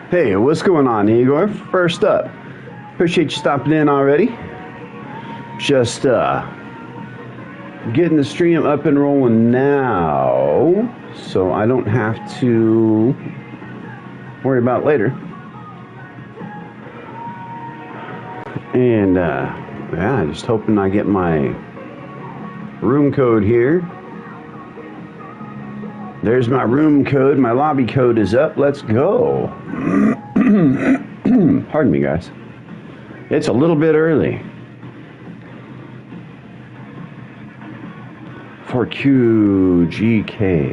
Hey, what's going on, Igor? First up, appreciate you stopping in already. Just getting the stream up and rolling now, so I don't have to worry about it later. And yeah, just hoping I get my room code here. There's my room code. My lobby code is up. Let's go. Pardon me, guys. It's a little bit early. For QGK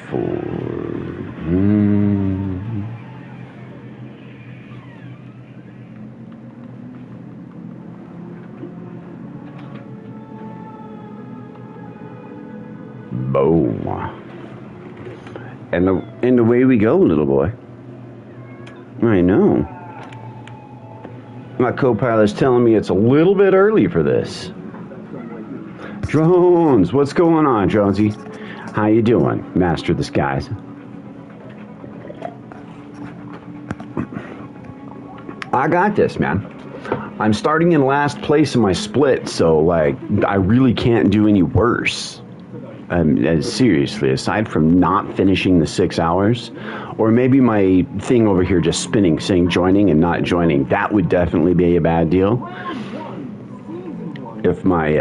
for boom. And away we go, little boy. I know. My co-pilot's telling me it's a little bit early for this. Drones, what's going on, Jonesy? How you doing, master of the skies? I got this, man. I'm starting in last place in my split, so like I really can't do any worse. Seriously, aside from not finishing the 6 hours, or maybe my thing over here just spinning, saying joining and not joining, that would definitely be a bad deal. If my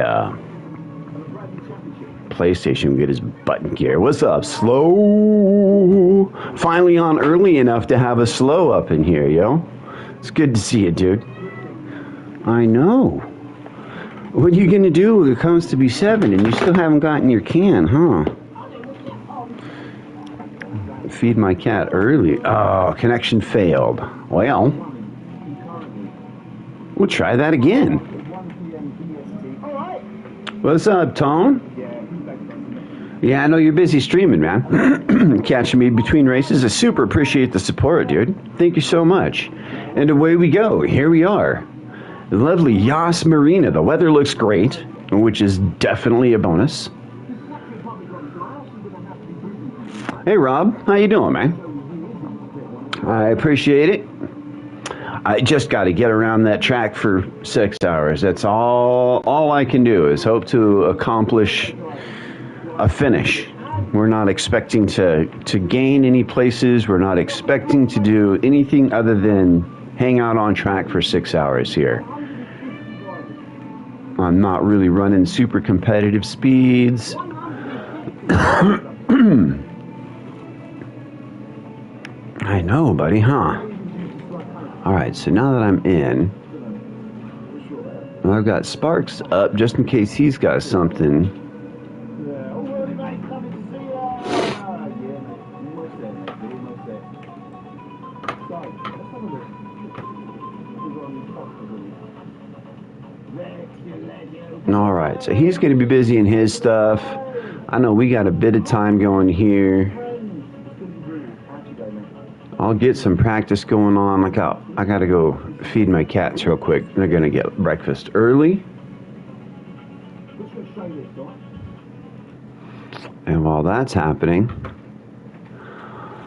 PlayStation would get his button gear. What's up, Slow? Finally on early enough to have a Slow up in here, yo. It's good to see you, dude. I know. What are you gonna do when it comes to B7 and you still haven't gotten your can, huh? Feed my cat early. Oh, connection failed. Well, we'll try that again. What's up, Tone? Yeah, I know you're busy streaming, man. Catching me between races. I super appreciate the support, dude. Thank you so much. And away we go. Here we are. The lovely Yas Marina. The weather looks great, which is definitely a bonus. Hey, Rob. How you doing, man? I appreciate it. I just got to get around that track for 6 hours. That's all I can do is hope to accomplish a finish. We're not expecting to gain any places. We're not expecting to do anything other than hang out on track for 6 hours here. I'm not really running super competitive speeds. I know, buddy, huh? Alright, so now that I'm in, I've got Sparks up just in case he's got something. Alright, so he's going to be busy in his stuff. I know we got a bit of time going here. I'll get some practice going on. Like I got to go feed my cats real quick. They're going to get breakfast early. And while that's happening,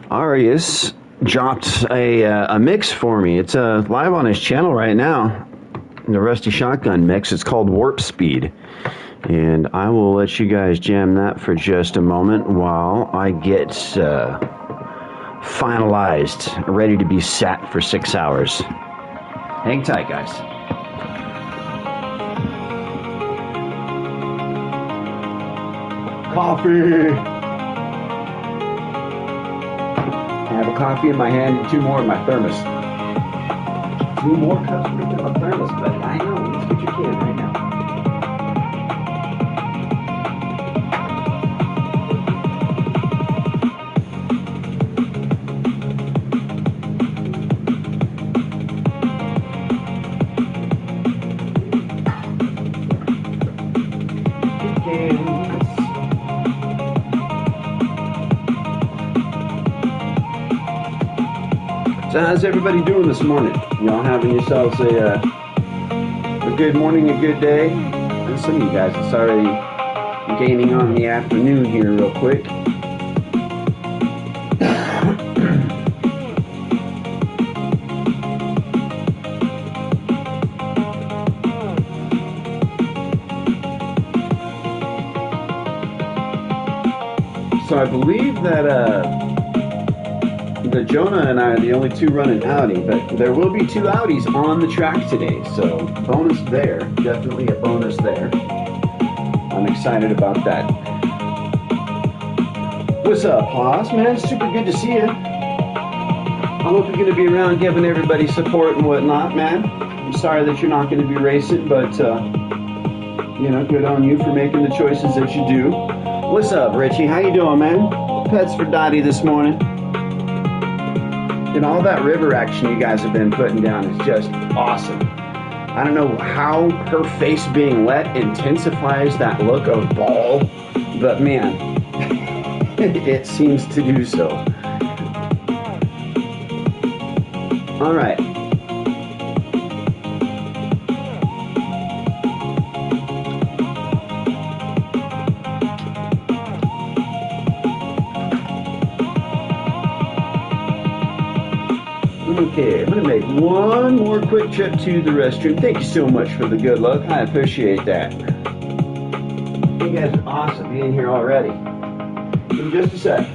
Arius dropped a mix for me. It's live on his channel right now. The Rusty Shotgun mix. It's called Warp Speed. And I will let you guys jam that for just a moment while I get finalized, ready to be sat for 6 hours. Hang tight, guys. Coffee! I have a coffee in my hand and 2 more in my thermos. 2 more cups in my thermos, buddy. I know. Let's get your can right now. So how's everybody doing this morning? Y'all having yourselves a good morning, a good day? And some of you guys, it's already gaining on the afternoon here real quick. So I believe that Jonah and I are the only two running Audi, but there will be two Audis on the track today, so bonus there. Definitely a bonus there. I'm excited about that. What's up, Haas, man? Super good to see you. I hope you're going to be around giving everybody support and whatnot, man. I'm sorry that you're not going to be racing, but, good on you for making the choices that you do. What's up, Richie? How you doing, man? Pets for Dottie this morning. And all that river action you guys have been putting down is just awesome. I don't know how her face being wet intensifies that look of ball, but man, it seems to do so. All right. Okay, I'm going to make one more quick trip to the restroom. Thank you so much for the good luck. I appreciate that. You guys are awesome being here already. In just a sec.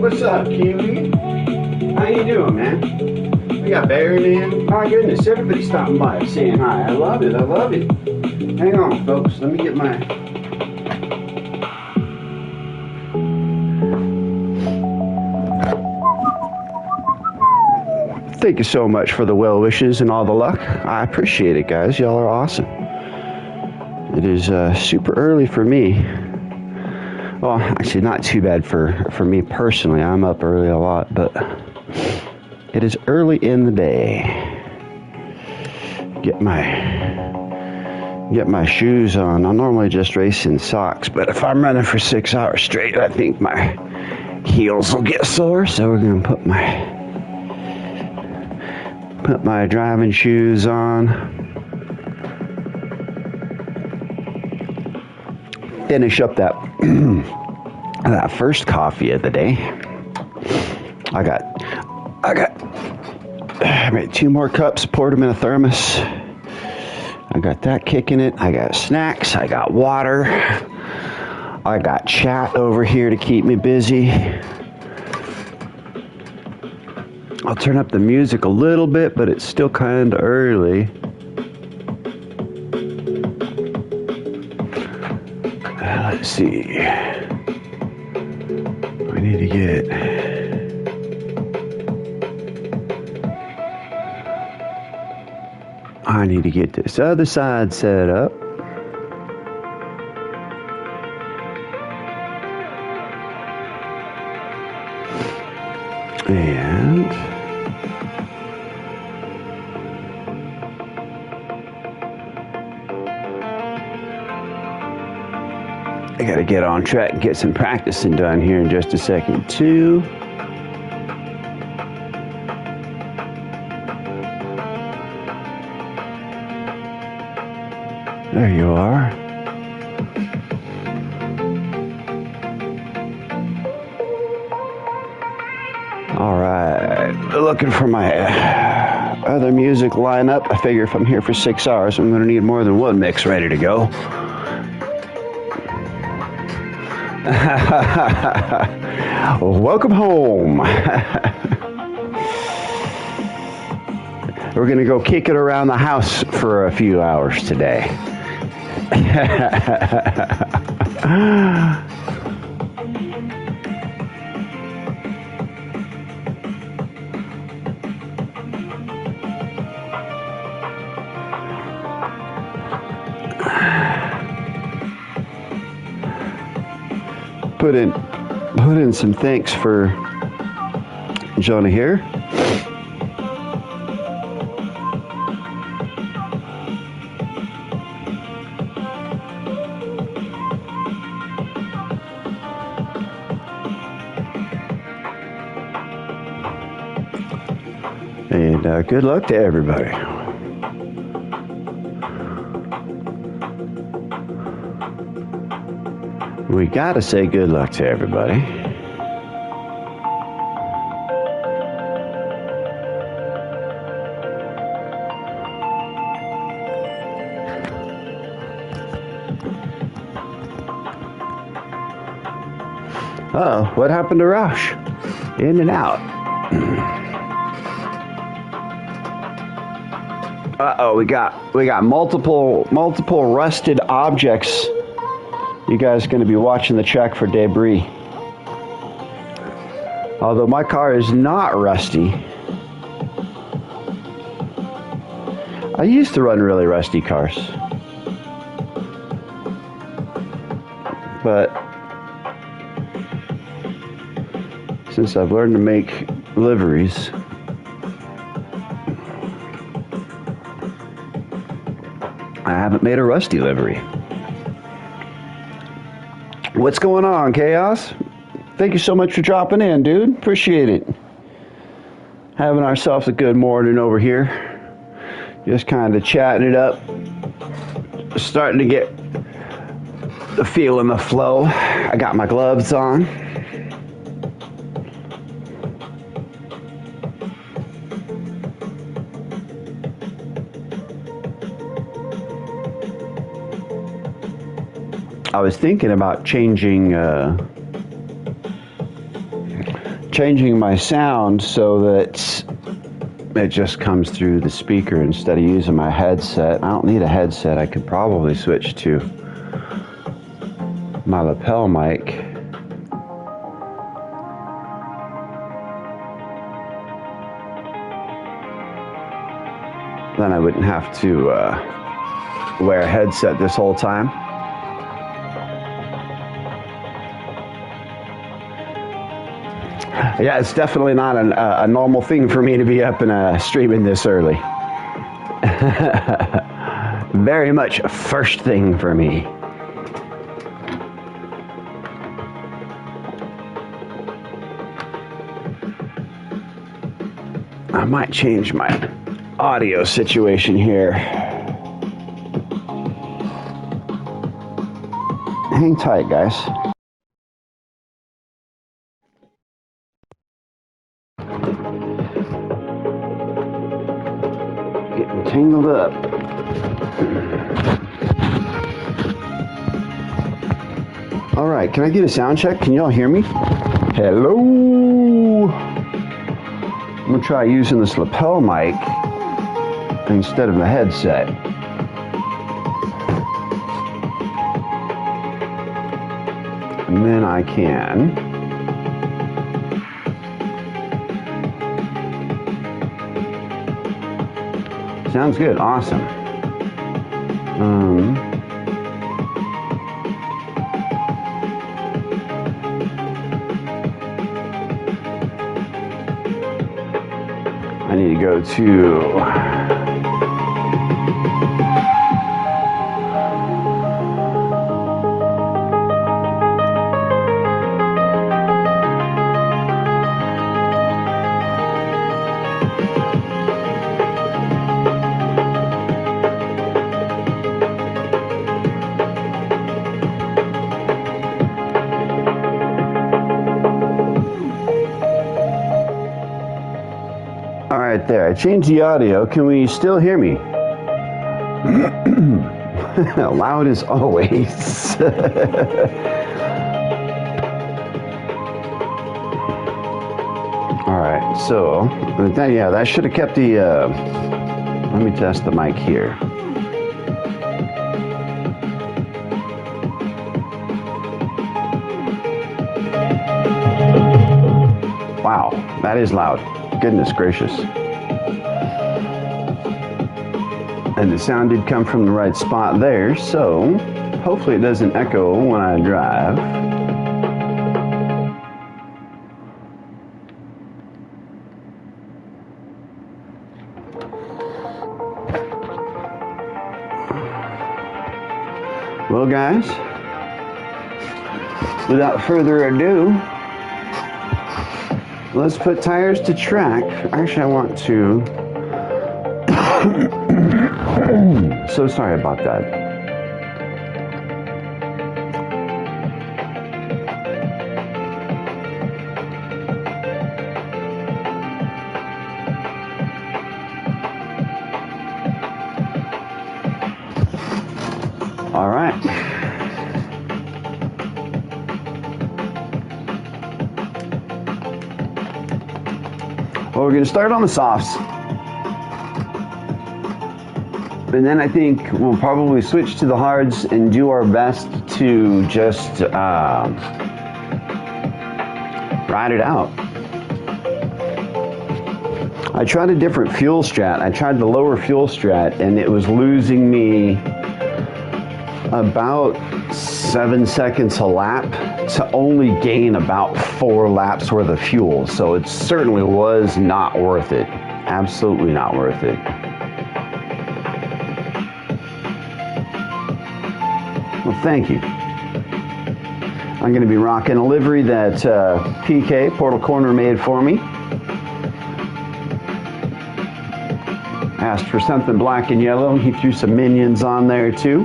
What's up, Kiwi? How you doing, man? We got Barry, man. My goodness, everybody's stopping by saying hi. I love it. I love it. Hang on, folks. Let me get my... Thank you so much for the well wishes and all the luck. I appreciate it, guys. Y'all are awesome. It is super early for me. Well, actually, not too bad for me personally. I'm up early a lot, but it is early in the day. Get my shoes on. I normally just race in socks, but if I'm running for 6 hours straight, I think my heels will get sore. So we're gonna put my driving shoes on. Finish up that that first coffee of the day. I made 2 more cups, poured them in a thermos, I got that kicking it. I got snacks. I got water. I got chat over here to keep me busy. I'll turn up the music a little bit, but it's still kind of early. Let's see. We need to get... I need to get this other side set up. And I gotta get on track and get some practicing done here in just a second too. There you are. All right, looking for my other music lineup. I figure if I'm here for 6 hours, I'm gonna need more than one mix ready to go. Welcome home. We're gonna go kick it around the house for a few hours today. Put in some thanks for Jonah here. And good luck to everybody. We gotta say good luck to everybody. Uh-oh, what happened to Roush? In and out. Uh-oh, we got multiple rusted objects. You guys are going to be watching the track for debris. Although my car is not rusty. I used to run really rusty cars. But since I've learned to make liveries, I haven't made a rusty livery. What's going on, Chaos? Thank you so much for dropping in, dude. Appreciate it. Having ourselves a good morning over here. Just kind of chatting it up. Starting to get the feel and the flow. I got my gloves on. I was thinking about changing my sound so that it just comes through the speaker instead of using my headset. I don't need a headset. I could probably switch to my lapel mic. Then I wouldn't have to wear a headset this whole time. Yeah, it's definitely not a normal thing for me to be up and streaming this early. Very much a first thing for me. I might change my audio situation here. Hang tight, guys. Getting tangled up. All right, can I get a sound check? Can y'all hear me? Hello? I'm gonna try using this lapel mic instead of a headset. And then I can sounds good, awesome. I need to go to right there. I changed the audio. Can we still hear me? Loud as always. All right, so yeah, that should have kept the. Let me test the mic here. Wow, that is loud. Goodness gracious. And the sound did come from the right spot there, so hopefully it doesn't echo when I drive. Well, guys, without further ado, let's put tires to track. Actually, I want to. So sorry about that. All right. Well, we're going to start on the softs. And then I think we'll probably switch to the hards and do our best to just ride it out. I tried a different fuel strat. I tried the lower fuel strat, and it was losing me about 7 seconds a lap to only gain about 4 laps worth of fuel. So it certainly was not worth it. Absolutely not worth it. Well, thank you. I'm going to be rocking a livery that PK, Portal Corner, made for me. Asked for something black and yellow. He threw some minions on there too.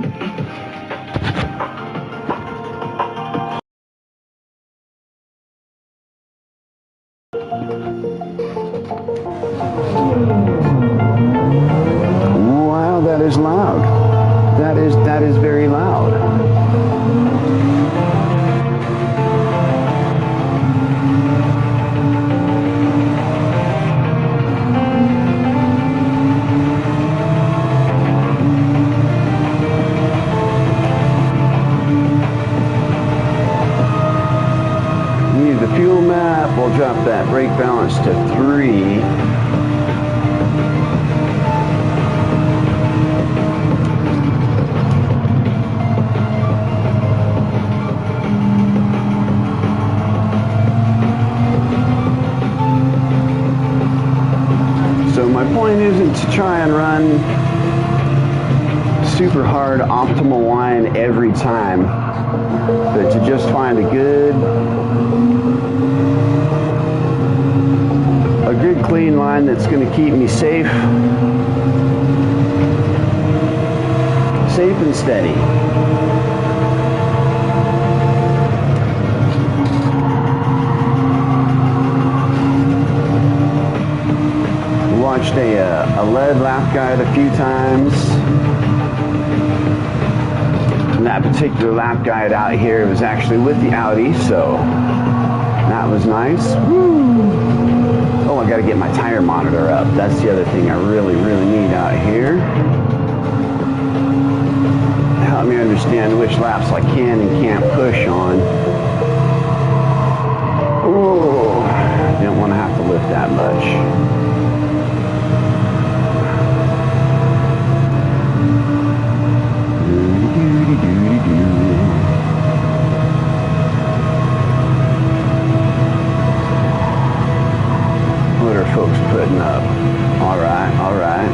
Wow, that is loud. That is very loud. Need the fuel map. We'll drop that brake balance to 3. My point isn't to try and run super hard optimal line every time, but to just find a good clean line that's going to keep me safe and steady. Watched a lead lap guide a few times. And that particular lap guide out here was actually with the Audi, so that was nice. Woo. Oh, I gotta get my tire monitor up. That's the other thing I really need out here. Help me understand which laps I can and can't push on. Oh, didn't want to have to lift that much. What are folks putting up? All right, all right.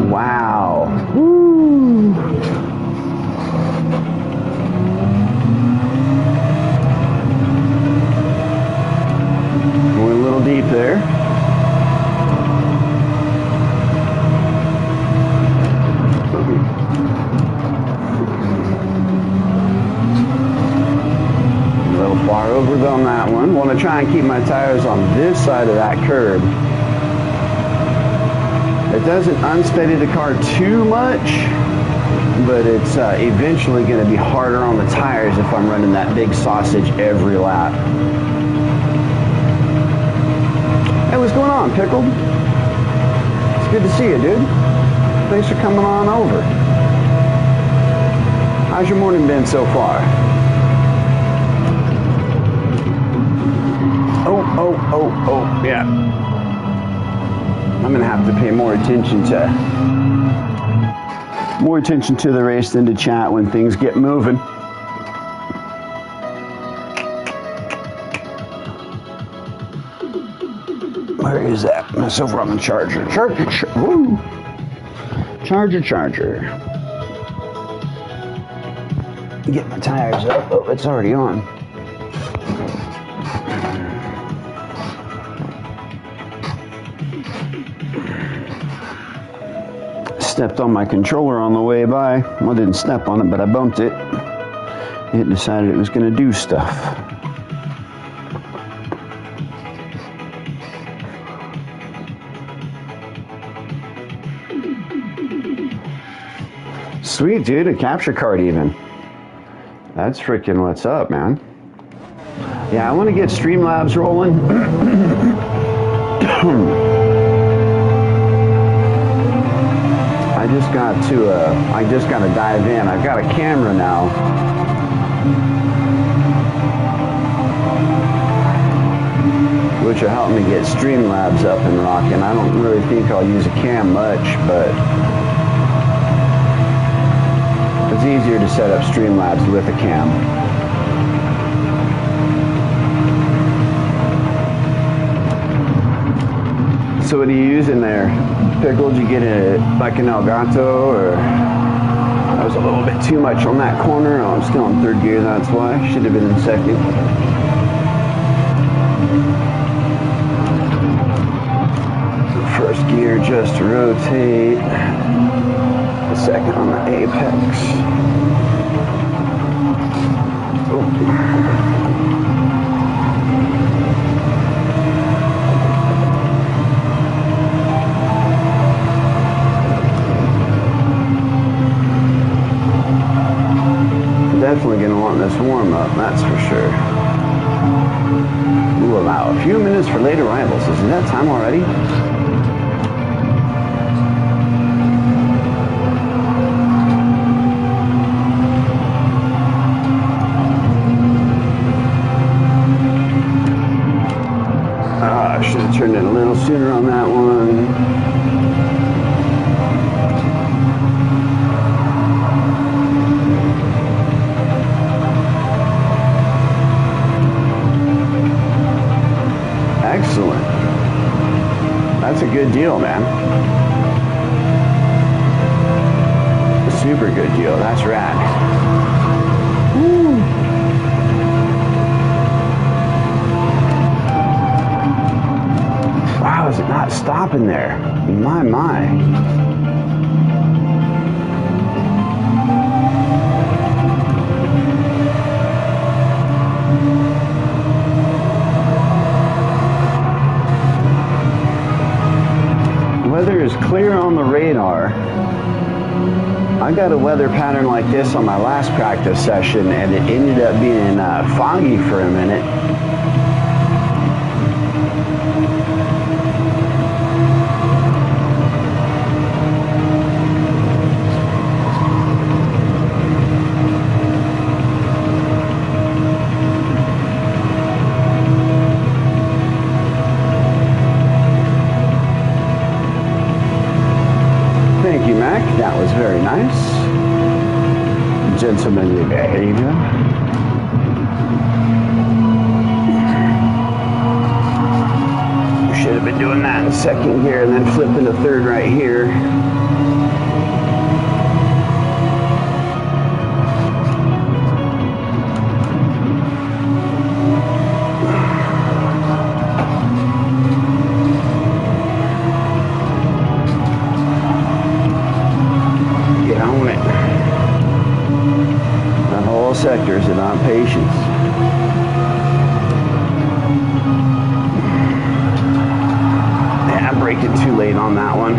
Wow. Woo. Going a little deep there. A little far over on that one. Want to try and keep my tires on this side of that curb. It doesn't unsteady the car too much, but it's eventually going to be harder on the tires if I'm running that big sausage every lap. Hey, what's going on, Pickled? It's good to see you, dude. Thanks for coming on over. How's your morning been so far? Oh, yeah. I'm gonna have to pay more attention to the race than to chat when things get moving. Where is that? That's over on the charger. Woo. Charger. Get my tires up. Oh, it's already on. Stepped on my controller on the way by. Well, I didn't step on it, but I bumped it. It decided it was going to do stuff. Sweet, dude. A capture card even. That's freaking what's up, man. Yeah, I want to get Streamlabs rolling. I just got to dive in. I've got a camera now. Which will help me get Streamlabs up and rocking. I don't really think I'll use a cam much, but it's easier to set up Streamlabs with a cam. So what are you using there? Pickled, you get it like an Elgato, or that was a little bit too much on that corner. Oh, I'm still in third gear, that's why. Should have been in second. First gear just to rotate. The second on the apex. Oh. Definitely going to want this warm-up, that's for sure. We'll allow a few minutes for late arrivals. Is it that time already? I should have turned it a little sooner on that one. Excellent. That's a good deal, man. A super good deal. That's rad. Woo. Wow, is it not stopping there? My. Weather is clear on the radar. I got a weather pattern like this on my last practice session, and it ended up being foggy for a minute. Thank you, Mac. That was very nice. Gentlemanly behavior. Should have been doing that in second gear and then flipping to third right here. Sectors about patience. Yeah, I braked it too late on that one.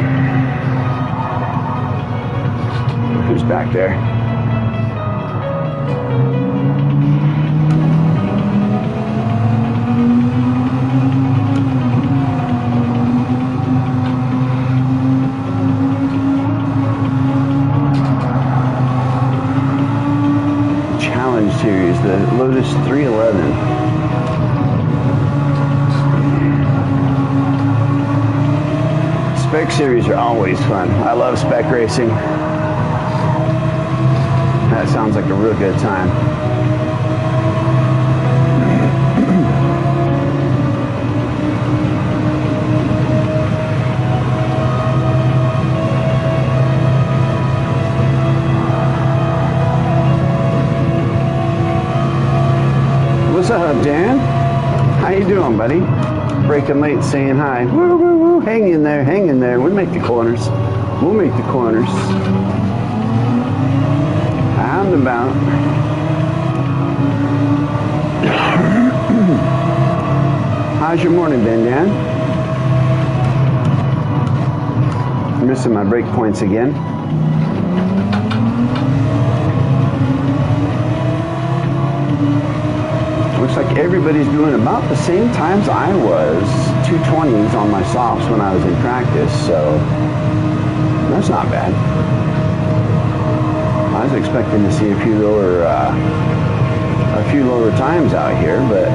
Who's back there? Series, the Lotus 311. Spec series are always fun. I love spec racing. That sounds like a real good time. What's up, Dan? How you doing, buddy? Breaking late, saying hi. Woo, woo, woo. Hang in there, hang in there. We'll make the corners. We'll make the corners. I'm about. How's your morning been, Dan? I'm missing my break points again. Looks like everybody's doing about the same times I was. 220s on my softs when I was in practice, so that's not bad. I was expecting to see a few lower times out here, but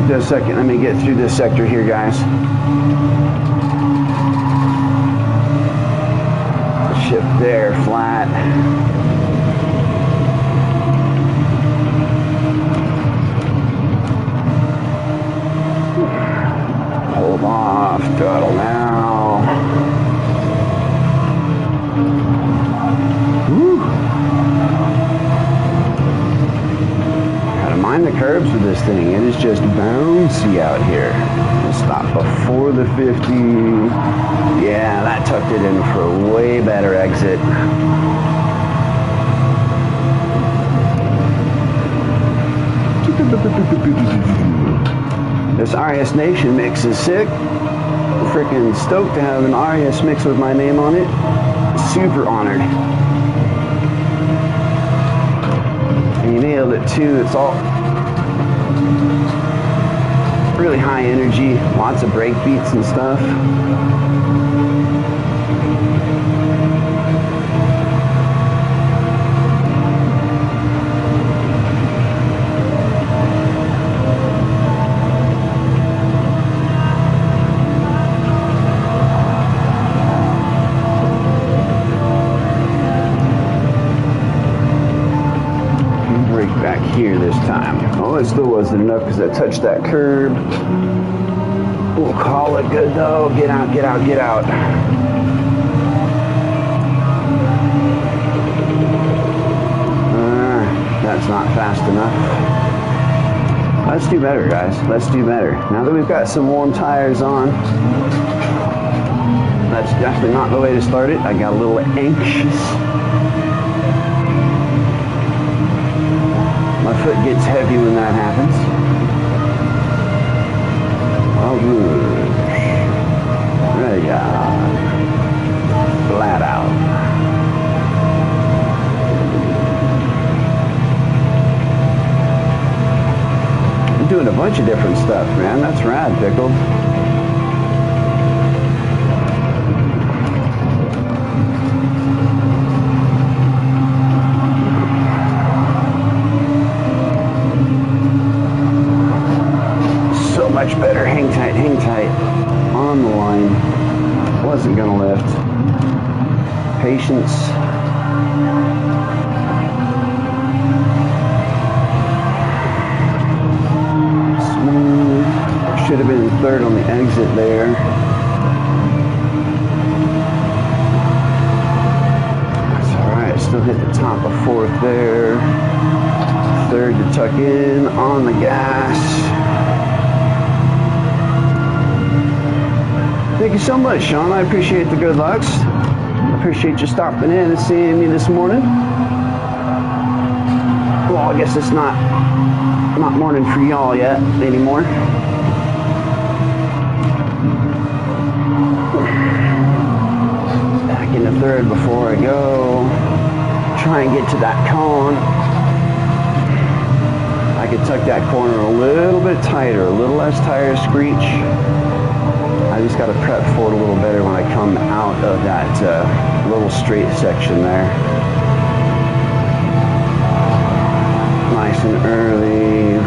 just a second, let me get through this sector here, guys. Shift there, flat. Hold off, throttle now. Woo. Gotta mind the curbs with this thing. It is just bouncy out here. We'll stop before the 50. Yeah, that tucked it in for a way better exit. This RS Nation mix is sick. I'm freaking stoked to have an RS mix with my name on it. Super honored. And you nailed it too. It's all really high energy, lots of brake beats and stuff. Here this time. Oh, it still wasn't enough because I touched that curb. We'll call it good though. Get out, get out, get out. That's not fast enough. Let's do better, guys. Let's do better. Now that we've got some warm tires on, that's definitely not the way to start it. I got a little anxious. foot gets heavy when that happens. All good. Yeah. Flat out. I'm doing a bunch of different stuff, man. That's rad, Pickled. So much better. Hang tight on the line. Wasn't gonna lift. Patience. Smooth. Should have been in third on the exit there. That's alright. Still hit the top of fourth there. Third to tuck in on the gas. Thank you so much, Sean. I appreciate the good lucks. I appreciate you stopping in and seeing me this morning. Well, I guess it's not morning for y'all yet anymore. Back in the third before I go. Try and get to that cone. I could tuck that corner a little bit tighter, a little less tire screech. I just got to prep for it a little better when I come out of that little straight section there. Nice and early.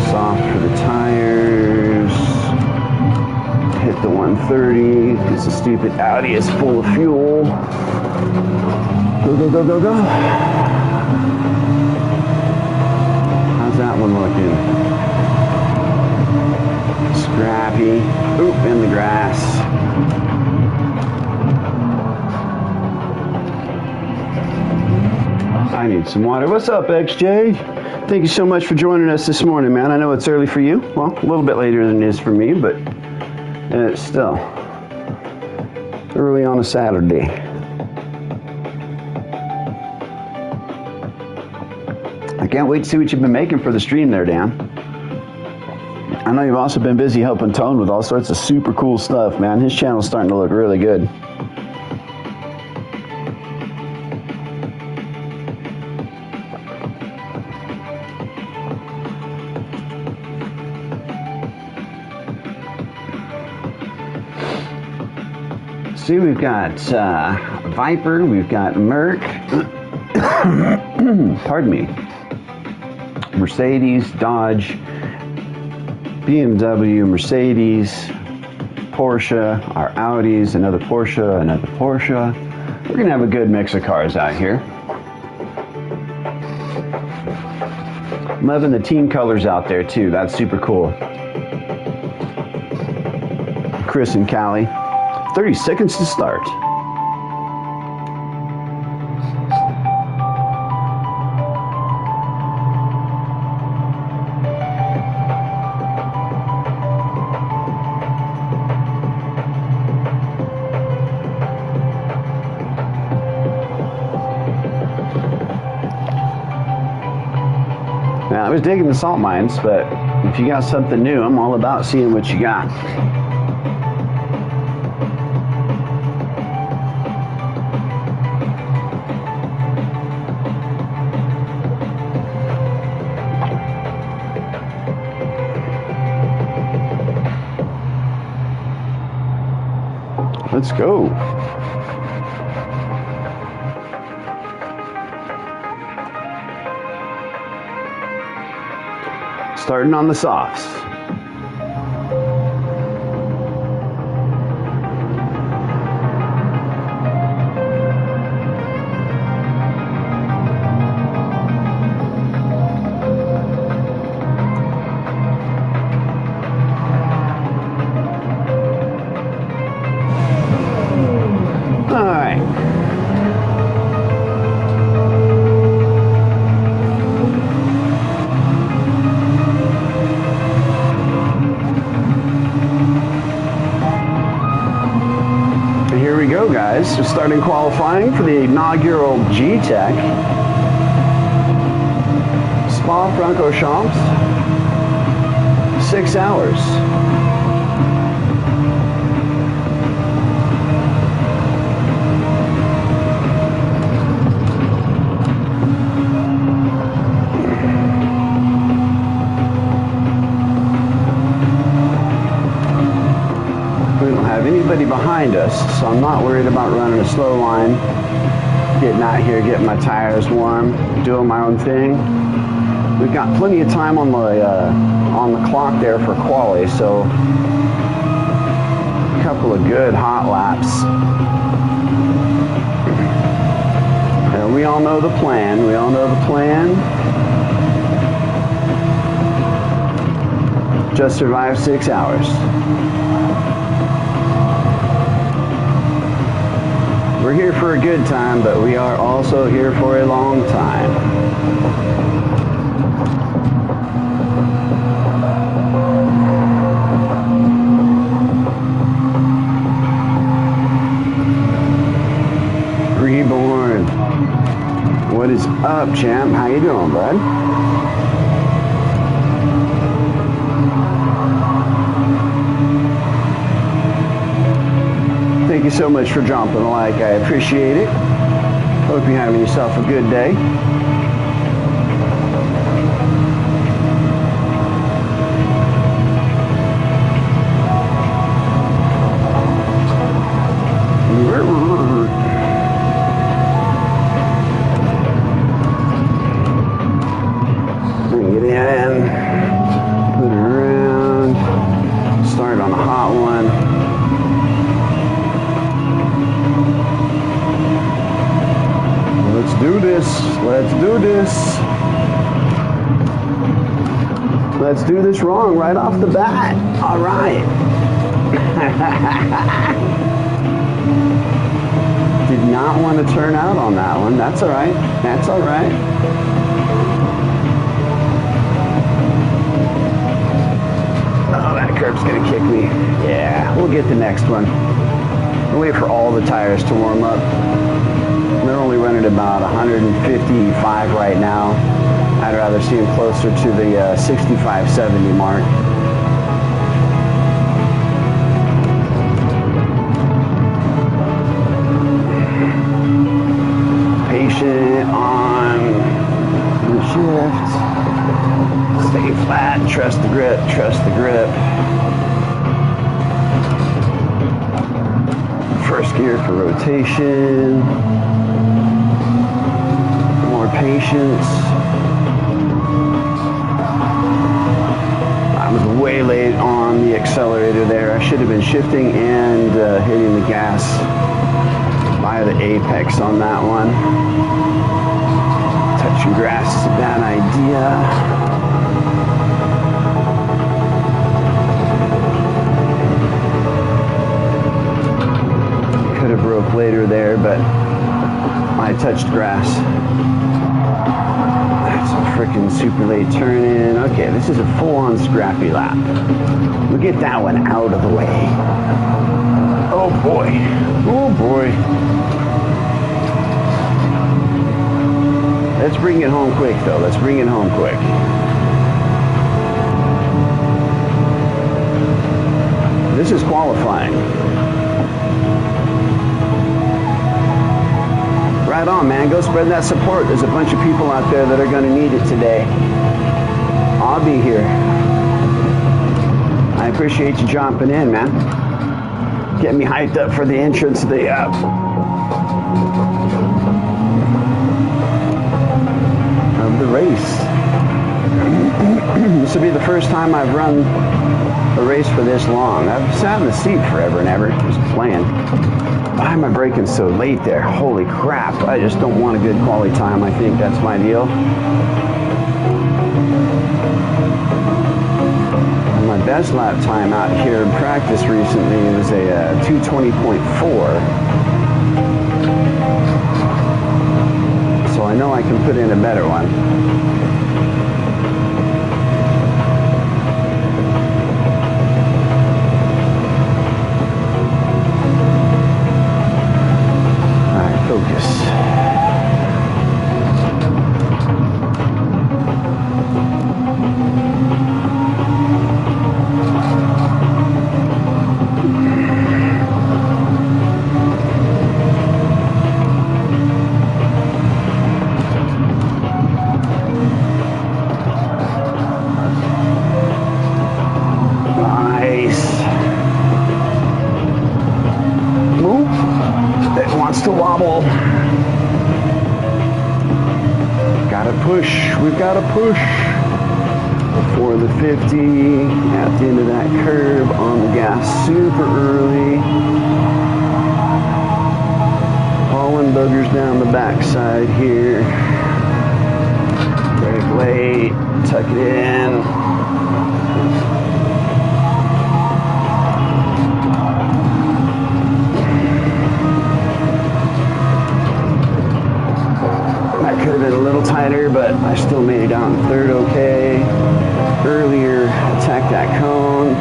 Soft for the tires. Hit the 130 because the stupid Audi is full of fuel. Go, go, go, go, go. How's that one looking? Scrappy. Oop, in the grass. I need some water. What's up, XJ? Thank you so much for joining us this morning, man. I know it's early for you. Well, a little bit later than it is for me, but it's still early on a Saturday. I can't wait to see what you've been making for the stream there, Dan. I know you've also been busy helping Tone with all sorts of super cool stuff, man. His channel's starting to look really good. See, we've got Viper, we've got Merc, pardon me, Mercedes, Dodge, BMW, Mercedes, Porsche, our Audis, another Porsche, another Porsche. We're going to have a good mix of cars out here. I'm loving the team colors out there too. That's super cool. Chris and Callie. 30 seconds to start. Now, I was digging the salt mines, but if you got something new, I'm all about seeing what you got. Let's go. Starting on the softs. Guys, so starting qualifying for the inaugural GTEC. off, Bronco Champs. 6 hours. Anybody behind us, so I'm not worried about running a slow line, getting out here, getting my tires warm, doing my own thing. We've got plenty of time on the clock there for quali, so a couple of good hot laps. And we all know the plan. We all know the plan. Just survive 6 hours. We're here for a good time, but we are also here for a long time. Reborn. What is up, champ? How you doing, bud? Thank you so much for dropping a like. I appreciate it. Hope you're having yourself a good day. Bring it in. Put it around. Start on a hot one. Let's do this. Let's do this. Let's do this wrong right off the bat. All right. Did not want to turn out on that one. That's all right. That's all right. Oh, that curb's going to kick me. Yeah, we'll get the next one. We'll wait for all the tires to warm up. They're only running about 155 right now. I'd rather see them closer to the 65, 70 mark. Patient on the shift. Stay flat, trust the grip, trust the grip. First gear for rotation. Patience. I was way late on the accelerator there. I should have been shifting and hitting the gas by the apex on that one. Touching grass is a bad idea. Could have broke later there, but I touched grass. That's a freaking super late turn in. Okay, this is a full-on scrappy lap. We'll get that one out of the way. Oh boy. Oh boy. Let's bring it home quick though. Let's bring it home quick. This is qualifying. Right on, man. Go spread that support. There's a bunch of people out there that are going to need it today. I'll be here. I appreciate you jumping in, man. Getting me hyped up for the entrance of the race. This will be the first time I've run a race for this long. I've sat in the seat forever and ever, just playing. Why am I braking so late there? Holy crap. I just don't want a good quality time. I think that's my deal. And my best lap time out here in practice recently was a 220.4. So I know I can put in a better one. We've got to push for the 50 at the end of that curve on the gas super early. Hauling boogers down the backside here. Brake late, tuck it in. That could have been a little tighter, but I still made it out in third okay. Earlier, attack that cone.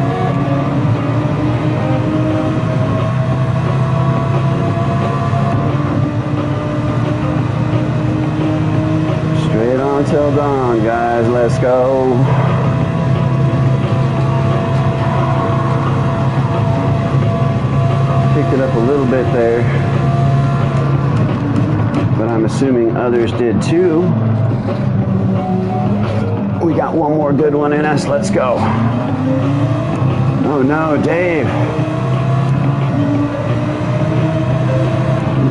Straight on till dawn, guys. Let's go. Picked it up a little bit there, but I'm assuming others did too. We got one more good one in us. Let's go. Oh no, Dave.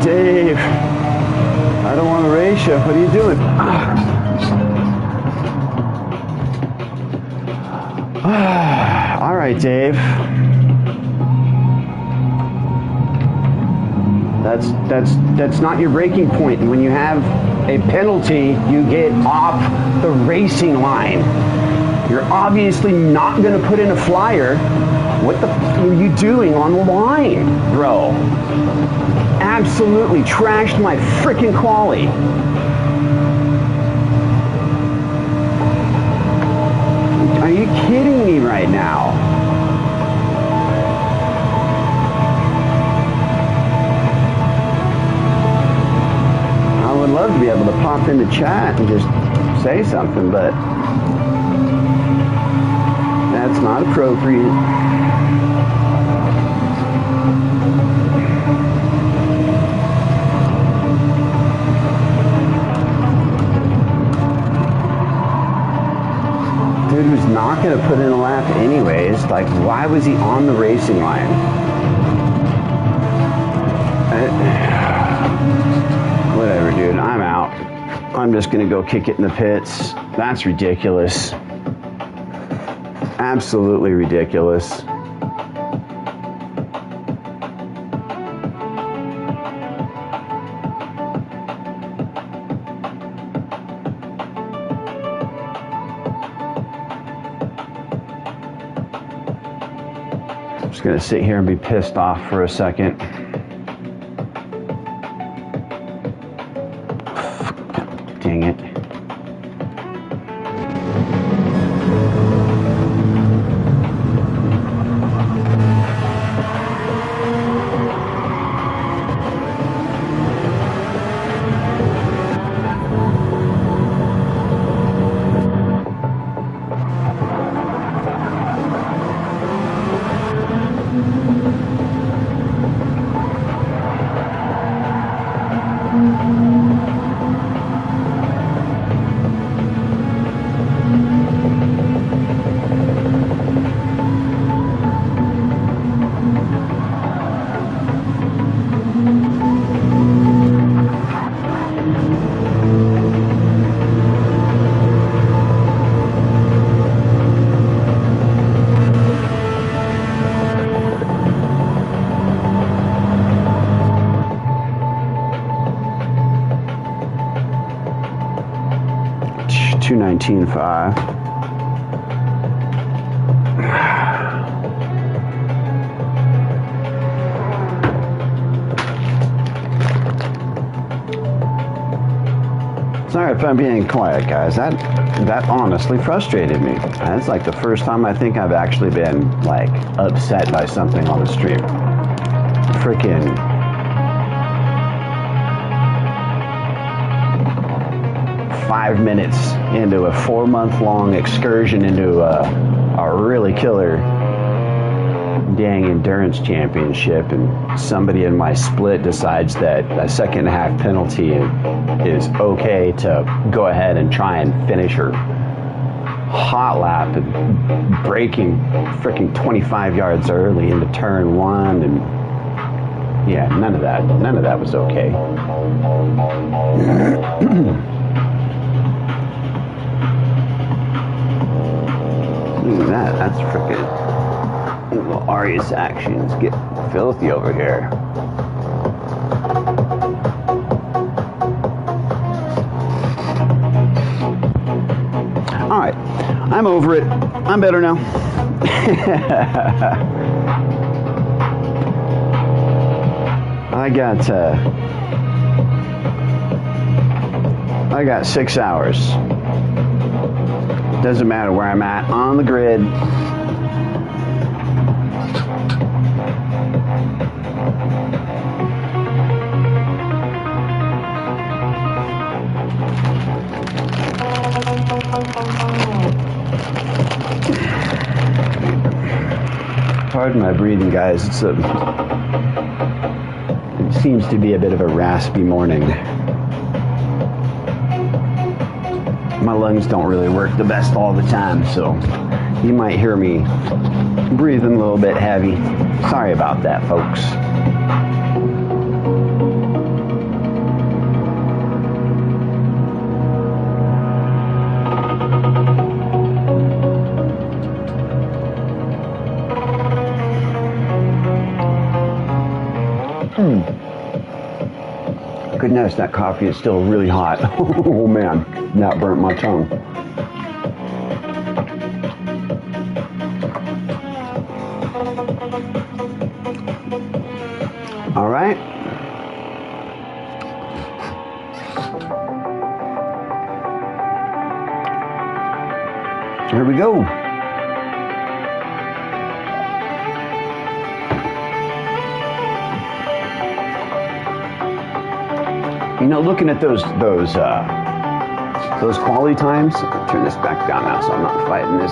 Dave, I don't want to race you. What are you doing? All right, Dave. That's not your breaking point. When you have a penalty, you get off the racing line. You're obviously not going to put in a flyer. What the f are you doing on the line, bro? Absolutely trashed my freaking quali. Are you kidding me right now? I would love to be able to pop into chat and just say something, but that's not appropriate. Dude was not going to put in a lap anyways. Like, why was he on the racing line? Whatever, dude. I'm out. I'm just going to go kick it in the pits. That's ridiculous. Absolutely ridiculous. I'm just going to sit here and be pissed off for a second. Dang it. $219.5. Sorry if I'm being quiet, guys. That honestly frustrated me. That's like the first time I think I've actually been like upset by something on the stream. Freaking 5 minutes into a 4-month-long excursion into a really killer dang endurance championship, and somebody in my split decides that a second half penalty is okay to go ahead and try and finish her hot lap and braking freaking 25 yards early into turn 1, and yeah, none of that was okay. Look at that. That's freaking. Little Arius actions get filthy over here. All right, I'm over it. I'm better now. I got 6 hours. Doesn't matter where I'm at on the grid. Pardon my breathing, guys. It seems to be a bit of a raspy morning. My lungs don't really work the best all the time, so you might hear me breathing a little bit heavy. Sorry about that, folks. Goodness, that coffee is still really hot. Oh man, that burnt my tongue. All right. Here we go. You know, looking at those quality times. Turn this back down now, so I'm not fighting this.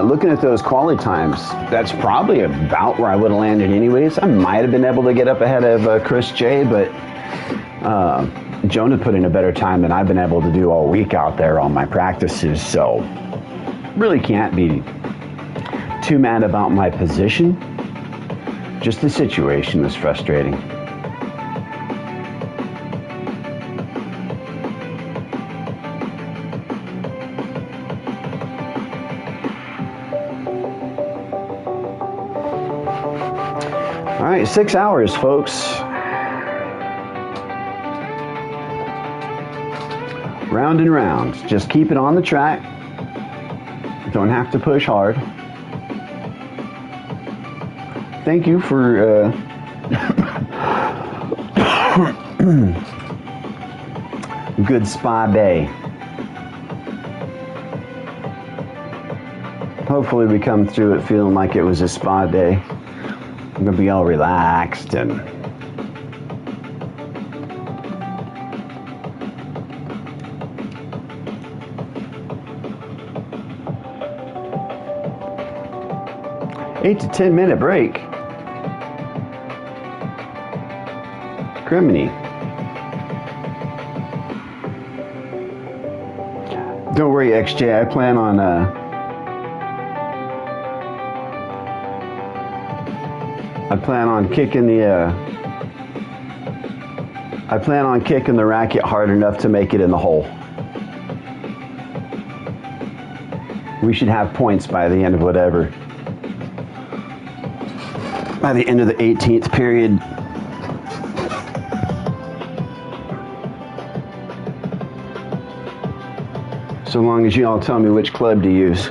Looking at those quality times, that's probably about where I would have landed anyways. I might have been able to get up ahead of Chris J, but Jonah put in a better time than I've been able to do all week out there on my practices. So really can't be too mad about my position. Just the situation is frustrating. All right, 6 hours, folks. Round and round. Just keep it on the track. Don't have to push hard. Thank you for good spa day. Hopefully we come through it feeling like it was a spa day. I'm gonna be all relaxed and eight to 10 minute break. Criminy. Don't worry, XJ. I plan on kicking the racket hard enough to make it in the hole. We should have points by the end of whatever. By the end of the 18th period. So long as you all tell me which club to use.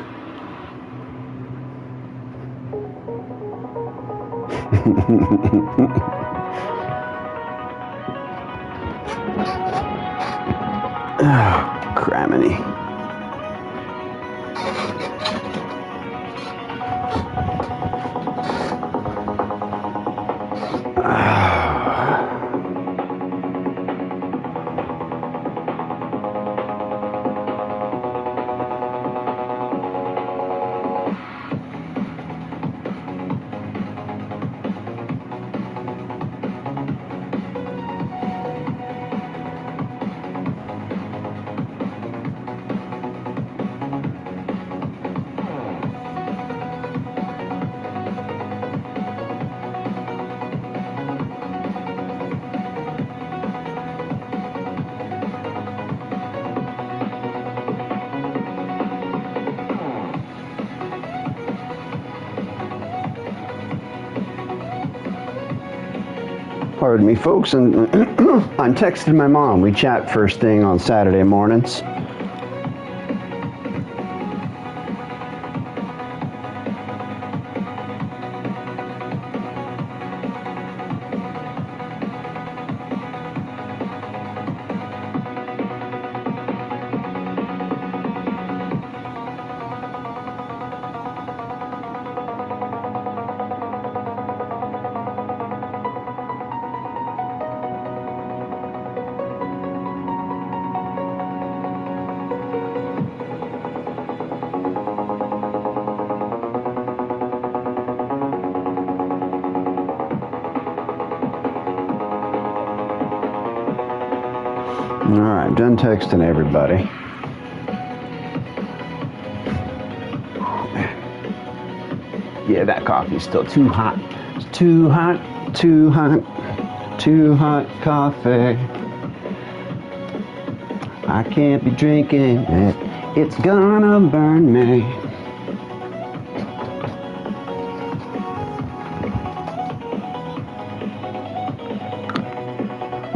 Oh, criminy. Pardon me, folks. And I'm texting my mom. We chat first thing on Saturday mornings. All right, done texting everybody. Yeah, that coffee's still too hot. It's too hot, too hot, too hot coffee. I can't be drinking it. It's gonna burn me.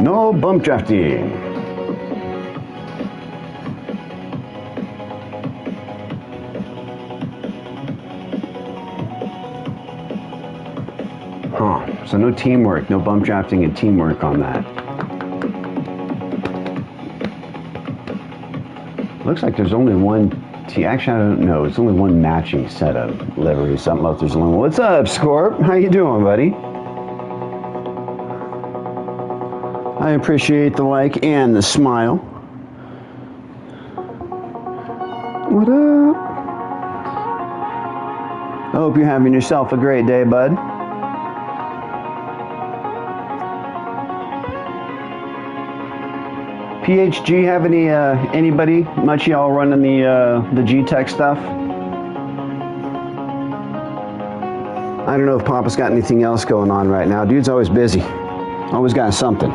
No bump drafting. So no teamwork, no bump drafting and teamwork on that. Looks like there's only one actually, I don't know. It's only one matching set of liveries. Something else. There's only one. What's up, Scorp? How you doing, buddy? I appreciate the like and the smile. What up? I hope you're having yourself a great day, bud. PHG, have anybody much y'all running the GTEC stuff? I don't know if Papa's got anything else going on right now. Dude's always busy. Always got something.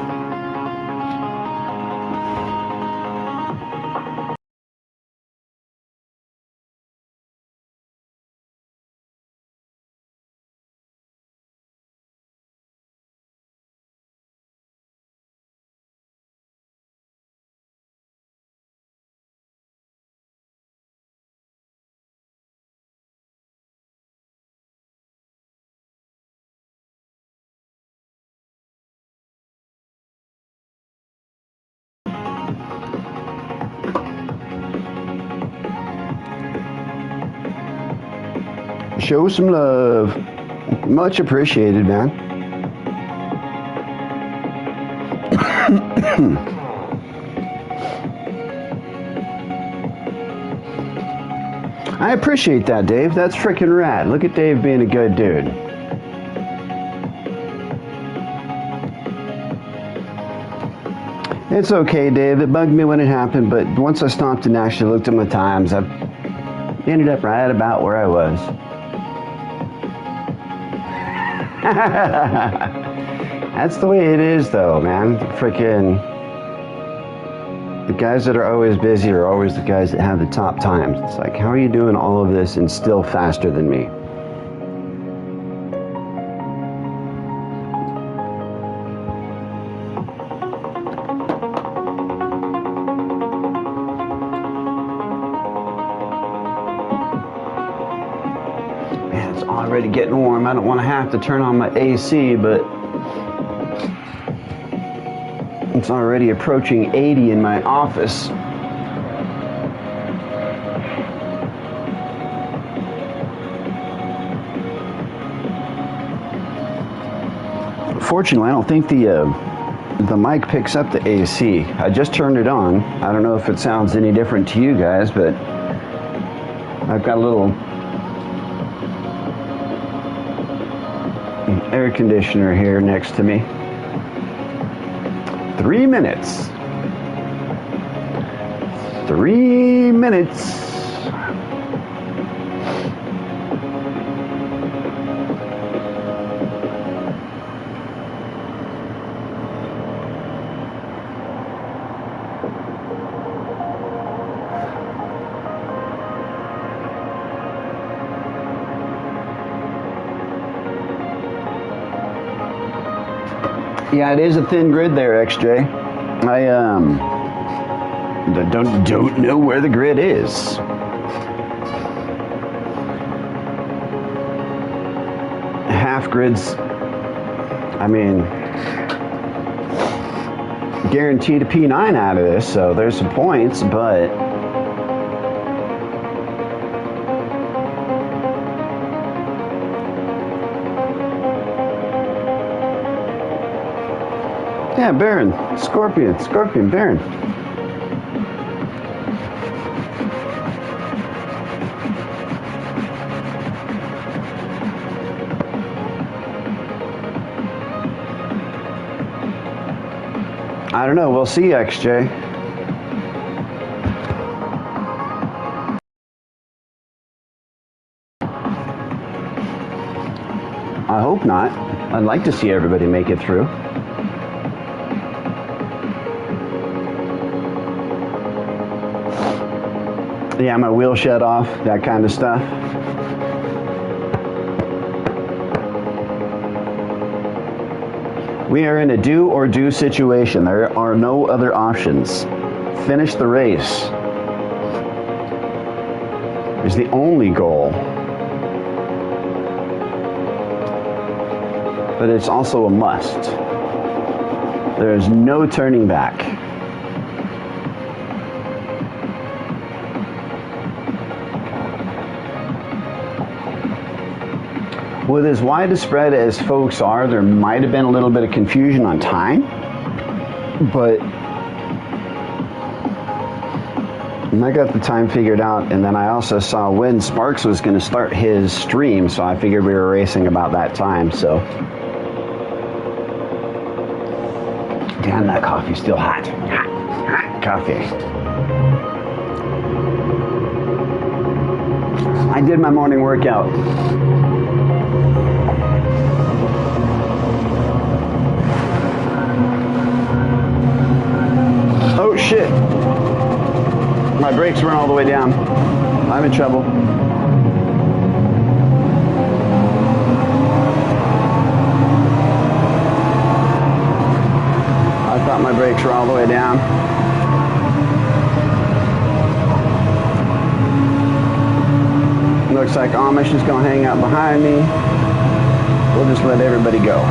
Show some love. Much appreciated, man. I appreciate that, Dave. That's freaking rad. Look at Dave being a good dude. It's okay, Dave. It bugged me when it happened, but once I stopped and actually looked at my times, I ended up right about where I was. That's the way it is, though, man. Freaking the guys that are always busy are always the guys that have the top times. It's like, how are you doing all of this and still faster than me? Already getting warm. I don't want to have to turn on my AC, but it's already approaching 80 in my office. Fortunately, I don't think the mic picks up the AC. I just turned it on. I don't know if it sounds any different to you guys, but I've got a little air conditioner here next to me. 3 minutes. 3 minutes. Yeah, it is a thin grid there, XJ. I don't know where the grid is. Half grids, I mean, guaranteed a P9 out of this, so there's some points, but yeah, Baron, Scorpion, Baron. I don't know. We'll see, XJ. I hope not. I'd like to see everybody make it through. Yeah, my wheel shut off, that kind of stuff. We are in a do or do situation. There are no other options. Finish the race is the only goal. But it's also a must. There is no turning back. With as wide a spread as folks are, there might have been a little bit of confusion on time, but I got the time figured out, and then I also saw when Sparks was going to start his stream, so I figured we were racing about that time, so. Damn, that coffee's still hot. Hot coffee. I did my morning workout. Oh shit. My brakes weren't all the way down. I'm in trouble. I thought my brakes were all the way down. Looks like Amish is going to hang out behind me. We'll just let everybody go.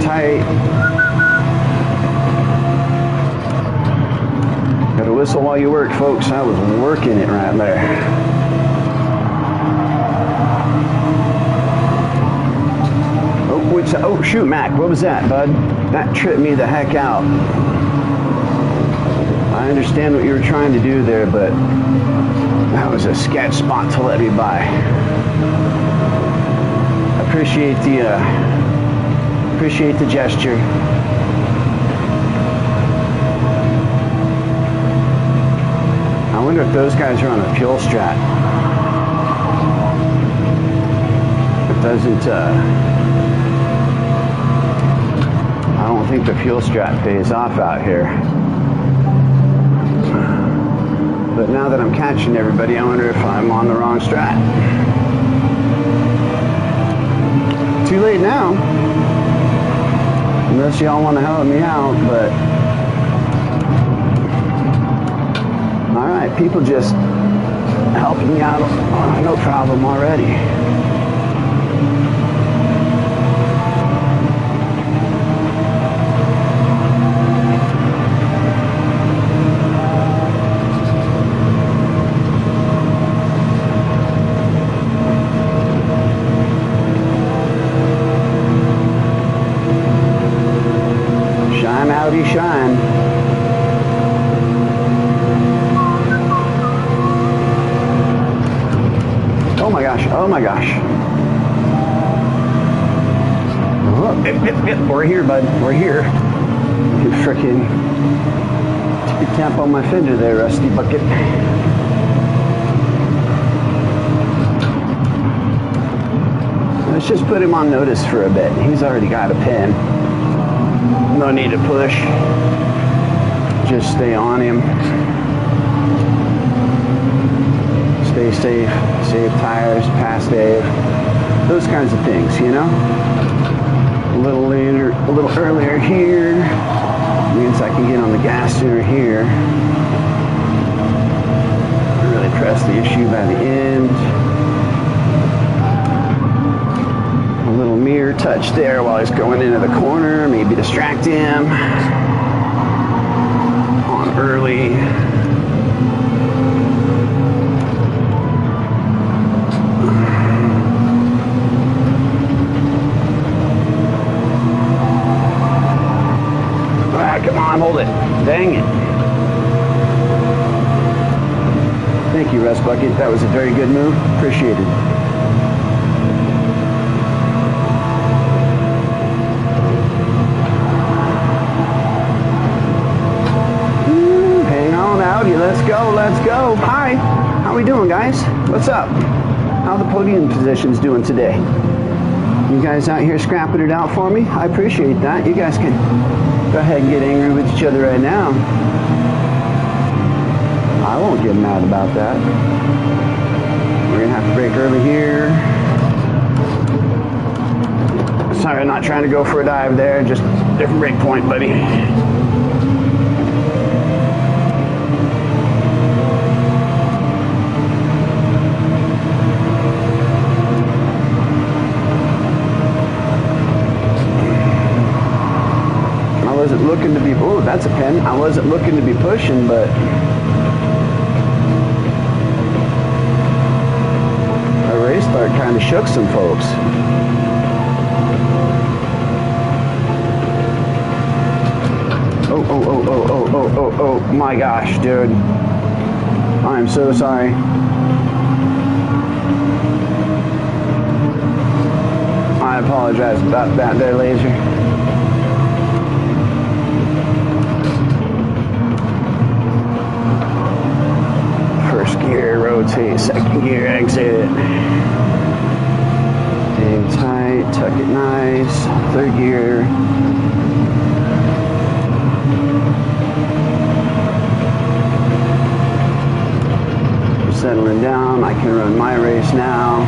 Tight. Gotta whistle while you work, folks. I was working it right there. Oh, shoot, Mac, what was that, bud? That tripped me the heck out. I understand what you were trying to do there, but that was a sketch spot to let me by. Appreciate the gesture. I wonder if those guys are on a fuel strat. It doesn't, I don't think the fuel strat pays off out here. But now that I'm catching everybody, I wonder if I'm on the wrong strat. Too late now. Unless y'all want to help me out, but all right, people just helping me out, no problem already. cloudy shine. Oh my gosh, oh my gosh. Oh, we're here, bud, we're here. You frickin' took a tap on my fender there, Rusty Bucket. Let's just put him on notice for a bit. He's already got a pin. No need to push. Just stay on him. Stay safe. Save tires. Pass Dave. Those kinds of things, you know? A little later, a little earlier here means I can get on the gas sooner here. Really press the issue by the end. Little mirror touch there while he's going into the corner, maybe distract him. On early. Ah, come on, hold it. Dang it. Thank you, Russ Bucket. That was a very good move. Appreciate it. Let's go, let's go. Hi, how we doing, guys? What's up? How the podium positions doing today? You guys out here scrapping it out for me? I appreciate that. You guys can go ahead and get angry with each other right now. I won't get mad about that. We're gonna have to brake early here. Sorry, I'm not trying to go for a dive there, just different brake point, buddy. I wasn't looking to be, oh, that's a pin. I wasn't looking to be pushing, but a race start kind of shook some folks. Oh, my gosh, dude. I'm so sorry. I apologize about that there, Laser. First gear, rotate, second gear, exit. Hang tight, tuck it nice. Third gear. Settling down, I can run my race now.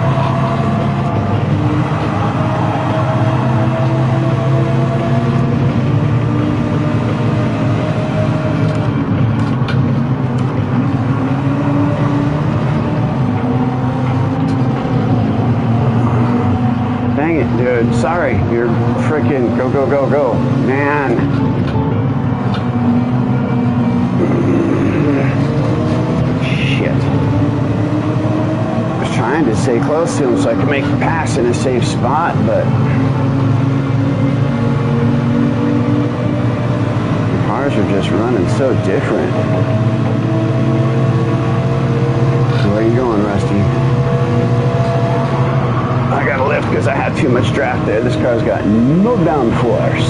Dang it, dude. Sorry, you're freaking go, go, go, go. Man. Trying to stay close to him so I can make the pass in a safe spot, but the cars are just running so different. Where are you going, Rusty? I gotta lift because I had too much draft there. This car's got no downforce.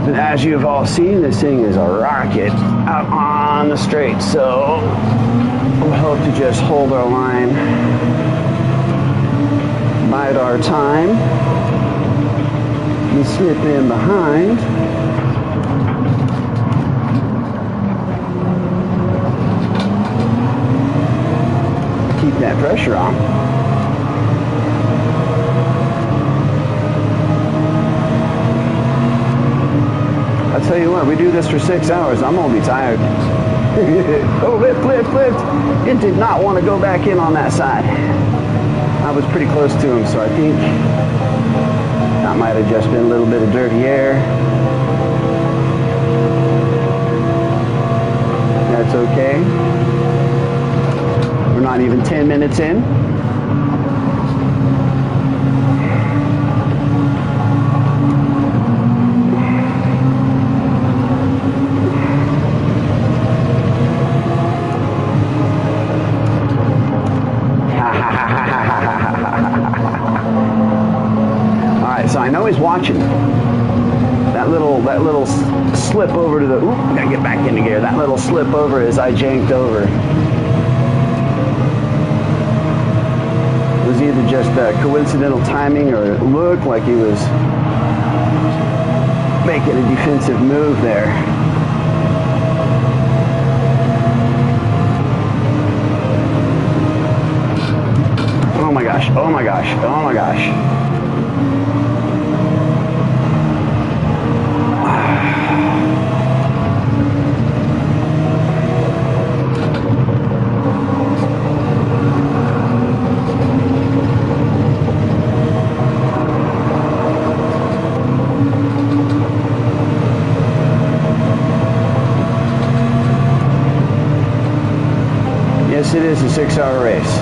And as you've all seen, this thing is a rocket out on the straight, so we'll hope to just hold our line, bide our time, and slip in behind. Keep that pressure on. I'll tell you what, we do this for 6 hours, I'm gonna be tired. Oh, lift. It did not want to go back in on that side. I was pretty close to him, so I think that might have just been a little bit of dirty air. That's okay. We're not even 10 minutes in. I know he's watching. That little slip over to the, oop, gotta get back into gear. That little slip over as I janked over was either just coincidental timing or it looked like he was making a defensive move there. Oh my gosh, oh my gosh, oh my gosh. Yes, it is a 6-hour race.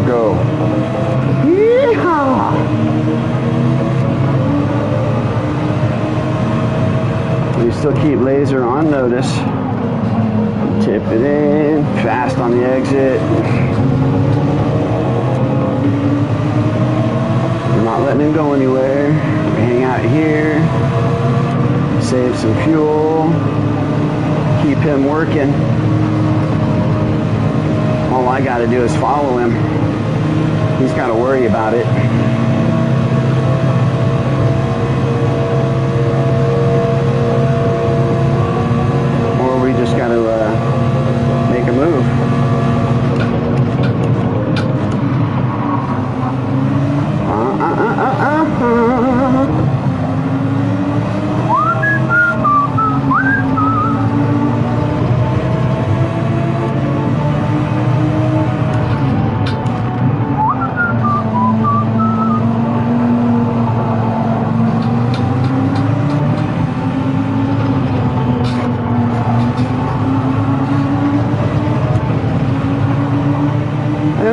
Go. Yeehaw! We still keep laser on notice. Tip it in, fast on the exit. We're not letting him go anywhere. We hang out here, save some fuel, keep him working. All I got to do is follow him. He's got to worry about it. Or we just got to make a move.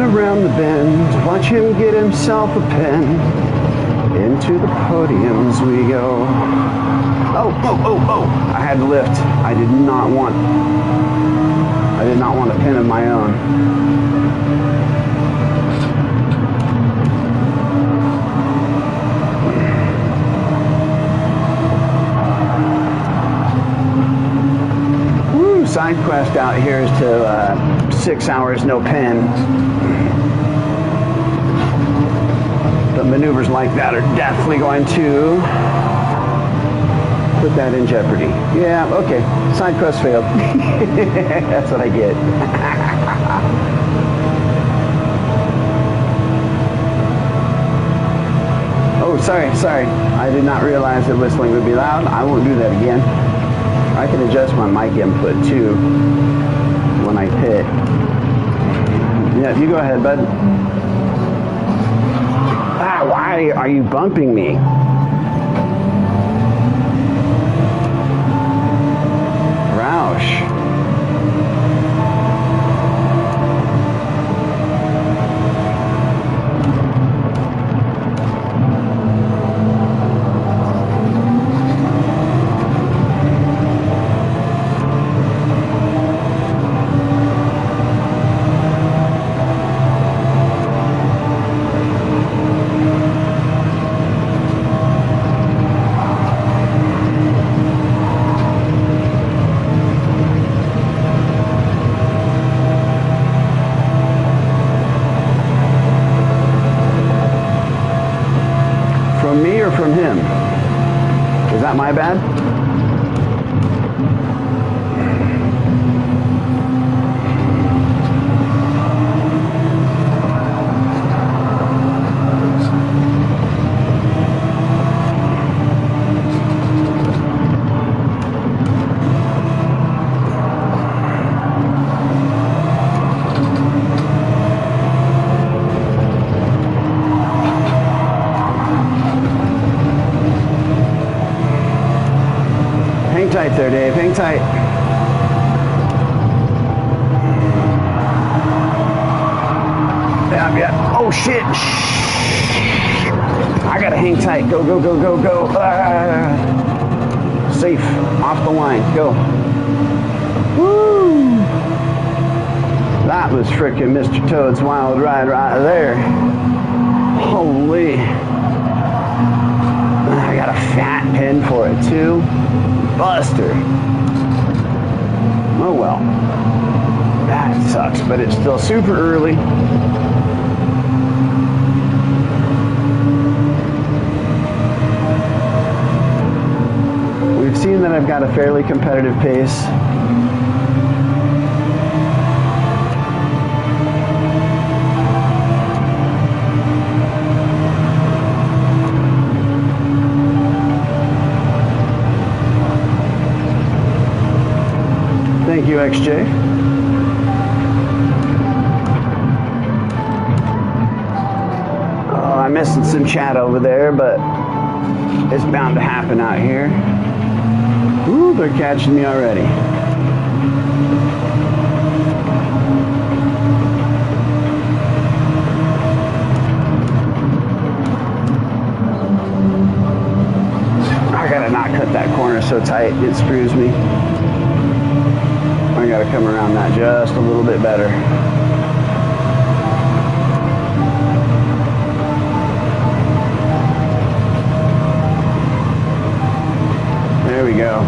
Around the bend, watch him get himself a pen. Into the podiums we go. Oh! I had to lift. I did not want a pen of my own. Woo! Side quest out here is to 6 hours no pen. But maneuvers like that are definitely going to put that in jeopardy. Yeah, okay. Side quest failed. That's what I get. Oh, sorry. I did not realize that whistling would be loud. I won't do that again. I can adjust my mic input too when I pit. Yeah, you go ahead, bud. Ah, why are you bumping me? Roush. From me or from him? Is that my bad? Oh shit! I gotta hang tight. Go, go, go, go, go. Safe. Off the line. Go. Woo! That was frickin' Mr. Toad's Wild Ride right there. Holy. I got a fat pin for it too. Buster. Oh well. That sucks, but it's still super early. We've seen that I've got a fairly competitive pace. Thank you, XJ. Oh, I'm missing some chat over there, but it's bound to happen out here. Ooh, they're catching me already. I gotta not cut that corner so tight, it screws me. I gotta come around that just a little bit better. There we go.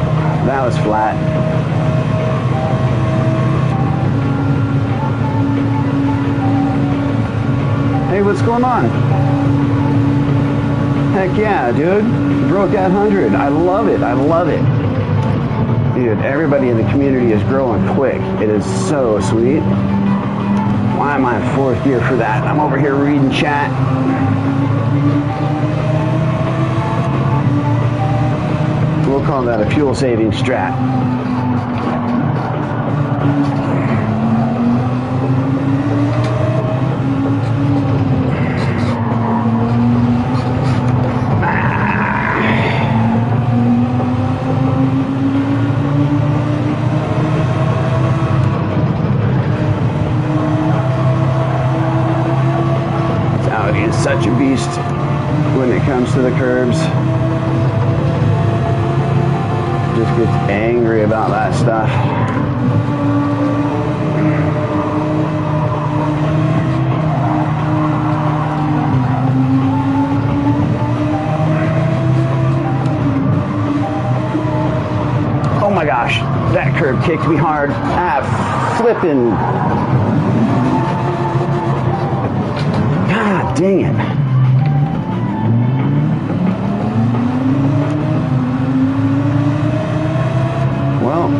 That was flat. Hey, what's going on? Heck yeah, dude. Broke that 100. I love it. I love it. Dude, everybody in the community is growing quick. It is so sweet. Why am I in fourth gear for that? I'm over here reading chat. We'll call that a fuel saving strat. Such a beast when it comes to the curbs. Just gets angry about that stuff. Oh my gosh, that curb kicked me hard. Flipping. God dang it. Well.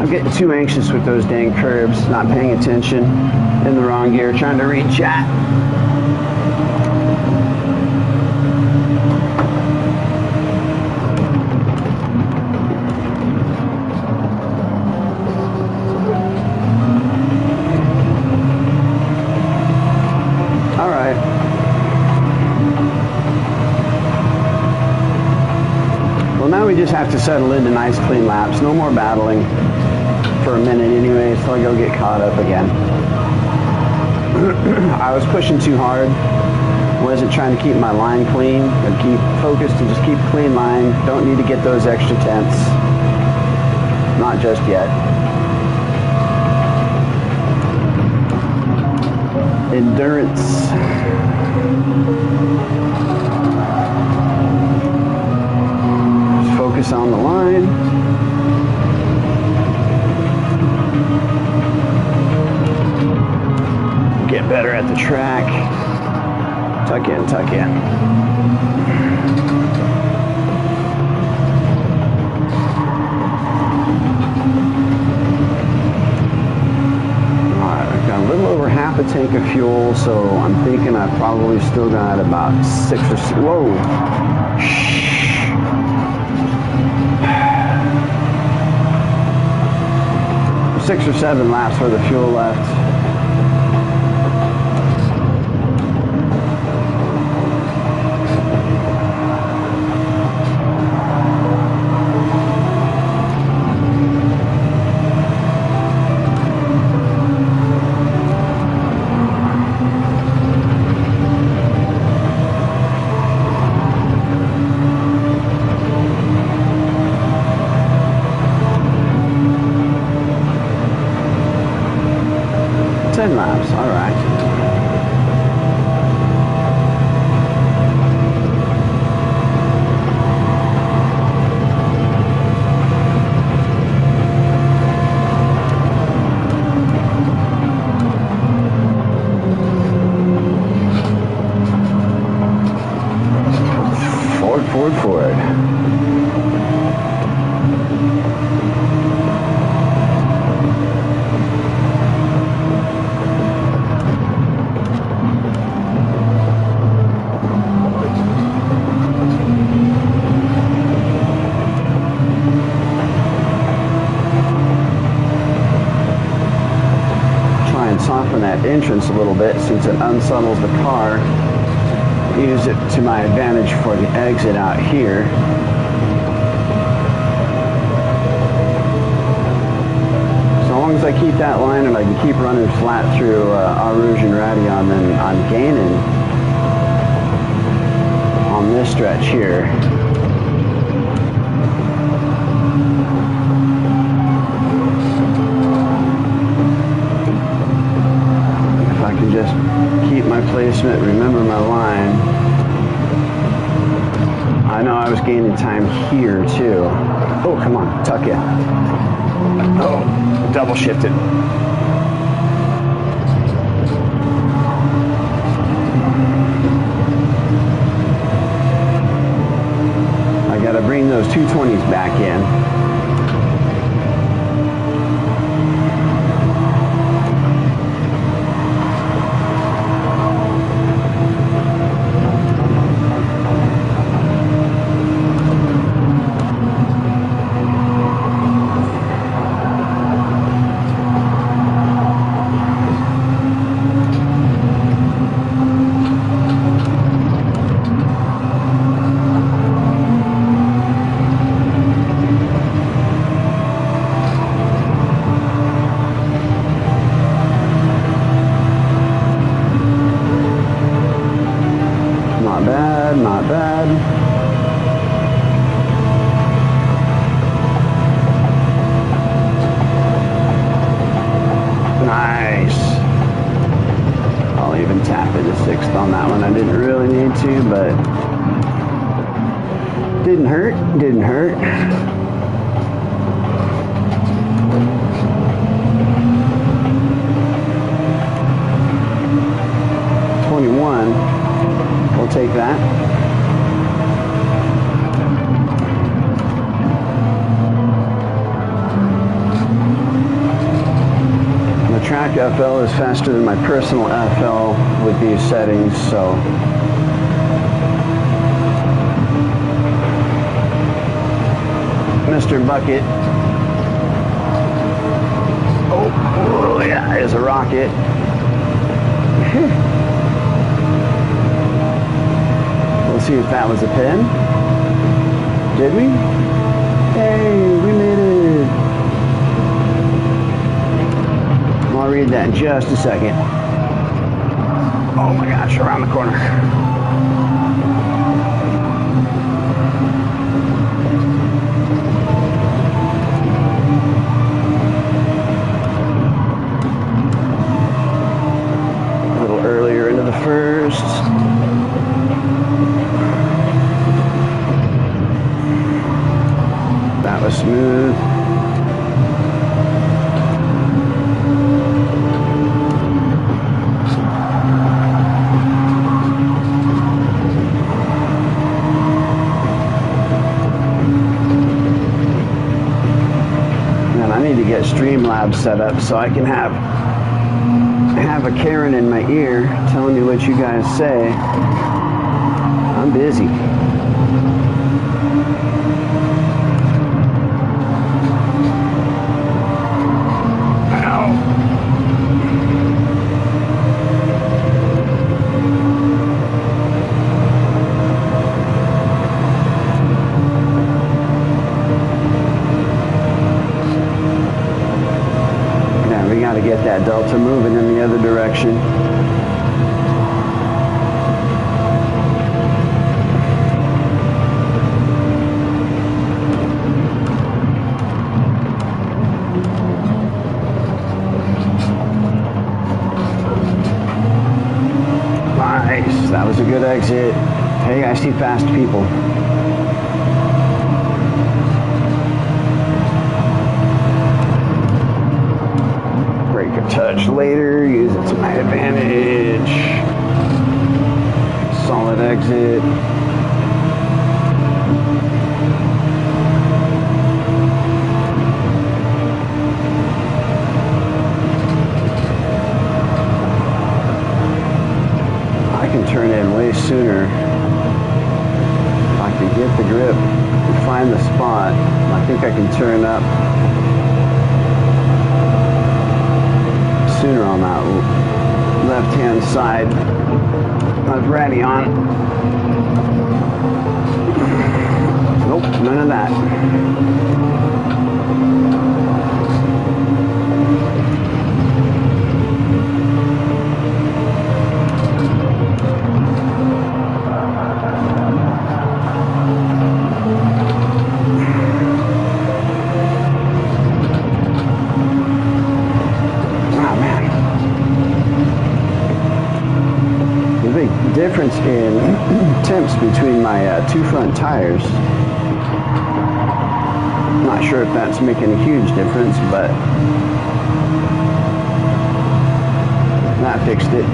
Getting too anxious with those dang curbs, not paying attention, in the wrong gear, trying to read chat. All right. Well, now we just have to settle into nice clean laps, no more battling. For a minute anyway, so I go get caught up again. I was pushing too hard. Wasn't trying to keep my line clean, but keep focused and just keep a clean line. Don't need to get those extra tenths. Not just yet. Endurance. Just focus on the line. Get better at the track. Tuck in, tuck in. All right, I've got a little over half a tank of fuel, so I'm thinking I probably still got about 6 or 7. Whoa! Shh. 6 or 7 laps worth of fuel left. Laps, all right. Forward. Soften that entrance a little bit since it unsettles the car. Use it to my advantage for the exit out here. So long as I keep that line and I can keep running flat through Eau Rouge and Raidillon, then I'm gaining on this stretch here. Just keep my placement, remember my line. I know I was gaining time here too. Oh, come on, tuck in. Oh, double shifted. I gotta bring those 220s back in. Not bad. Nice. I'll even tap into 6th on that one. I didn't really need to, but didn't hurt. 21. We'll take that. The track FL is faster than my personal FL with these settings, so Mr. Bucket. Oh yeah, there's a rocket. We'll see if that was a pin. Did we? Hey, we made it. I'll read that in just a second. Oh my gosh, around the corner. A little earlier into the first. That was smooth. And I need to get Streamlabs set up so I can have have a Karen in my ear telling me what you guys say. I'm busy. To get that Delta moving in the other direction. Nice, that was a good exit. Hey, I see fast people. Touch later, use it to my advantage. Solid exit. I can turn in way sooner. If I can get the grip and find the spot, I think I can turn up sooner on that left-hand side of ready on. Nope, none of that. Difference in temps between my two front tires. Not sure if that's making a huge difference, but that fixed it.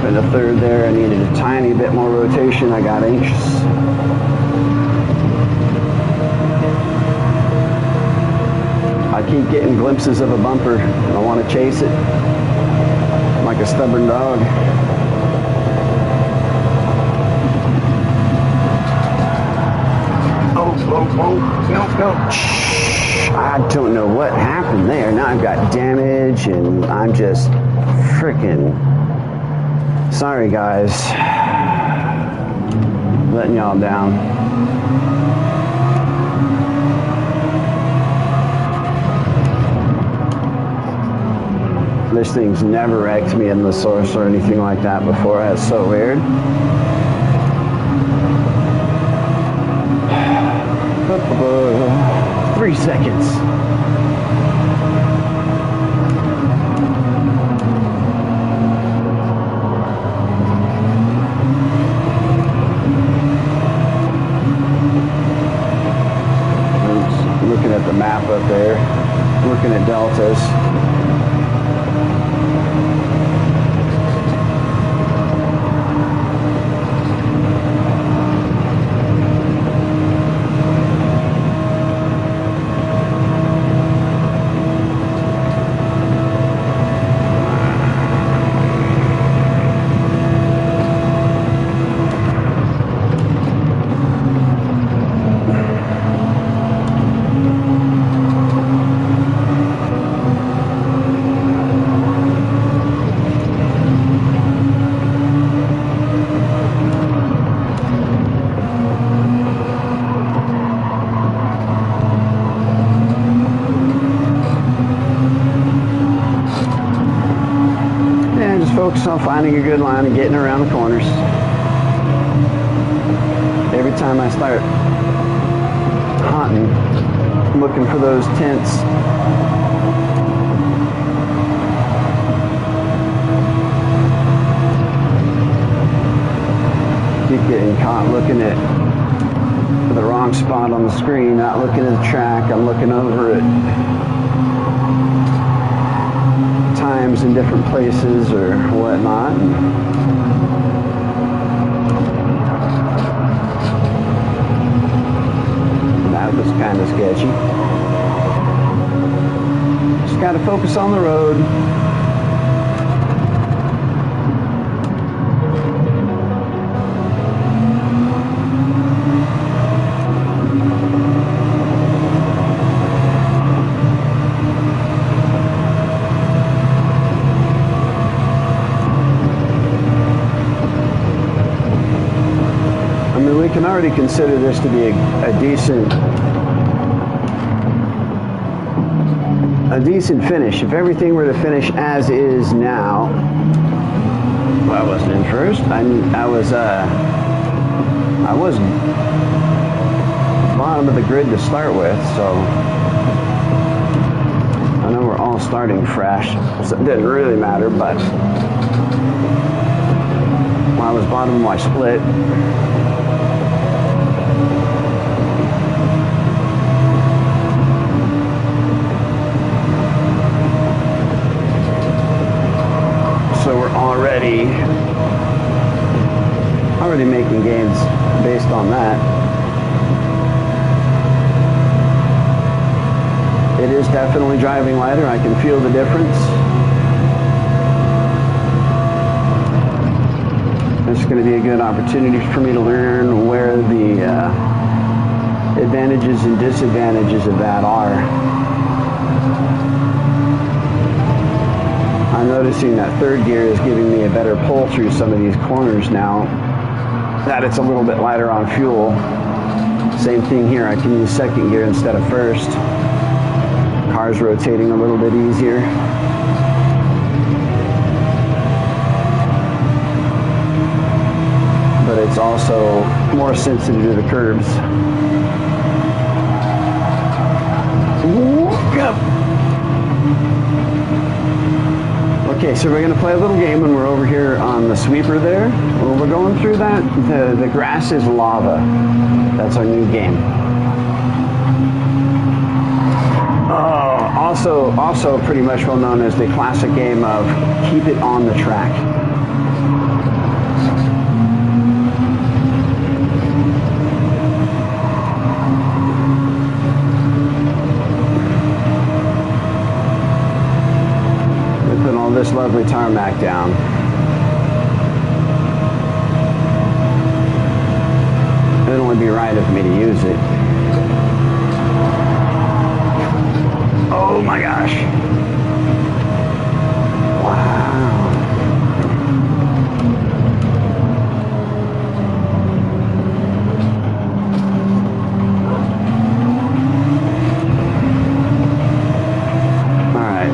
In the third there, I needed a tiny bit more rotation. I got anxious. I keep getting glimpses of a bumper and I want to chase it like a stubborn dog. No. Shh. I don't know what happened there. Now I've got damage and I'm just freaking sorry, guys. Letting y'all down. This thing's never wrecked me in the source or anything like that before. That's so weird. 3 seconds. Looking at the map up there, looking at deltas. Focus on finding a good line and getting around the corners. Every time I start hunting, looking for those tents, keep getting caught looking at the wrong spot on the screen, not looking at the track. I'm looking over it. arms in different places or whatnot. And that was kind of sketchy. Just got to focus on the road. We can already consider this to be a decent finish. If everything were to finish as is now, well, I wasn't in first. I was bottom of the grid to start with, so I know we're all starting fresh, so it didn't really matter, but I was bottom of my split. So we're already making gains based on that. It is definitely driving lighter. I can feel the difference. It's going to be a good opportunity for me to learn where the advantages and disadvantages of that are. I'm noticing that third gear is giving me a better pull through some of these corners now that it's a little bit lighter on fuel. Same thing here, I can use second gear instead of first. Car's rotating a little bit easier. But it's also more sensitive to the curves. Okay, so we're going to play a little game when we're over here on the sweeper there. Well, we're going through that. The grass is lava. That's our new game. Also pretty much well known as the classic game of keep it on the track. This lovely tarmac down. It would only be right of me to use it. Oh my gosh. Wow. All right.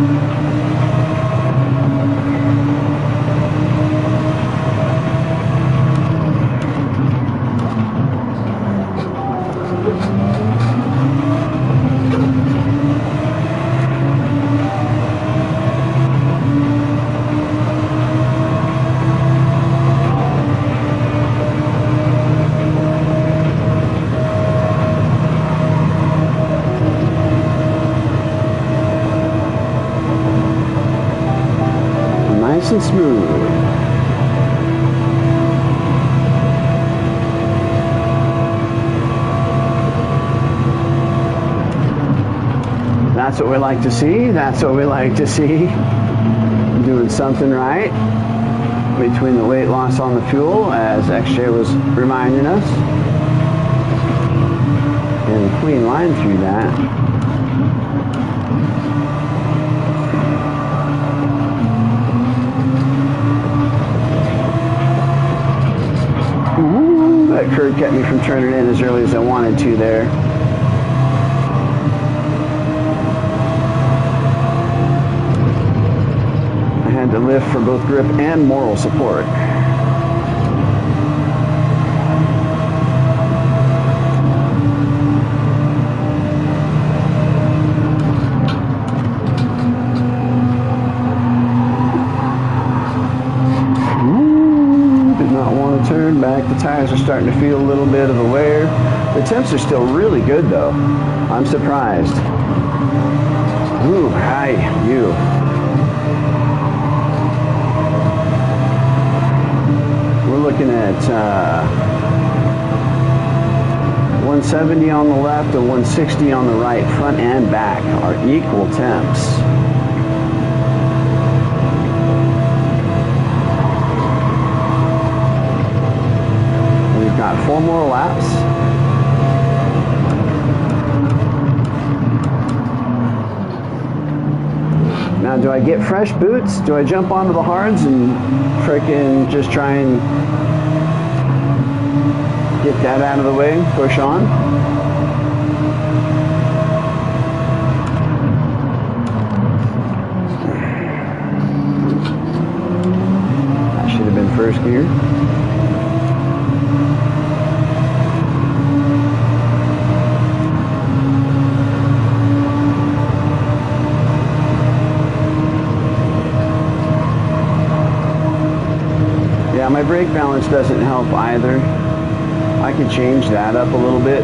Nice and smooth. That's what we like to see. That's what we like to see. Doing something right between the weight loss on the fuel, as XJ was reminding us, and a clean line through that. That curve kept me from turning in as early as I wanted to there. I had to lift for both grip and moral support. Turn back, the tires are starting to feel a little bit of the wear. The temps are still really good though. I'm surprised. Ooh, hi, you. 170 on the left and 160 on the right, front and back, are equal temps. We've got 4 more laps. Now, do I get fresh boots? Do I jump onto the hards and frickin' just try and get that out of the way, push on? That should have been first gear. Yeah, my brake balance doesn't help either. I can change that up a little bit.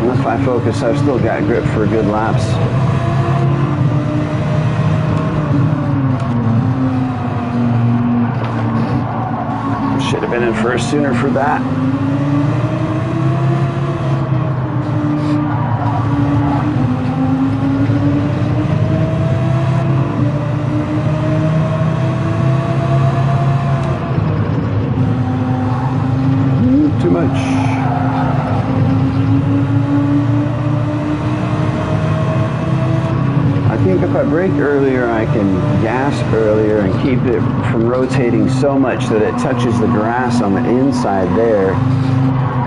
And if I focus, I've still got grip for good laps. Should have been in first sooner for that. Too much. I think if I brake earlier, I can gas earlier and keep it from rotating so much that it touches the grass on the inside there,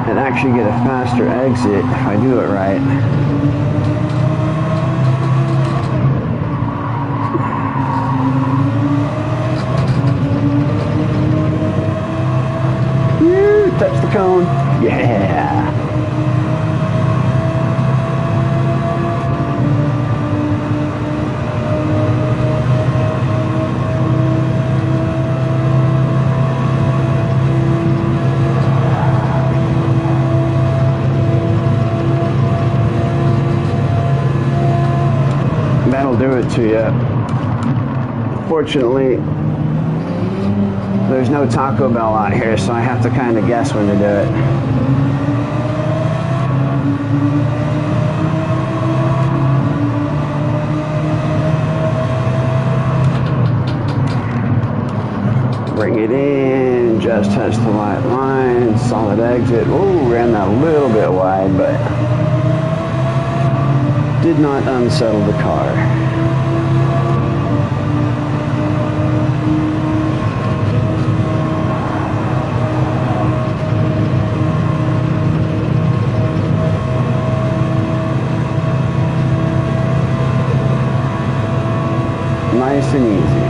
and actually get a faster exit if I do it right. Woo, touch the cone. Yeah. That'll do it to you. Fortunately, there's no Taco Bell out here, so I have to kind of guess when to do it. Bring it in, just touch the white line, solid exit. Ooh, ran that a little bit wide, but did not unsettle the car. Nice and easy.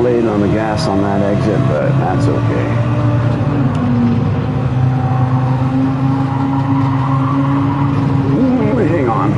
On the gas on that exit, but that's okay. Hang on.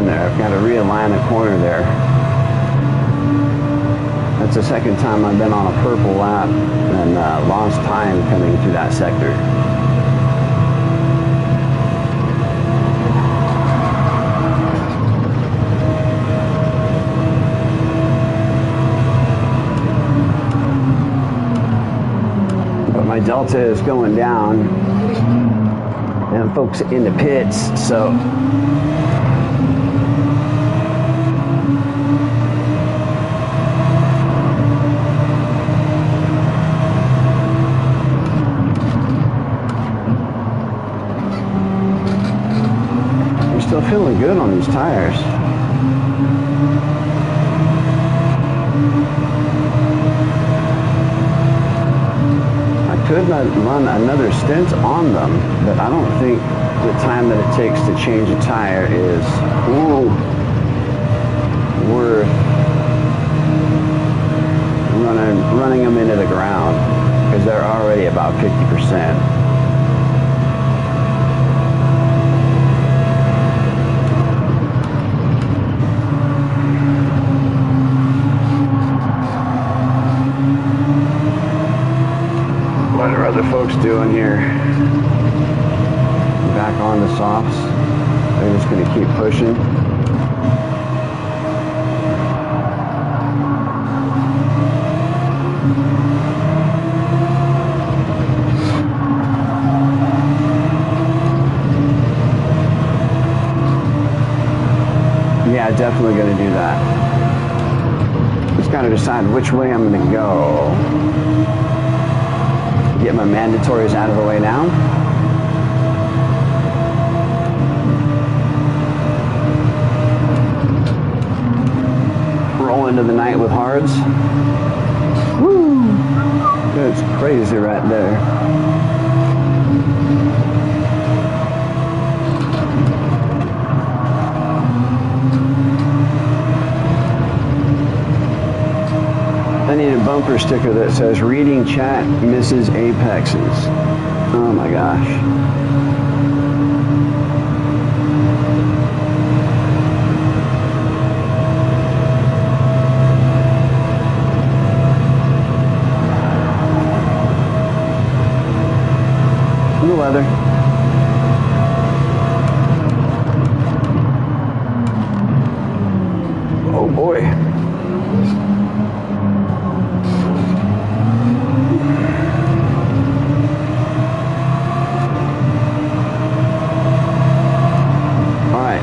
I've got to realign a corner there. That's the second time I've been on a purple lap and lost time coming through that sector. Delta is going down, and folks in the pits, so I'm still feeling good on these tires. Could not run another stint on them, but I don't think the time that it takes to change a tire is worth running them into the ground, because they're already about 50%. What are other folks doing here? Back on the softs. They're just going to keep pushing. Yeah, definitely going to do that. Just got to decide which way I'm going to go. Get my mandatories out of the way now. Roll into the night with hards. Woo! It's crazy right there. I need a bumper sticker that says reading chat misses apexes. Oh my gosh. The leather. Oh boy.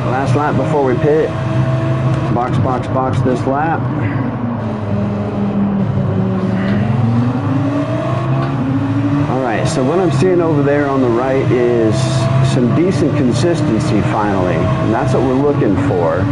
Last lap before we pit. Box, box, box this lap. Alright, so what I'm seeing over there on the right is some decent consistency finally. And that's what we're looking for.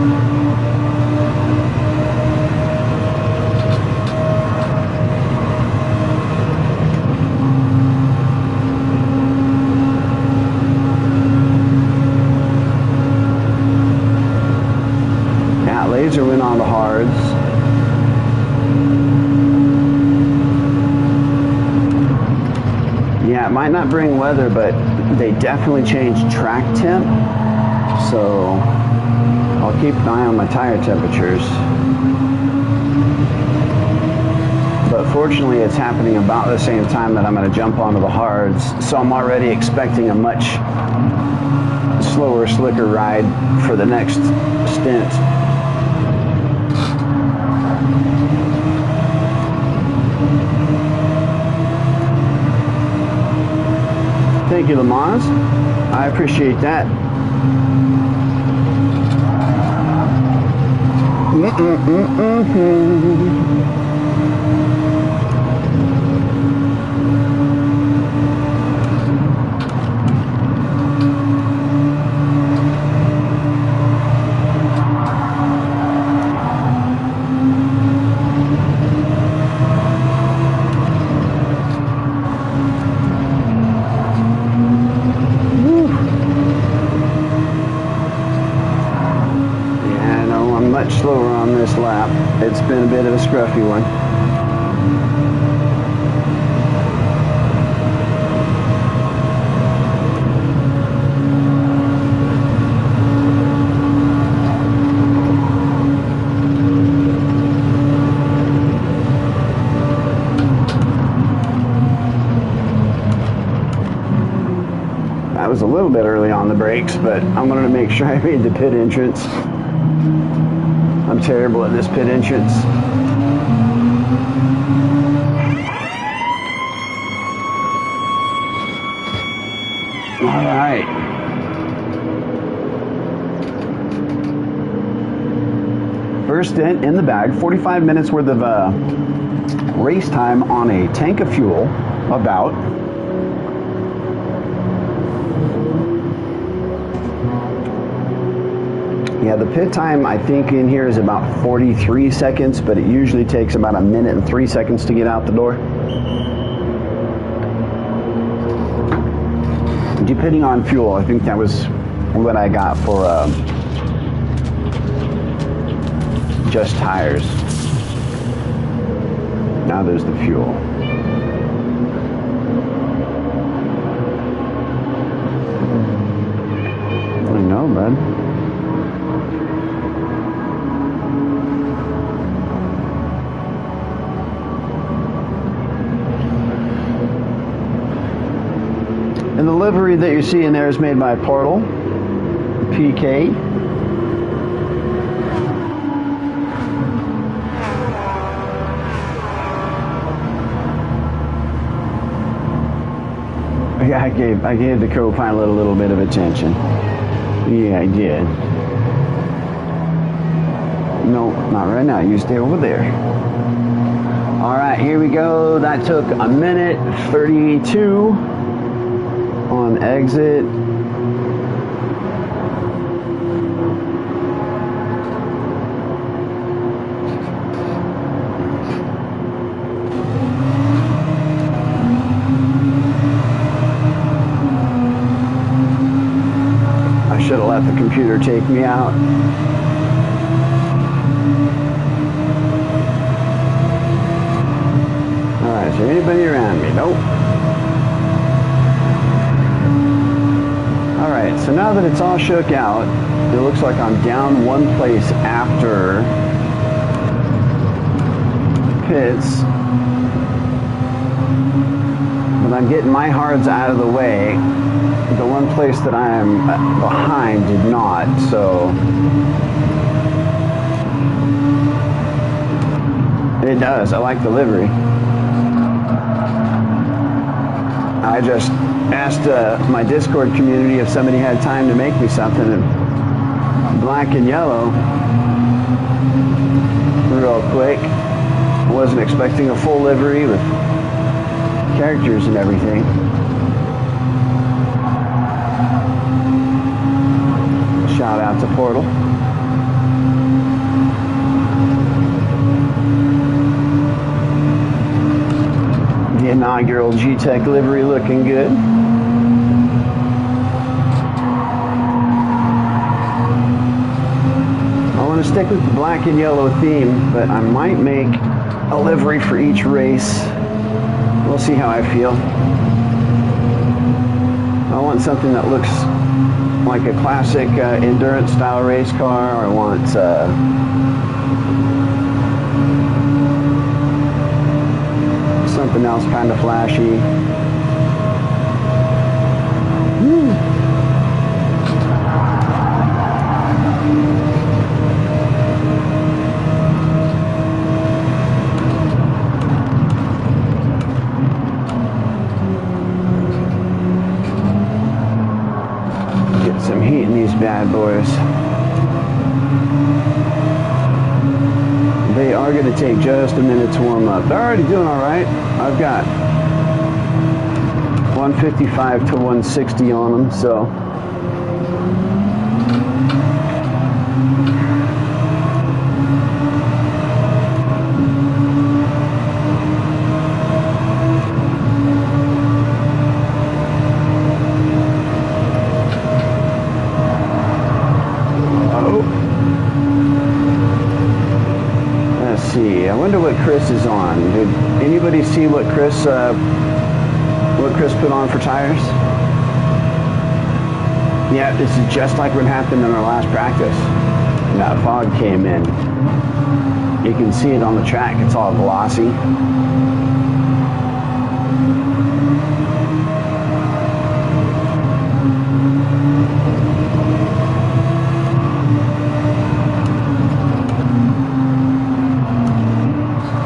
Laser win on the hards. Yeah, it might not bring weather, but they definitely changed track temp. So I'll keep an eye on my tire temperatures. But fortunately, it's happening about the same time that I'm going to jump onto the hards. So I'm already expecting a much slower, slicker ride for the next stint. Thank you, Lamaz. I appreciate that. Much slower on this lap. It's been a bit of a scruffy one. I was a little bit early on the brakes, but I'm going to make sure I made the pit entrance. I'm terrible at this pit entrance. All right. First stint in the bag, 45 minutes worth of race time on a tank of fuel, about. Yeah, the pit time I think in here is about 43 seconds, but it usually takes about 1 minute and 3 seconds to get out the door. Depending on fuel, I think that was what I got for just tires. Now there's the fuel. I know, bud. And the livery that you're seeing there is made by Portal, PK. Yeah, I gave the co-pilot a little bit of attention. Yeah, I did. No, not right now. You stay over there. All right, here we go. That took 1 minute 32 on exit. Should have let the computer take me out. Alright, is there anybody around me? Nope. Alright, so now that it's all shook out, it looks like I'm down one place after pits. But I'm getting my hards out of the way. The one place that I'm behind did not, so it does. I like the livery. I just asked my Discord community if somebody had time to make me something in black and yellow real quick. I wasn't expecting a full livery with characters and everything. Shout out to Portal. The inaugural GTEC livery looking good. I want to stick with the black and yellow theme, but I might make a livery for each race. We'll see how I feel. I want something that looks like a classic endurance style race car. I want something else kind of flashy. Some heat in these bad boys. They are going to take just a minute to warm up. They're already doing all right. I've got 155 to 160 on them, so I wonder what Chris is on. Did anybody see what Chris put on for tires? Yeah, this is just like what happened in our last practice. That fog came in. You can see it on the track. It's all glossy.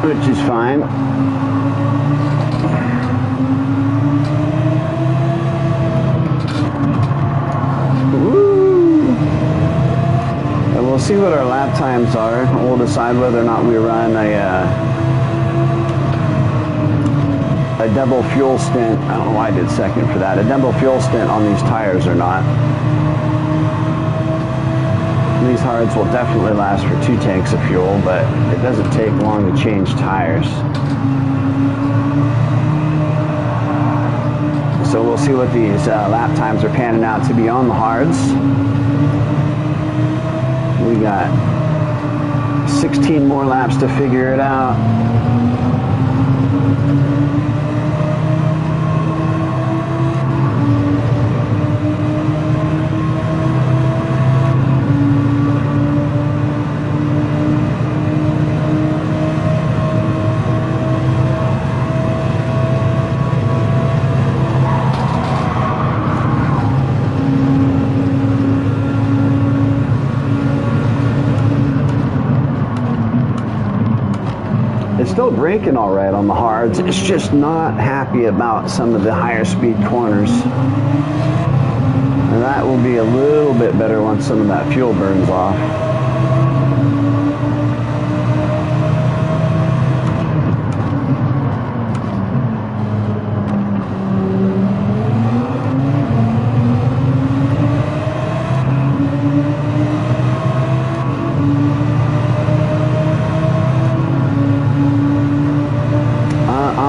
Which is fine. see what our lap times are. We'll decide whether or not we run a double fuel stint. I don't know why I did second for that. A double fuel stint on these tires or not. These hards will definitely last for 2 tanks of fuel, but it doesn't take long to change tires. So we'll see what these lap times are panning out to be on the hards. We got 16 more laps to figure it out. Still braking all right on the hards. It's just not happy about some of the higher speed corners. And that will be a little bit better once some of that fuel burns off.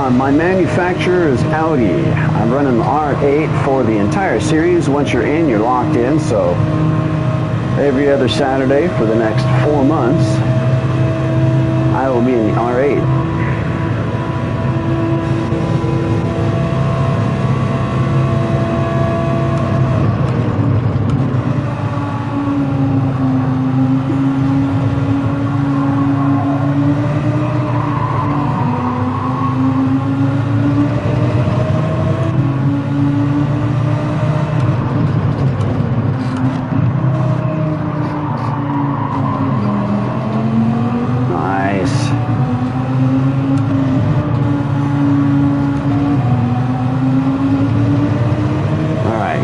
My manufacturer is Audi. I'm running the R8 for the entire series. Once you're in, you're locked in. So every other Saturday for the next 4 months, I will be in the R8.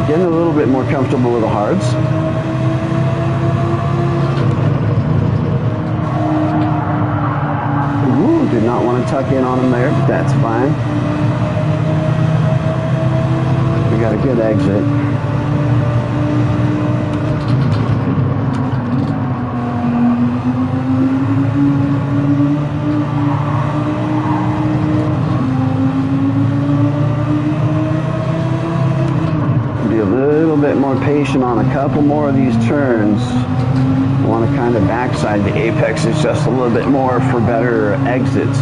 Getting a little bit more comfortable with the hards. Ooh, did not want to tuck in on them there, but that's fine. We got a good exit. More patient on a couple more of these turns. I want to kind of backside the apexes just a little bit more for better exits.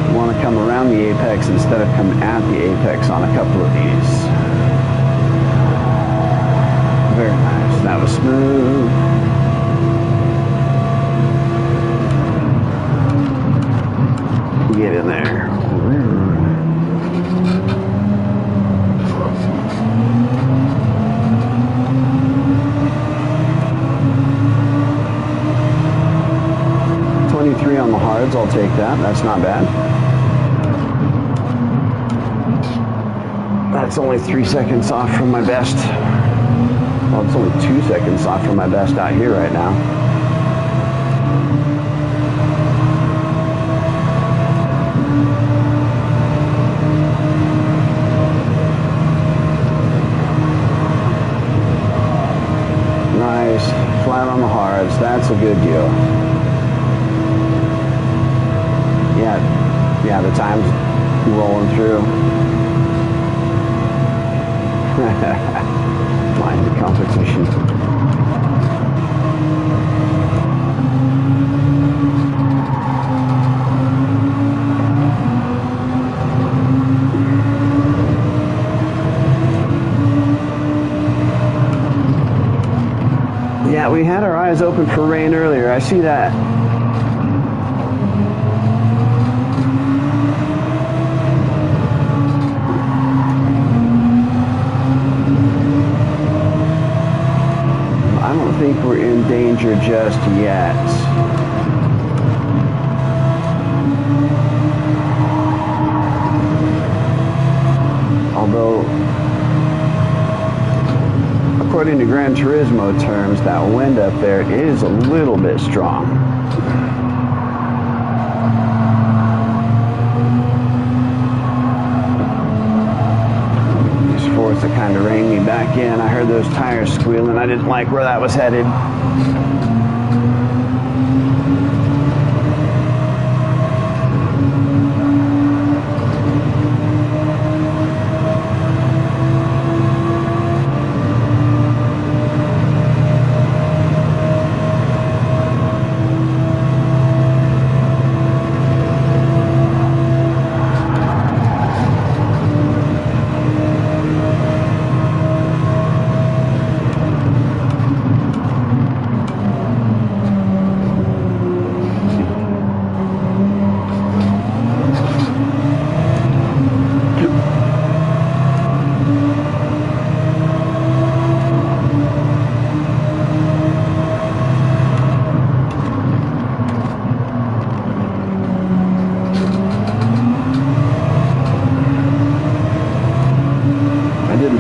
I want to come around the apex instead of come at the apex on a couple of these. Very nice. That was smooth. Get in there. .23 on the hards, I'll take that. That's not bad. That's only 3 seconds off from my best. Well, it's only 2 seconds off from my best out here right now. Flat on the hards, that's a good deal. Yeah, the time's rolling through. Mind the competition. Yeah, we had our eyes open for rain earlier. I see that. I don't think we're in danger just yet. into Gran Turismo terms, that wind up there is a little bit strong. These fourths that kind of reined me back in. I heard those tires squealing. I didn't like where that was headed.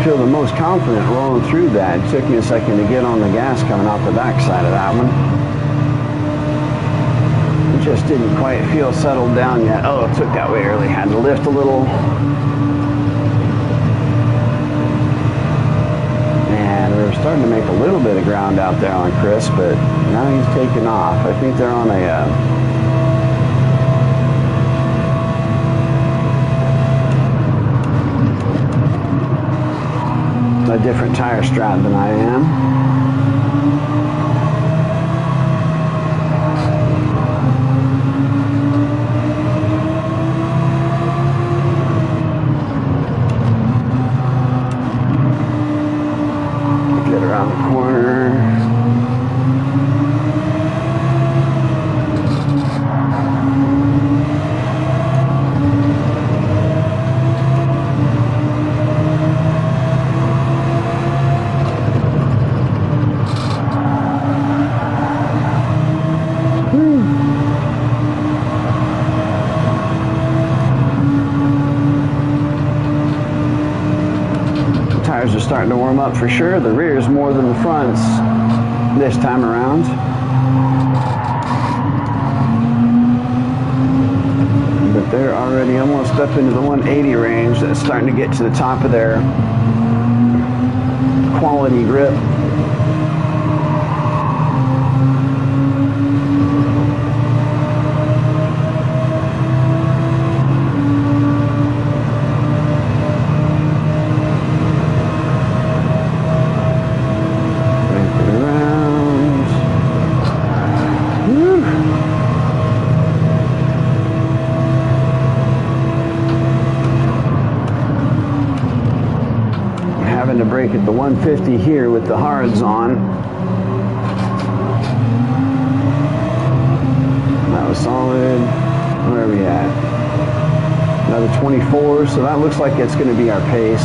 Feel the most confident rolling through that. It took me a second to get on the gas coming out the backside of that one. It just didn't quite feel settled down yet. Oh, it took that way early. Had to lift a little. And we were starting to make a little bit of ground out there on Chris, but now he's taking off. I think they're on a different tire strap than I am. Get around the corner. Are starting to warm up for sure. The rears more than the fronts this time around. But they're already almost up into the 180 range. That's starting to get to the top of their quality grip. To brake at the 150 here with the hards on. That was solid. Where are we at? Another 24, so that looks like it's going to be our pace.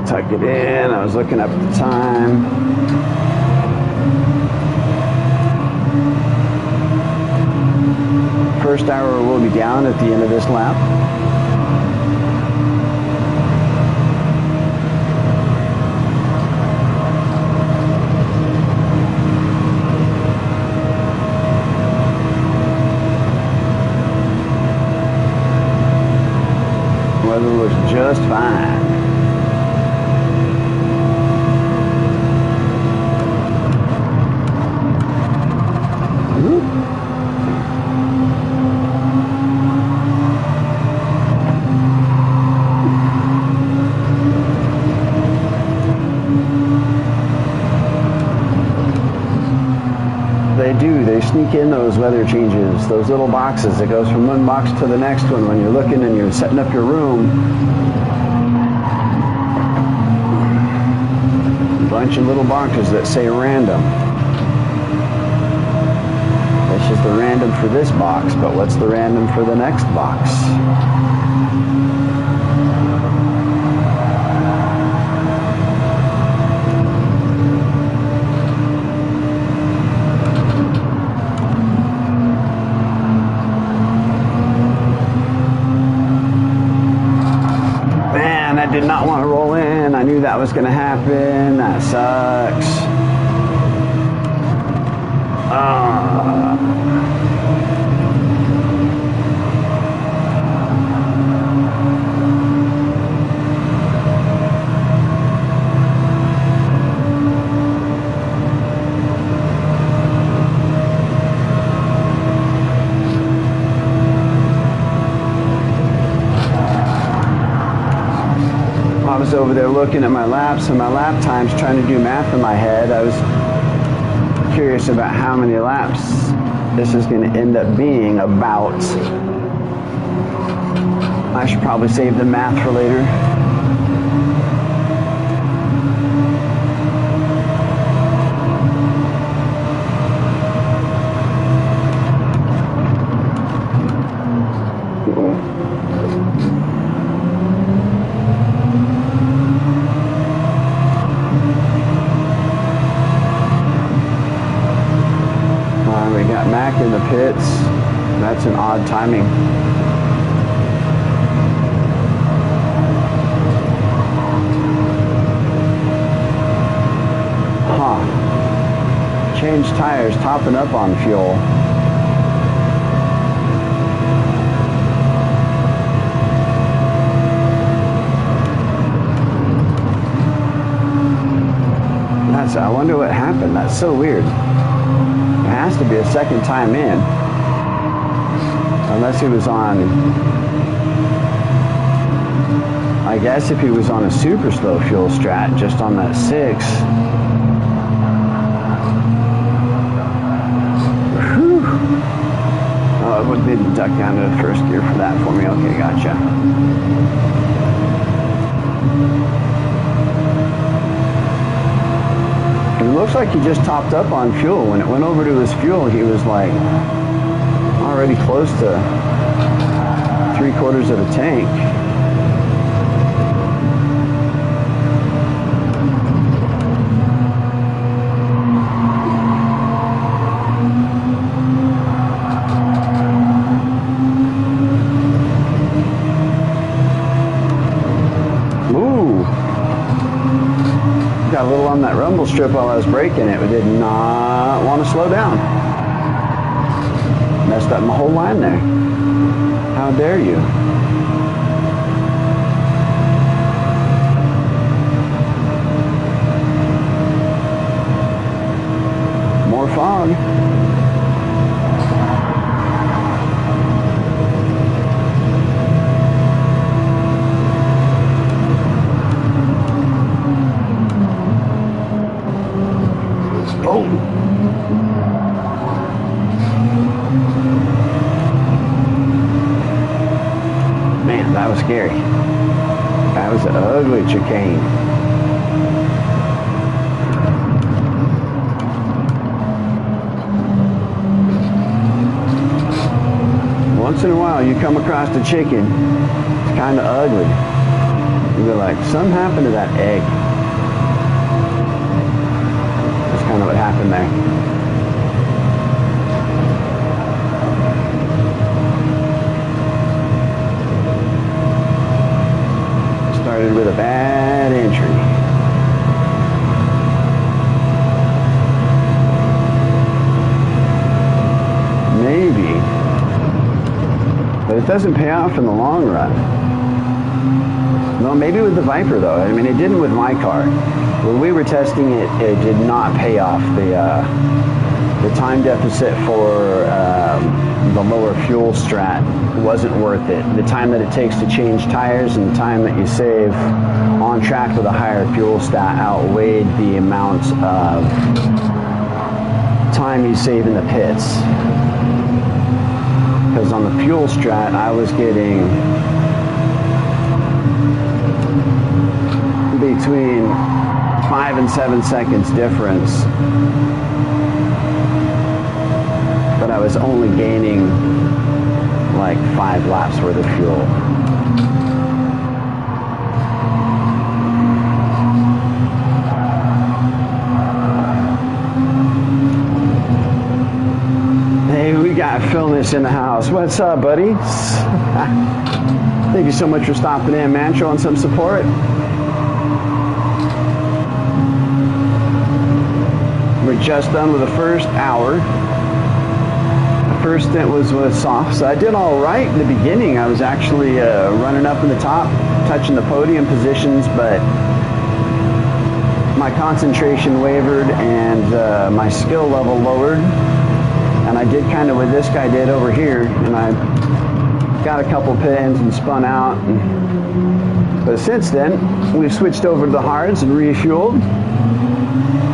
Tuck it in. I was looking up at the time. First hour will be down at the end of this lap. Weather looks just fine. They do. They sneak in those weather changes, those little boxes. It goes from one box to the next one when you're looking and you're setting up your room. A bunch of little boxes that say random. That's just the random for this box, but what's the random for the next box? did not want to roll in. I knew that was going to happen. That sucks. I was over there looking at my laps and my lap times, trying to do math in my head. I was curious about how many laps this is going to end up being about. I should probably save the math for later. We got Mac in the pits. That's an odd timing. Huh. Change tires, topping up on fuel. I wonder what happened. That's so weird. It has to be a second time in. Unless he was on... I guess if he was on a super slow fuel strat, just on that 6. Whew. Oh, it would need to duck down to the first gear for that for me. Okay, gotcha. It looks like he just topped up on fuel. When it went over to his fuel, he was like already close to 3/4 of the tank. Got a little on that rumble strip while I was braking it. We did not want to slow down. Messed up my whole line there. How dare you? More fog. Oh. Man, that was scary. That was an ugly chicane. Once in a while, you come across a chicken. It's kind of ugly. You're like, something happened to that egg. Kind of what happened there. Started with a bad entry. Maybe. But it doesn't pay off in the long run. No, maybe with the Viper though. I mean, it didn't with my car. When we were testing it, it did not pay off. The time deficit for the lower fuel strat wasn't worth it. The time that it takes to change tires and the time that you save on track with a higher fuel stat outweighed the amount of time you save in the pits. Because on the fuel strat, I was getting between 5 and 7 seconds difference, but I was only gaining like 5 laps worth of fuel. Hey, we got Philness in the house. What's up, buddy? Thank you so much for stopping in, man. Showing some support. We're just done with the first hour. The first stint was with soft, so I did all right in the beginning. I was actually running up in the top, touching the podium positions, but my concentration wavered and my skill level lowered. And I did kind of what this guy did over here, and I got a couple pins and spun out. But since then, we've switched over to the hards and refueled.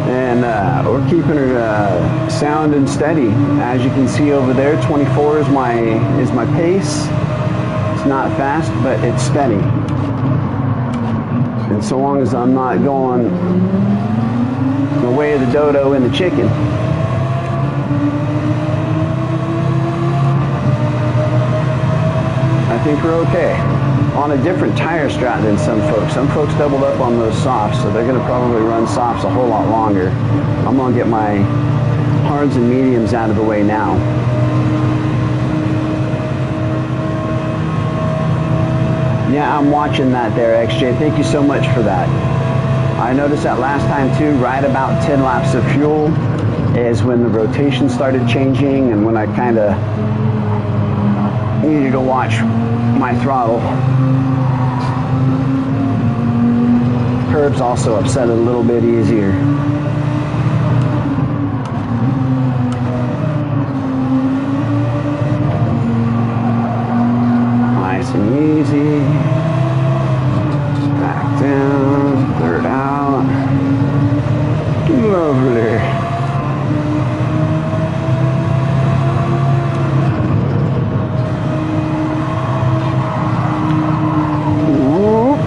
And we're keeping her sound and steady. As you can see over there, 24 is my pace. It's not fast, but it's steady. And so long as I'm not going the way of the dodo and the chicken. I think we're okay. On a different tire strat than some folks. Some folks doubled up on those softs, so they're going to probably run softs a whole lot longer. I'm going to get my hards and mediums out of the way now. Yeah, I'm watching that there, XJ. Thank you so much for that. I noticed that last time too, right about 10 laps of fuel is when the rotation started changing and when I kind of needed to watch my throttle. Curbs also upset it a little bit easier. Nice and easy. Back down, third out. Lovely.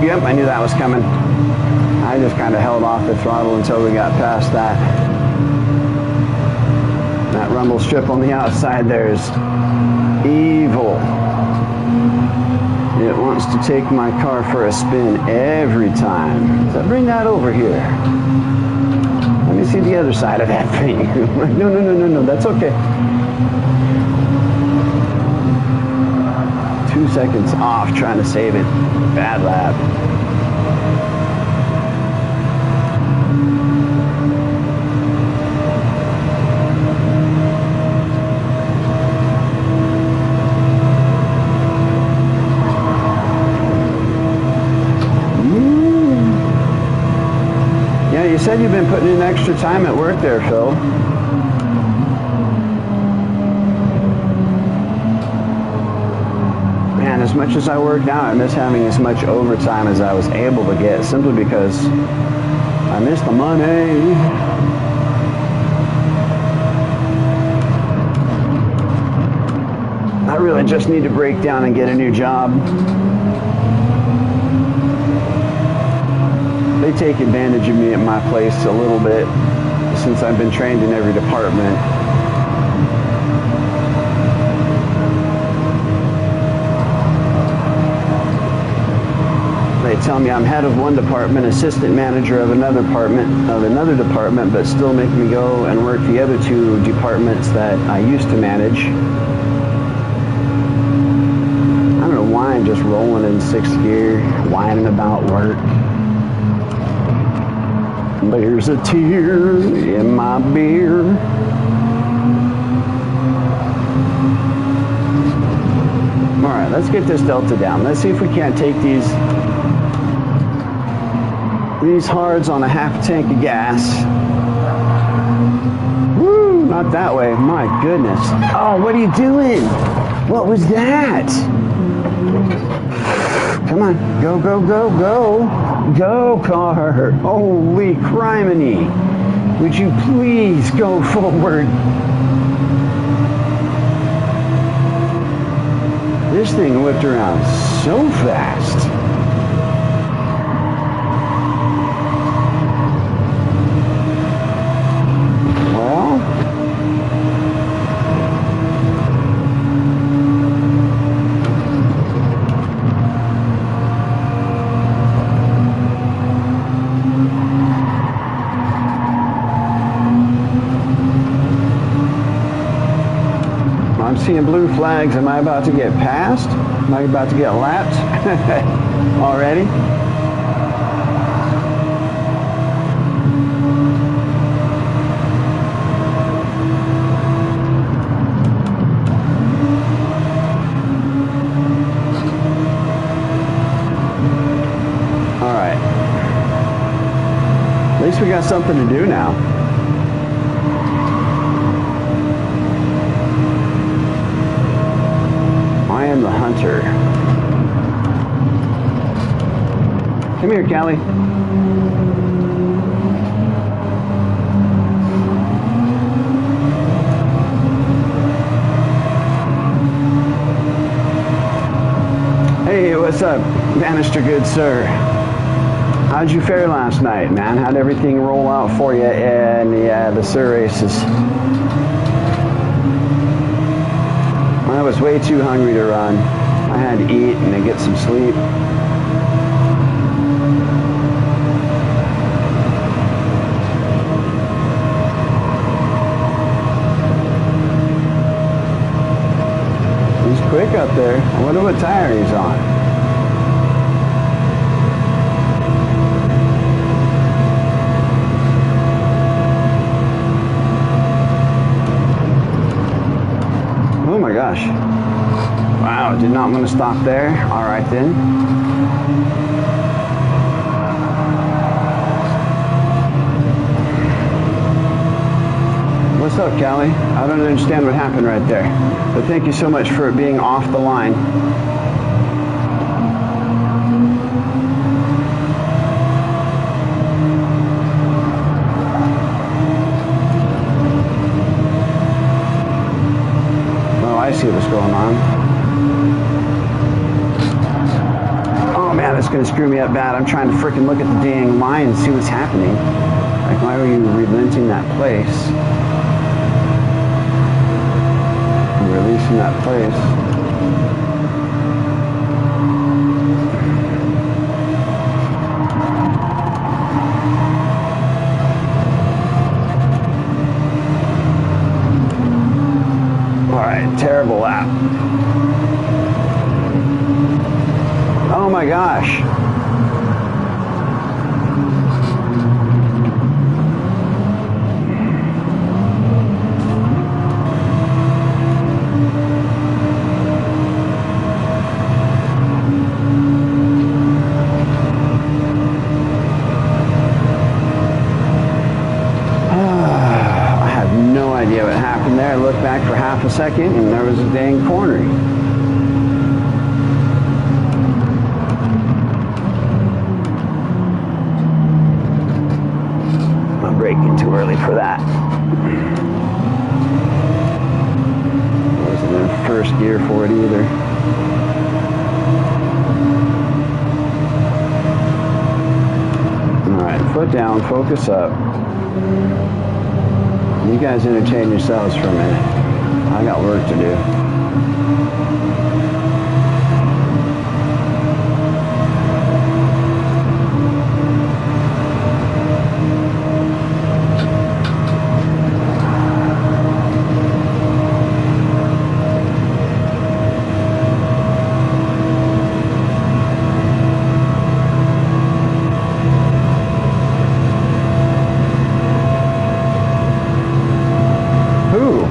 Yep, I knew that was coming. I just kind of held off the throttle until we got past that. That rumble strip on the outside there is evil. It wants to take my car for a spin every time. So bring that over here. Let me see the other side of that thing. No, that's okay. 2 seconds off trying to save it. Bad lap. Yeah, you said you've been putting in extra time at work there, Phil. As much as I work now, I miss having as much overtime as I was able to get, simply because I miss the money. I really just need to break down and get a new job. They take advantage of me at my place a little bit since I've been trained in every department. They tell me I'm head of one department, assistant manager of another department, but still make me go and work the other two departments that I used to manage. I don't know why I'm just rolling in 6th gear, whining about work. There's a tear in my beer. All right, let's get this delta down. Let's see if we can't take these hards on a half tank of gas. Woo, not that way. My goodness. Oh, what are you doing? What was that? Come on. Go, go, go, go. Go, car. Holy criminy. Would you please go forward? This thing whipped around so fast. seeing blue flags. Am I about to get passed? Am I about to get lapped already? All right. At least we got something to do now. I am the hunter. Come here, Callie. Hey, what's up, Bannister, good sir? How'd you fare last night, man? How'd everything roll out for you in the Sir races? I was way too hungry to run. I had to eat and then get some sleep. He's quick up there. I wonder what tire he's on. Oh my gosh. Wow, did not want to stop there. All right then. What's up, Callie? I don't understand what happened right there. But thank you so much for it being off the line. I see what's going on. Oh man, that's gonna screw me up bad. I'm trying to freaking look at the dang line and see what's happening. Like, why are you relenting that place? Releasing that place. Terrible lap. Oh my gosh. Idea what happened there. I looked back for half a second and there was a dang corner. I'm braking too early for that. Wasn't in first gear for it either. Alright, foot down, focus up. You guys entertain yourselves for a minute. I got work to do.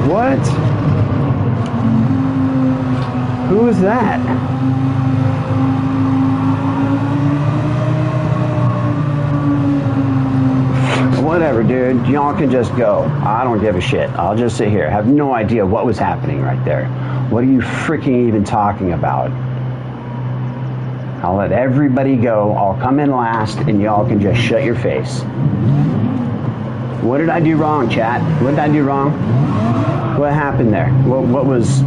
What? Who is that? Whatever, dude. Y'all can just go. I don't give a shit. I'll just sit here. I have no idea what was happening right there. What are you freaking even talking about? I'll let everybody go. I'll come in last and y'all can just shut your face. What did I do wrong, chat? What did I do wrong? What happened there? What was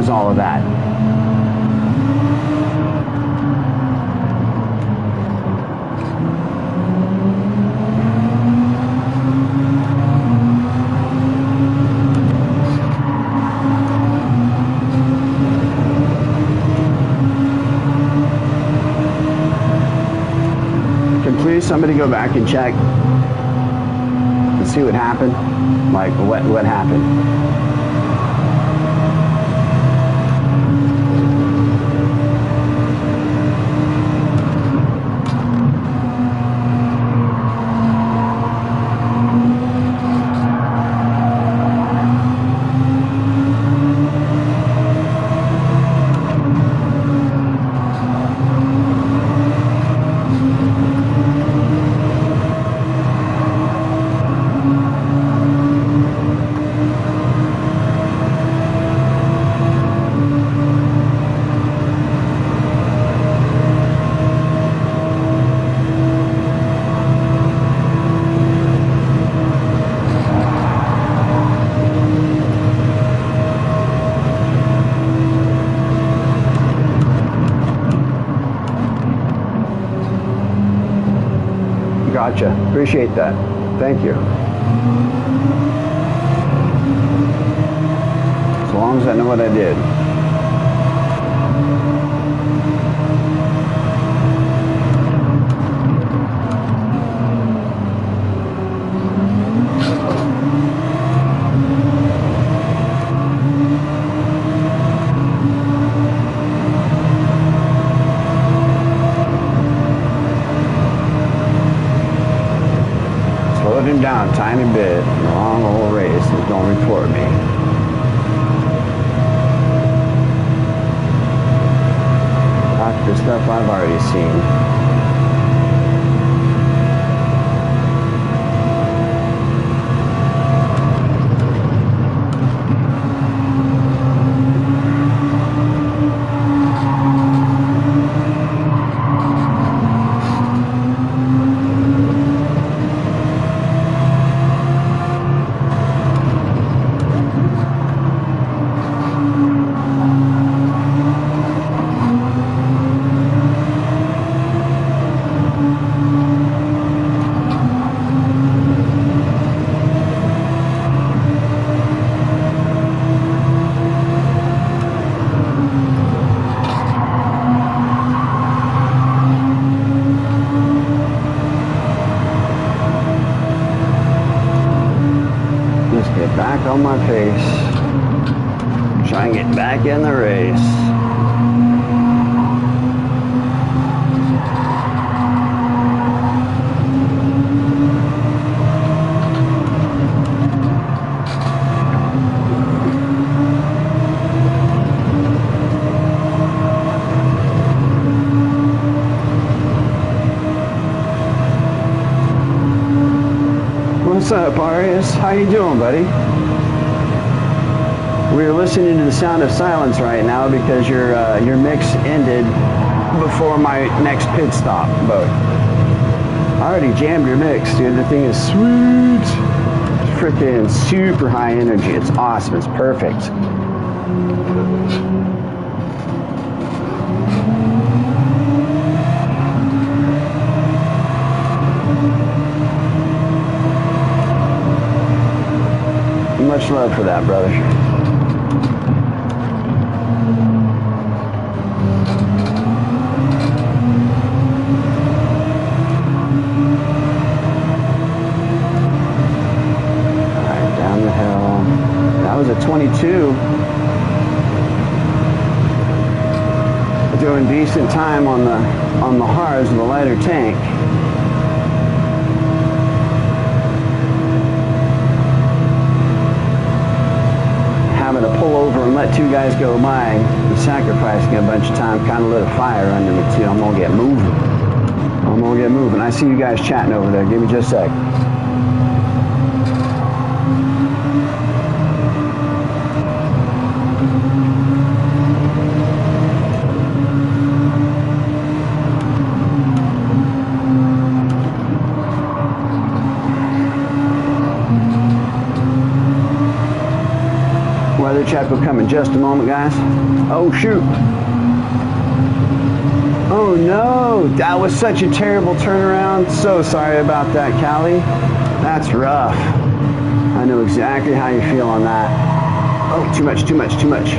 all of that? Can please somebody go back and check and see what happened? Like, what happened? Gotcha. Appreciate that. Thank you. As long as I know what I did. Slowed him down a tiny bit. Long old race. He's going to report me. Lots of stuff I've already seen. Back on my pace. Try and get back in the race. What's up, Arias? How you doing, buddy? We're listening to the sound of silence right now because your mix ended before my next pit stop. But I already jammed your mix, dude. The thing is sweet. It's freaking super high energy. It's awesome. It's perfect. Much love for that, brother. Alright, down the hill. That was a 22. Doing decent time on the hards with a lighter tank. Having to pull over and let two guys go by and sacrificing a bunch of time kind of lit a fire under me too. I'm gonna get moving. I'm gonna get moving. I see you guys chatting over there. Give me just a sec. Weather check will come in just a moment, guys. Oh, shoot. Oh, no. That was such a terrible turnaround. So sorry about that, Callie. That's rough. I know exactly how you feel on that. Oh, too much, too much, too much.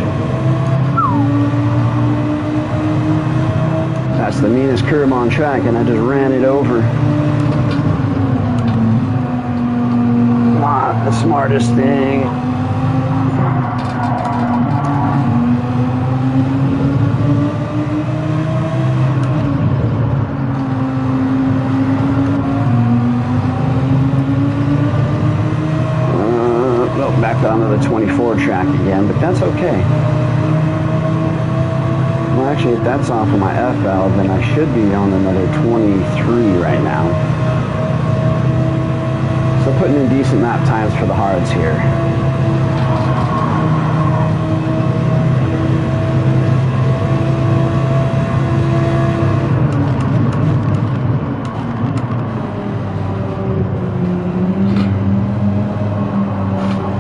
That's the meanest curb on track, and I just ran it over. Not the smartest thing. Back onto the 24 track again, but that's okay. Well, actually, if that's off of my FL, then I should be on another 23 right now. So putting in decent lap times for the hards here.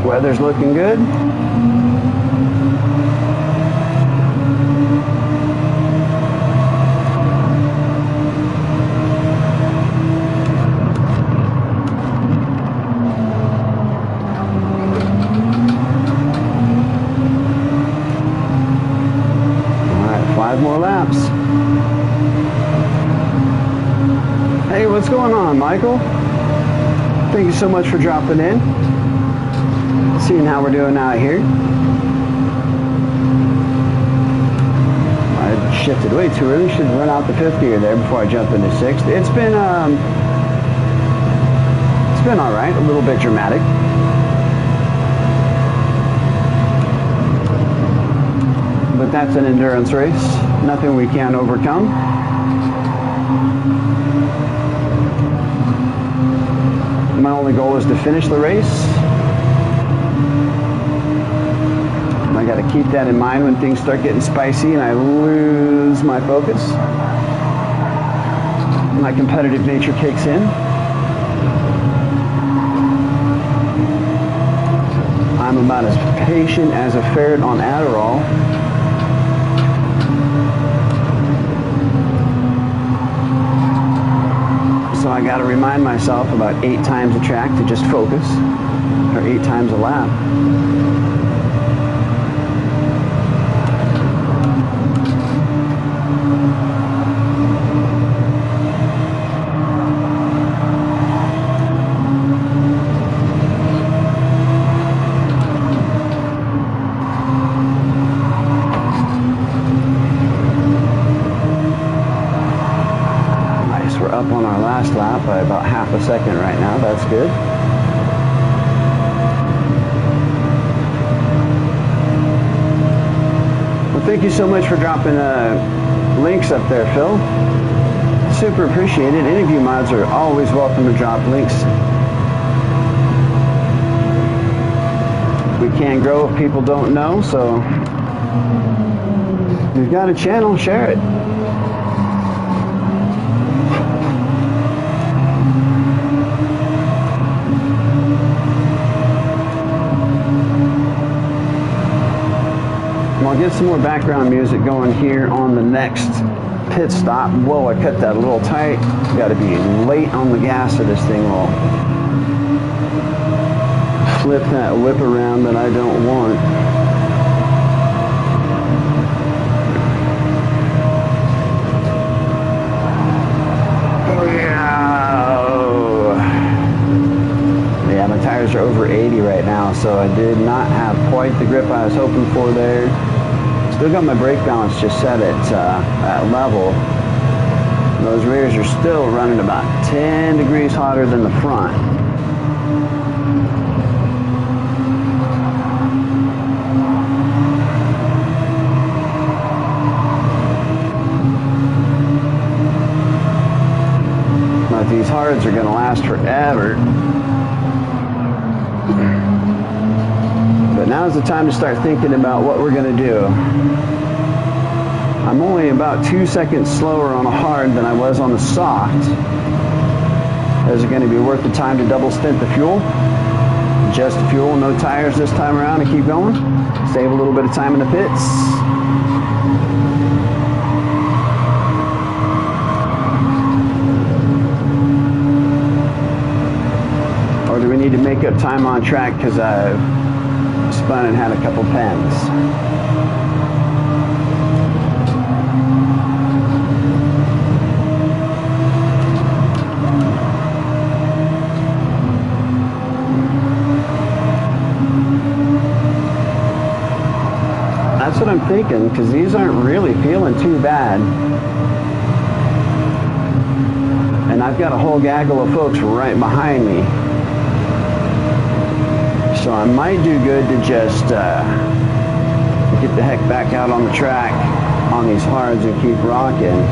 Weather's looking good. 5 more laps. Hey, what's going on, Michael? Thank you so much for dropping in. Seeing how we're doing out here. I shifted way too early. Should run out the 5th gear there before I jump into 6th. It's been all right. A little bit dramatic. But that's an endurance race. Nothing we can't overcome. My only goal is to finish the race. I got to keep that in mind when things start getting spicy and I lose my focus. My competitive nature kicks in. I'm about as patient as a ferret on Adderall. So I got to remind myself about 8 times a track to just focus, or 8 times a lap. Up on our last lap by about half a second right now. That's good. Well, thank you so much for dropping links up there, Phil. Super appreciated. Any of you mods are always welcome to drop links. We can't grow if people don't know, so if you've got a channel, share it. I'll get some more background music going here on the next pit stop. Whoa, I cut that a little tight. Got to be late on the gas or this thing will flip that whip around that I don't want. Yeah, my tires are over 80 right now, so I did not have quite the grip I was hoping for there. Still got my brake balance just set at level. Those rears are still running about 10 degrees hotter than the front. But these hards are going to last forever. But now's the time to start thinking about what we're going to do. I'm only about 2 seconds slower on a hard than I was on the soft. Is it going to be worth the time to double stint the fuel? Just fuel, no tires this time around and keep going? Save a little bit of time in the pits? Or do we need to make up time on track because I've spun and had a couple pens? That's what I'm thinking, because these aren't really feeling too bad. And I've got a whole gaggle of folks right behind me. So I might do good to just get the heck back out on the track on these hards and keep rocking.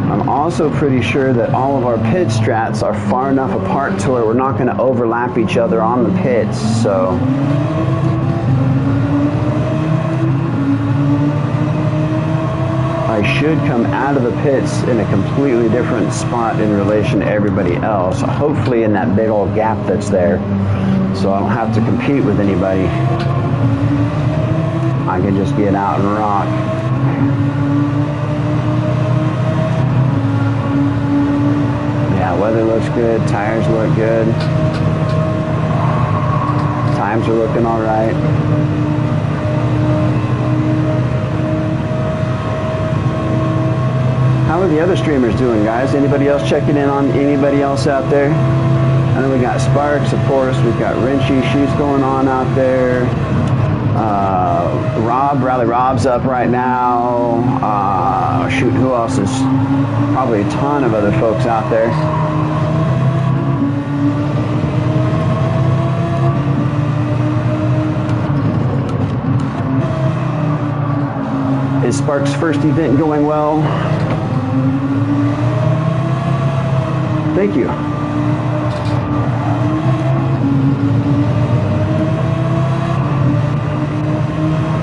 I'm also pretty sure that all of our pit strats are far enough apart to where we're not going to overlap each other on the pits. So I should come out of the pits in a completely different spot in relation to everybody else. Hopefully in that big old gap that's there. So I don't have to compete with anybody. I can just get out and rock. Yeah, weather looks good. Tires look good. Time times are looking all right. How are the other streamers doing, guys? Anybody else checking in on anybody else out there? I know we got Sparks, of course. We've got Rinchy. She's going on out there. Rally Rob's up right now. Shoot, who else is? Probably a ton of other folks out there. Is Sparks' first event going well? Thank you.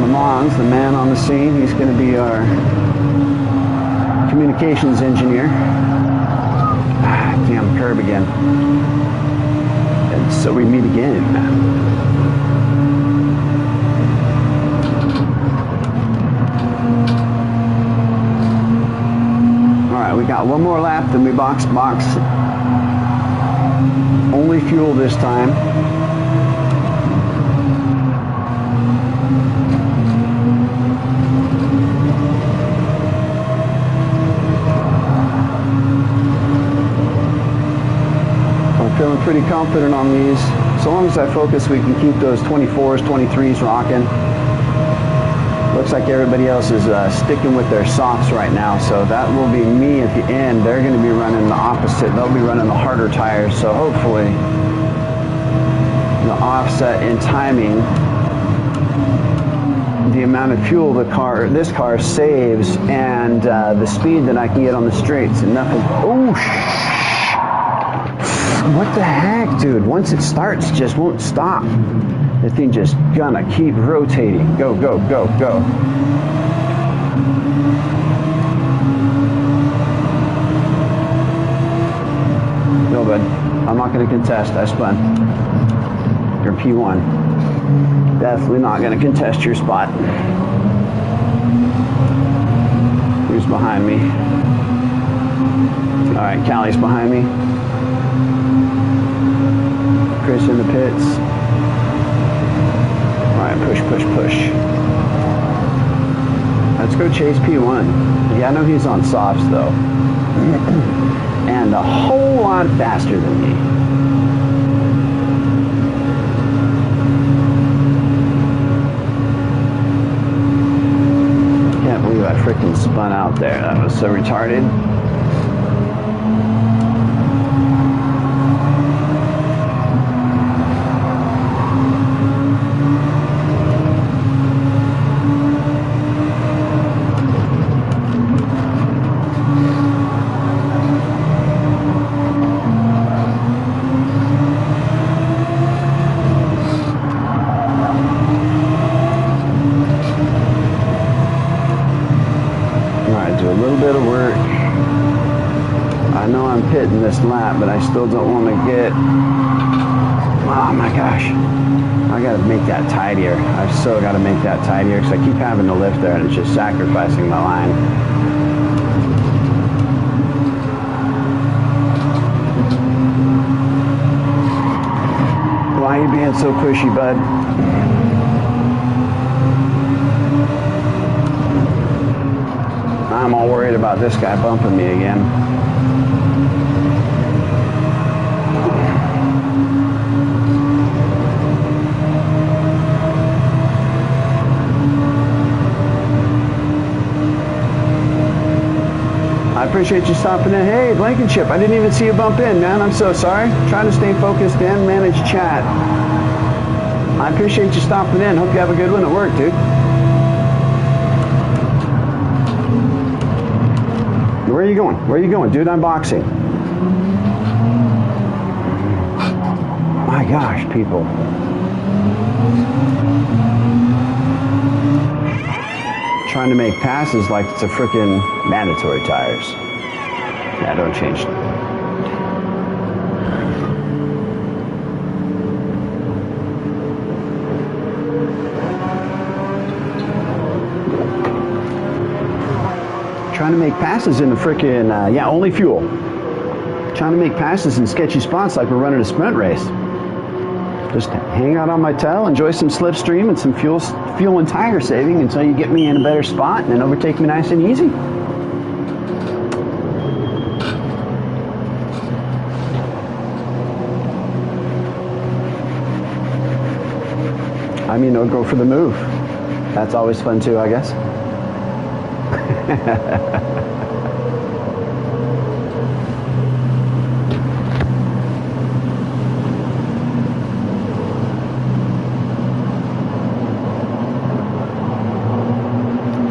Lamon's the man on the scene. He's going to be our communications engineer. Damn curb again. And so we meet again. We got one more lap, then we box. Only fuel this time. I'm feeling pretty confident on these. So long as I focus, we can keep those 24s, 23s rocking. Looks like everybody else is sticking with their softs right now, so that will be me at the end. They're going to be running the opposite. They'll be running the harder tires, so hopefully the offset in timing, the amount of fuel this car saves, and the speed that I can get on the straights. Enough of, oh, what the heck, dude? Once it starts, it just won't stop. The thing just gonna keep rotating. Go, go, go, go. No, bud. I'm not gonna contest. I spun. You're P1. Definitely not gonna contest your spot. Who's behind me? All right, Callie's behind me. Chris in the pits. Push, push, push. Let's go chase P1. Yeah, I know he's on softs though. And a whole lot faster than me. Can't believe I freaking spun out there. That was so retarded. Hitting this lap, but I still don't want to get, oh my gosh, I gotta make that tidier. I've still got to make that tidier because I keep having to lift there and it's just sacrificing my line. Why are you being so pushy, bud? I'm all worried about this guy bumping me again. I appreciate you stopping in. Hey, Blankenship, I didn't even see you bump in, man. I'm so sorry. Trying to stay focused and manage chat. I appreciate you stopping in. Hope you have a good one at work, dude. Where are you going? Where are you going? Dude, I'm boxing. My gosh, people. Trying to make passes like it's a freaking mandatory tires. Yeah, don't change. Trying to make passes in the freaking, yeah, only fuel. Trying to make passes in sketchy spots like we're running a sprint race. Just hang out on my tail, enjoy some slipstream and some fuel and tire saving until you get me in a better spot and then overtake me nice and easy. I mean, no, go for the move. That's always fun too, I guess.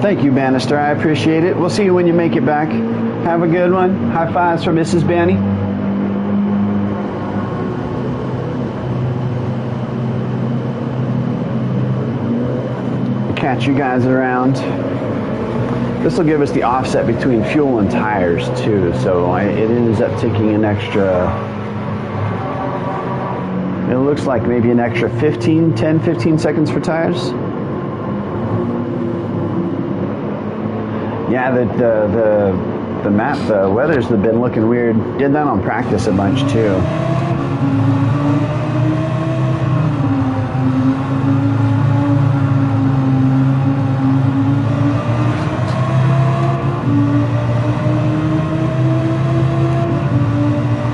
Thank you, Bannister. I appreciate it. We'll see you when you make it back. Have a good one. High fives for Mrs. Banny. Catch you guys around. This will give us the offset between fuel and tires too, so it ends up taking an extra, it looks like maybe an extra 10, 15 seconds for tires. Yeah, the map, the weather's been looking weird. Did that on practice a bunch too.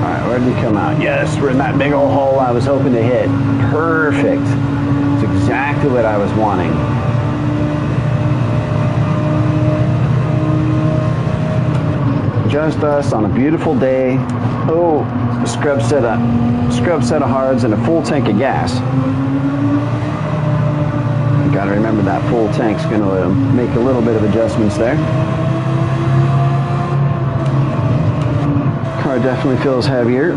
Alright, where did he come out? Yes, we're in that big old hole I was hoping to hit. Perfect. It's exactly what I was wanting. Just us on a beautiful day. Oh, a scrub set of hards and a full tank of gas. You gotta remember that full tank's gonna make a little bit of adjustments there. Car definitely feels heavier.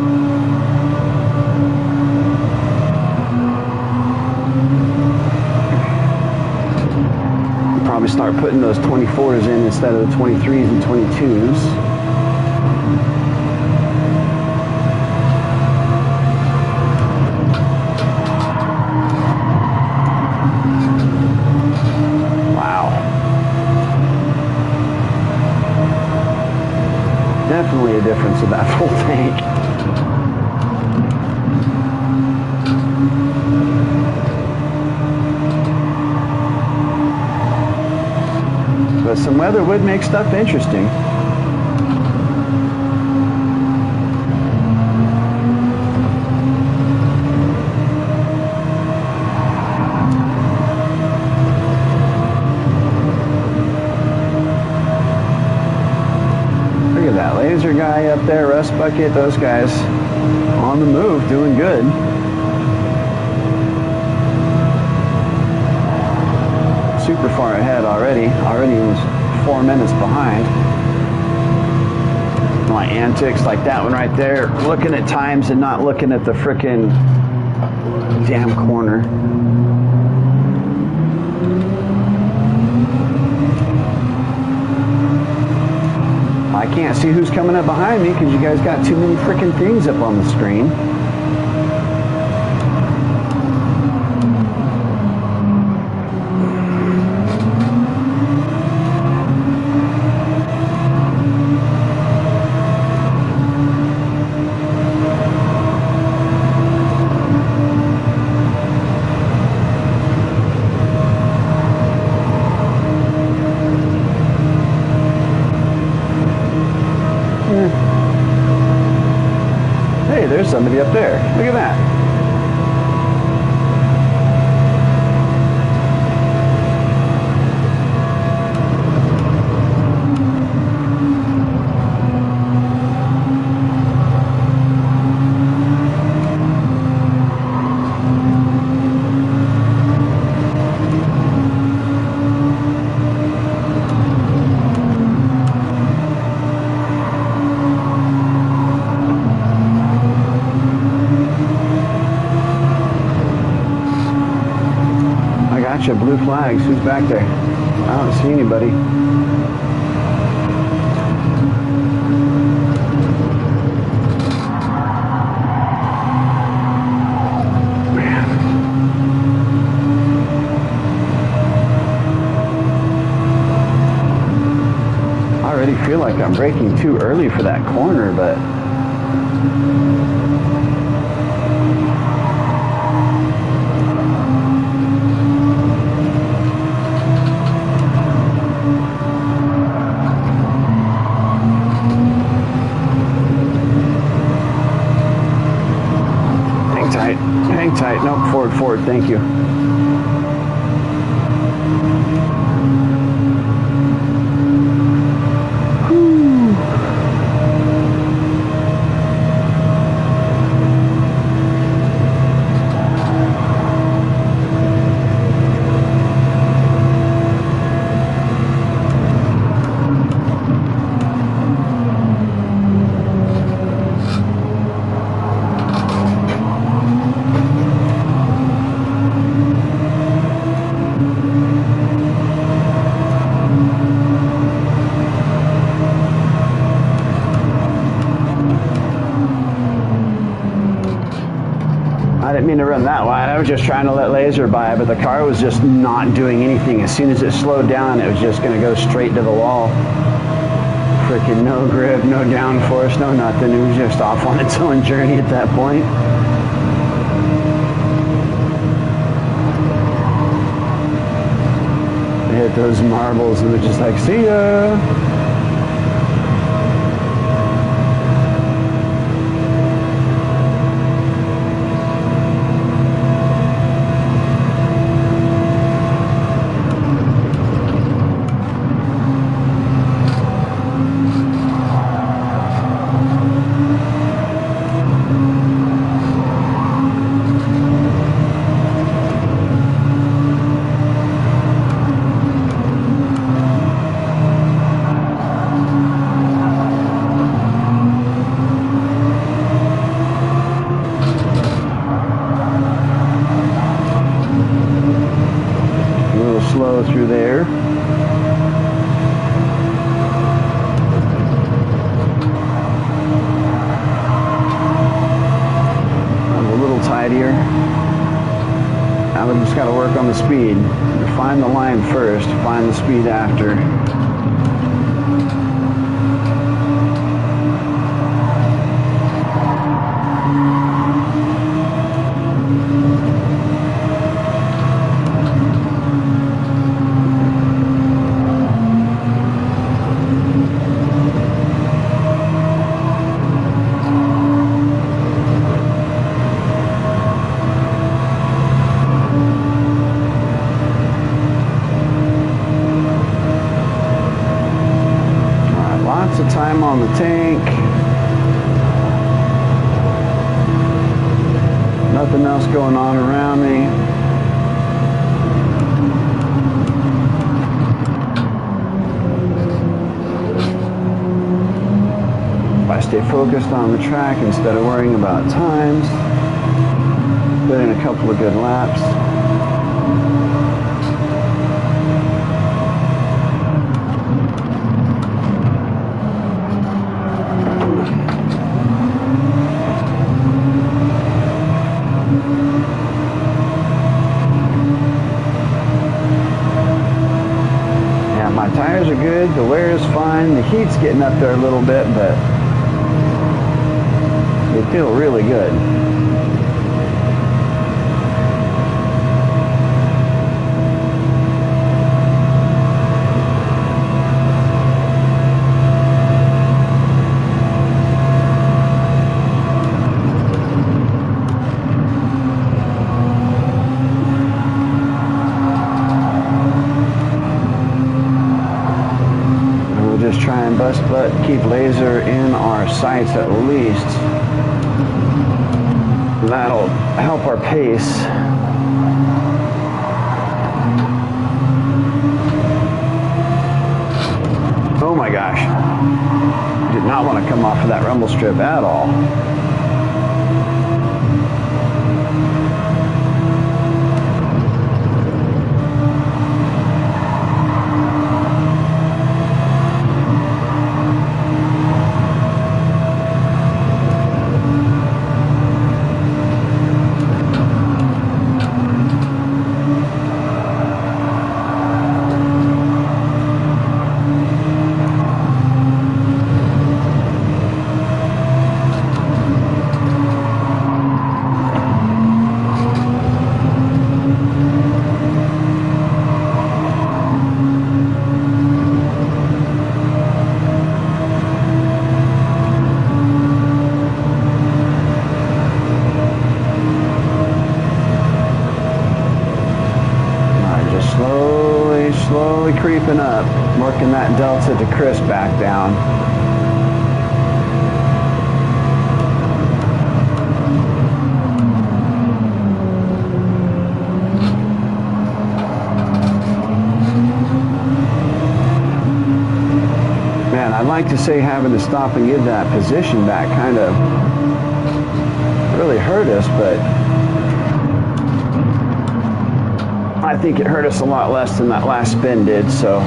Probably start putting those 24s in instead of the 23s and 22s. Definitely a difference in that full tank. But some weather would make stuff interesting. That laser guy up there, Rust Bucket, those guys on the move, doing good. Super far ahead already. Already was 4 minutes behind. My antics like that one right there, looking at times and not looking at the frickin' damn corner. I can't see who's coming up behind me because you guys got too many freaking things up on the screen. Hey, there's somebody up there. Look at that. Gotcha, blue flags. Who's back there? I don't see anybody. Man. I already feel like I'm braking too early for that corner, but Hang tight. Nope, forward. Thank you. I didn't mean to run that wide. I was just trying to let laser by, but the car was just not doing anything. As soon as it slowed down, it was just going to go straight to the wall. Freaking no grip, no downforce, no nothing. It was just off on its own journey at that point. It hit those marbles and it was just like, see ya. Slow through there. I'm a little tidier. Now we just got to work on the speed. Find the line first, find the speed after. Lots of time on the tank. Nothing else going on around me. If I stay focused on the track instead of worrying about times, put in a couple of good laps. My tires are good, the wear is fine, the heat's getting up there a little bit, but they feel really good. Just try and bust butt, keep laser in our sights at least. That'll help our pace. Oh my gosh. Did not want to come off of that rumble strip at all. slowly creeping up, working that delta to crisp back down. Man, I'd like to say having to stop and give that position back kind of really hurt us, but I think it hurt us a lot less than that last spin did, so.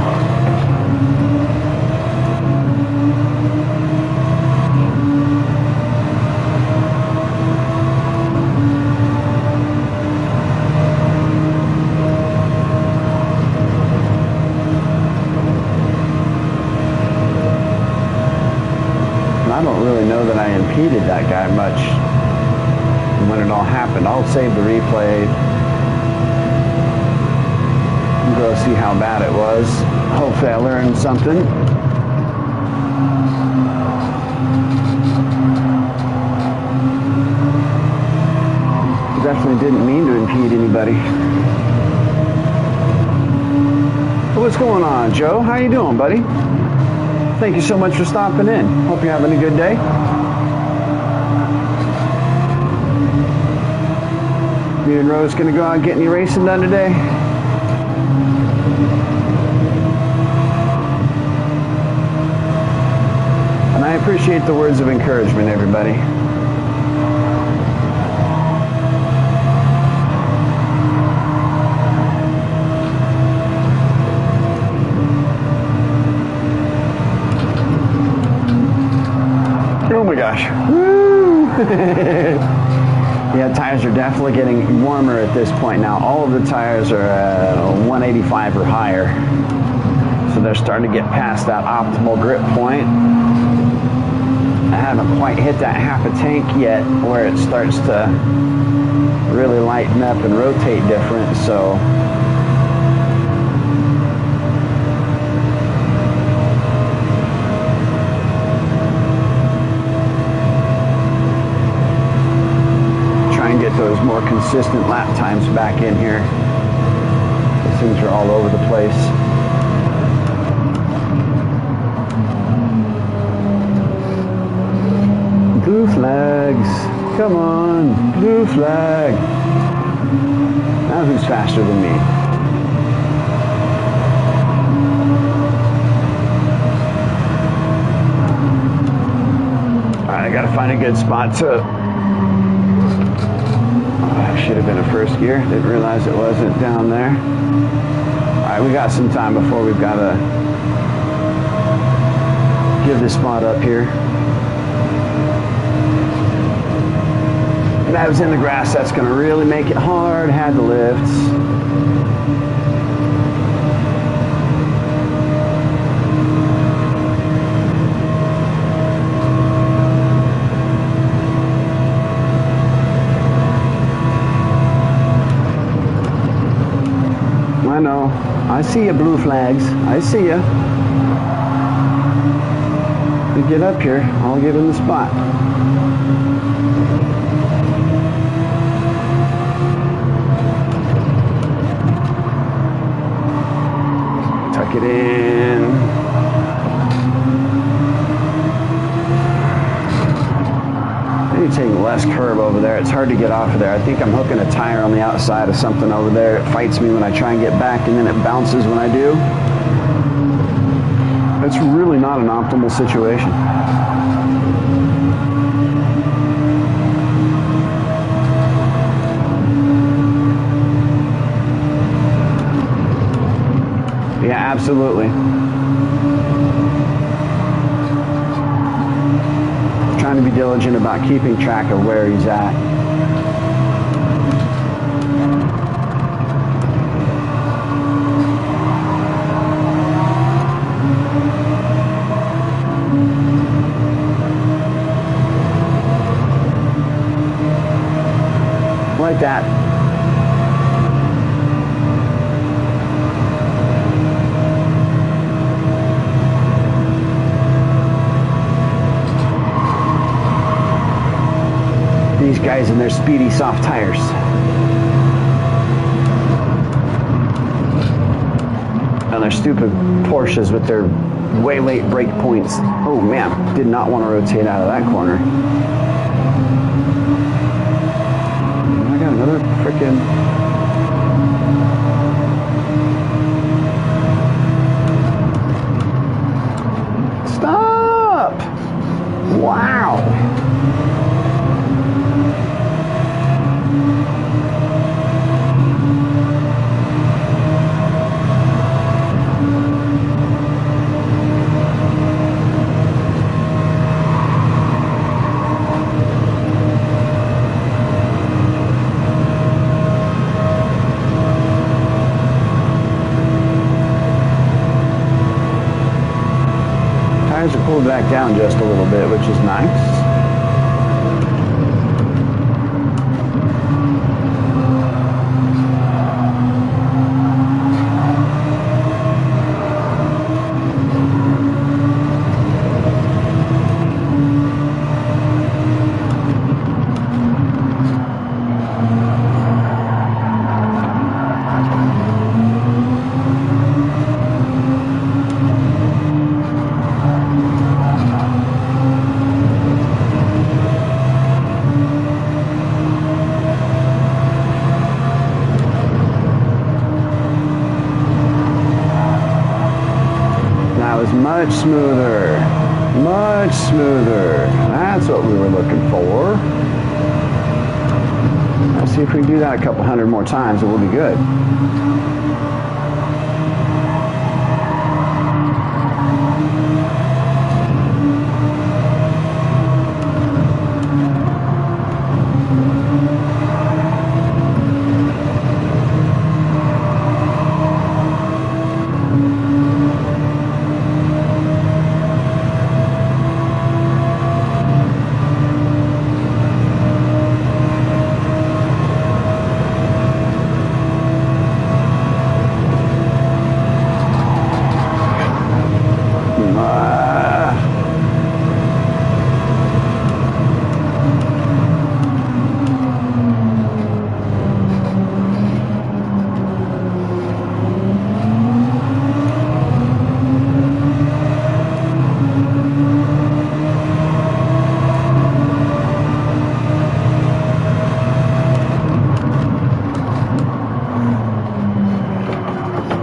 I don't really know that I impeded that guy much when it all happened. I'll save the replay. Go see how bad it was. Hopefully I learned something. Definitely didn't mean to impede anybody. What's going on, Joe? How you doing, buddy? Thank you so much for stopping in. Hope you're having a good day. You and Rose gonna go out and get any racing done today? And I appreciate the words of encouragement, everybody. Oh my gosh. Woo! Yeah, tires are definitely getting warmer at this point now. All of the tires are 185 or higher. So they're starting to get past that optimal grip point. I haven't quite hit that half a tank yet where it starts to really lighten up and rotate different, so try and get those more consistent lap times back in here. These things are all over the place. Blue flags, come on, blue flag. Now who's faster than me? All right, I gotta find a good spot to, should have been a first gear, didn't realize it wasn't down there. All right, we got some time before we've gotta give this spot up here. If I was in the grass, that's going to really make it hard. Had the lifts. I know. I see you, blue flags. I see you. To get up here, I'll give him the spot. Tuck it in. Maybe taking less curve over there. It's hard to get off of there. I think I'm hooking a tire on the outside of something over there. It fights me when I try and get back, and then it bounces when I do. It's really not an optimal situation. Yeah, absolutely. Trying to be diligent about keeping track of where he's at. Like that. These guys in their speedy soft tires. And their stupid Porsches with their way late brake points. Oh man, did not want to rotate out of that corner. I got another freaking... Stop! Wow! Tires are pulled back down just a little bit, which is nice. Much smoother, much smoother. That's what we were looking for. Let's see if we can do that a couple hundred more times and we'll be good.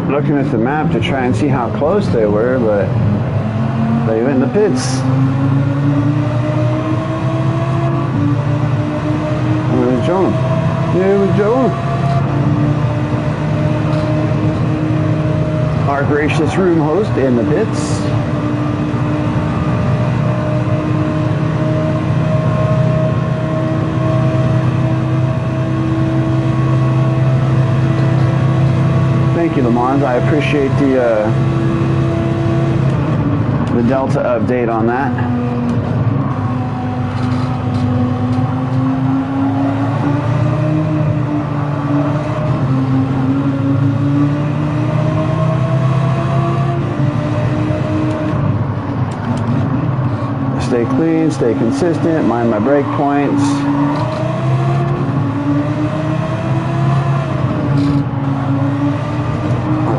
Looking at the map to try and see how close they were, but they went in the pits. There's Jonah. There's Jonah. Our gracious room host in the pits. Thank you, Lamont. I appreciate the Delta update on that. Stay clean, stay consistent, mind my brake points.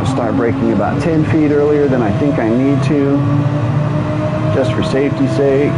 Start braking about 10 feet earlier than I think I need to, just for safety's sake.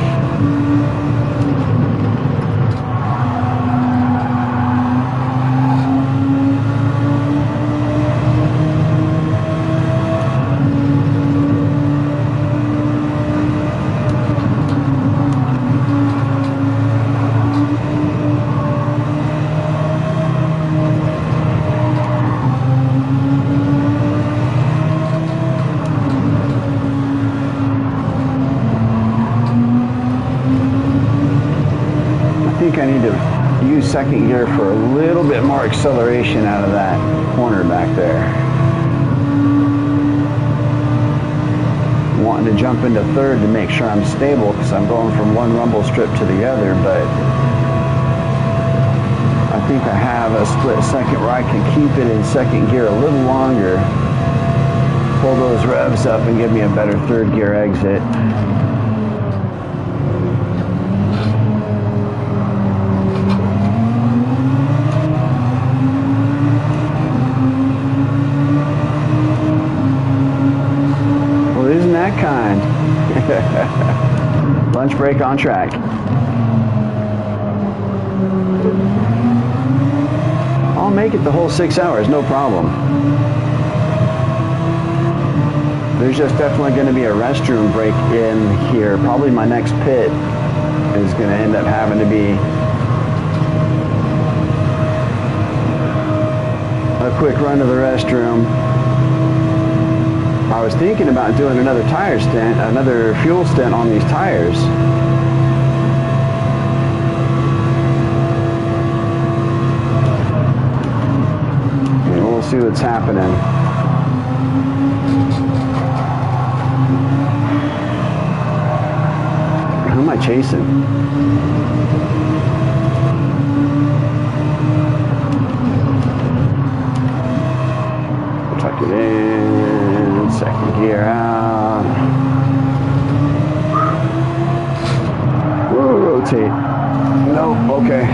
I need to use second gear for a little bit more acceleration out of that corner back there. I'm wanting to jump into third to make sure I'm stable because I'm going from one rumble strip to the other, but I think I have a split second where I can keep it in second gear a little longer, pull those revs up and give me a better third gear exit. brake on track. I'll make it the whole 6 hours, no problem. There's just definitely going to be a restroom break in here. Probably my next pit is going to end up having to be a quick run to the restroom. I was thinking about doing another tire stint, another fuel stint on these tires. And we'll see what's happening. Who am I chasing? Tuck it in, second gear out. Whoa, rotate. No, okay.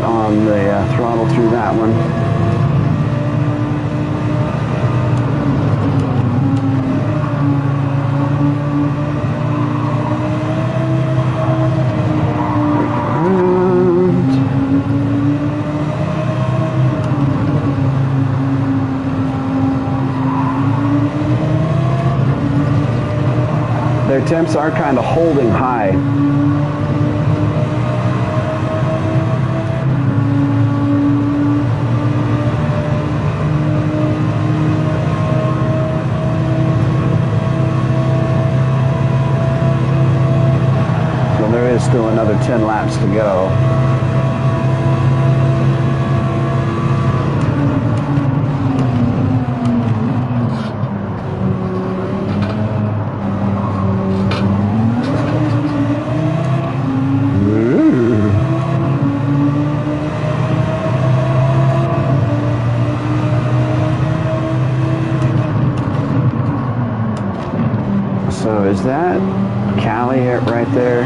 On the throttle through that one. Their temps are kind of holding high. Still another 10 laps to go. So is that Cali right there?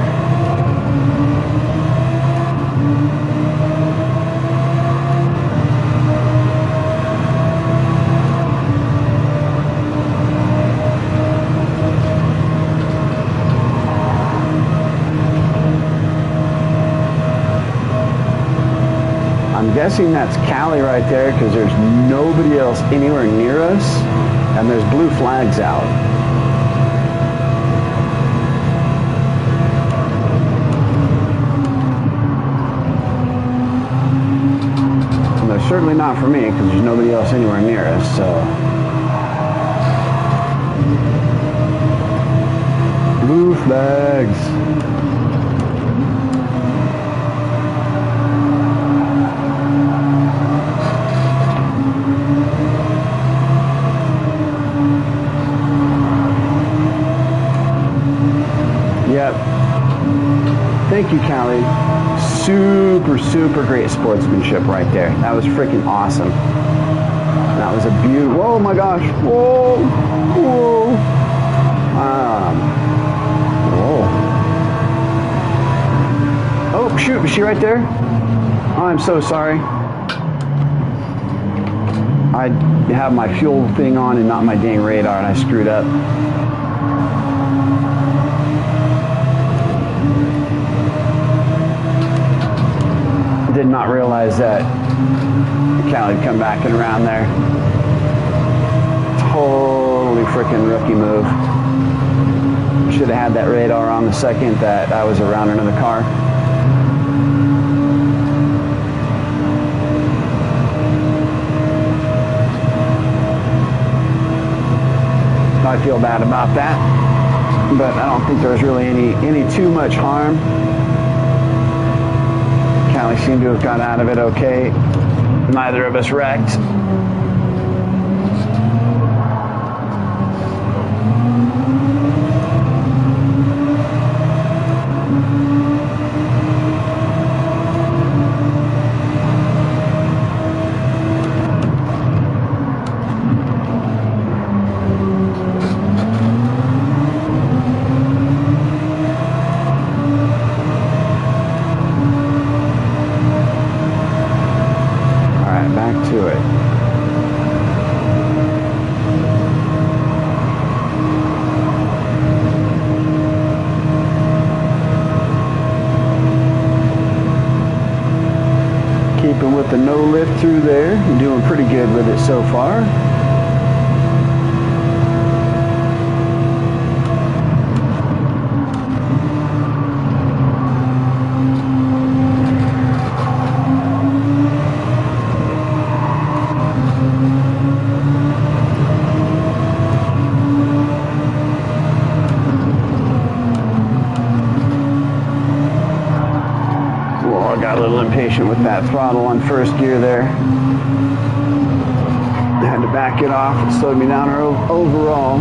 I'm guessing that's Cali right there because there's nobody else anywhere near us and there's blue flags out. And they're certainly not for me because there's nobody else anywhere near us, so. Blue flags. Yep. Thank you, Callie. Super, super great sportsmanship right there. That was freaking awesome. That was a beautiful. Oh my gosh. Whoa. Whoa. Whoa. Oh, shoot. Is she right there? Oh, I'm so sorry. I have my fuel thing on and not my dang radar, and I screwed up. Did not realize that Callie would come back and around there. Totally freaking rookie move. Should have had that radar on the second that I was around another car. I feel bad about that, but I don't think there was really any too much harm. Callie seemed to have got out of it okay. Neither of us wrecked. lift through there. I'm doing pretty good with it so far. Got a little impatient with that throttle on first gear there. I had to back it off. It slowed me down overall.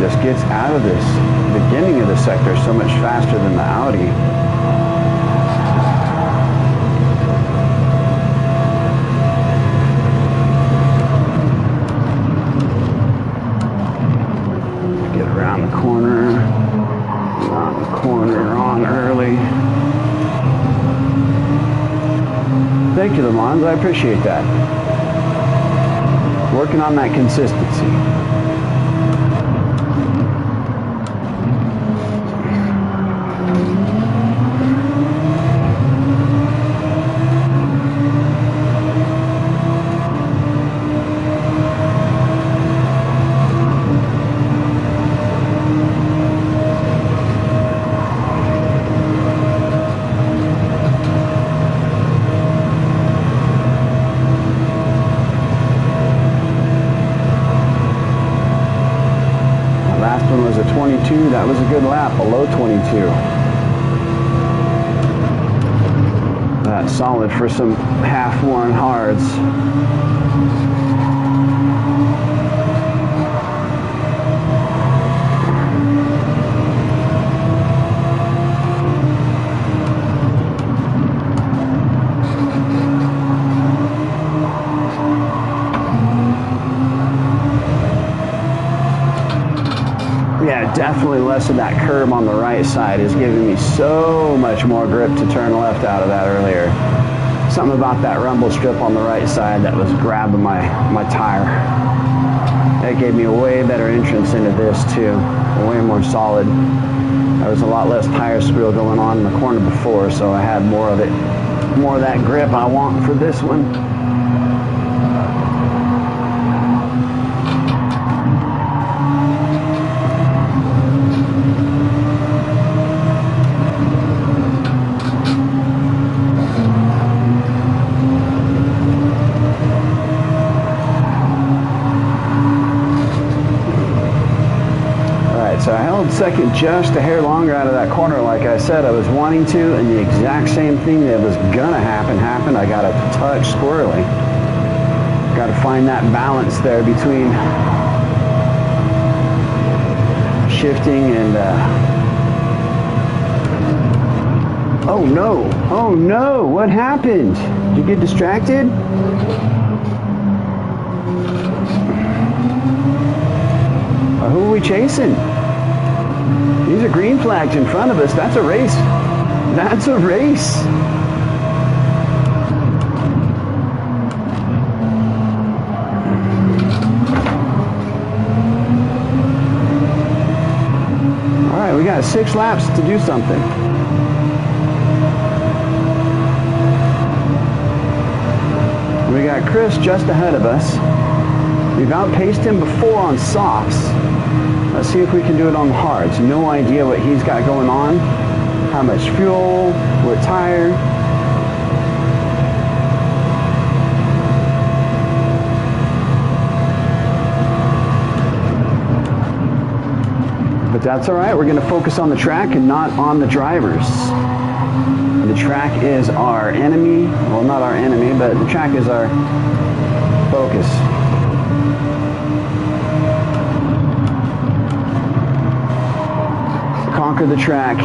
Just gets out of this beginning of the sector so much faster than the Audi. Get around the corner, on early. Thank you, Le Mans. I appreciate that. Working on that consistency. Was a 22. That was a good lap, below 22. That's solid for some half-worn hards. Yeah, definitely less of that curb on the right side is giving me so much more grip to turn left out of that earlier. Something about that rumble strip on the right side that was grabbing my tire. That gave me a way better entrance into this too, way more solid. There was a lot less tire squeal going on in the corner before, so I had more of it, more of that grip I want for this one. So I held second just a hair longer out of that corner like I said I was wanting to, and the exact same thing that was gonna happen happened. I got a touch squirrely. Got to find that balance there between shifting and oh no, what happened? Did you get distracted? Who are we chasing? These are green flags in front of us. That's a race. That's a race. All right, we got 6 laps to do something. We got Chris just ahead of us. We've outpaced him before on softs. Let's see if we can do it on the hards. No idea what he's got going on. How much fuel, what tire. But that's all right. We're going to focus on the track and not on the drivers. The track is our enemy. Well, not our enemy, but the track is our focus. Conquer the track.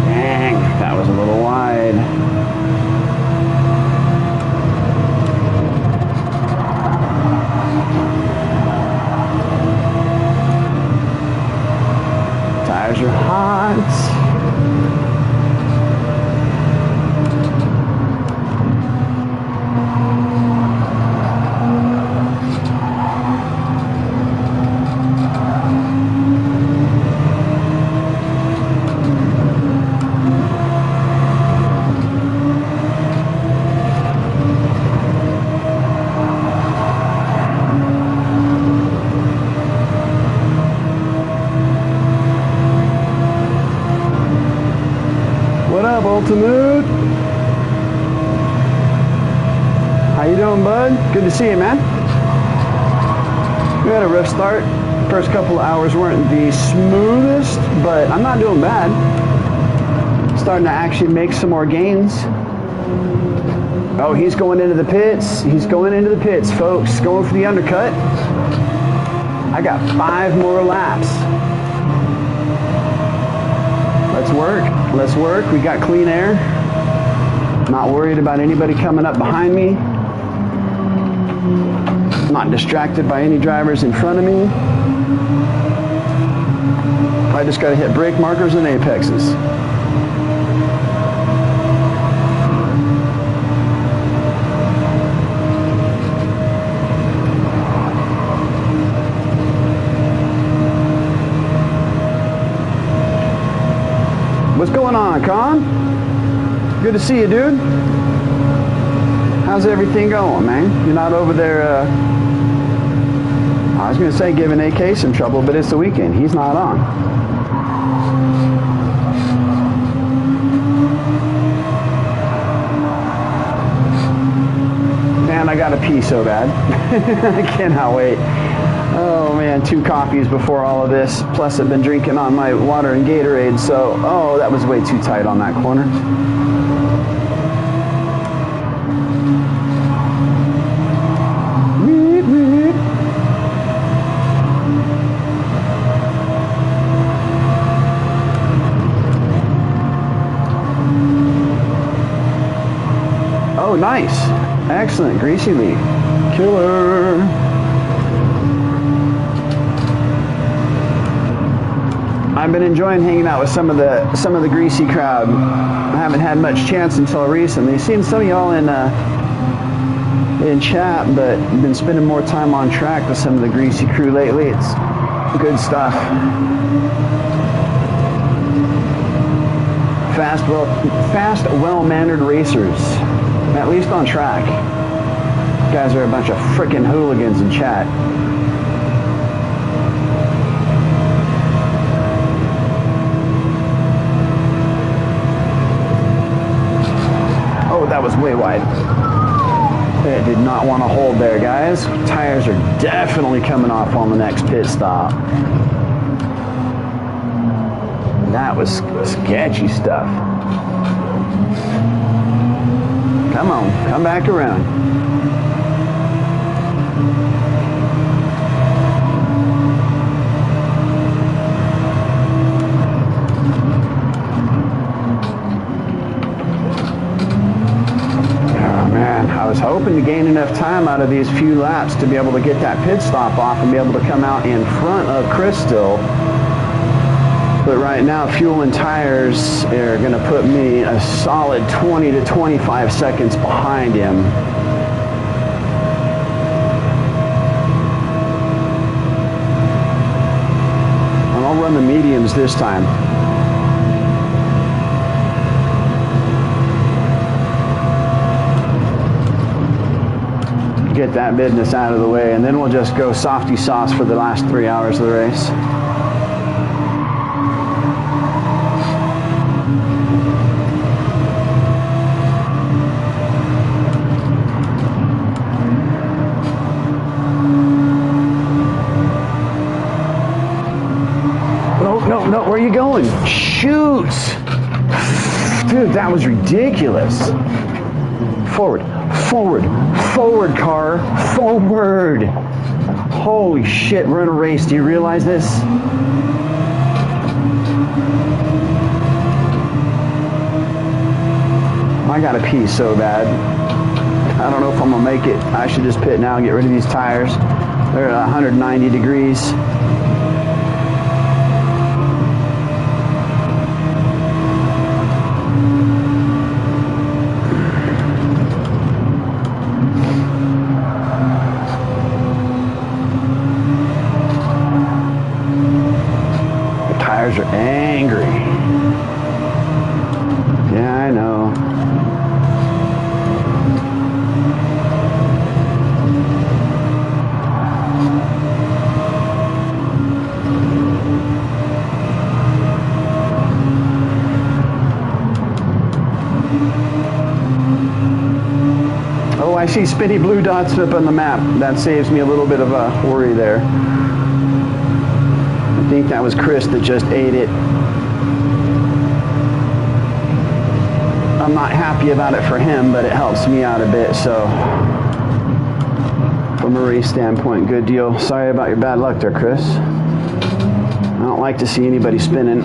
Dang, that was a little wide. Tires are hot. Ultimate. How you doing, bud? Good to see you, man. We had a rough start. First couple of hours weren't the smoothest, but I'm not doing bad. Starting to actually make some more gains. Oh, he's going into the pits. He's going into the pits, folks. Going for the undercut. I got 5 more laps. Let's work. Let's work. We got clean air. Not worried about anybody coming up behind me. Not distracted by any drivers in front of me. I just got to hit brake markers and apexes. What's going on, Con? Good to see you, dude. How's everything going, man? You're not over there, I was going to say giving AK some trouble, but it's the weekend. He's not on. Man, I got to pee so bad. I cannot wait. Oh man, 2 coffees before all of this. Plus I've been drinking on my water and Gatorade, so, oh, that was way too tight on that corner. Weep, weep. Oh, nice. Excellent. Greasy leaf. Killer. I've been enjoying hanging out with some of the greasy crowd. I haven't had much chance until recently. Seen some of y'all in chat, but been spending more time on track with some of the greasy crew lately. It's good stuff. Fast, well-mannered racers, at least on track. You guys are a bunch of frickin' hooligans in chat. That was way wide. It did not want to hold there, guys. Tires are definitely coming off on the next pit stop. That was sketchy stuff. Come on, come back around. I was hoping to gain enough time out of these few laps to be able to get that pit stop off and be able to come out in front of Crystal. But right now, fuel and tires are going to put me a solid 20 to 25 seconds behind him. And I'll run the mediums this time. Get that business out of the way, and then we'll just go softy sauce for the last 3 hours of the race. no, where are you going? Shoot! Dude, that was ridiculous. Forward, forward, forward, car, forward. Holy shit, we're in a race. Do you realize this? I gotta pee so bad. I don't know if I'm gonna make it. I should just pit now and get rid of these tires. They're at 190 degrees. The tires are angry. Yeah, I know. I see spinny blue dots up on the map. That saves me a little bit of a worry there. I think that was Chris that just ate it. I'm not happy about it for him, but it helps me out a bit, so from a race standpoint, good deal. Sorry about your bad luck there, Chris. I don't like to see anybody spinning.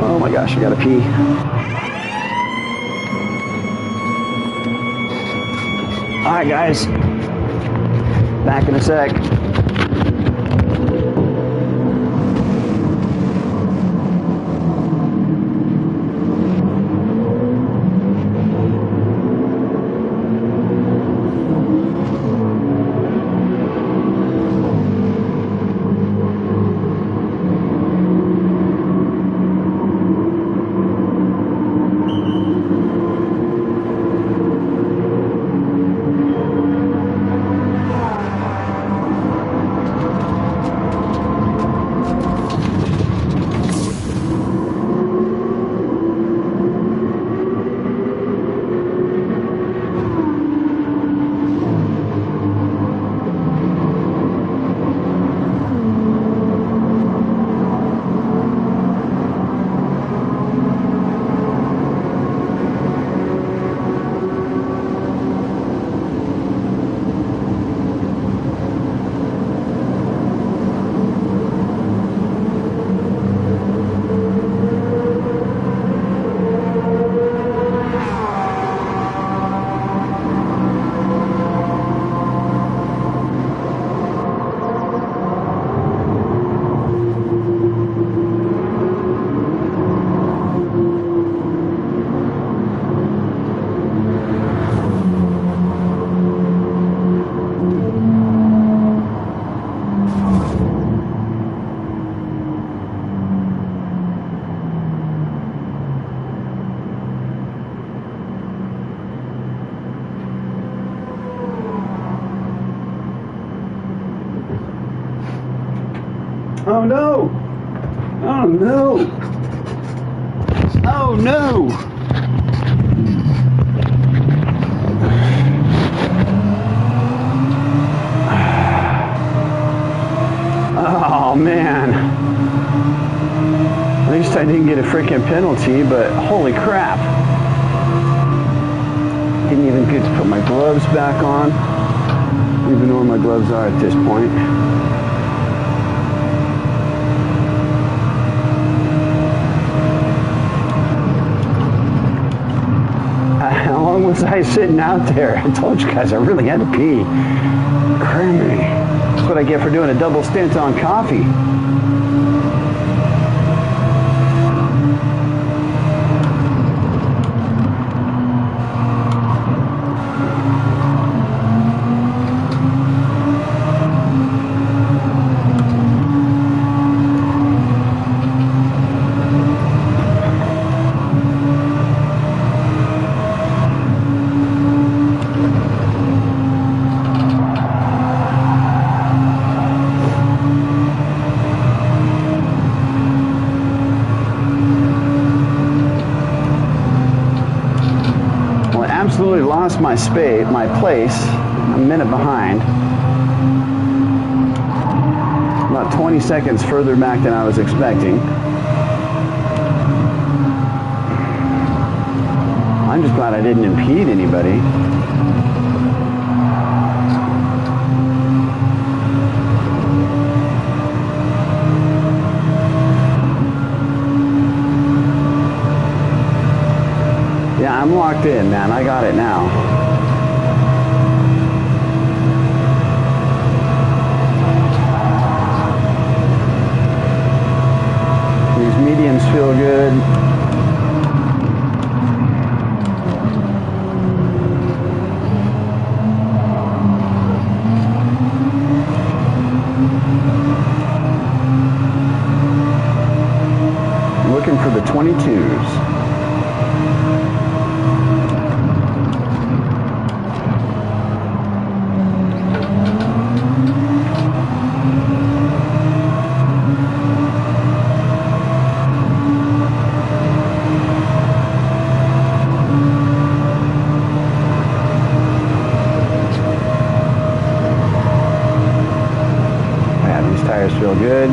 Oh my gosh, I gotta pee. All right, guys, back in a sec. Oh no! Oh no! Oh no! Oh man! At least I didn't get a freaking penalty, but holy crap! Didn't even get to put my gloves back on. I don't even know where my gloves are at this point. How long was I sitting out there? I told you guys I really had to pee. Criminy. That's what I get for doing a double stint on coffee. Absolutely lost my place. I'm a minute behind. 20 seconds further back than I was expecting. I'm just glad I didn't impede anybody. Yeah, I'm locked in, man. I got it now. These mediums feel good. Looking for the 22s. Tires feel good.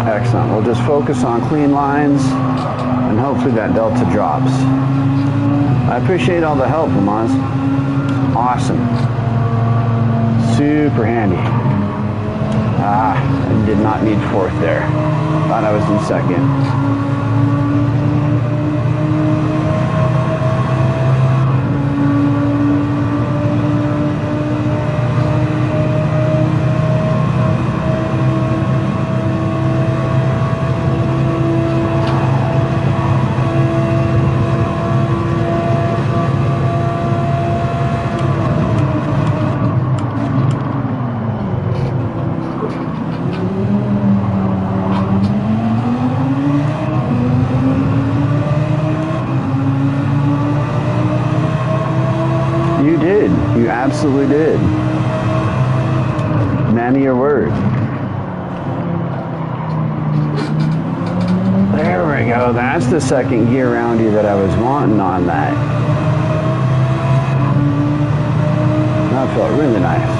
Excellent. We'll just focus on clean lines and hopefully that delta drops. I appreciate all the help, Lamaz. Awesome. Super handy. I did not need fourth there. Thought I was in second. You did. You absolutely did. Man of your word. There we go. That's the second gear roundy that I was wanting on that. That felt really nice.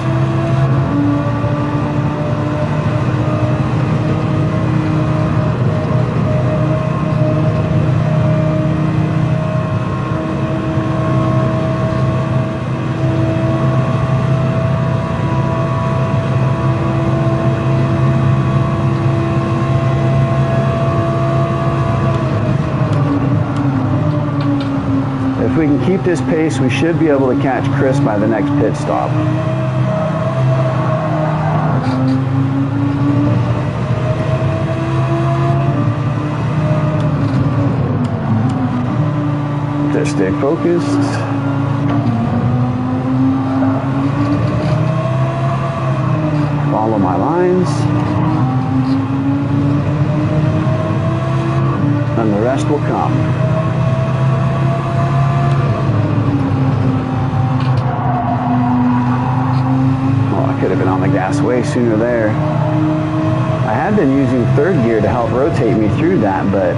If we can keep this pace, we should be able to catch Chris by the next pit stop. Just stay focused. Follow my lines. And the rest will come. Could have been on the gas way sooner there. I had been using third gear to help rotate me through that, but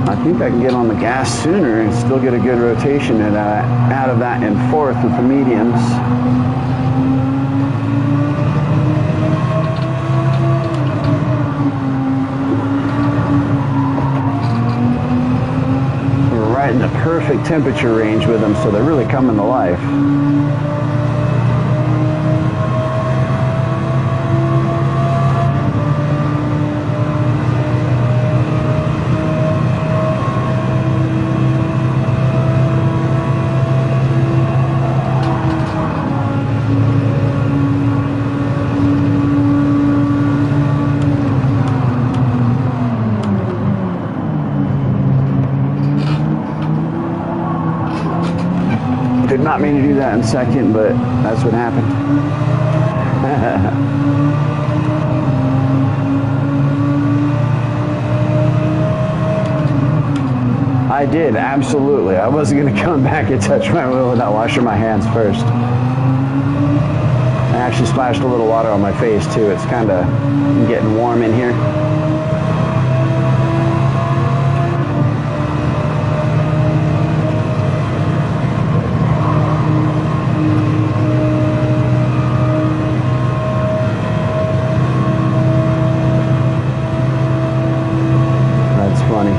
I think I can get on the gas sooner and still get a good rotation out of that in fourth with the mediums. We're right in the perfect temperature range with them, so they're really coming to life. not mean to do that in second, but that's what happened. I did, absolutely. I wasn't going to come back and touch my wheel without washing my hands first. I actually splashed a little water on my face too. It's kind of getting warm in here. That's funny.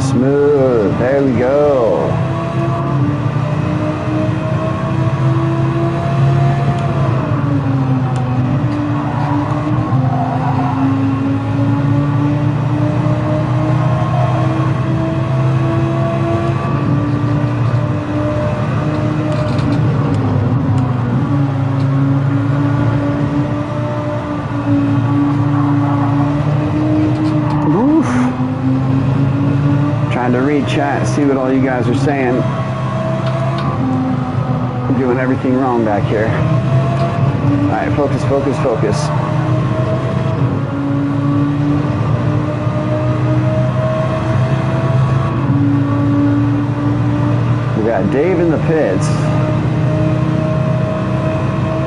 Smooth. There we go. To read chat, see what all you guys are saying. I'm doing everything wrong back here. All right, focus, focus, focus. We got Dave in the pits,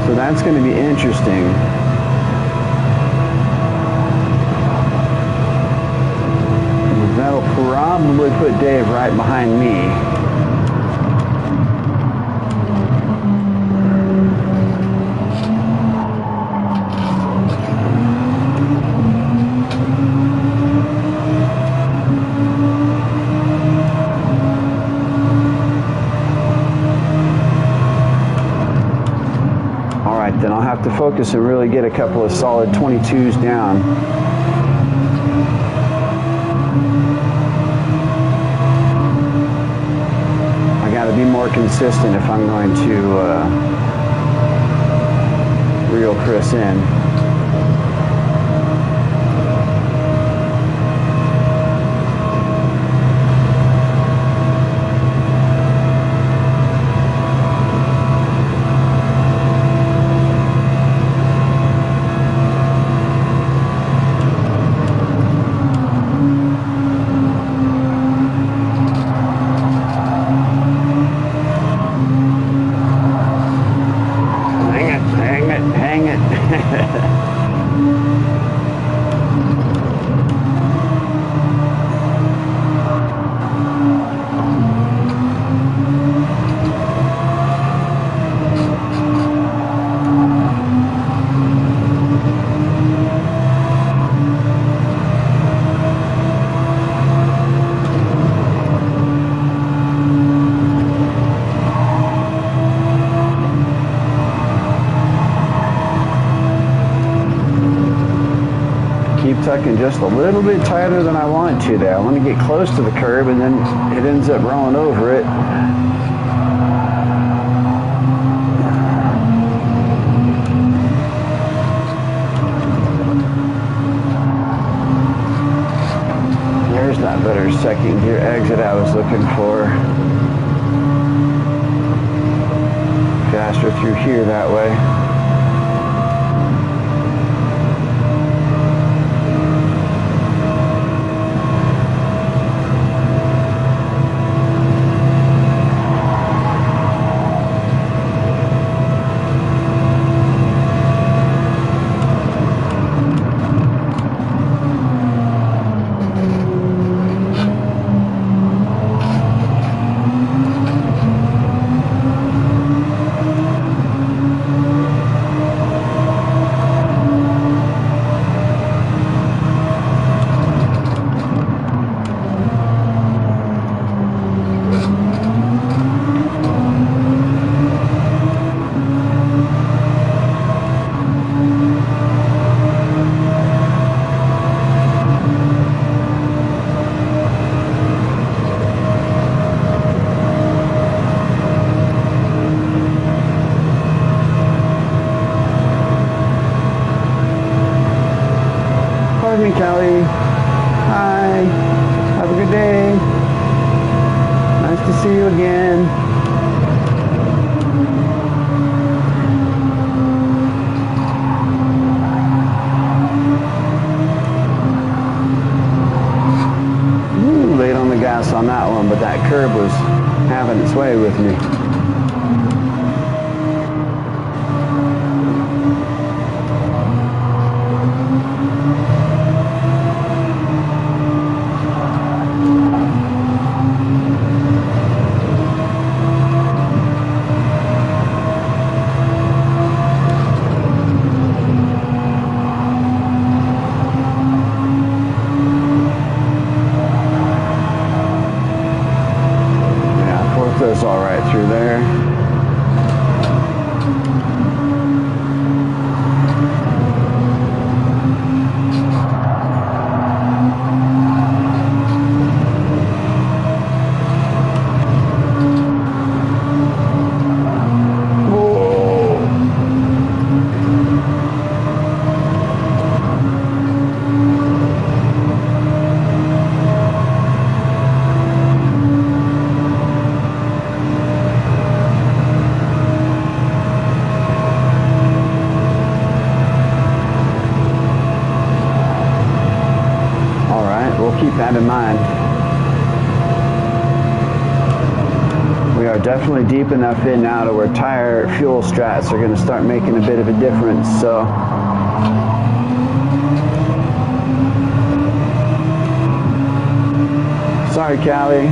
so that's going to be interesting. That'll probably put Dave right behind me. All right, then I'll have to focus and really get a couple of solid 22s down. To be more consistent if I'm going to reel Chris in. Tucking just a little bit tighter than I want to there. I want to get close to the curb and then it ends up rolling over it. There's that better second gear exit I was looking for. Faster through here that way. Goes all right through there. Keep that in mind. We are definitely deep enough in now to where tire fuel strats are going to start making a bit of a difference. So sorry, Callie.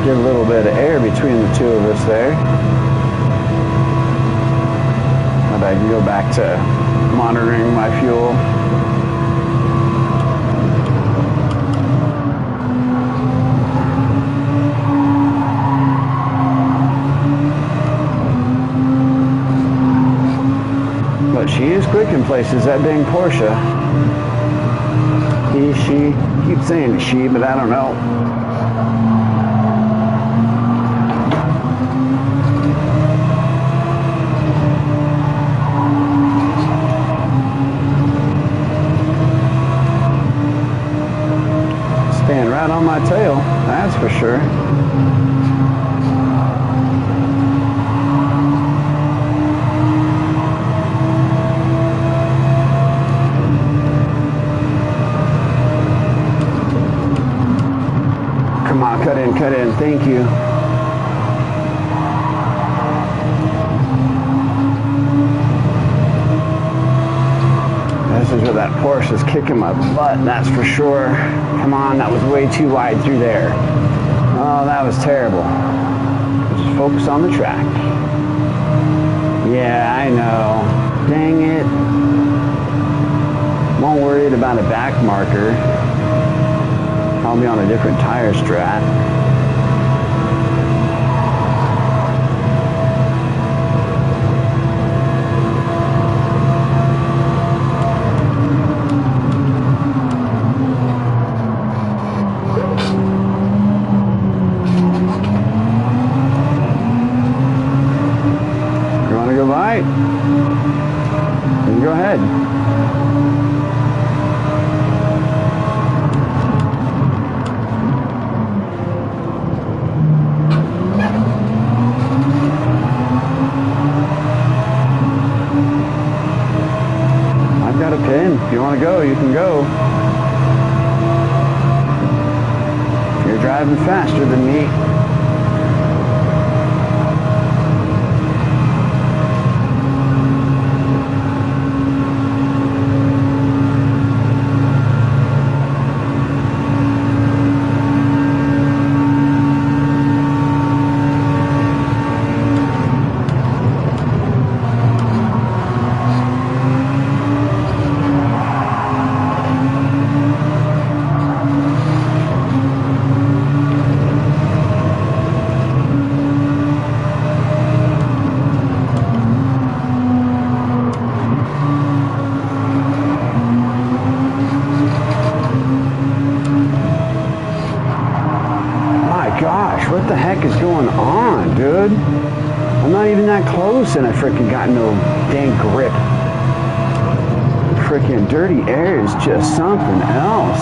Give a little bit of air between the two of us there. And I can go back to monitoring my fuel. But she is quick in places, that dang Porsche. He, she, keep saying she, but I don't know. Staying right on my tail, that's for sure. Come on, cut in, thank you. This is where that Porsche is kicking my butt, that's for sure. Come on, that was way too wide through there. Oh, that was terrible. Just focus on the track. Yeah, I know. Dang it. Won't worry about a back marker. I'll be on a different tire strat. Right. You go ahead. I've got a pin. If you want to go, you can go. You're driving faster than me. that close and I freaking got no dang grip. Freaking dirty air is just something else.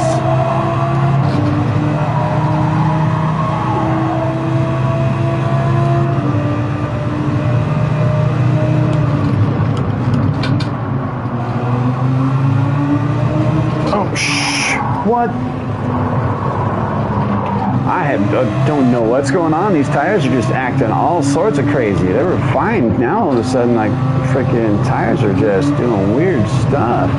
What? I don't know what's going on. These tires are just acting all sorts of crazy. They were fine. Now all of a sudden, like, freaking tires are just doing weird stuff.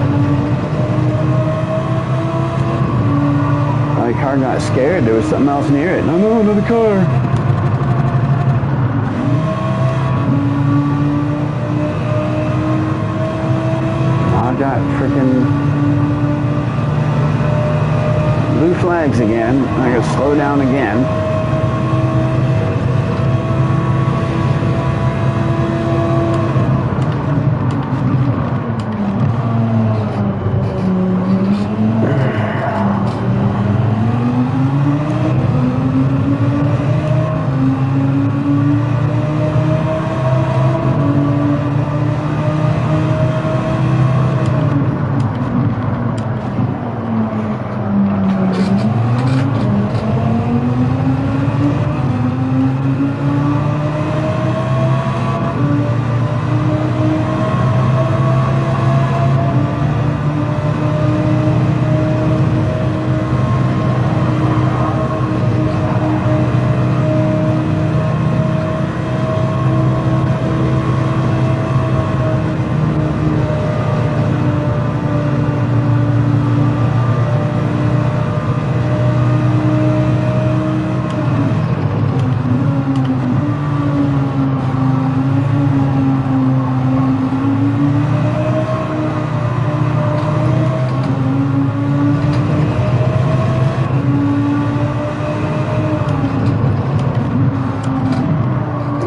My car got scared. There was something else near it. No, another car. I got freaking blue flags again. I gotta slow down again.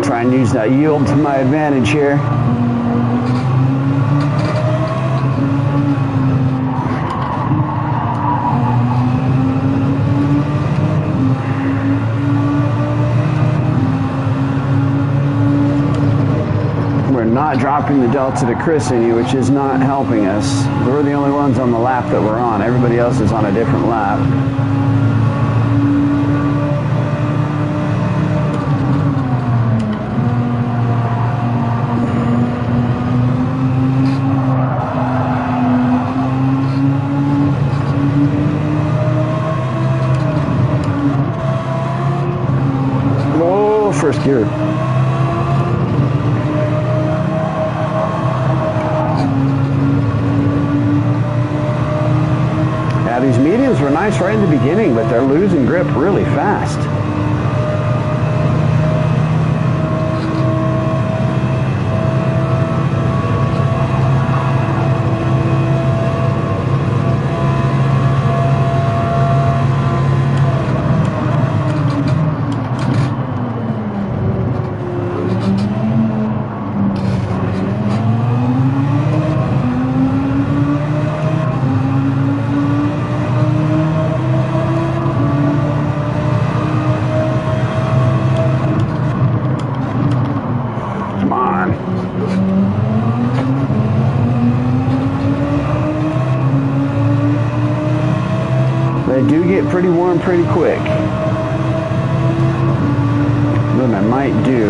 Try and use that yield to my advantage here. We're not dropping the delta to Chris any, which is not helping us. We're the only ones on the lap that we're on. Everybody else is on a different lap. First gear. Yeah, these mediums were nice right in the beginning, but they're losing grip really fast. They do get pretty warm pretty quick. What I might do,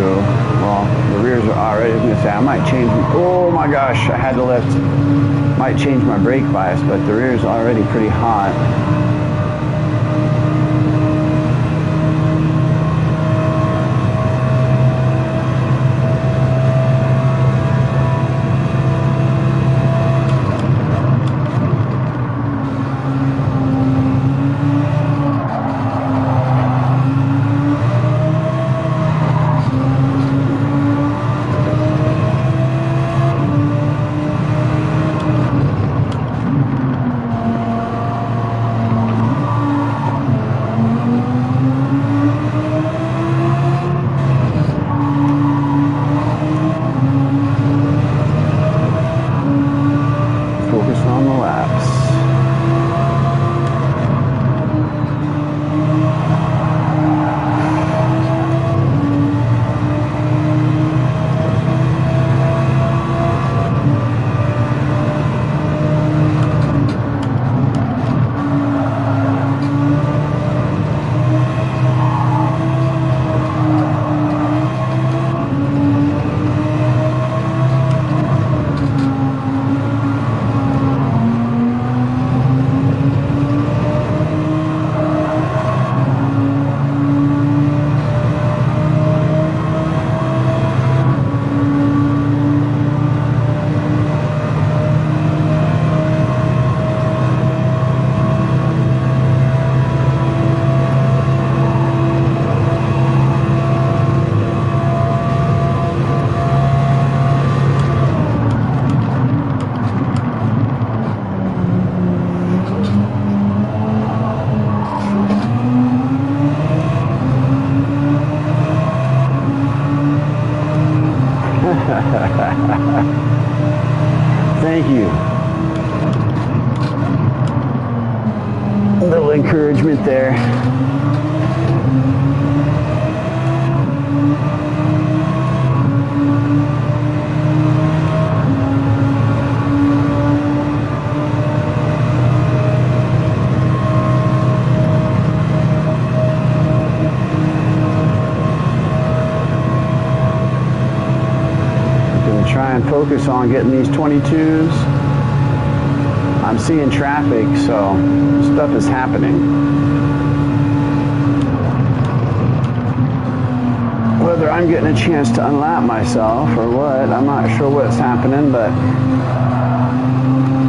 well, the rears are already, I was going to say, I might change, oh my gosh, I had to lift. Might change my brake bias, but the rear's already pretty hot. Thank you. A little encouragement there. Try and focus on getting these 22s. I'm seeing traffic, so stuff is happening. Whether I'm getting a chance to unlap myself or what, I'm not sure what's happening, but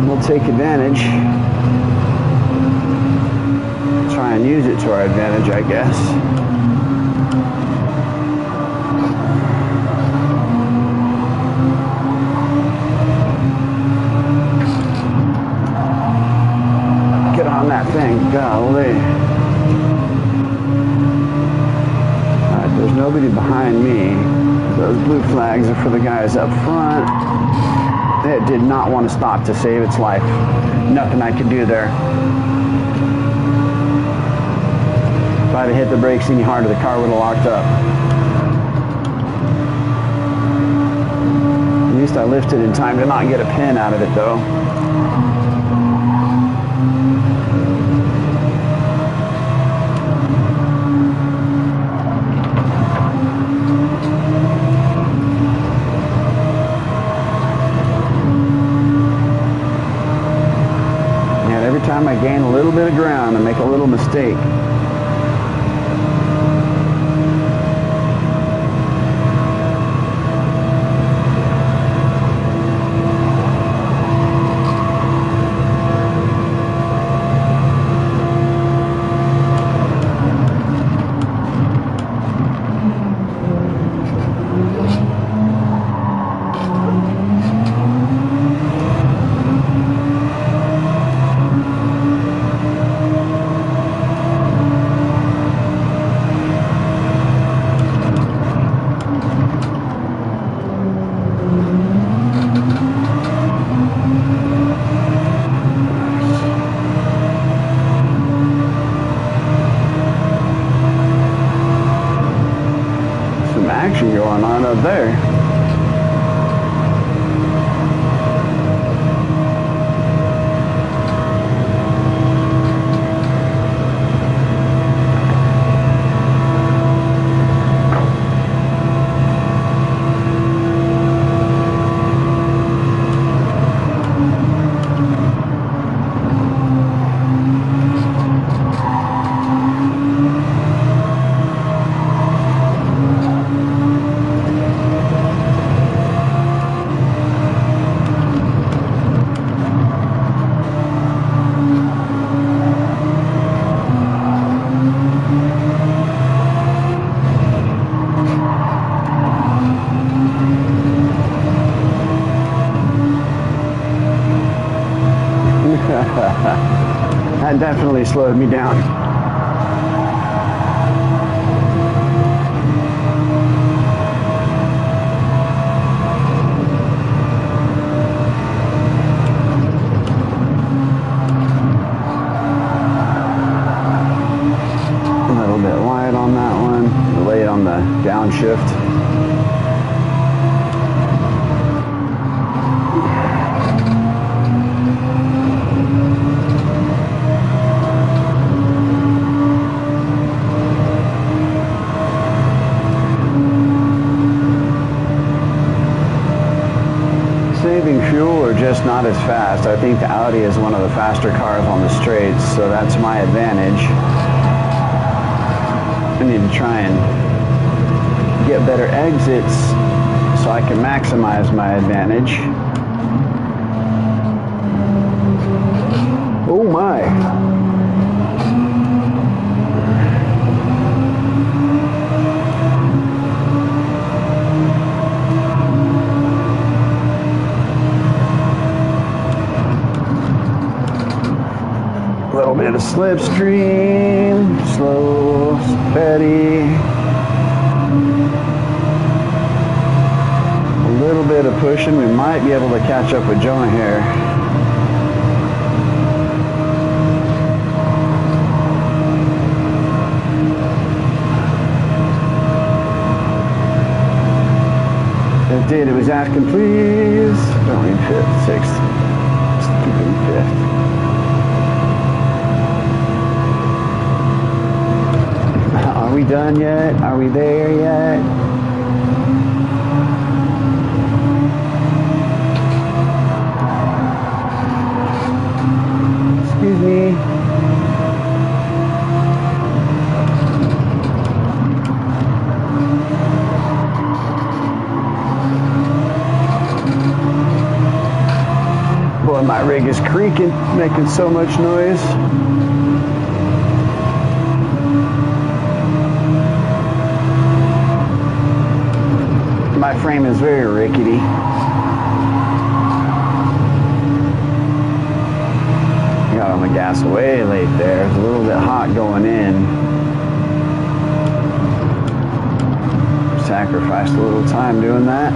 we'll take advantage. Try and use it to our advantage, I guess. That thing, golly. Alright, there's nobody behind me. Those blue flags are for the guys up front. It did not want to stop to save its life. Nothing I could do there. If I'd have hit the brakes any harder, the car would have locked up. At least I lifted in time to not get a pin out of it, though. Time I gain a little bit of ground and make a little mistake. Action going on up there. That definitely slowed me down. A little bit wide on that one, late on the downshift. Saving fuel or just not as fast. I think the Audi is one of the faster cars on the straights, so that's my advantage. I need to try and get better exits so I can maximize my advantage. Oh my. Little bit of slipstream, slow, steady. A pushing, we might be able to catch up with Jonah here. It did. It was asking, please. Don't need fifth, sixth. Just keep it in fifth. Are we done yet? Are we there yet? Excuse me. Boy, my rig is creaking, making so much noise. My frame is very rickety. Got on the gas way late there. It's a little bit hot going in. Sacrificed a little time doing that.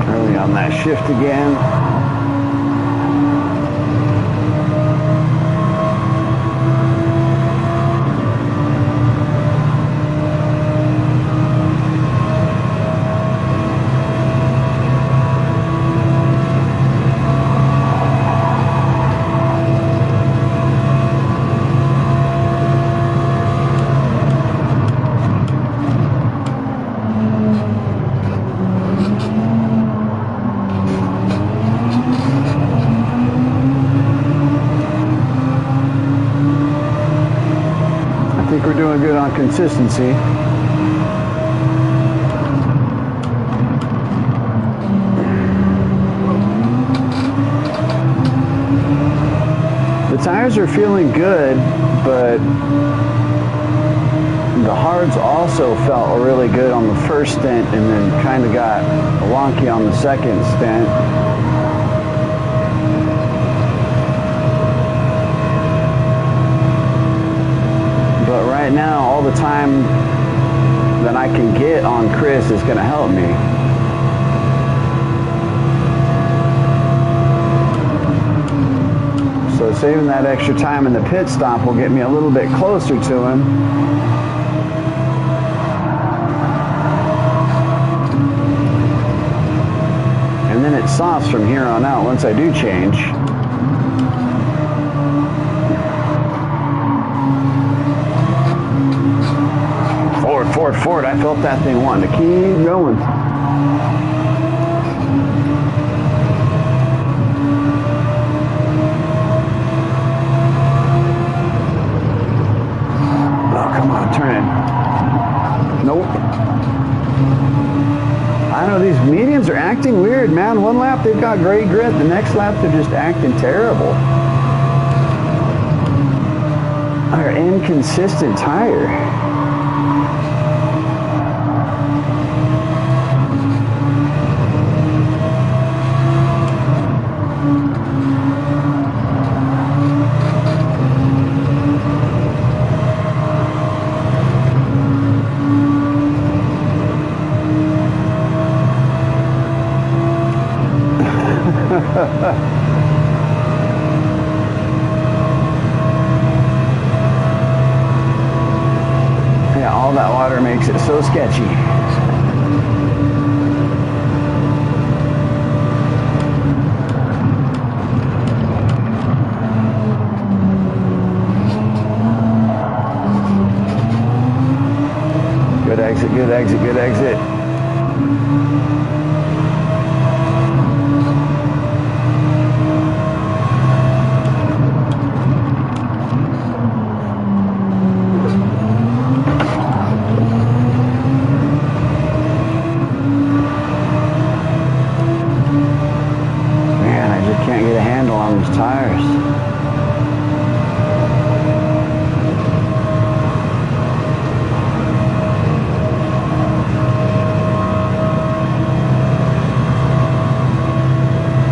Early on that shift again. I think we're doing good on consistency. The tires are feeling good, but the hards also felt really good on the first stint and then kind of got wonky on the second stint. But right now, all the time that I can get on Chris is going to help me. So saving that extra time in the pit stop will get me a little bit closer to him. And then it softs from here on out once I do change. Forward. I felt that thing wanting to keep going. Oh, come on, turn it. Nope. I know these mediums are acting weird, man. One lap they've got great grit, the next lap they're just acting terrible. Our inconsistent tire. Yeah, all that water makes it so sketchy. Good exit, good exit, good exit. Tires.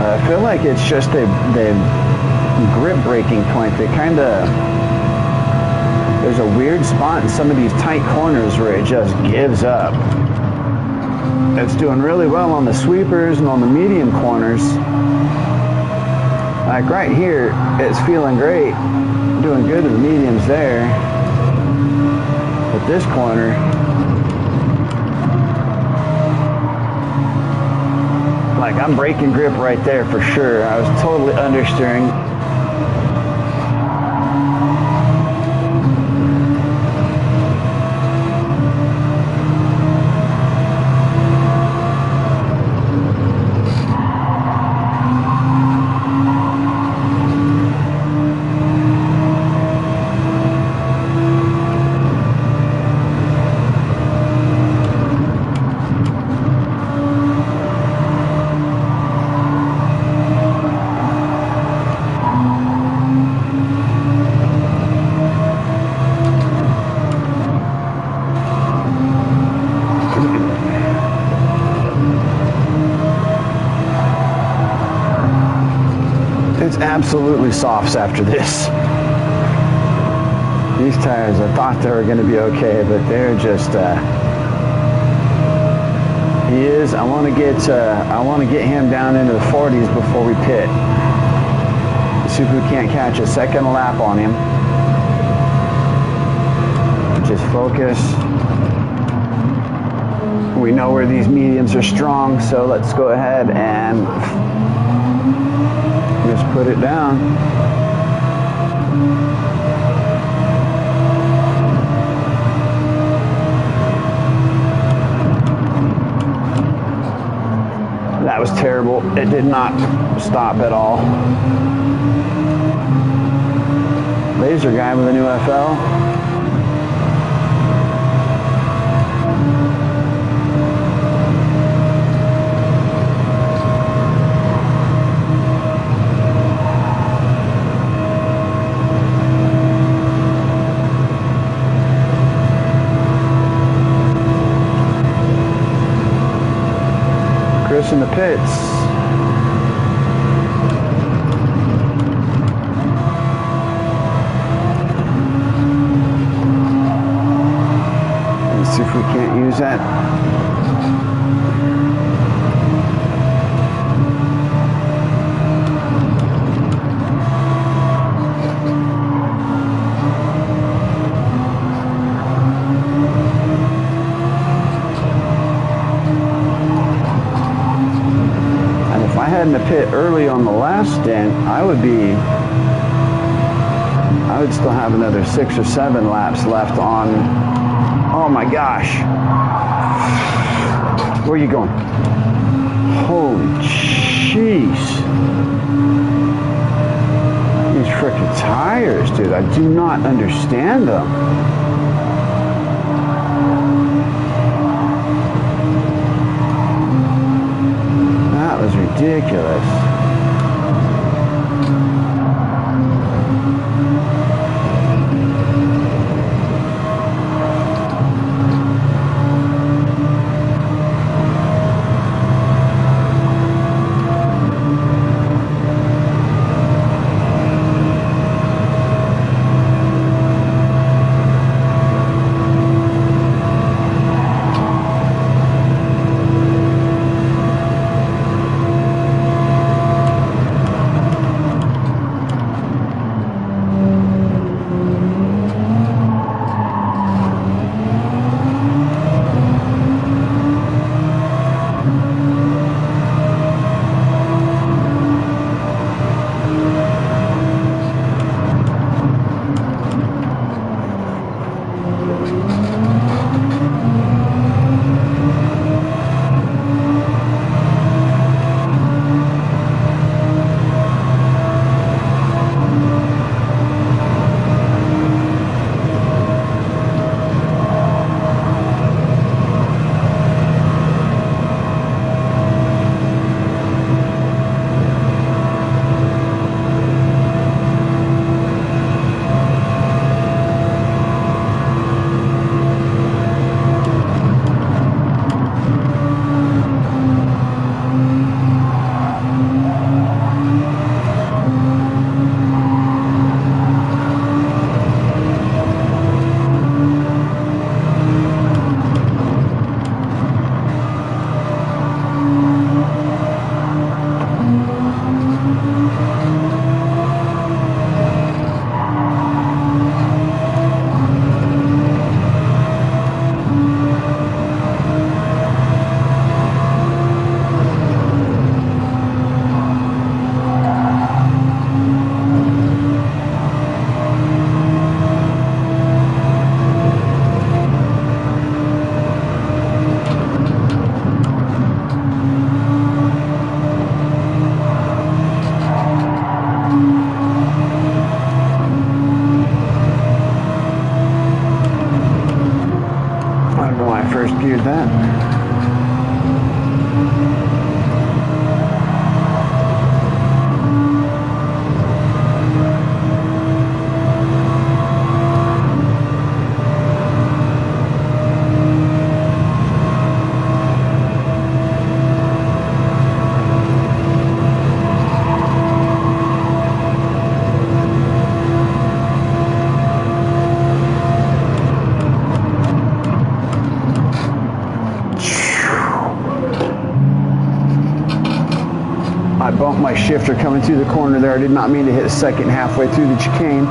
I feel like it's just the grip breaking point. They kind of, there's a weird spot in some of these tight corners where it just gives up. It's doing really well on the sweepers and on the medium corners. Like right here, it's feeling great. Doing good in the mediums there. But this corner, like I'm breaking grip right there for sure. I was totally understeering. It's absolutely softs after this. These tires, I thought they were going to be okay, but they're just. He is. I want to get him down into the 40s before we pit. See if we can't catch a second lap on him. Just focus. We know where these mediums are strong, so let's go ahead and just put it down. That was terrible. It did not stop at all. Laser guy with a new FL. Chris in the pits. Let's see if we can't use that. In the pit early on the last stint, I would still have another 6 or 7 laps left on. Oh my gosh, where are you going? Holy jeez, these frickin' tires, dude, I do not understand them. That was ridiculous. shifter coming through the corner there. I did not mean to hit a second halfway through the chicane.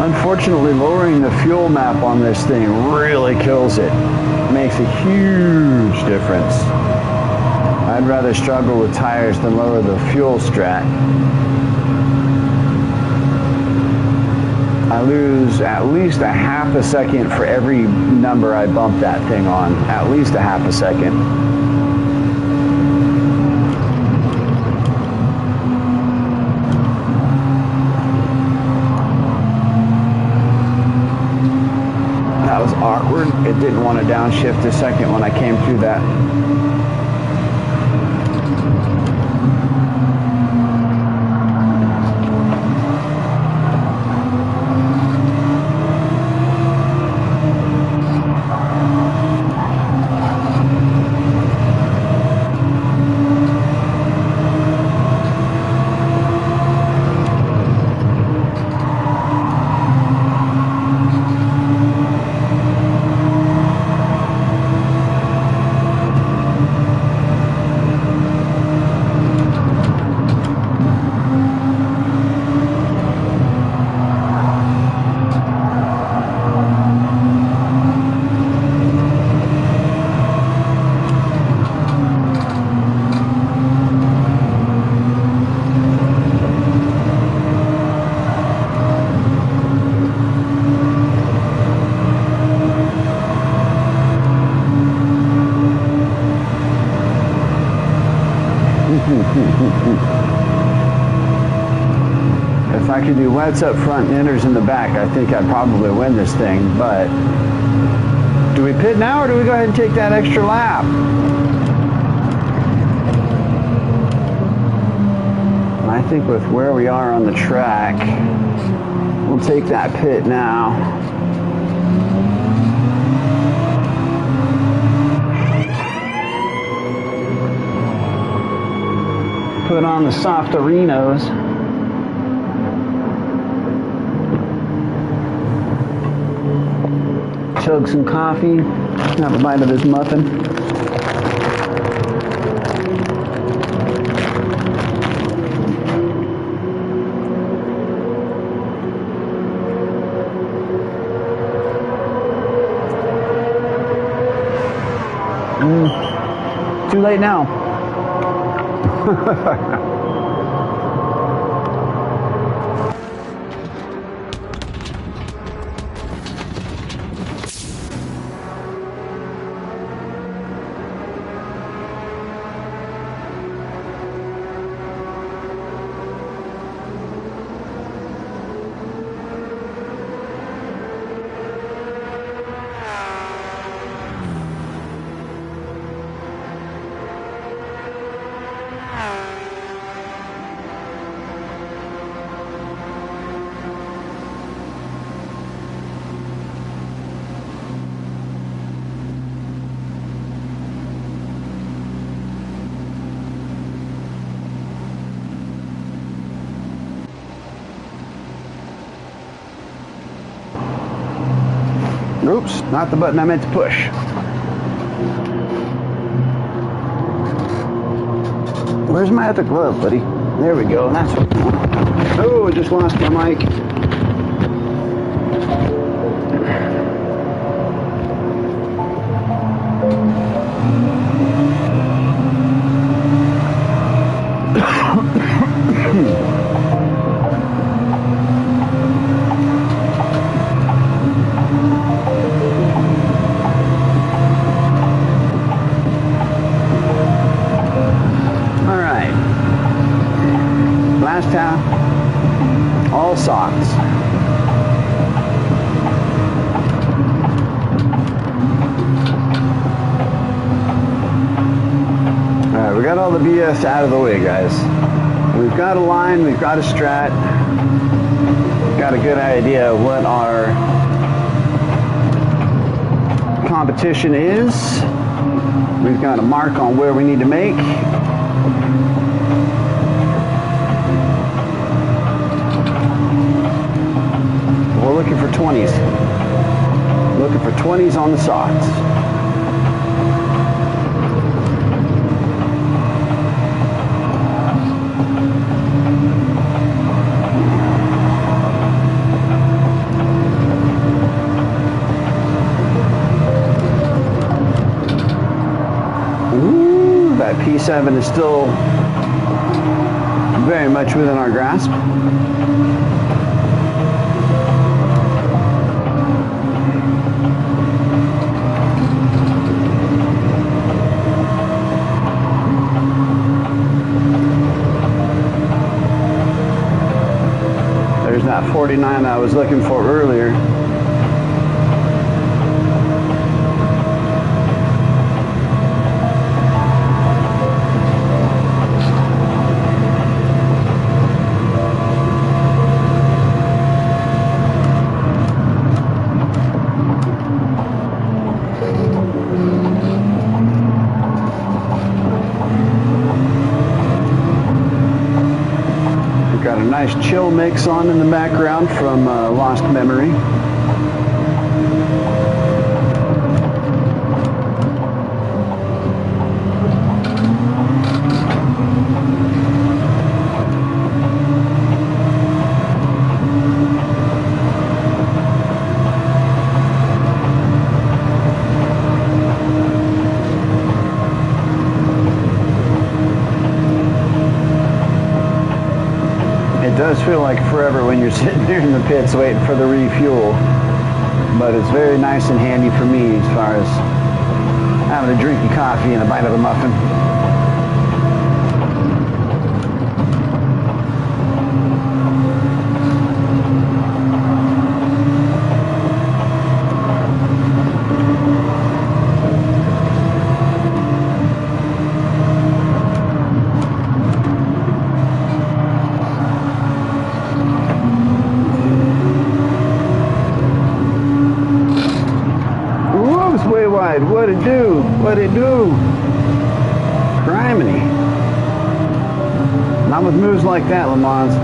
Unfortunately, lowering the fuel map on this thing really kills it. Makes a huge difference. I'd rather struggle with tires than lower the fuel strat. I lose at least a half a second for every number I bump that thing on. At least a half a second. That was awkward. It didn't want to downshift a second when I came through that. If I could do wets up front and inners in the back, I think I'd probably win this thing, but do we pit now or do we go ahead and take that extra lap? I think with where we are on the track, we'll take that pit now. Put on the soft arenos. Chug some coffee, have a bite of this muffin. Too late now. Oops, not the button I meant to push. Where's my other glove, buddy? There we go. That's what. Oh, I just lost my mic. Last time, all socks. All right, we got all the BS out of the way, guys. We've got a line, we've got a strat, got a good idea of what our competition is. We've got a mark on where we need to make. We're looking for 20s. Looking for 20s on the socks. Ooh, that P7 is still very much within our grasp. There's that 49 I was looking for earlier. Got a nice chill mix on in the background from Lost Memory. It does feel like forever when you're sitting there in the pits waiting for the refuel, but it's very nice and handy for me as far as having a drink of coffee and a bite of a muffin. Way wide. What'd it do? What'd it do? Criminy. Not with moves like that, Le Mans.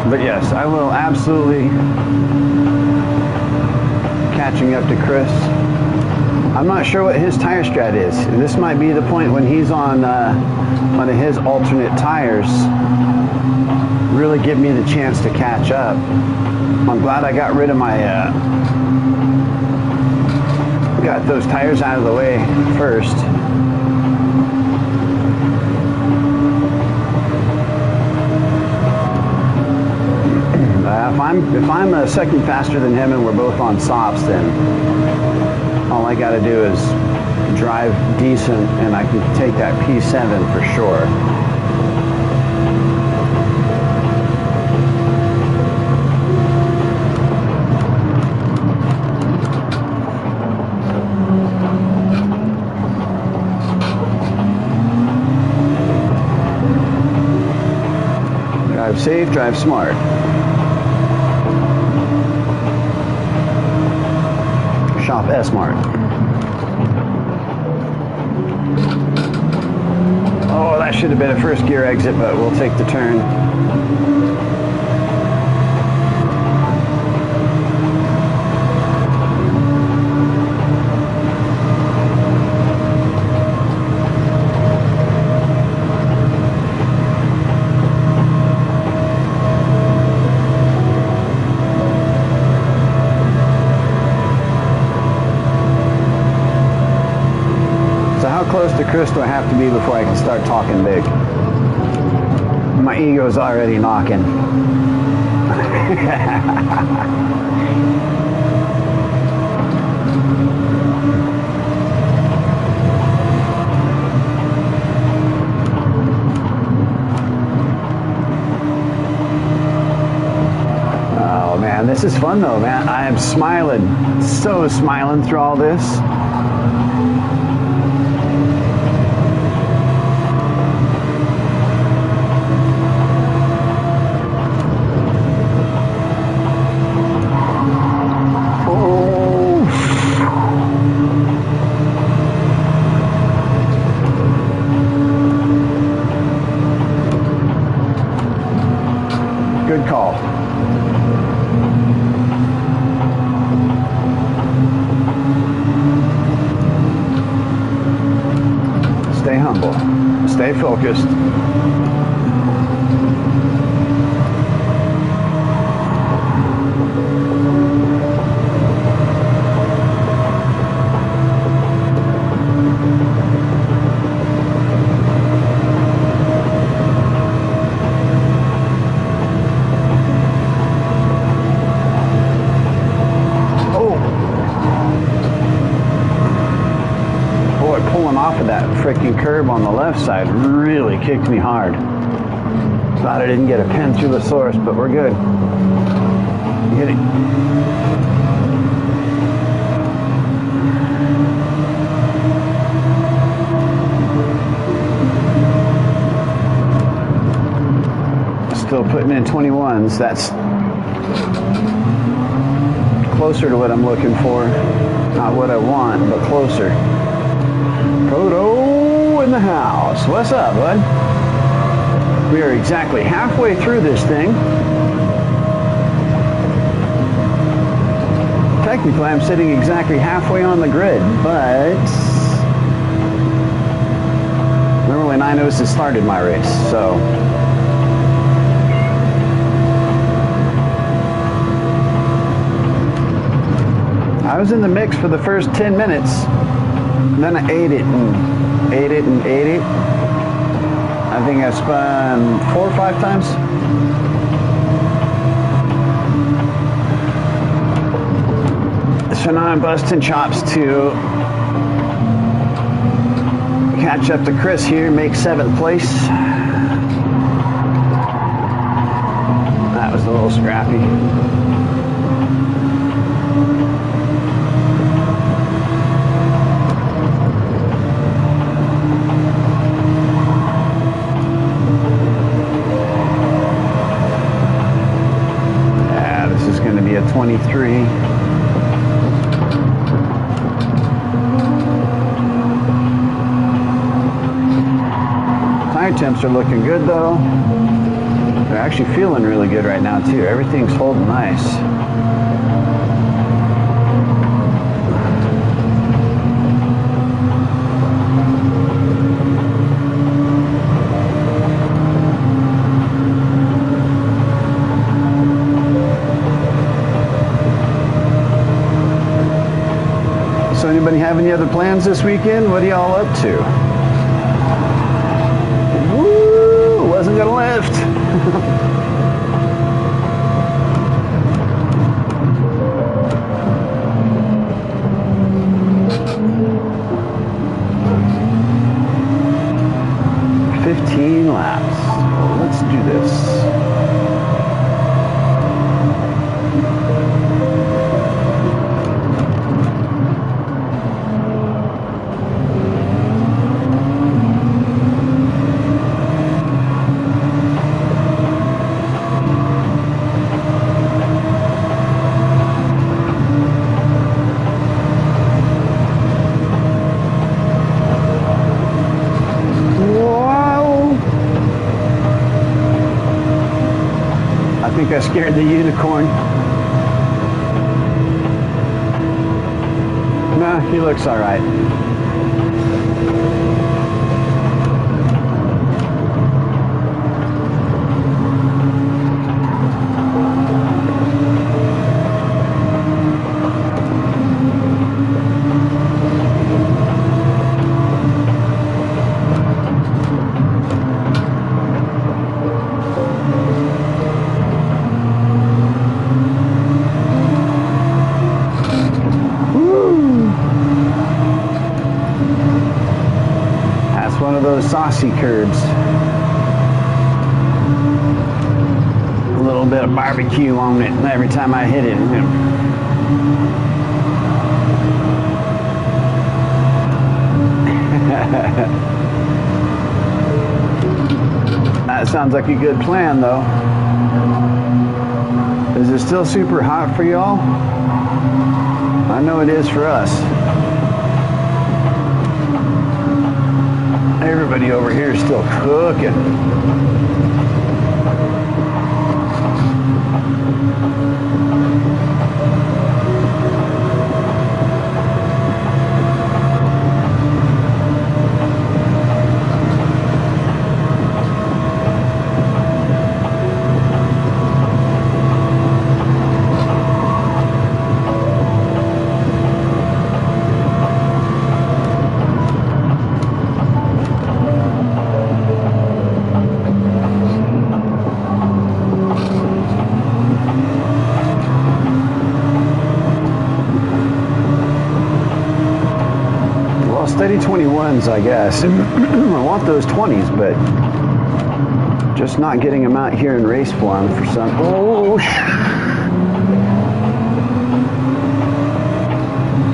But yes, I will absolutely catching up to Chris. I'm not sure what his tire strat is. This might be the point when he's on one of his alternate tires. Really give me the chance to catch up. I'm glad I got rid of my got those tires out of the way first. If I'm a second faster than him and we're both on softs, then all I got to do is drive decent and I can take that P7 for sure. Drive safe, drive smart. Shop S-Mart. Oh, that should have been a first gear exit, but we'll take the turn. How close to Chris do I have to be before I can start talking big? My ego's already knocking. Oh man, this is fun though, man. I am smiling, so smiling through all this. focused. Freaking curb on the left side really kicked me hard. Thought I didn't get a pen through the source, but we're good. Hit it. Still putting in 21s. That's closer to what I'm looking for. Not what I want, but closer. Proto in the house. What's up, bud? We are exactly halfway through this thing. Technically, I'm sitting exactly halfway on the grid, but remember when Inos started my race, so I was in the mix for the first 10 minutes. And then I ate it and ate it and ate it. I think I spun 4 or 5 times. So now I'm busting chops to catch up to Chris here, make 7th place. That was a little scrappy. A 23. Tire temps are looking good though. They're actually feeling really good right now too. Everything's holding nice. Anybody have any other plans this weekend? What are y'all up to? Woo! Wasn't gonna lift. Laps. Well, let's do this. I think I scared the unicorn. Nah, he looks all right. Saucy curbs. A little bit of barbecue on it every time I hit it. That sounds like a good plan though. Is it still super hot for y'all? I know it is for us. Everybody over here is still cooking. Steady 21s, I guess. I want those 20s, but just not getting them out here in race form for some. Oh,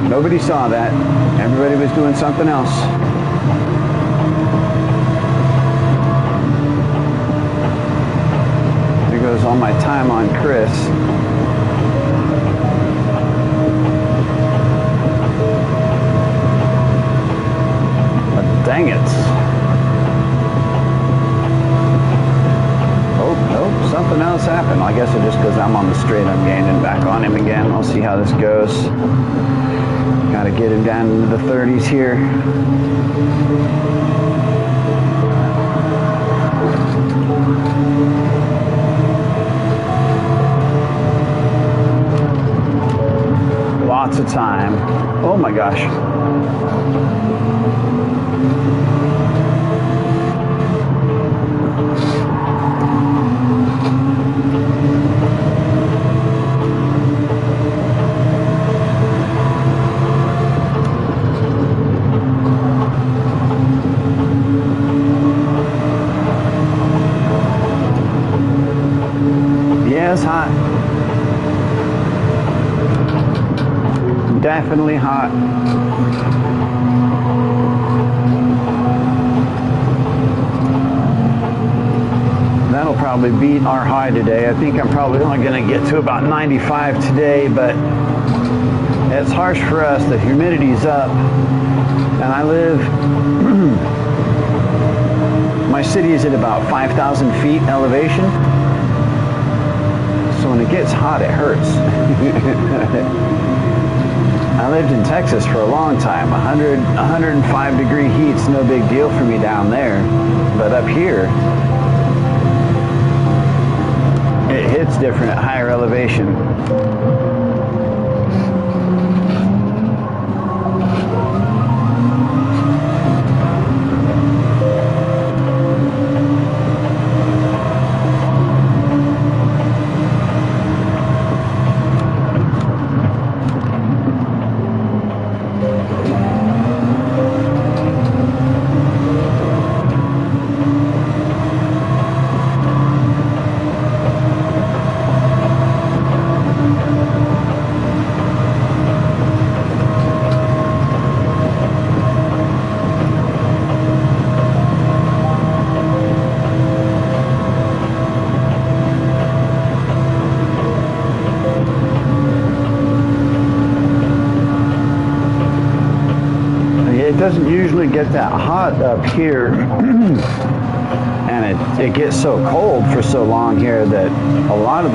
nobody saw that. Everybody was doing something else. There goes all my time on Chris. Dang it. Oh, nope, something else happened. I guess it just because I'm on the straight, I'm gaining back on him again. I'll see how this goes. Got to get him down into the 30s here. Lots of time. Oh my gosh. Yeah, it's hot. Definitely hot. That'll probably beat our high today. I think I'm probably only going to get to about 95 today, but it's harsh for us. The humidity's up, and I live, my city is at about 5,000 feet elevation, so when it gets hot, it hurts. I lived in Texas for a long time. 105 degree heat's no big deal for me down there, but up here, it hits different at higher elevation. It doesn't usually get that hot up here, and it gets so cold for so long here that a lot of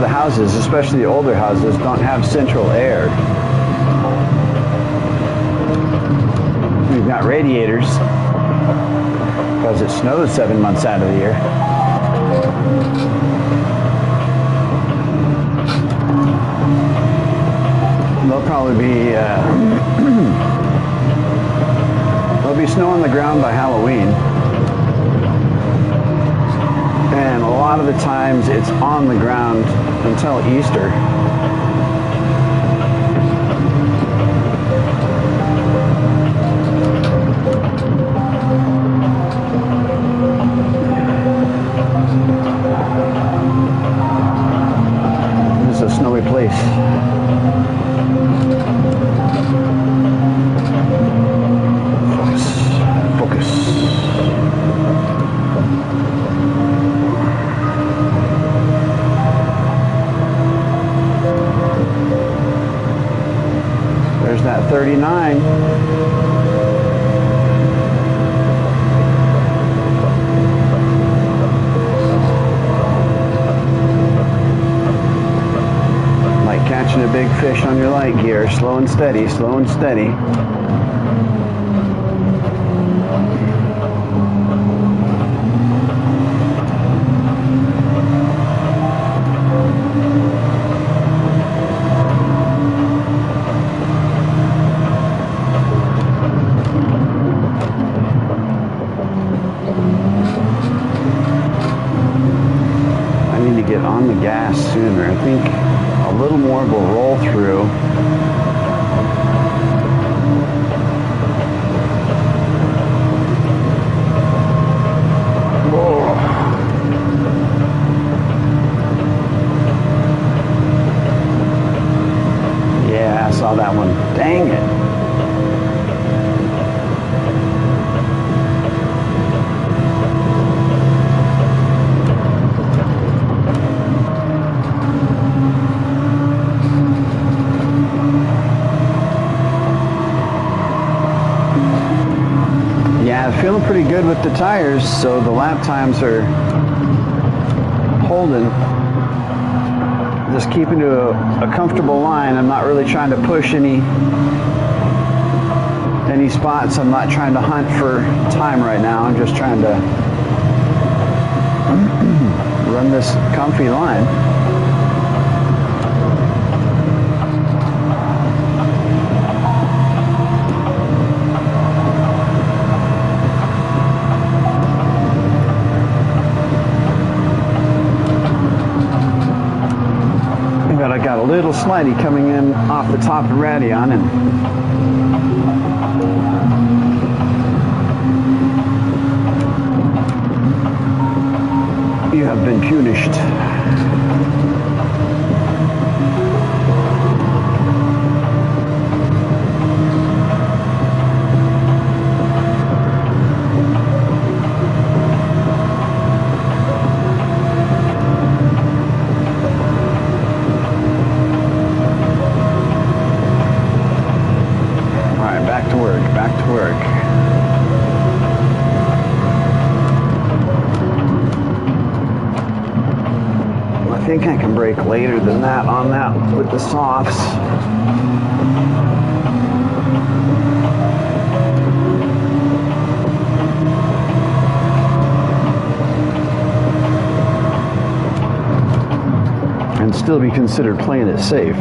the houses, especially the older houses, don't have central air. We've got radiators because it snows 7 months out of the year. There'll probably be there'll be snow on the ground by Halloween, and a lot of the times it's on the ground until Easter. This is a snowy place. There's that 39. Like catching a big fish on your light gear, slow and steady, slow and steady. Get on the gas sooner. I think a little more will roll through. saw that one. Dang it. Yeah, feeling pretty good with the tires, so the lap times are holding. Just keeping to a comfortable line. I'm not really trying to push any spots. I'm not trying to hunt for time right now. I'm just trying to run this comfy line. But I got a little slidey coming in off the top of Radion, and you have been punished. Back to work. I think I can brake later than that on that with the softs. And still be considered playing it safe.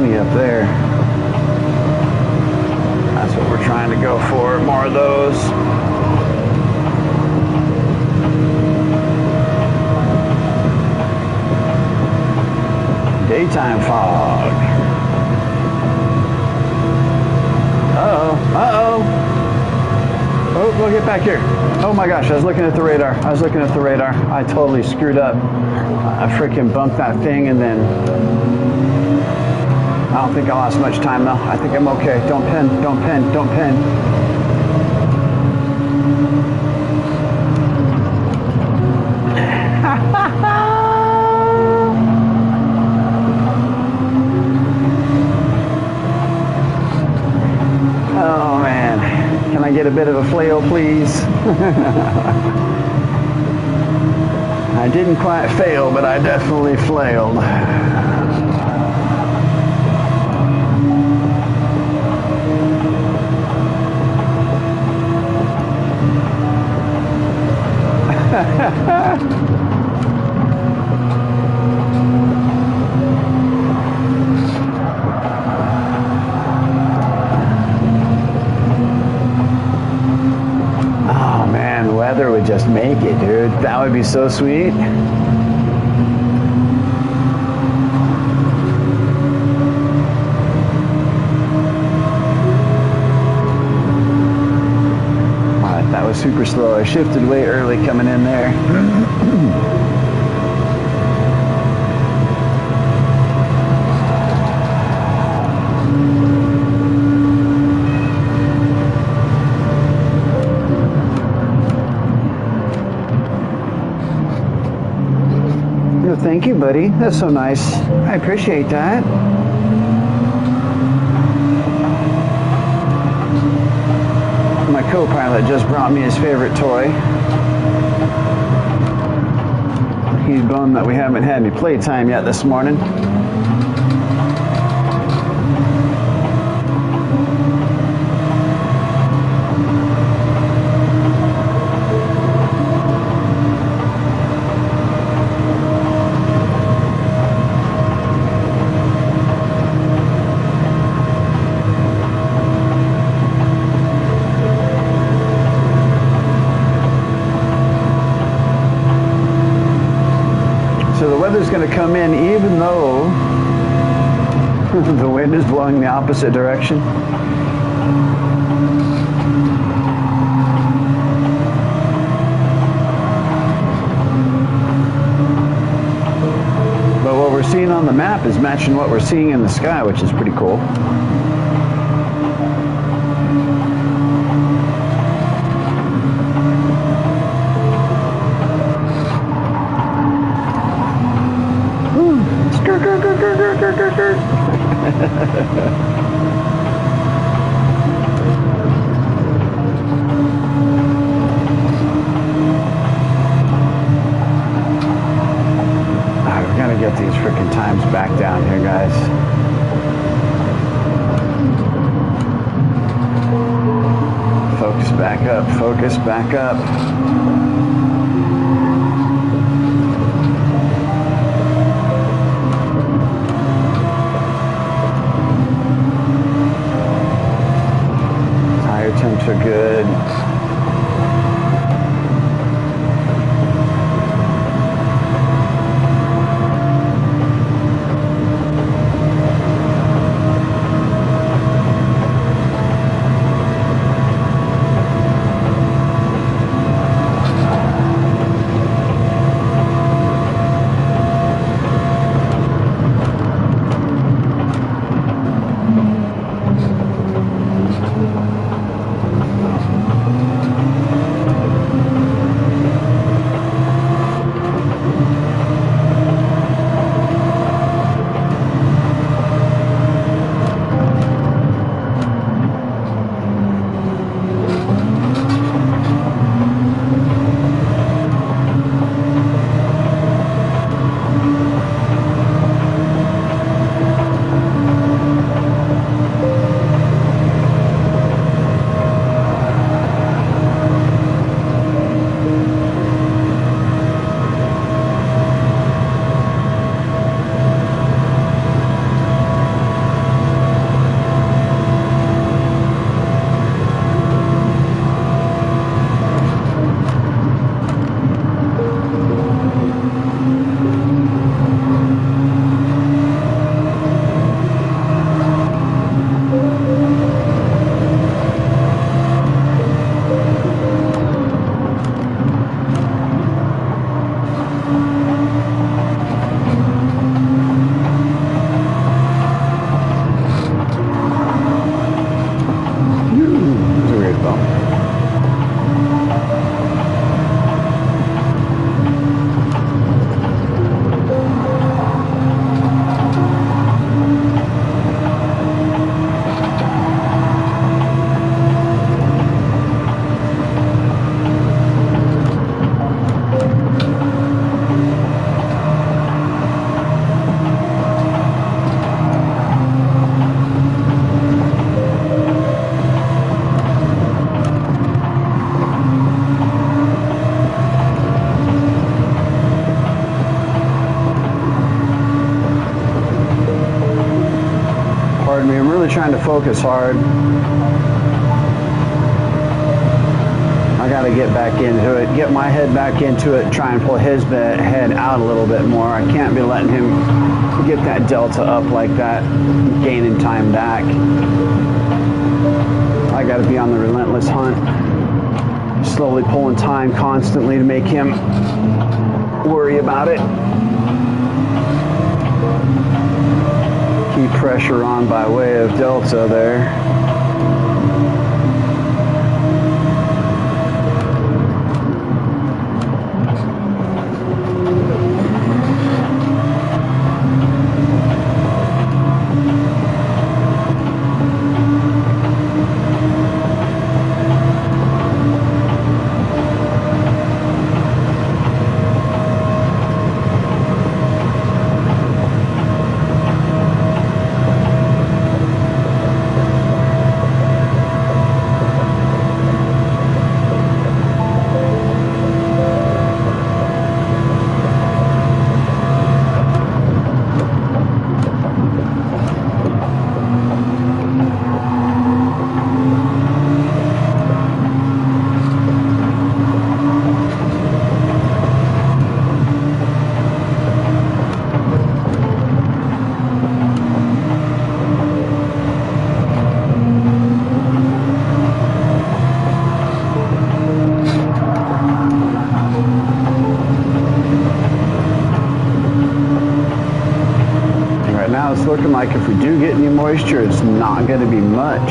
Up there. That's what we're trying to go for. More of those. Daytime fog. Uh-oh. Uh-oh. Oh, we'll get back here. Oh my gosh, I was looking at the radar. I totally screwed up. I freaking bumped that thing, and then I don't think I lost much time though. I think I'm okay. Don't pin. Oh man. Can I get a bit of a flail, please? I didn't quite fail, but I definitely flailed. Oh man, the weather would just make it, dude. That would be so sweet. That was super slow. I shifted way early coming in there. No, thank you, buddy. That's so nice. I appreciate that. My co-pilot just brought me his favorite toy. He's bummed that we haven't had any playtime yet this morning. So the weather's going to come in even though the wind is blowing the opposite direction. on the map is matching what we're seeing in the sky, which is pretty cool. We gotta get these freaking times back down here, guys. Focus back up, focus back up. Tire temps are good. Trying to focus hard. I got to get back into it, get my head back into it, try and pull his head out a little bit more. I can't be letting him get that delta up like that, gaining time back. I got to be on the relentless hunt, slowly pulling time constantly to make him worry about it. Keep pressure on by way of delta there. like if we do get any moisture, it's not going to be much.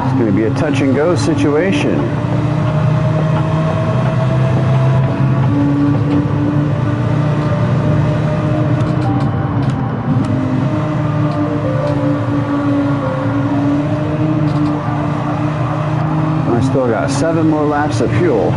It's going to be a touch and go situation. I still got 7 more laps of fuel.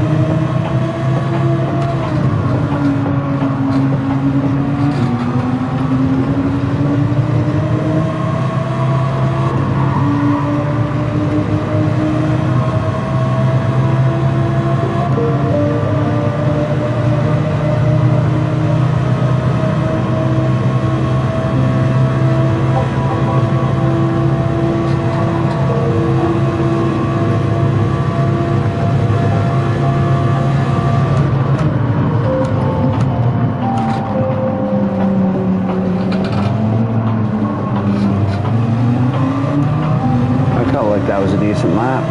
That was a decent lap.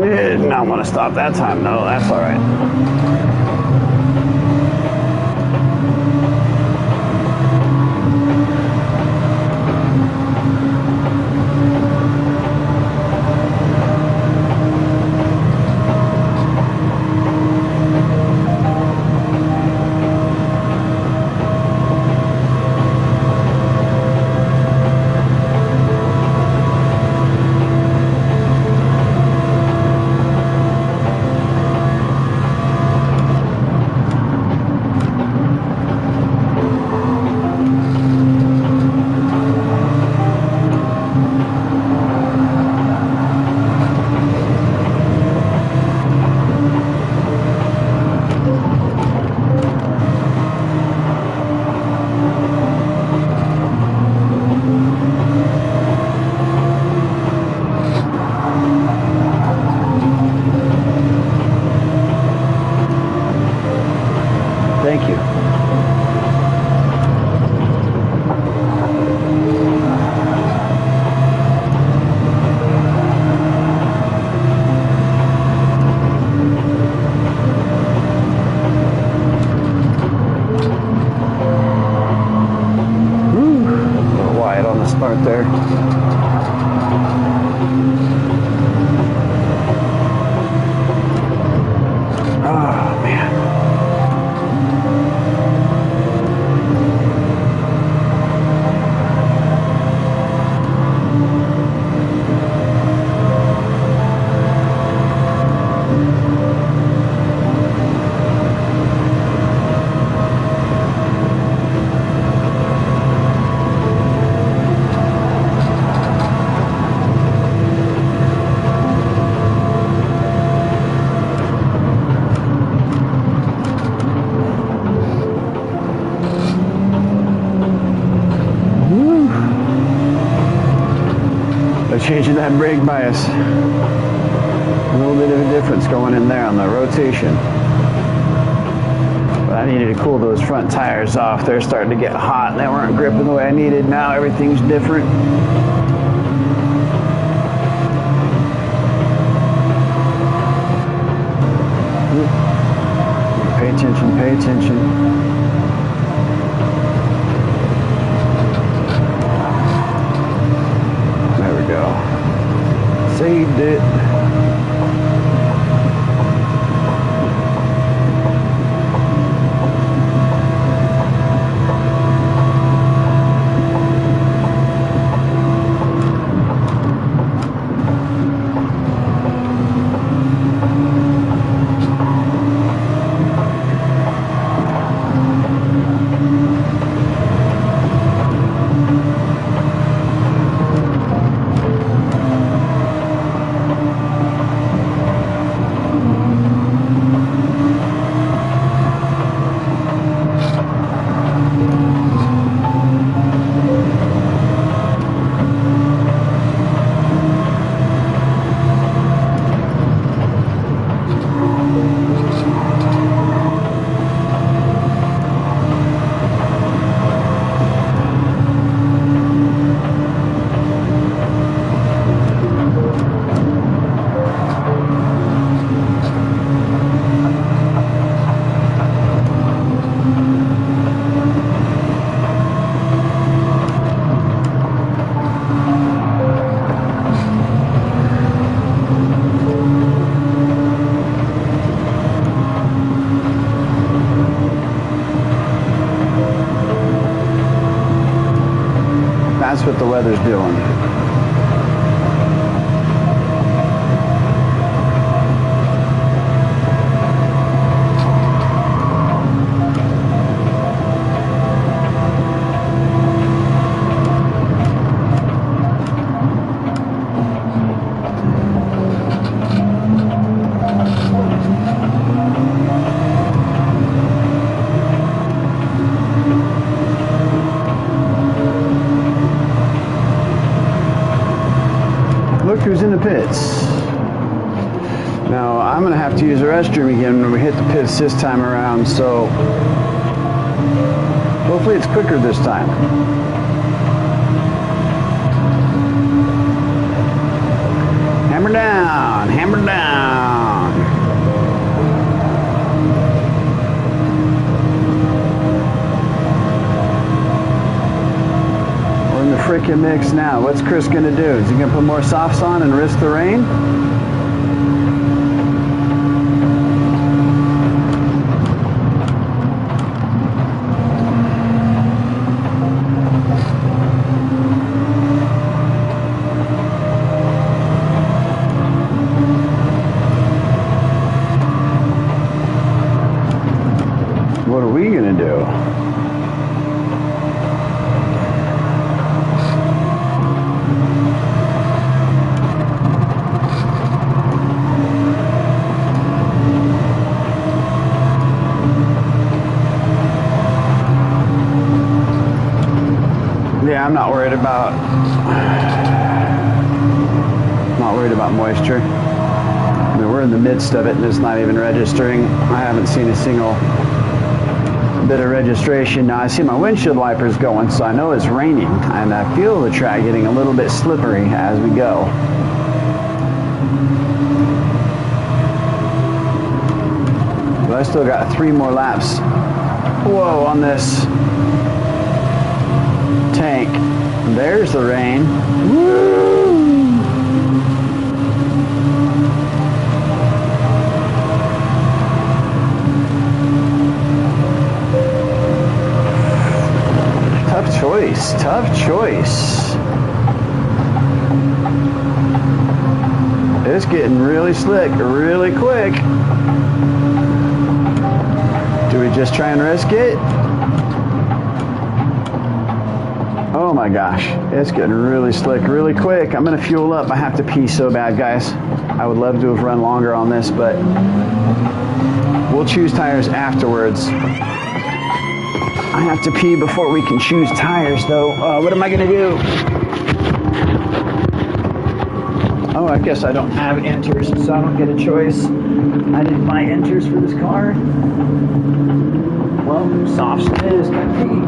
Did not want to stop that time, no, that's all right. Thank you. Woo. A little wide on the start there. Oh, man. Changing that brake bias. A little bit of a difference going in there on the rotation. But I needed to cool those front tires off. They're starting to get hot and they weren't gripping the way I needed. Now everything's different. Pay attention, pay attention. Saved it. That's what the weather's doing. Look who's in the pits. Now, I'm going to have to use the restroom again when we hit the pits this time around, so hopefully it's quicker this time. Hammer down, hammer down. We're in the frickin' mix now. What's Chris gonna do? Is he gonna put more softs on and risk the rain? What are we gonna do? Yeah, I'm not worried about moisture. I mean, we're in the midst of it and it's not even registering. I haven't seen a single bit of registration. Now I see my windshield wipers going, so I know it's raining, and I feel the track getting a little bit slippery as we go. But I still got 3 more laps. Whoa, on this tank. There's the rain. Woo! Tough choice, tough choice. It's getting really slick, really quick. Do we just try and risk it? Oh my gosh, it's getting really slick, really quick. I'm gonna fuel up. I have to pee so bad, guys. I would love to have run longer on this, but we'll choose tires afterwards. I have to pee before we can choose tires, though. What am I gonna do? Oh, I guess I don't have enters, so I don't get a choice. I didn't buy enters for this car. Well, softs it is, gotta pee.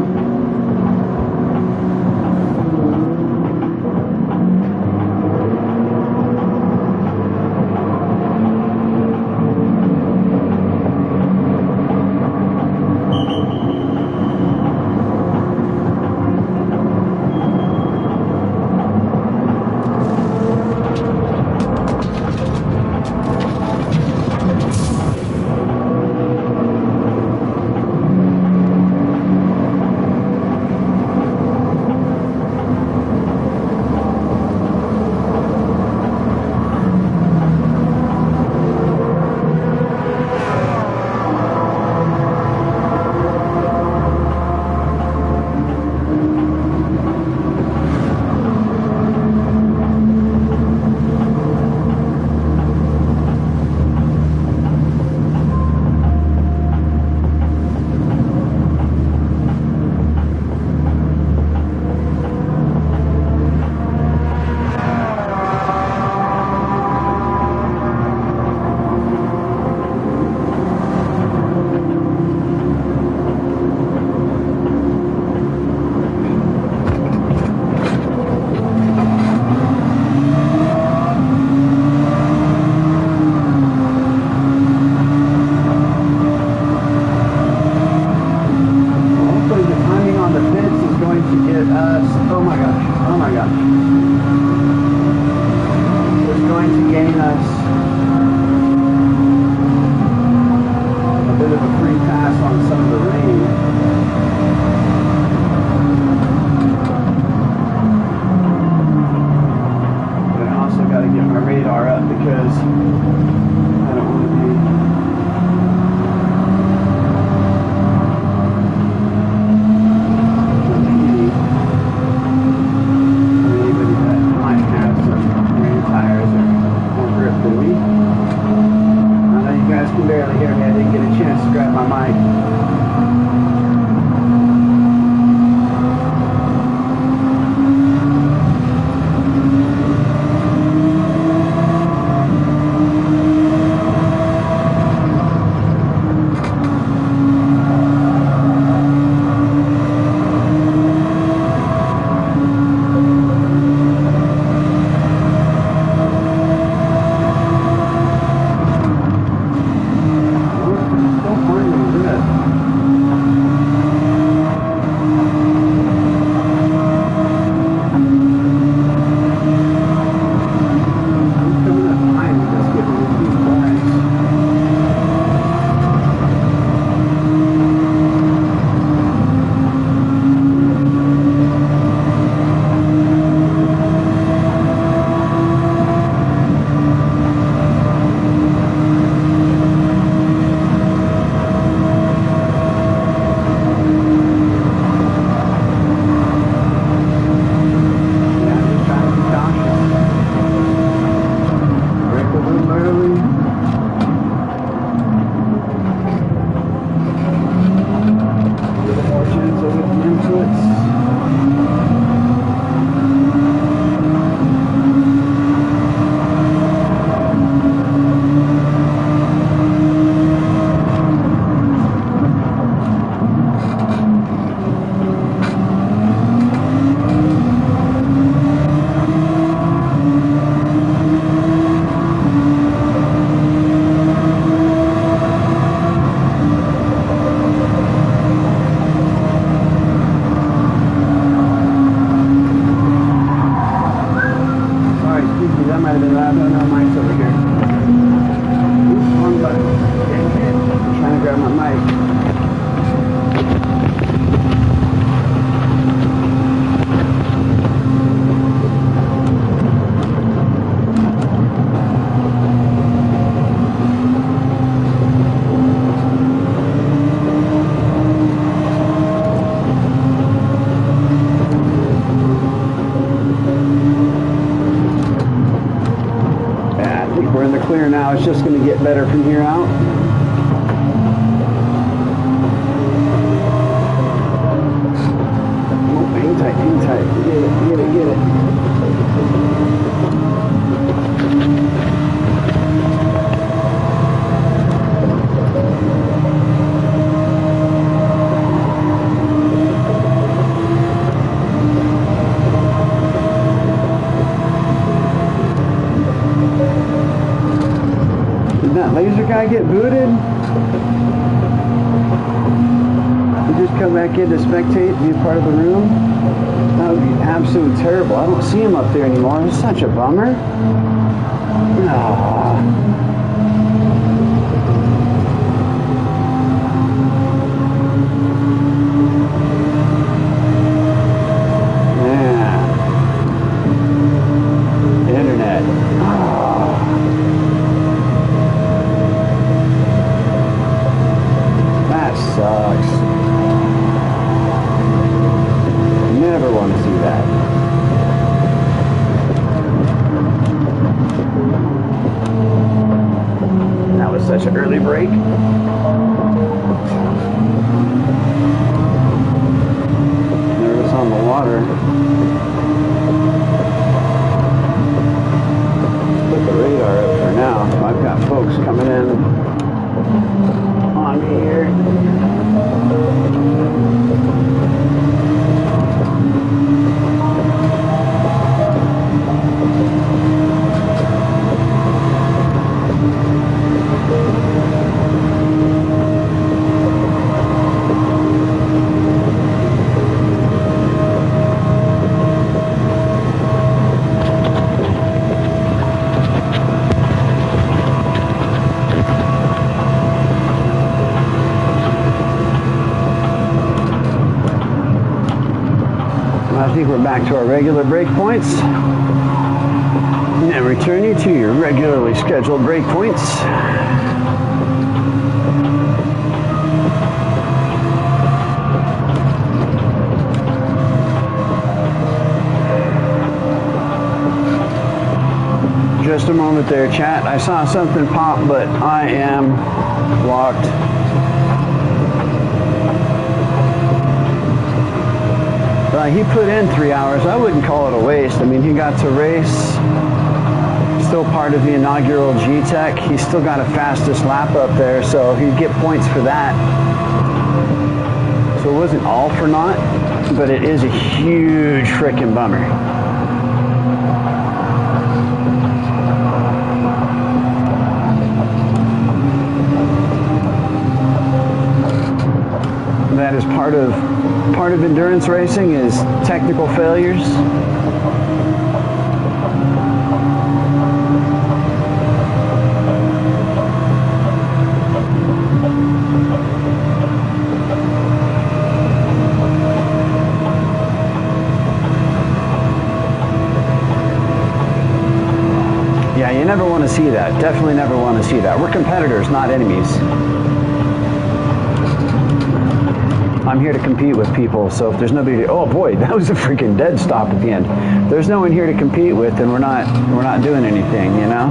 here now. It's just going to get better from here out. Oh, hang tight, hang tight. Get it, get it, get it. Did that laser guy get booted? You just come back in to spectate, be a part of the room? That would be absolutely terrible. I don't see him up there anymore. It's such a bummer. Ah. Sucks. Never want to see that. That was such an early break. Nervous on the water. Put the radar up for now. I've got folks coming in on me here. I think we're back to our regular breakpoints. And return you to your regularly scheduled breakpoints. Just a moment there, chat. I saw something pop, but I am locked. He put in 3 hours. I wouldn't call it a waste. I mean, he got to race. Still part of the inaugural GTEC. He still got a fastest lap up there, so he'd get points for that. So it wasn't all for naught, but it is a huge frickin' bummer. That is part of endurance racing is technical failures. Yeah, you never want to see that. Definitely never want to see that. We're competitors, not enemies. I'm here to compete with people, so if there's nobody to, oh boy, that was a freaking dead stop at the end. If there's no one here to compete with, then we're not doing anything, you know?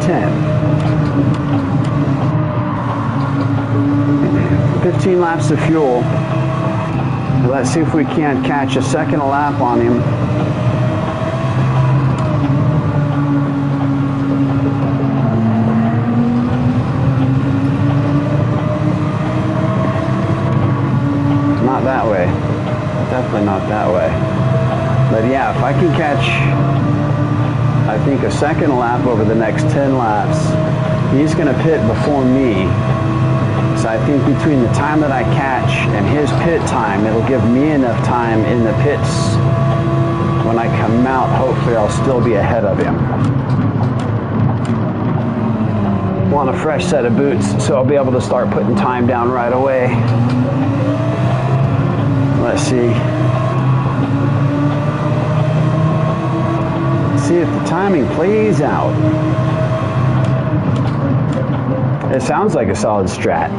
10. 15 laps of fuel. Let's see if we can't catch a second lap on him. Not that way. Definitely not that way. But yeah, if I can catch, I think, a second lap over the next 10 laps, he's going to pit before me. So I think between the time that I catch and his pit time, it'll give me enough time in the pits. When I come out, hopefully I'll still be ahead of him. Want a fresh set of boots, so I'll be able to start putting time down right away. Let's see. Let's see if the timing plays out. It sounds like a solid strat.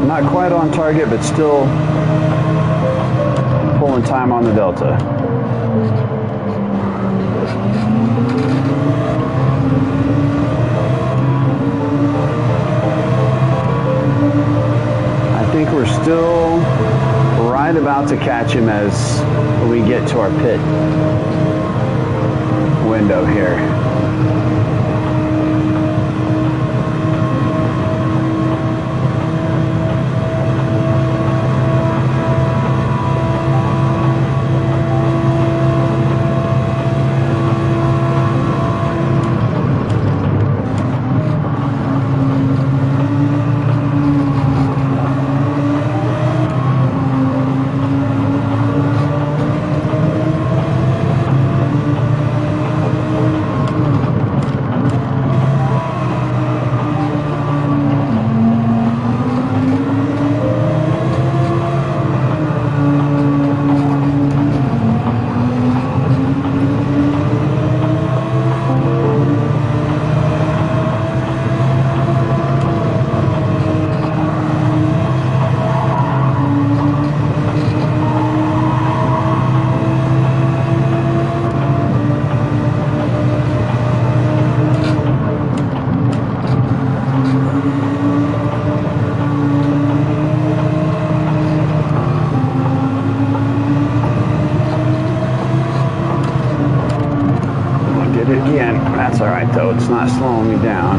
Not quite on target, but still pulling time on the Delta. I think we're still right about to catch him as we get to our pit window here. That's all right though, it's not slowing me down.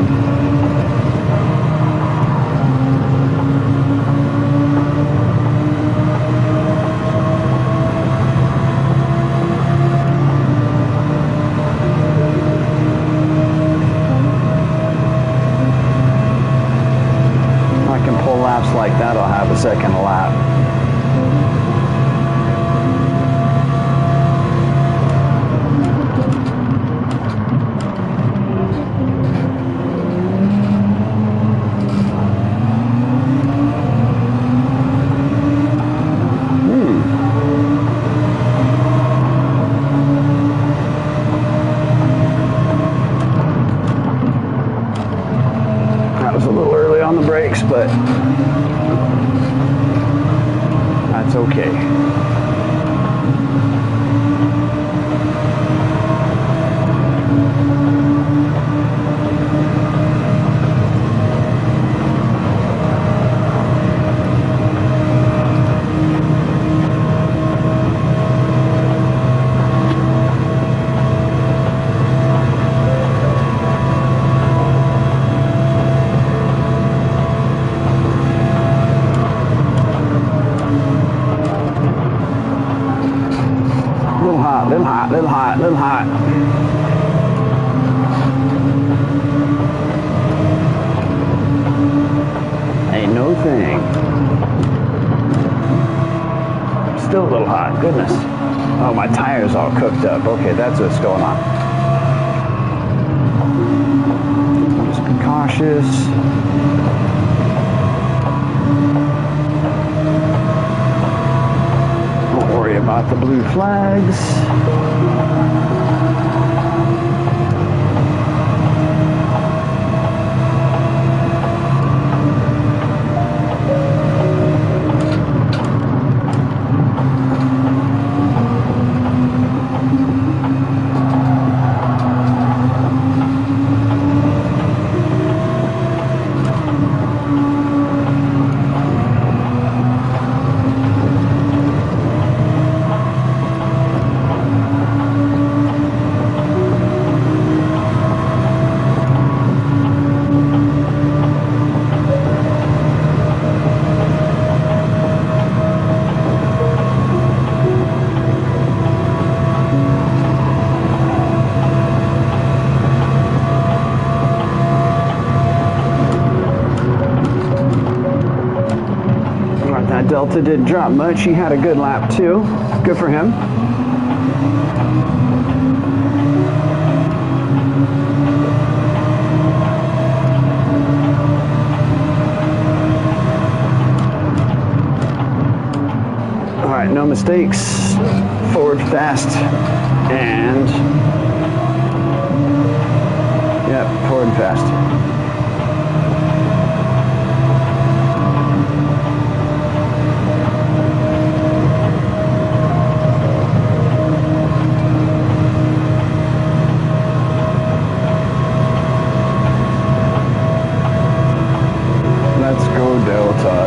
okay. Little hot. Ain't no thing. Still a little hot, goodness. Oh, my tire's all cooked up. Okay, that's what's going on. Just be cautious. Don't worry about the blue flags. Delta didn't drop much. He had a good lap too. Good for him. All right, no mistakes. Forward fast and yep, forward and fast.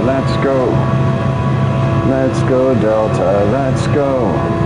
Let's go. Let's go, Delta. Let's go.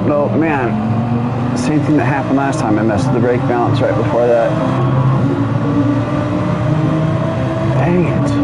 Nope, man. Same thing that happened last time. I messed with the brake balance right before that. Dang it.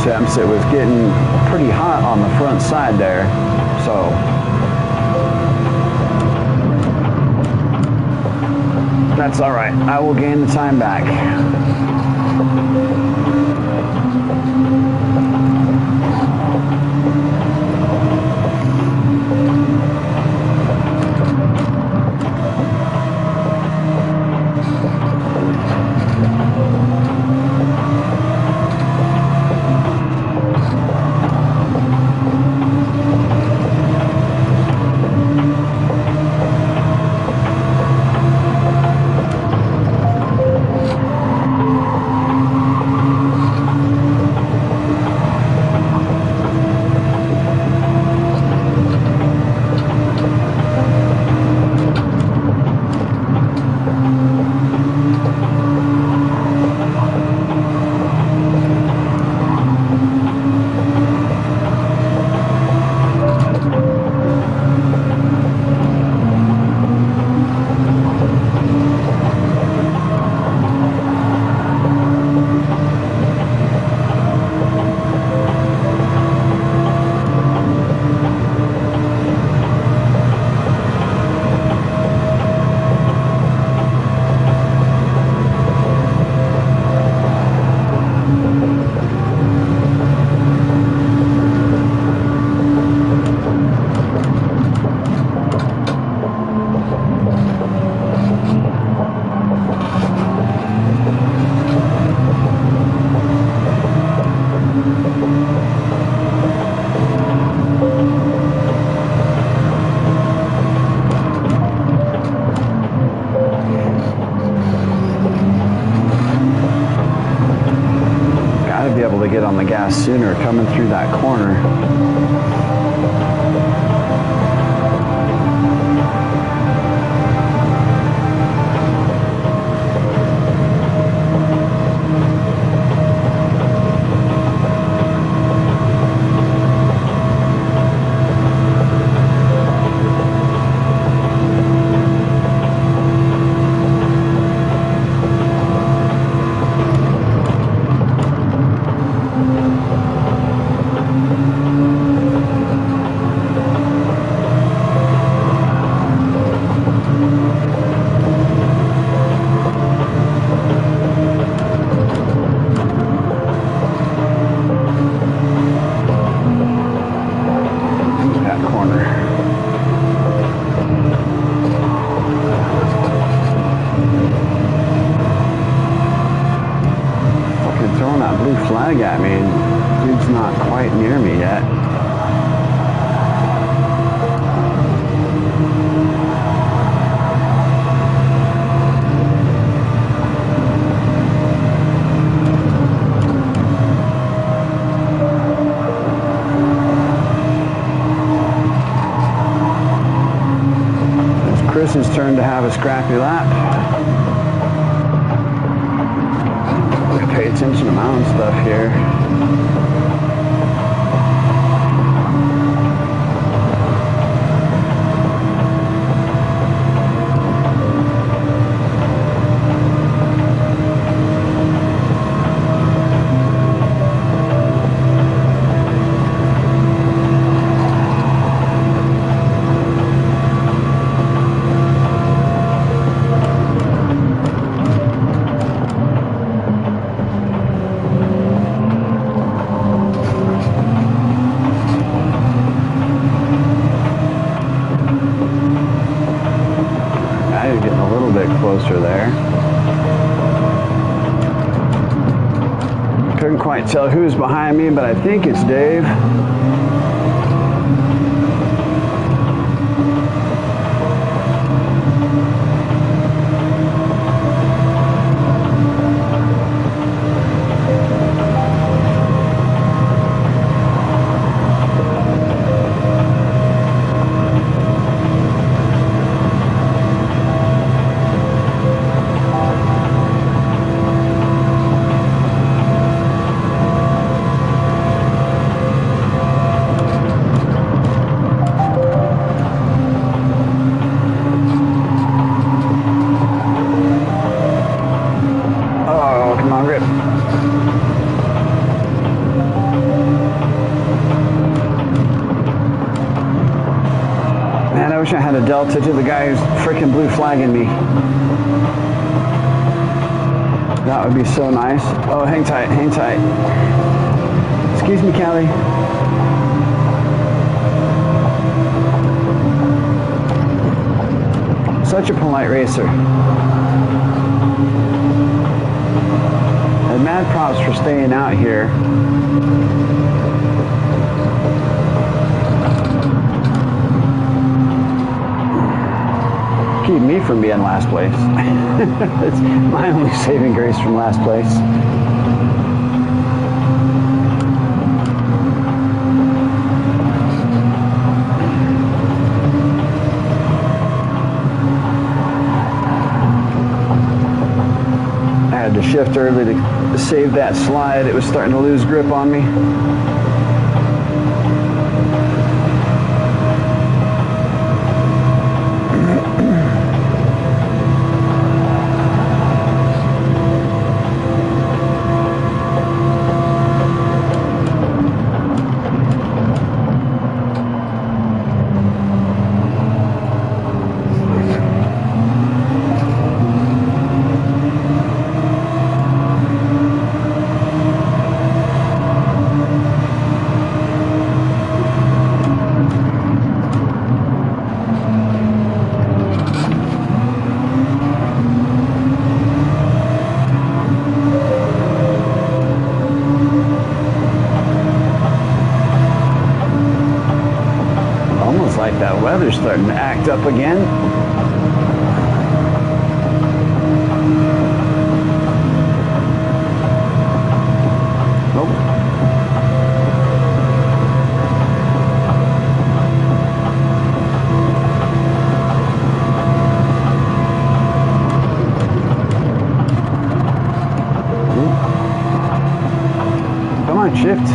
temps, it was getting pretty hot on the front side there. So that's all right. I will gain the time back. Be able to get on the gas sooner coming through that corner. Flag at me, and dude's not quite near me yet. It's Chris's turn to have a scrappy lap. Pay attention to my own stuff here. Closer there. Couldn't quite tell who's behind me, but I think it's Dave. wish I had a Delta to the guy who's freaking blue flagging me. That would be so nice. Oh, hang tight, hang tight. Excuse me, Callie. Such a polite racer. And mad props for staying out here. Keep me from being last place. It's my only saving grace from last place. I had to shift early to save that slide. It was starting to lose grip on me. Like that weather's starting to act up again. Nope. Come on, shift.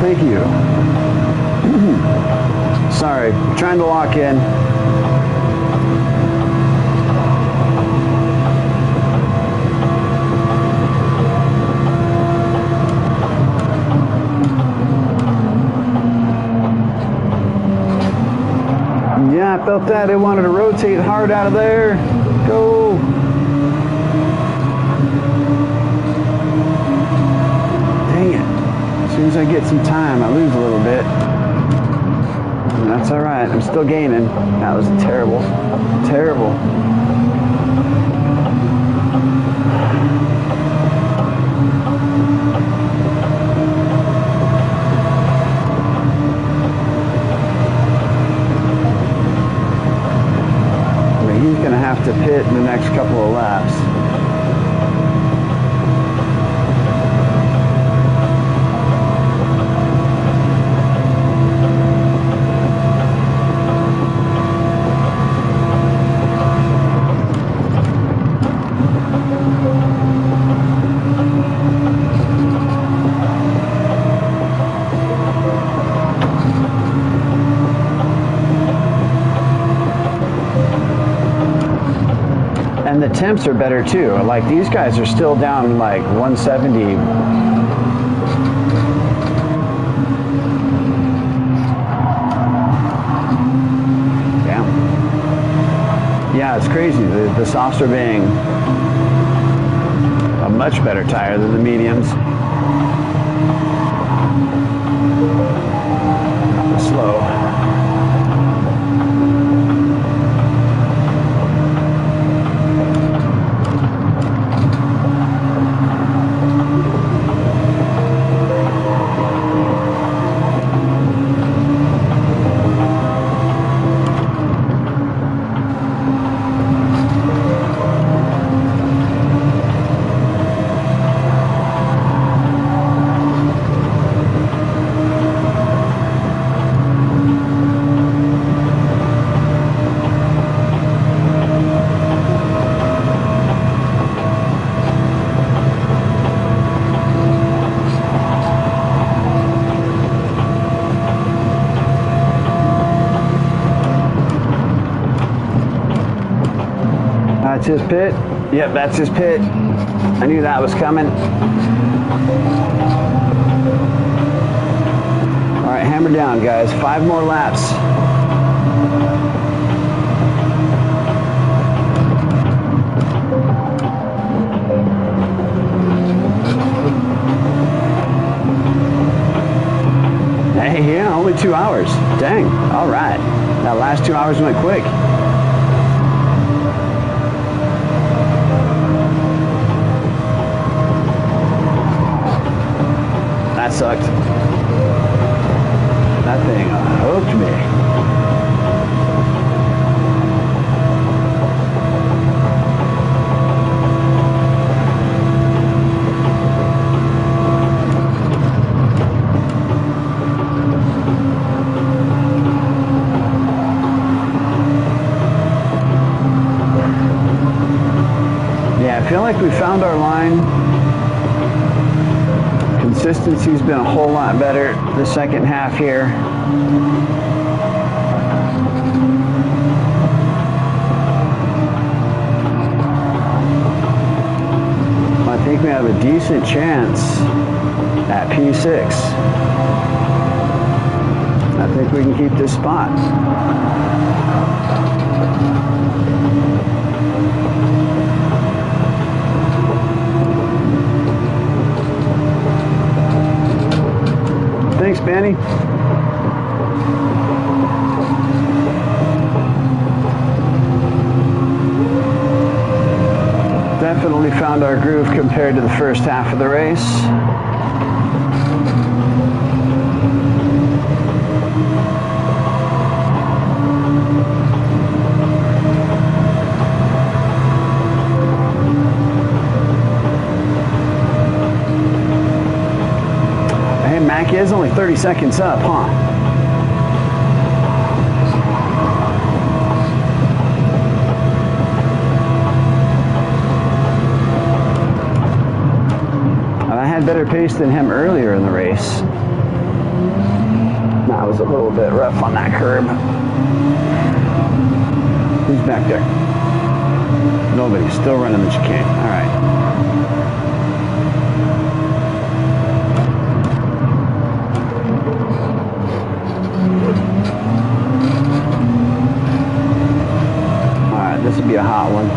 Thank you. Sorry, trying to lock in. Yeah, I felt that. It wanted to rotate hard out of there. Go. Dang it. As soon as I get some time, I lose a little bit. And that's all right. I'm still gaining. That was terrible. Terrible. I mean, he's going to have to pit in the next couple of laps. And the temps are better too. Like these guys are still down like 170. Damn. Yeah, it's crazy. The softs are being a much better tire than the mediums. Slow. That's his pit? Yep, that's his pit. I knew that was coming. All right, hammer down, guys. 5 more laps. Hey, yeah, only 2 hours. Dang, all right. That last 2 hours went quick. That sucked. That thing hooked me. Yeah, I feel like we found our line. Consistency's been a whole lot better the second half here. I think we have a decent chance at P6. I think we can keep this spot. Thanks, Benny. Definitely found our groove compared to the first half of the race. Mac is only 30 seconds up, huh? And I had better pace than him earlier in the race. That was a little bit rough on that curb. Who's back there? Nobody. Still running the chicane. All right. This would be a hot one.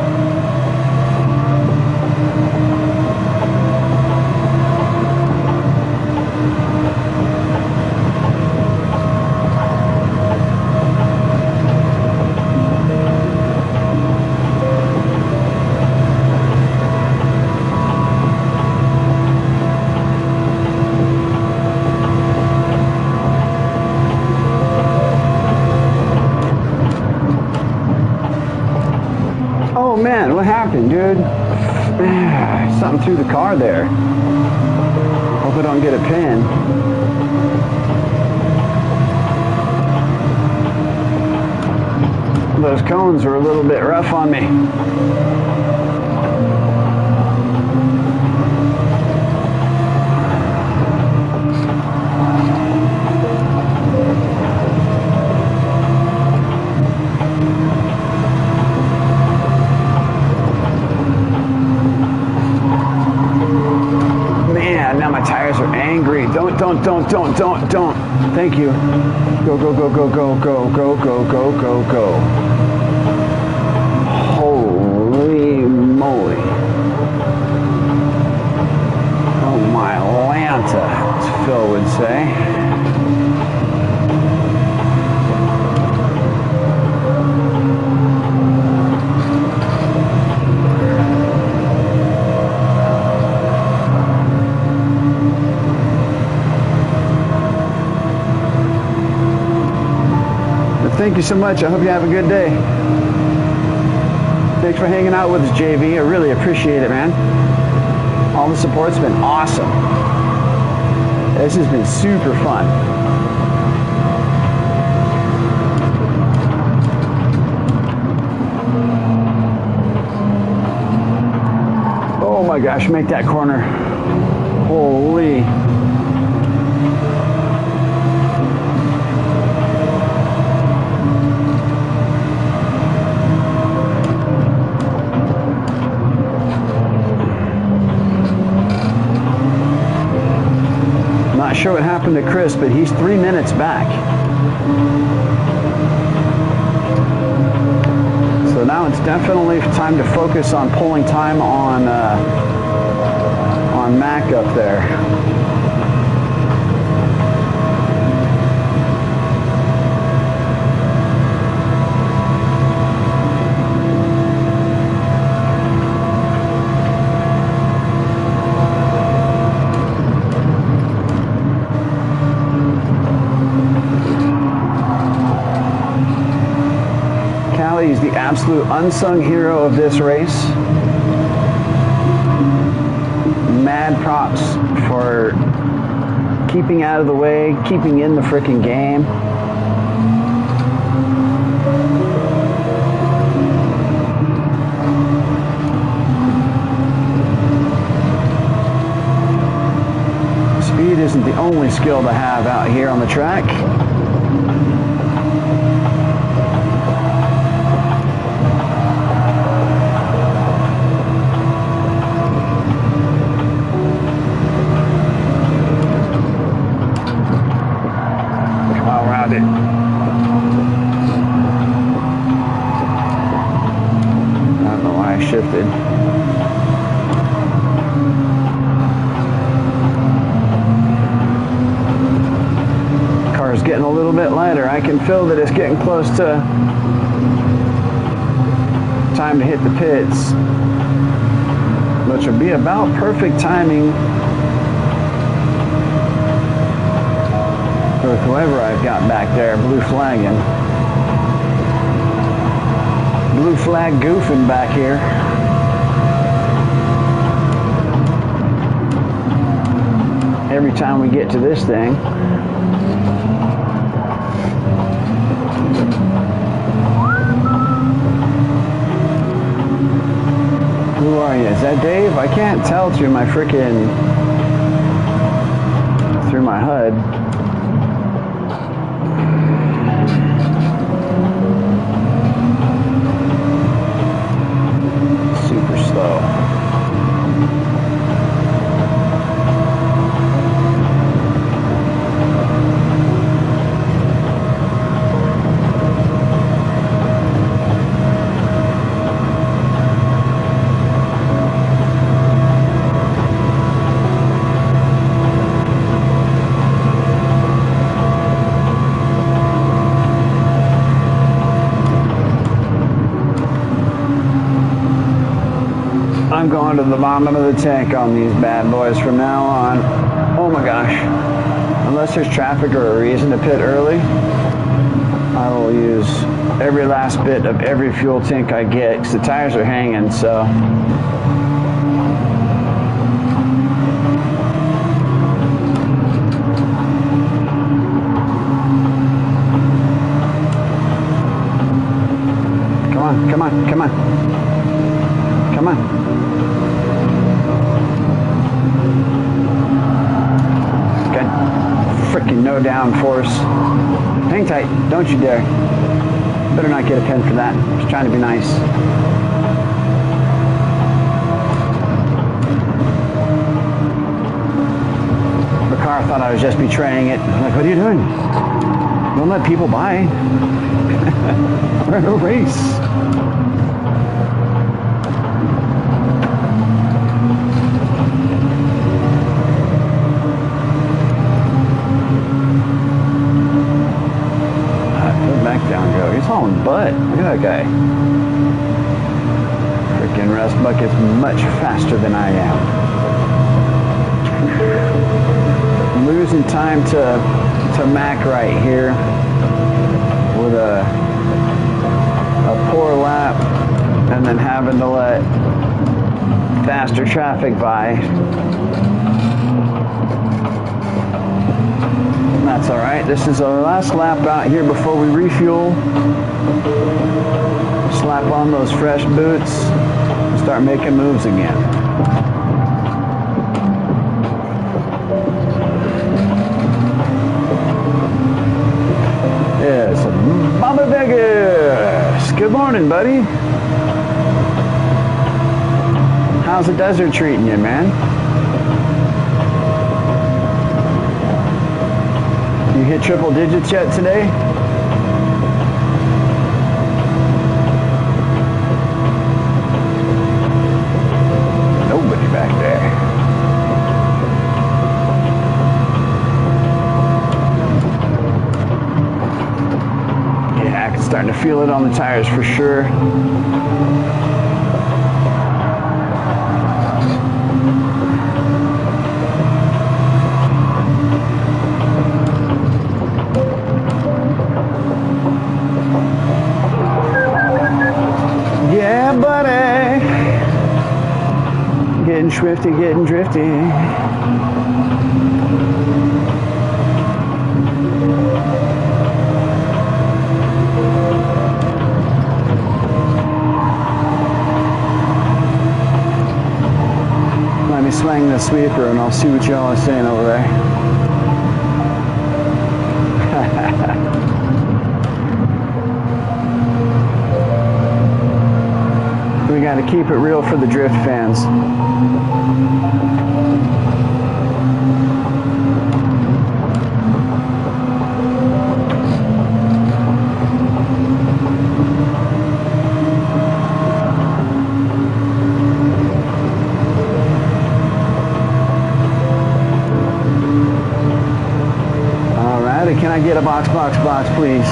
Oh man, what happened, dude? Something through the car there. Hope I don't get a pin. Those cones were a little bit rough on me. Now my tires are angry. Don't. Thank you. Go. Holy moly. Oh my land. Thank you so much. I hope you have a good day. Thanks for hanging out with us, JV. I really appreciate it, man. All the support's been awesome. This has been super fun. Oh my gosh, make that corner. Holy. Not sure what happened to Chris, but he's 3 minutes back. So now it's definitely time to focus on pulling time on Mac up there. He's the absolute unsung hero of this race. Mad props for keeping out of the way, keeping in the freaking game. Speed isn't the only skill to have out here on the track. It. I don't know why I shifted. Car's getting a little bit lighter. I can feel that it's getting close to time to hit the pits, which would be about perfect timing with whoever I've got back there, blue flagging. Blue flag goofing back here. Every time we get to this thing. Who are you? Is that Dave? I can't tell through my frickin' through my HUD. I'm going to the bottom of the tank on these bad boys from now on. Oh my gosh. Unless there's traffic or a reason to pit early, I will use every last bit of every fuel tank I get because the tires are hanging, so. Come on, come on, come on. Come on. Good. Freaking no downforce. Hang tight. Don't you dare. Better not get a pen for that. Just trying to be nice. The car thought I was just betraying it. I'm like, what are you doing? Don't let people by. We're in a race. Down go. He's hauling butt. Look at that guy. Freaking Rust Bucket's much faster than I am. Losing time to Mac right here with a poor lap and then having to let faster traffic by. That's all right. This is our last lap out here before we refuel. Slap on those fresh boots and start making moves again. Yes, Mama Vegas. Good morning, buddy. How's the desert treating you, man? You hit triple digits yet today? Nobody back there. Yeah, I can start to feel it on the tires for sure. Yeah, buddy. Getting swifty, getting drifty. Let me swing the sweeper and I'll see what y'all are saying over there. We got to keep it real for the drift fans. Alrighty, can I get a box, please?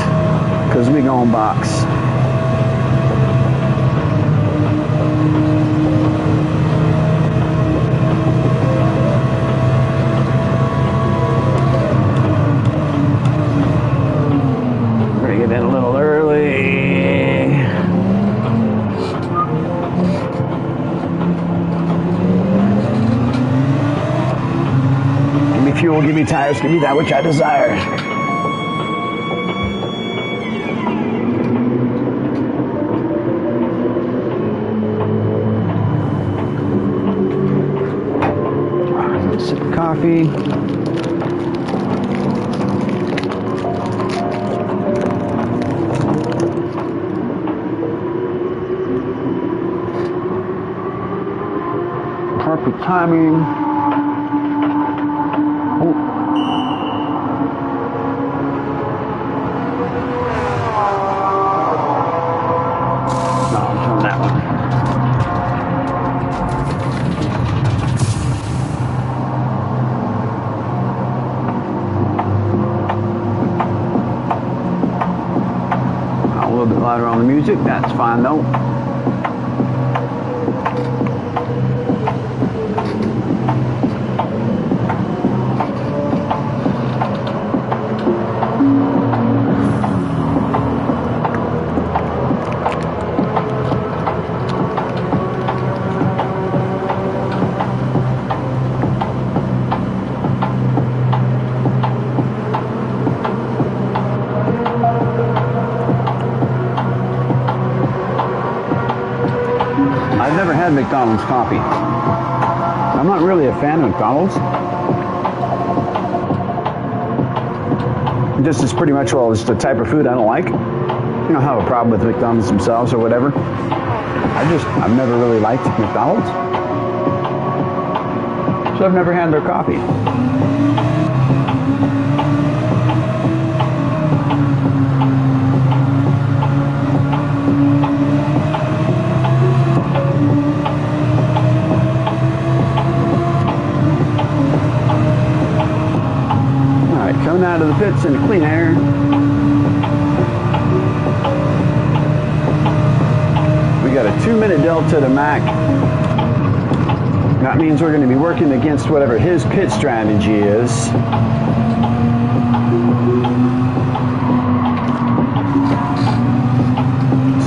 Because we going box. Bring it in a little early. Give me fuel, give me tires, give me that which I desire. Sip of coffee. Perfect timing. Oh. No, I'm throwing that one. A little bit louder on the music, that's fine though. I've never had McDonald's coffee. I'm not really a fan of McDonald's. This is pretty much, well, it's the type of food I don't like. You don't have a problem with McDonald's themselves or whatever. I've never really liked McDonald's. So I've never had their coffee. Coming out of the pits in clean air. We got a 2-minute delta to Mac. That means we're going to be working against whatever his pit strategy is.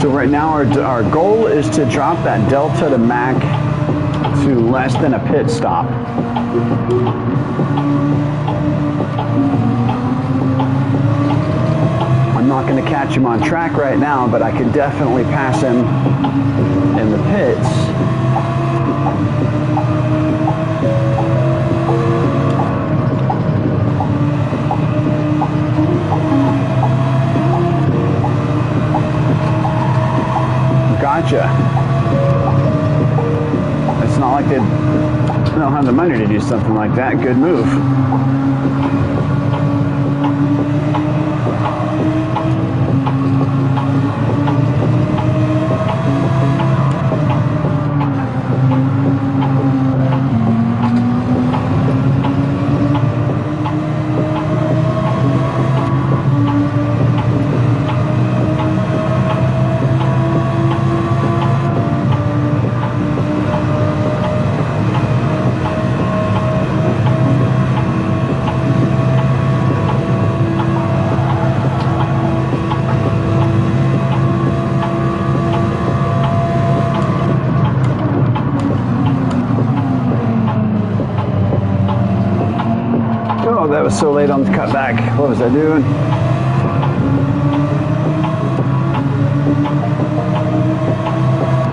So right now our goal is to drop that delta to Mac to less than a pit stop. I'm not going to catch him on track right now, but I could definitely pass him in the pits. Gotcha. It's not like they don't have the money to do something like that. Good move. That was so late on the cutback. What was I doing?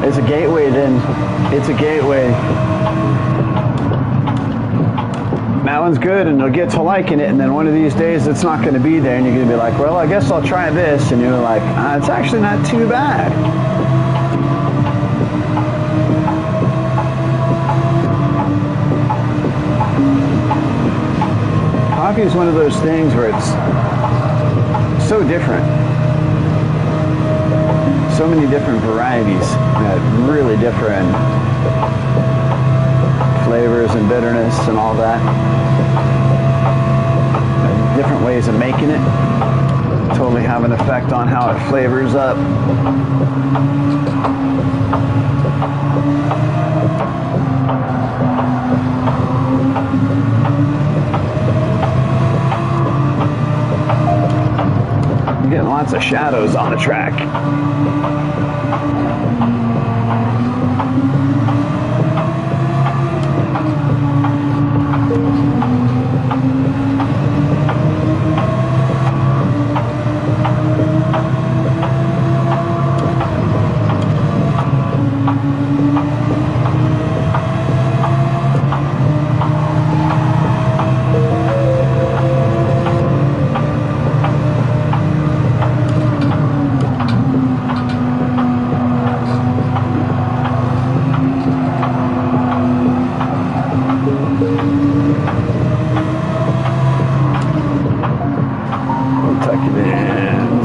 It's a gateway then. It's a gateway. That one's good and you'll get to liking it, and then one of these days it's not going to be there and you're going to be like, well, I guess I'll try this, and you're like, it's actually not too bad. Coffee is one of those things where it's so different. So many different varieties, really different flavors and bitterness and all that. Different ways of making it totally have an effect on how it flavors up. Getting lots of shadows on the track.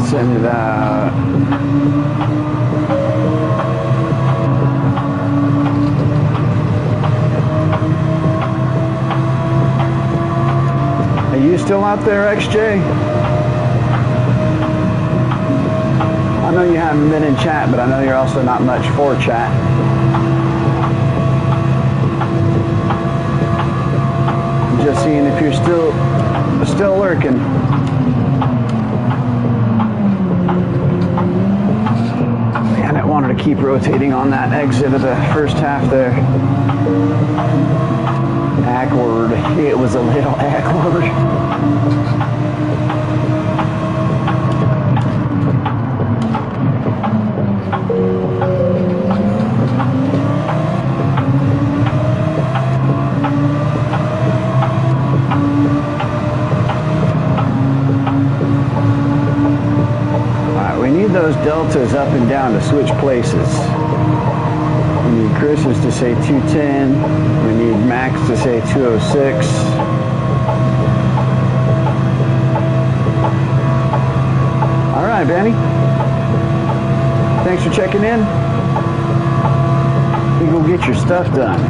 Send it out. Are you still out there, XJ? I know you haven't been in chat, but I know you're also not much for chat. I'm just seeing if you're still lurking. I wanted to keep rotating on that exit of the first half there. Awkward. It was a little awkward. Those deltas up and down to switch places. We need Chris's to say 210. We need Max to say 206. All right, Benny. Thanks for checking in. You go get your stuff done.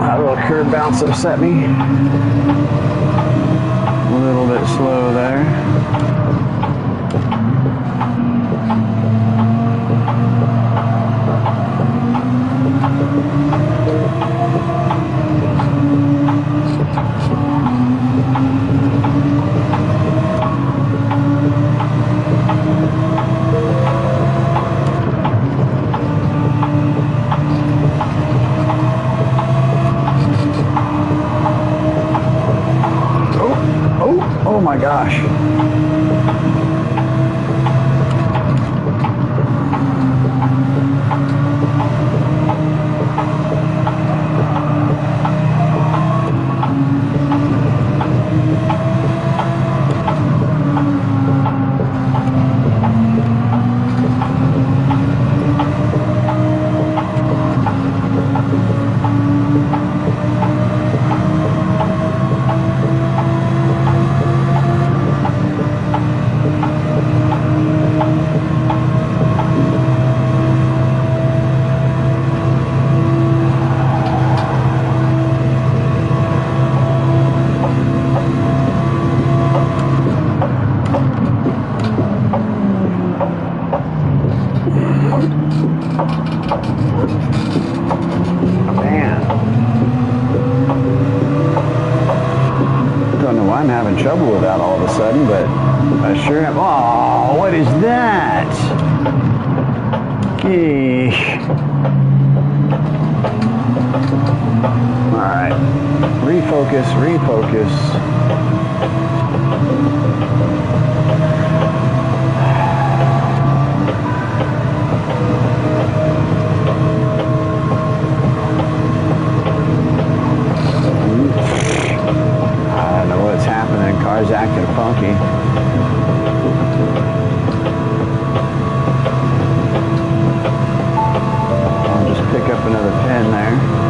That little curb bounce upset me. A little bit slow there. sure am. Oh, what is that? Eesh. Alright. Refocus, refocus. I don't know what's happening. Car's acting funky. I'll just pick up another pin there.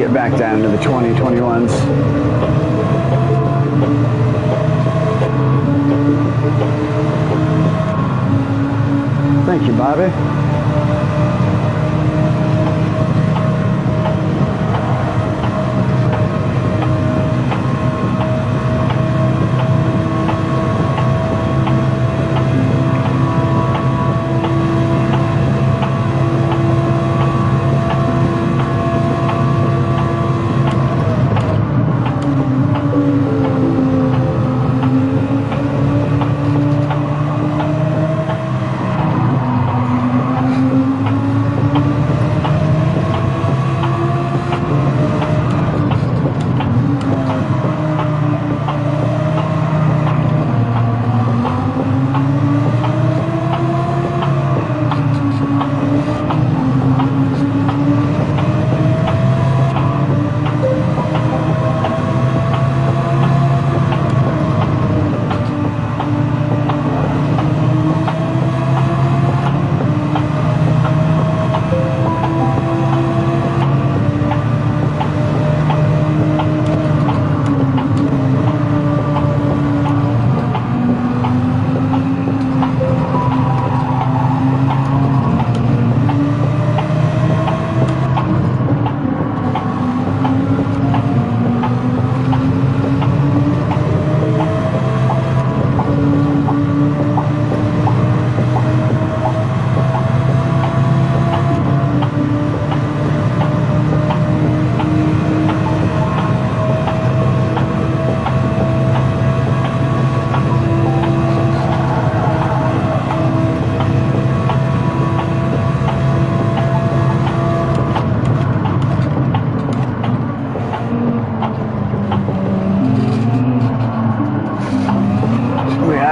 Back down to the 2021s. Thank you, Bobby.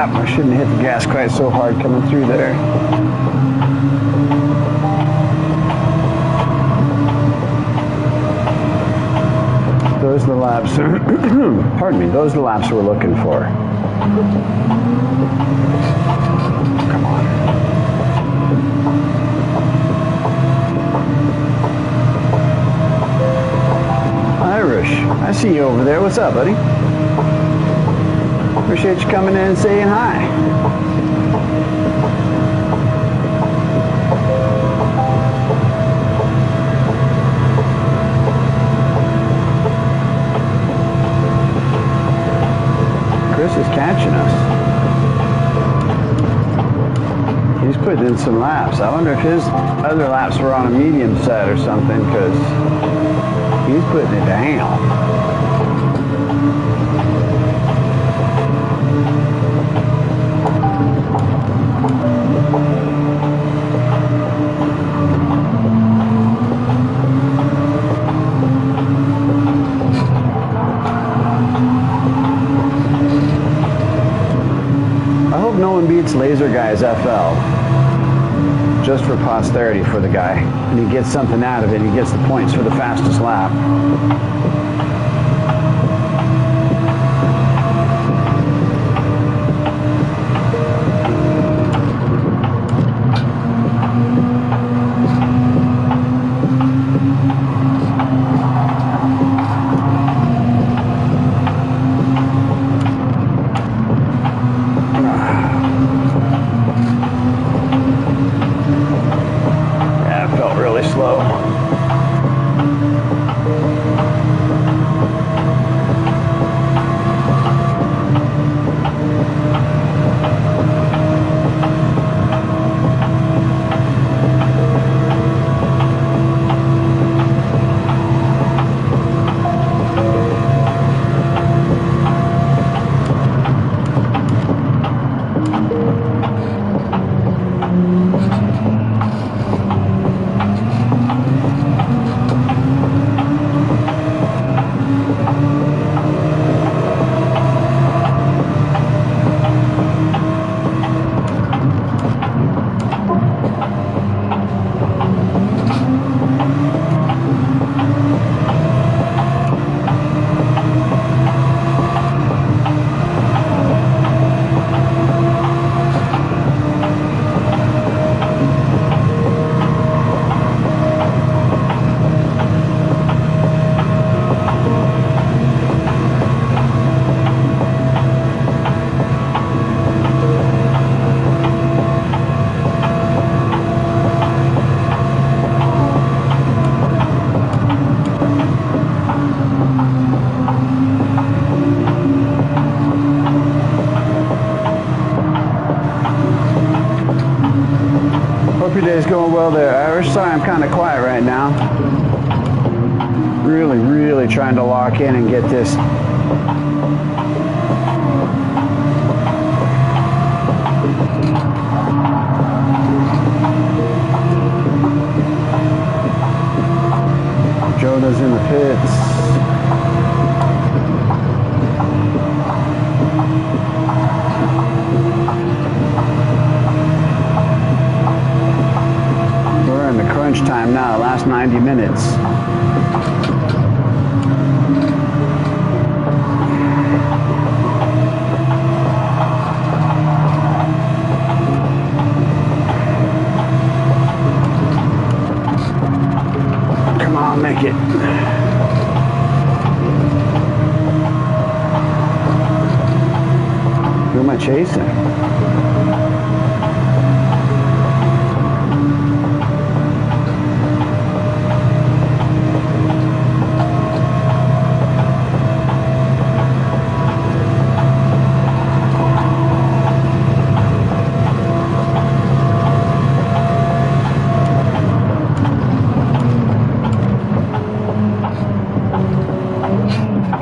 I shouldn't hit the gas quite so hard coming through there. Those are the laps, pardon me, those are the laps we're looking for. Come on. I see you over there. What's up, buddy? Appreciate you coming in and saying hi. Chris is catching us. He's putting in some laps. I wonder if his other laps were on a medium set or something, because he's putting it down. I hope no one beats Laser Guy's FL, just for posterity for the guy, and he gets something out of it. He gets the points for the fastest lap. Your day's going well there, Irish. Sorry I'm kind of quiet right now. Really trying to lock in and get this. Jonah's in the pits. Crunch time now, last 90 minutes. Come on, make it. Who am I chasing?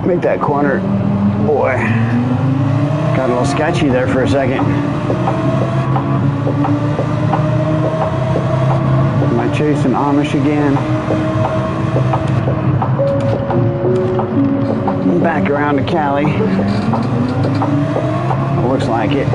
Make that corner, boy, got a little sketchy there for a second. Am I chasing Amish again? Back around to Cali. Looks like it.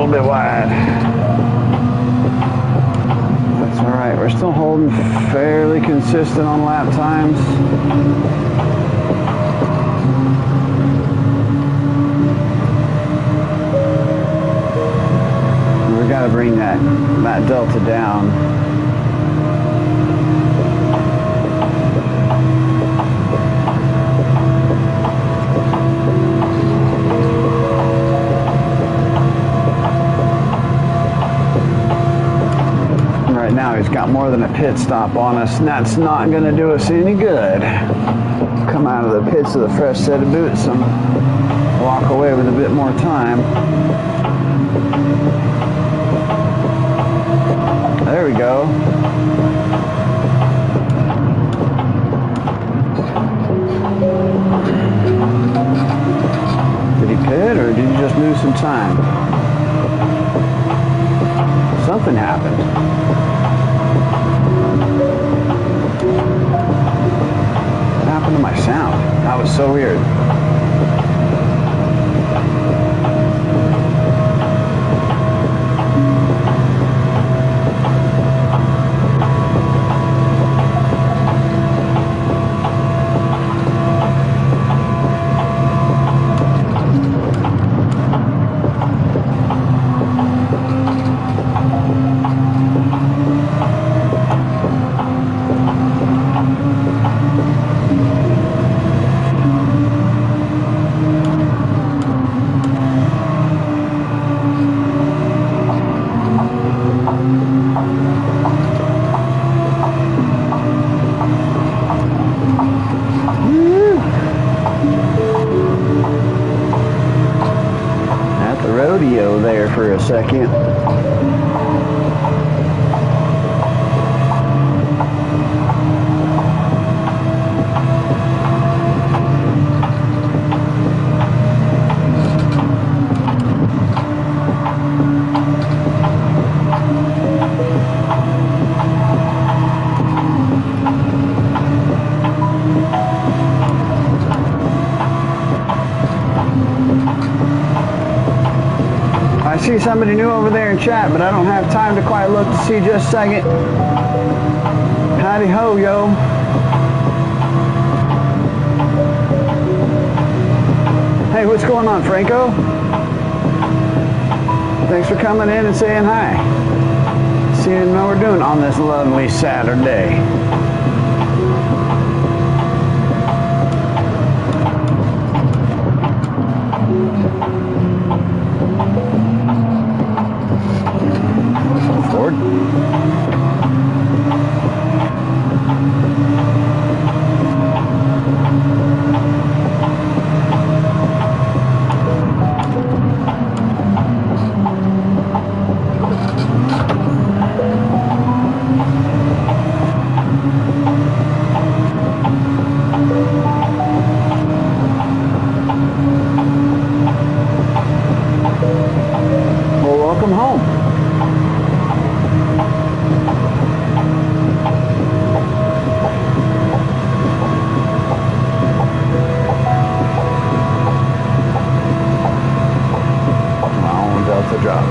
little bit wide. That's all right. We're still holding fairly consistent on lap times. We got to bring that delta down. Right now he's got more than a pit stop on us, and that's not going to do us any good. Come out of the pits with a fresh set of boots and walk away with a bit more time. There we go. Did he pit or did he just lose some time? Something happened. What happened to my sound? That was so weird. Rodeo there for a second. I see somebody new over there in chat, but I don't have time to quite look to see just a second. Howdy ho, yo. Hey, what's going on, Franco? Thanks for coming in and saying hi. Seeing what we're doing on this lovely Saturday. Forward. Well, welcome home.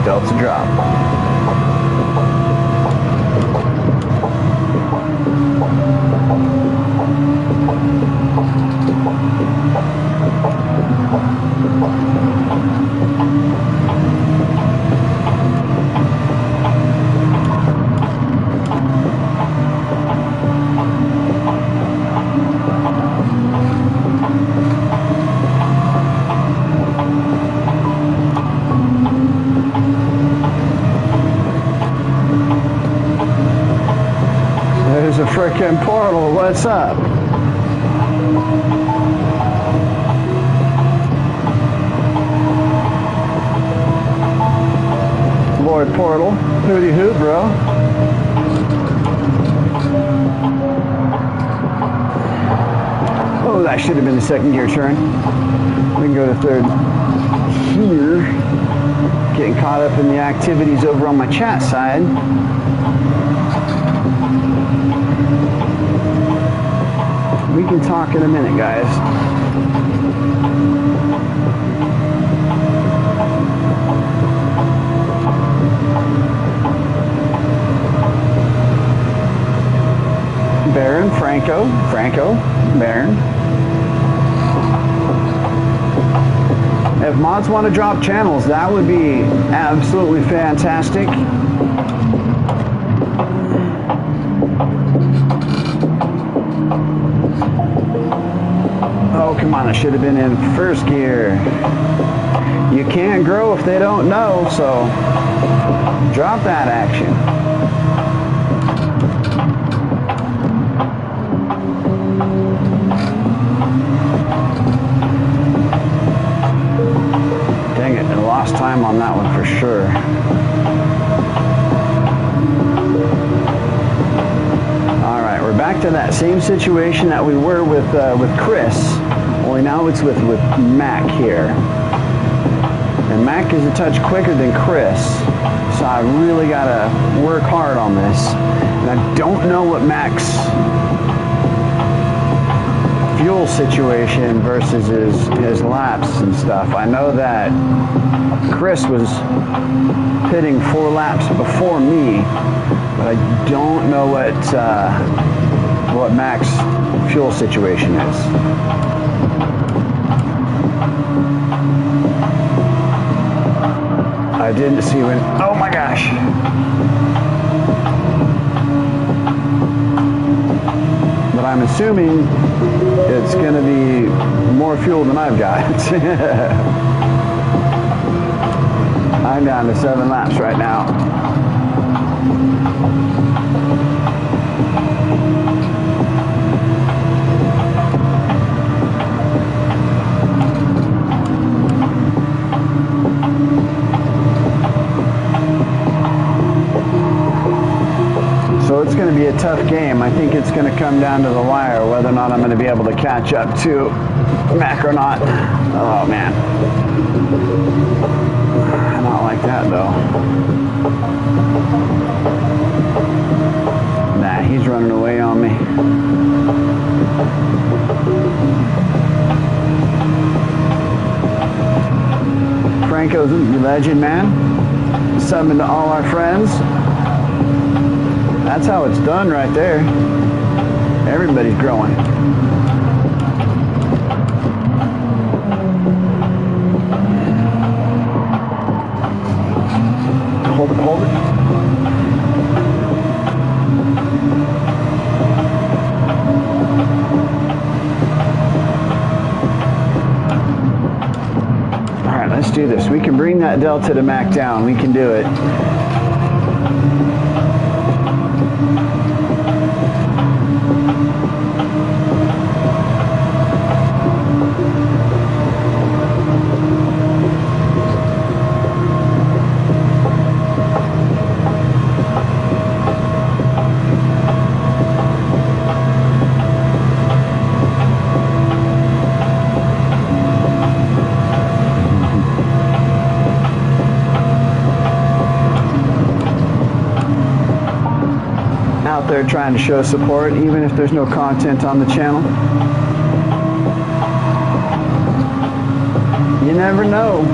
Delta drop. There's a frickin' portal. What's up? Lord Portal. Hooty hoo, bro. Oh, that should have been the second gear turn. We can go to third here. Getting caught up in the activities over on my chat side. We can talk in a minute, guys. Franco, Baron. If mods want to drop channels, that would be absolutely fantastic. Oh, come on, I should have been in first gear. You can't grow if they don't know, so drop that action. Dang it, I lost time on that one for sure. All right, we're back to that same situation that we were with Chris, only now it's with Mac here. And Mac is a touch quicker than Chris, so I really got to work hard on this. And I don't know what Mac's fuel situation versus his laps and stuff. I know that Chris was pitting 4 laps before me, but I don't know what Mac's fuel situation is. I didn't see when, oh my gosh. But I'm assuming it's going to be more fuel than I've got. I'm down to 7 laps right now. So it's going to be a tough game. I think it's going to come down to the wire whether or not I'm going to be able to catch up to Mac or not. Oh man. Not like that though. Nah, he's running away on me. Franco's a legend, man. Subbing to all our friends. That's how it's done right there. Everybody's growing. Hold it, hold it. All right, let's do this. We can bring that delta to Mac down. We can do it. Out there trying to show support even if there's no content on the channel. You never know.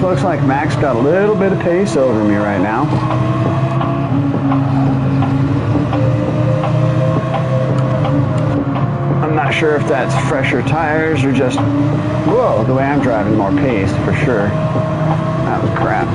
Looks like Mac's got a little bit of pace over me right now. I'm not sure if that's fresher tires or just, whoa, the way I'm driving more pace for sure. That was crap.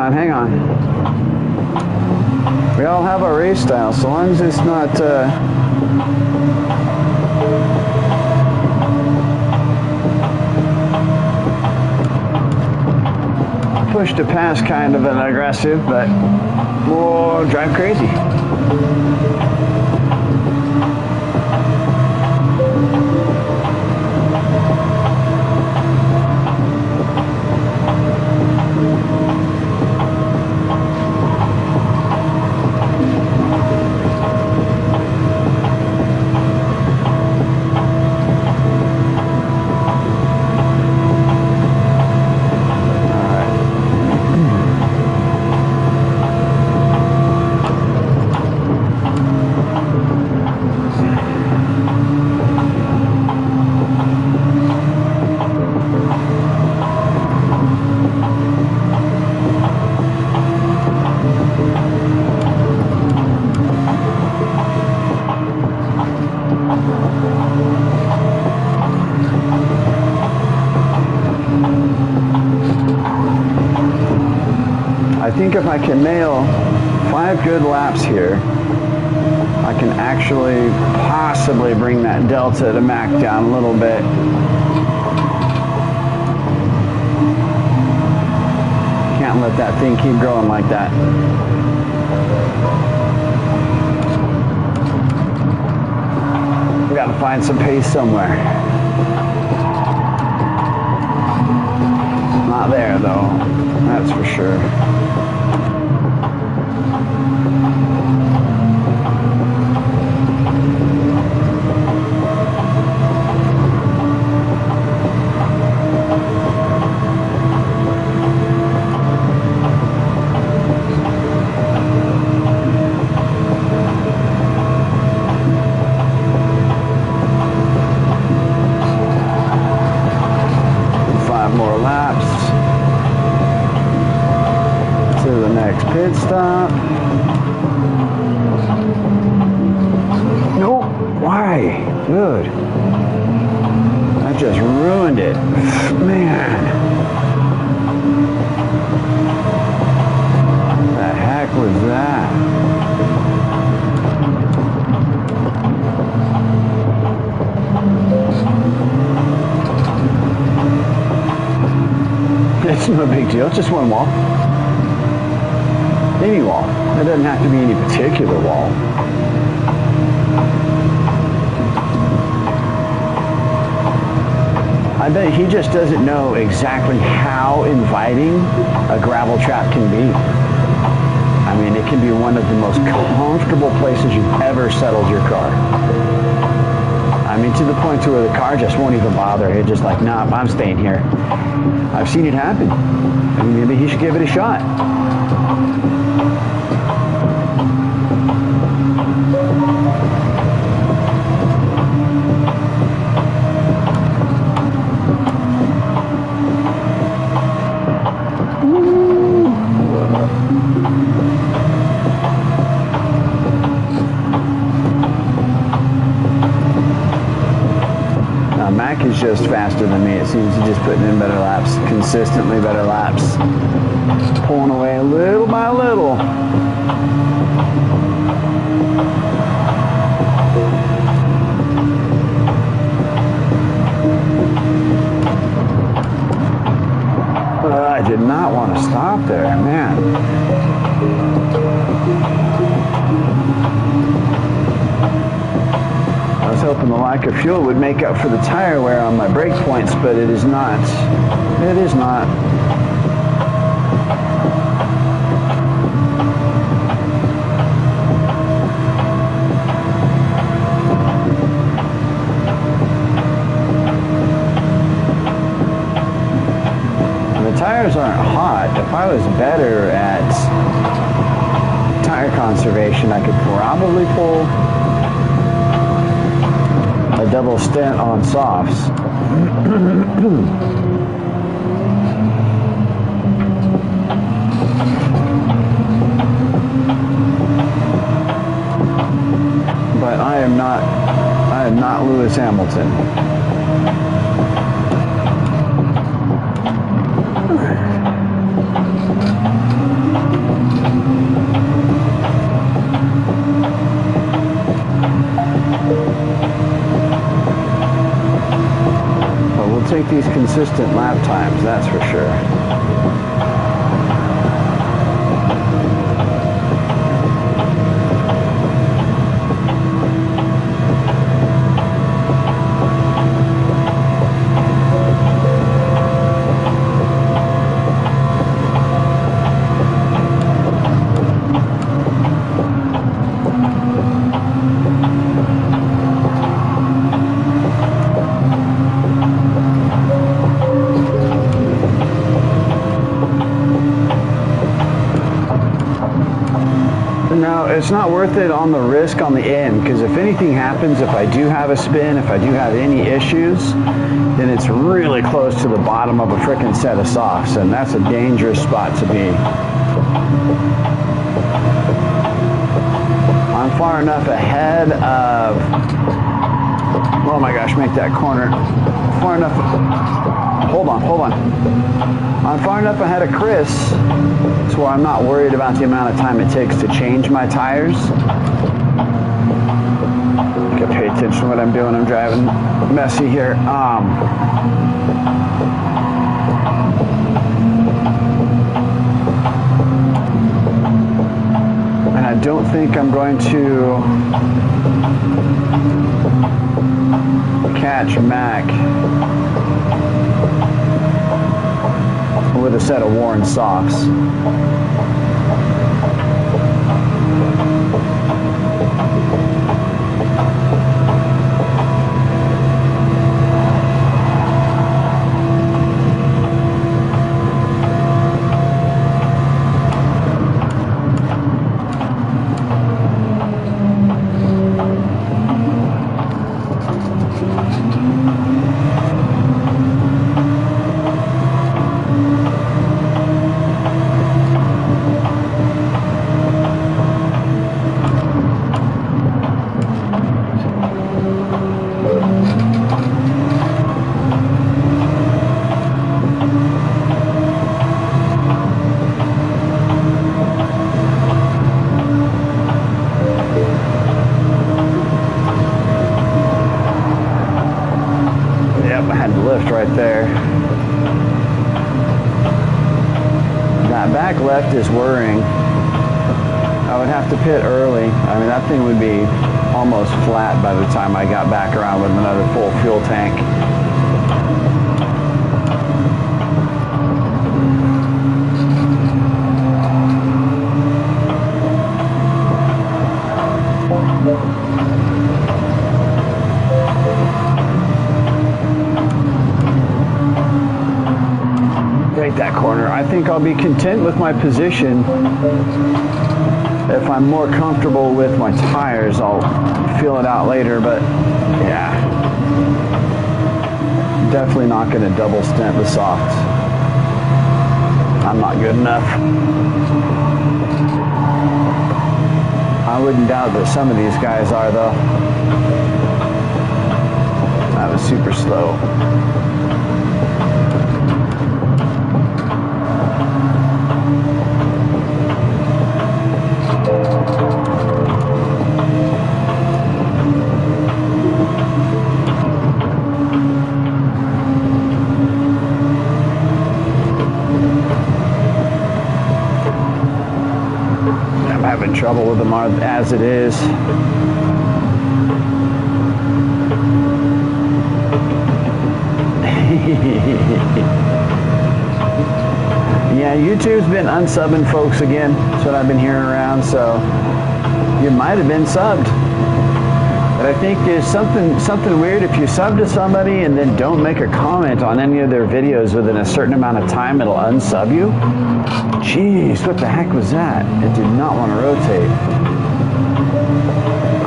Hang on. race style, so long as it's not push to pass kind of an aggressive, but more drive crazy. I think if I can nail 5 good laps here, I can actually possibly bring that delta to Mac down a little bit. Can't let that thing keep growing like that. We got to find some pace somewhere. Not there though, that's for sure. Pit stop. Nope. Why? Dude. That just ruined it. Man. What the heck was that? It's no big deal. It's just one wall. Any wall. It doesn't have to be any particular wall. I bet he just doesn't know exactly how inviting a gravel trap can be. I mean, it can be one of the most comfortable places you've ever settled your car. I mean, to the point to where the car just won't even bother. It's just like, nah, I'm staying here. I've seen it happen. I mean, maybe he should give it a shot. Mac is just faster than me. It seems he's just putting in better laps, consistently better laps, pulling away little by little. I did not want to stop there, man. I was hoping the lack of fuel would make up for the tire wear on my brake points, but it is not. It is not. The tires aren't hot. If I was better at tire conservation, I could probably pull a double stint on softs. But I am not Lewis Hamilton. consistent lap times, that's for sure. No, it's not worth it on the risk on the end, because if anything happens, if I do have a spin, if I do have any issues, then it's really close to the bottom of a frickin' set of softs, and that's a dangerous spot to be. I'm far enough ahead of, oh my gosh, make that corner. Far enough, hold on. I'm far enough ahead of Chris to where I'm not worried about the amount of time it takes to change my tires. Gotta pay attention to what I'm doing. I'm driving messy here. And I don't think I'm going to catch Mac with a set of worn socks. Right there. That back left is worrying. I would have to pit early. I mean, that thing would be almost flat by the time I got back around with another full fuel tank. That corner. I think I'll be content with my position. If I'm more comfortable with my tires, I'll feel it out later, but yeah, definitely not going to double stint the softs. I'm not good enough. I wouldn't doubt that some of these guys are, though. That was super slow. Having trouble with them as it is. Yeah, YouTube's been unsubbing folks again. That's what I've been hearing around, so you might have been subbed. But I think there's something weird if you sub to somebody and then don't make a comment on any of their videos within a certain amount of time, it'll unsub you. Jeez, what the heck was that? It did not want to rotate.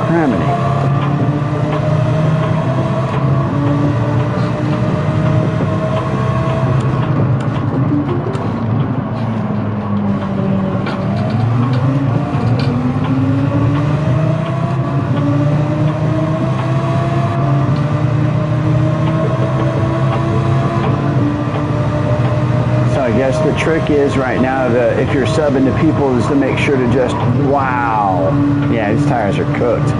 Criminy. I guess the trick is right now, if you're subbing to people, is to make sure to just, wow. Yeah, these tires are cooked.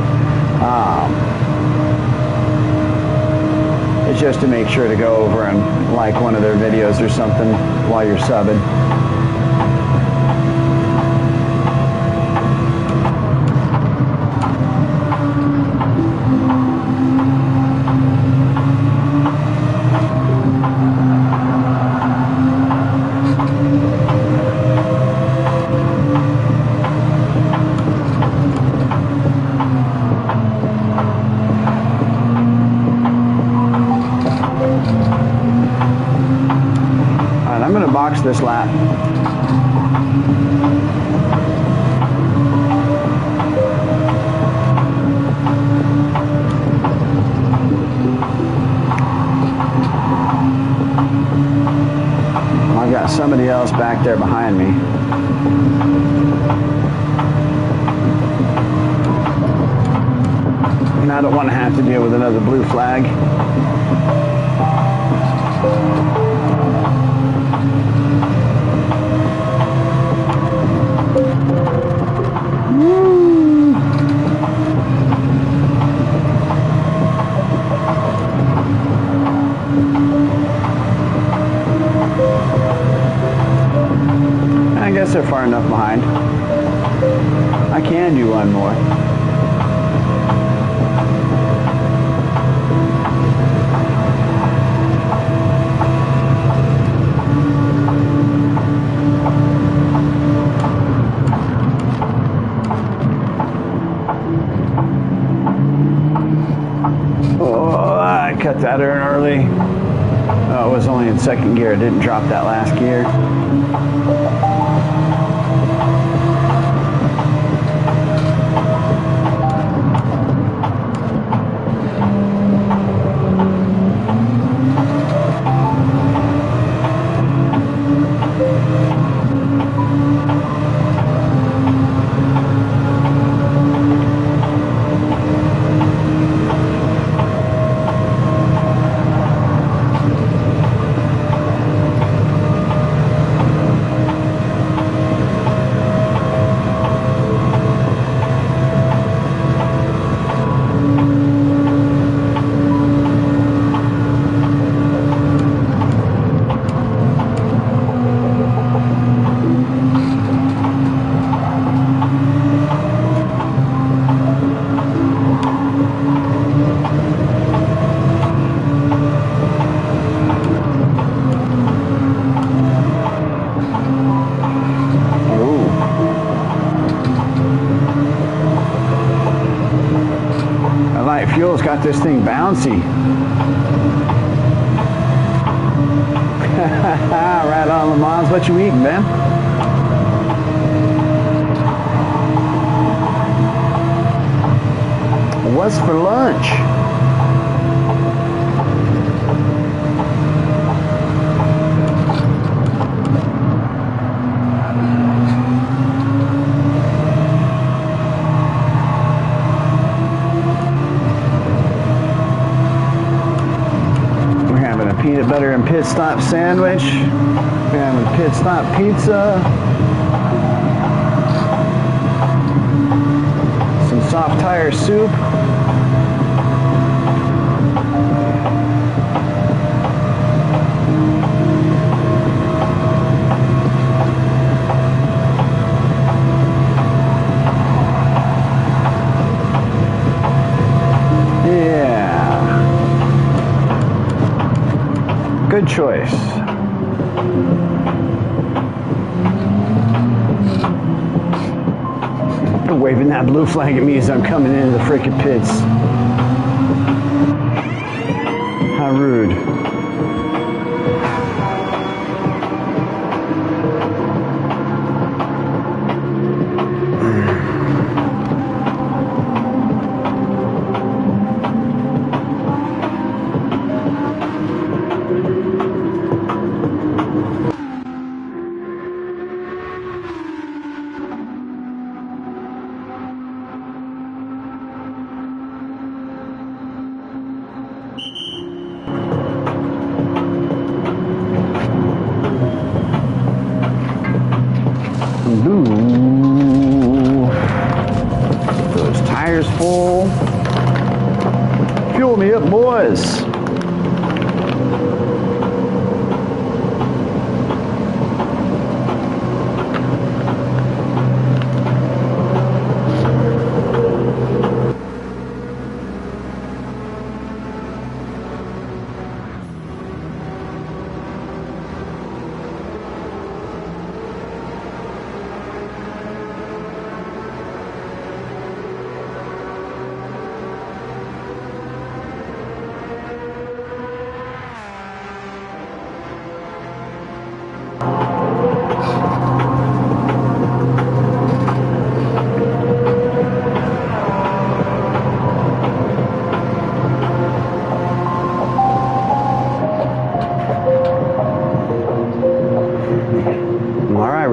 It's just to make sure to go over and like one of their videos or something while you're subbing. Box this lap. I've got somebody else back there behind me. And I don't want to have to deal with another blue flag. I guess they're far enough behind. I can do one more. Oh, I cut that in early. Oh, it was only in second gear. It didn't drop that last gear. Fuel's got this thing bouncy. Right on, Lamont. What you eating, man? What's for lunch? Peanut butter and pit stop sandwich. We're having a pit stop pizza. Some soft tire soup. Good choice. They're waving that blue flag at me as I'm coming into the frickin' pits. How rude.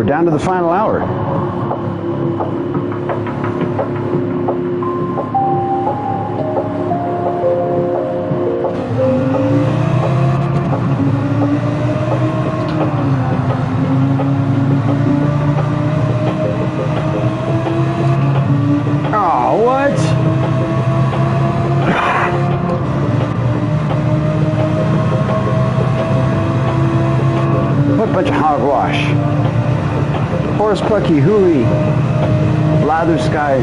down to the final hour. Oh, what? What bunch of hogwash. Horse pucky, hooey, lather sky.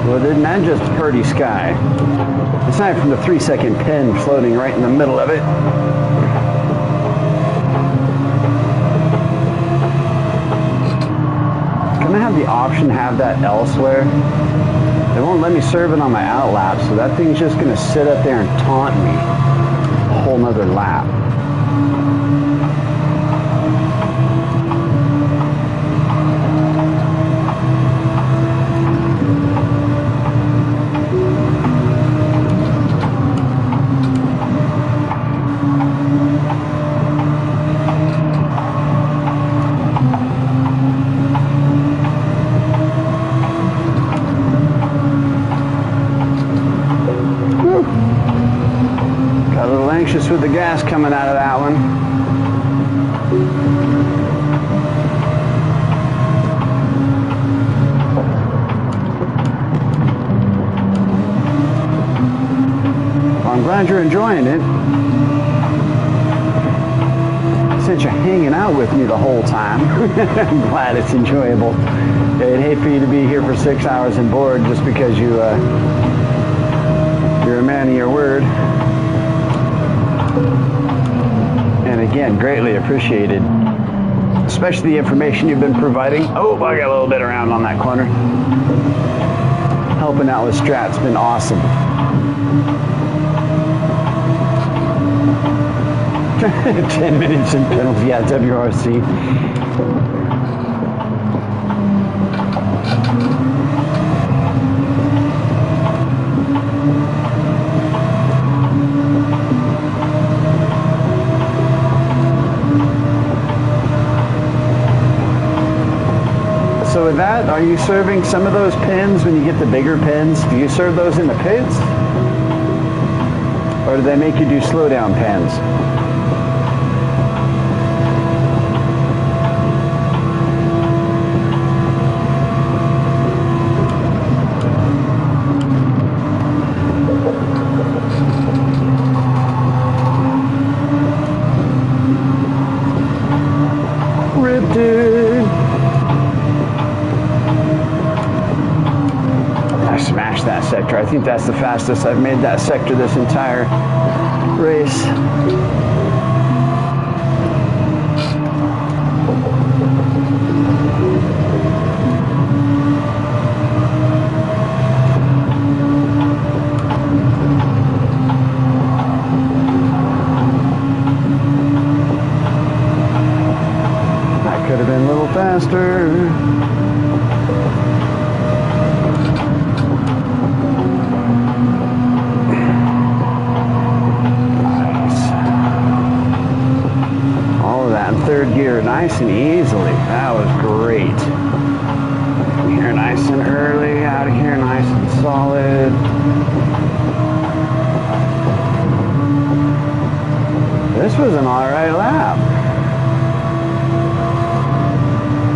Well, isn't that just a pretty sky? Aside from the 3-second pin floating right in the middle of it. Can I have the option to have that elsewhere? They won't let me serve it on my out lap, so that thing's just gonna sit up there and taunt me a whole nother lap. Got a little anxious with the gas coming out of that one. Well, I'm glad you're enjoying it. Since you're hanging out with me the whole time, I'm glad it's enjoyable. I'd hate for you to be here for 6 hours and bored just because you're a man of your word. And again, greatly appreciated, especially the information you've been providing. Oh, I got a little bit around on that corner. Helping out with Strat's been awesome. 10 minutes in penalty at WRC. So with that, are you serving some of those pins when you get the bigger pins? Do you serve those in the pits? Or do they make you do slow down pins? Ripped it. I smashed that sector. I think that's the fastest I've made that sector this entire race. I could have been a little faster. Third gear nice and easily. That was great. Here nice and early, out of here nice and solid. This was an alright lap.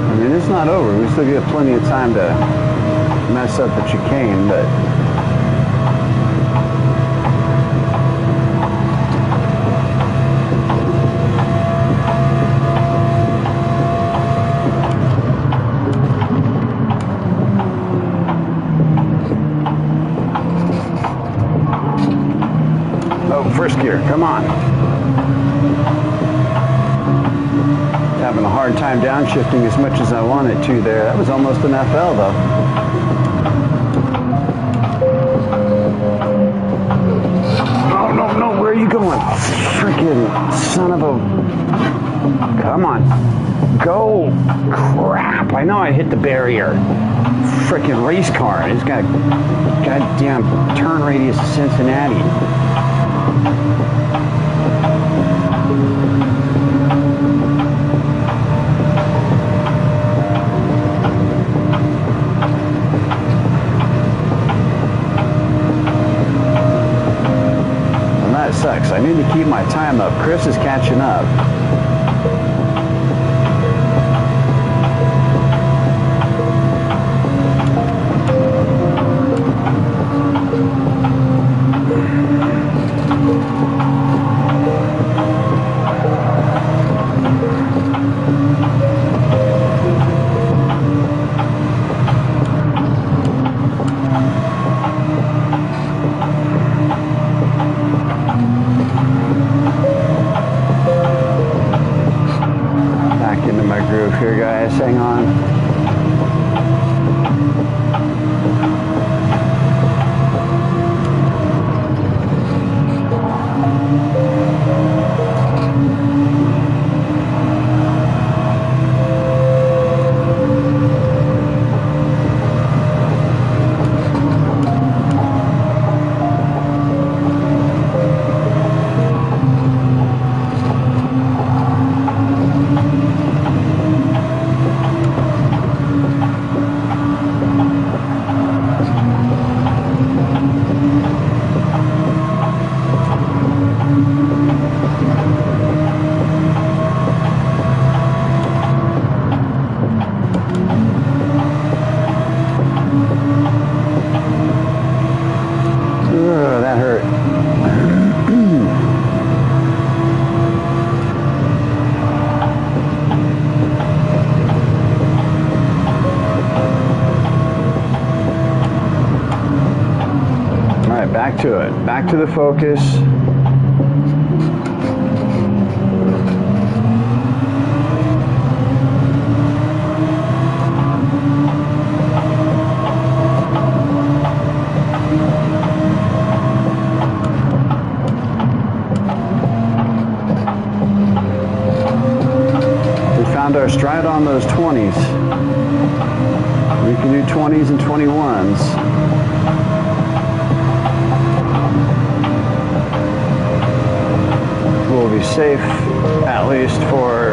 I mean, it's not over. We still get plenty of time to mess up the chicane, but first gear, come on. Having a hard time downshifting as much as I wanted to there. That was almost an FL though. Oh, no, where are you going? Freaking son of a... Come on. Go. Crap. I know I hit the barrier. Freaking race car. It's got a goddamn turn radius of Cincinnati. And that sucks. I need to keep my time up. Chris is catching up. Here, guys, hang on. That hurt. All right, back to it. Back to the focus. Our stride on those 20s. We can do 20s and 21s. We'll be safe at least for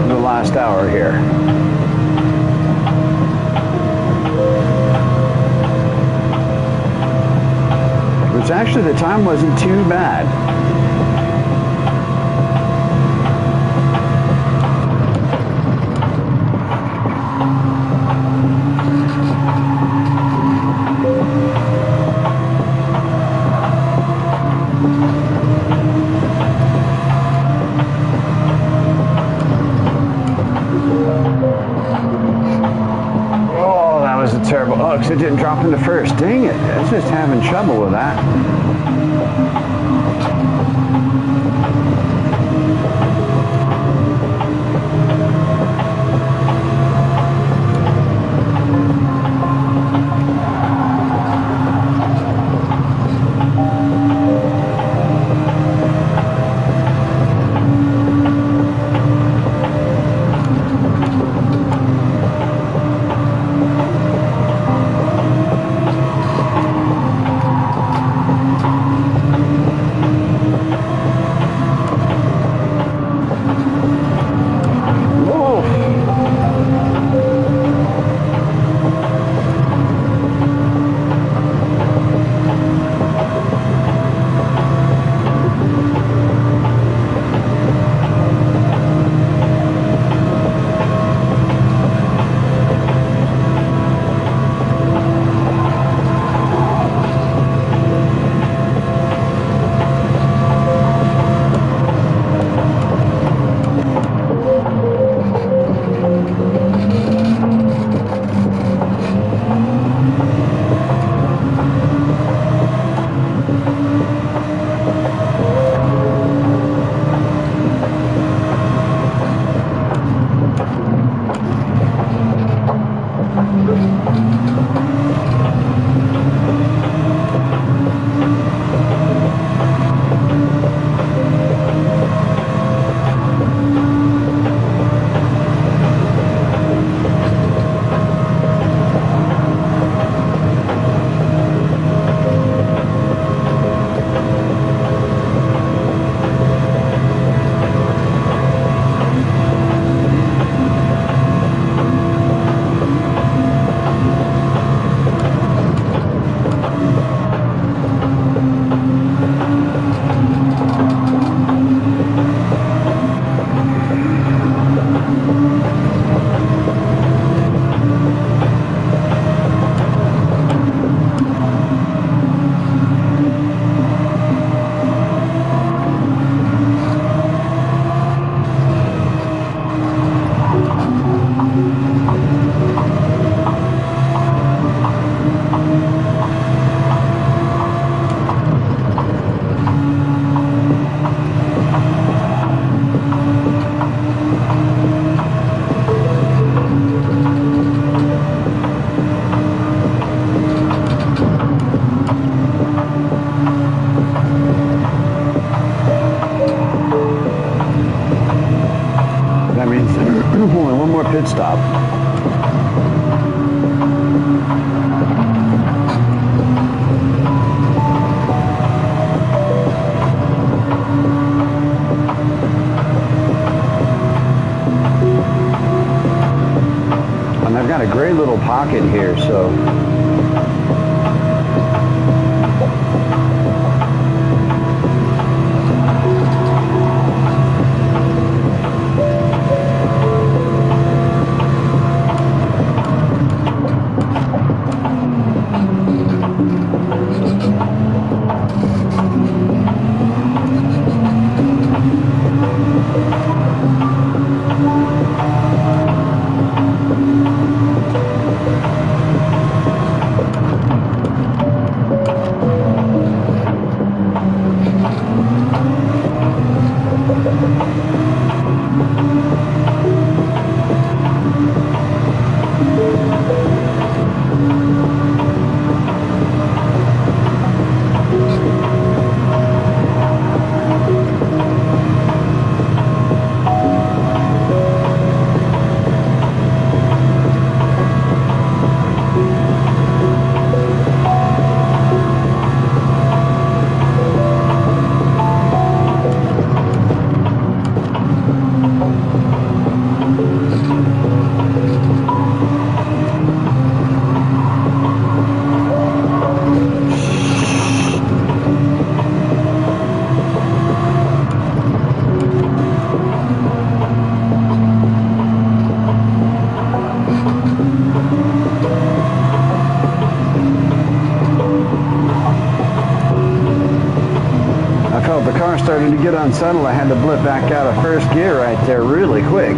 the last hour here. Which actually the time wasn't too bad. Terrible. Oh, because it didn't drop into first. Dang it. I was just having trouble with that. means only one more pit stop. And I've got a great little pocket here, so starting to get unsettled. I had to blip back out of first gear right there really quick,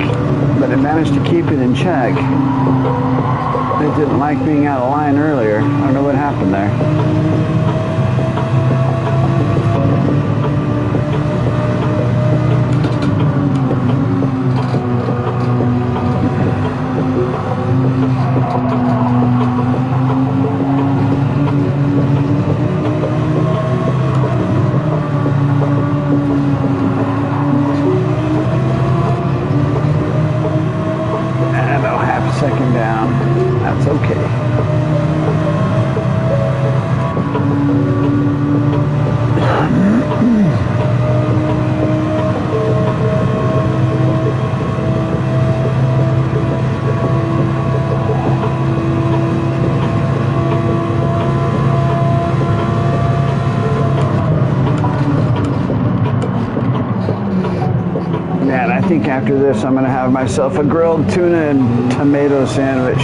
but it managed to keep it in check. It didn't like being out of line earlier. I don't know what happened there. Second down, that's okay. Man, I think after this I'm going to have myself a grilled tuna and tomato sandwich.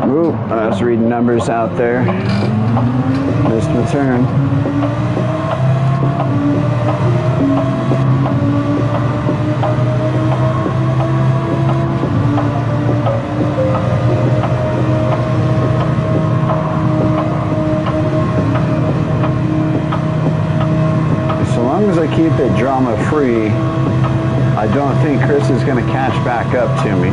Ooh, I was reading numbers out there. Missed my turn. So long as I keep it drama free, I don't think Chris is going to catch back up to me.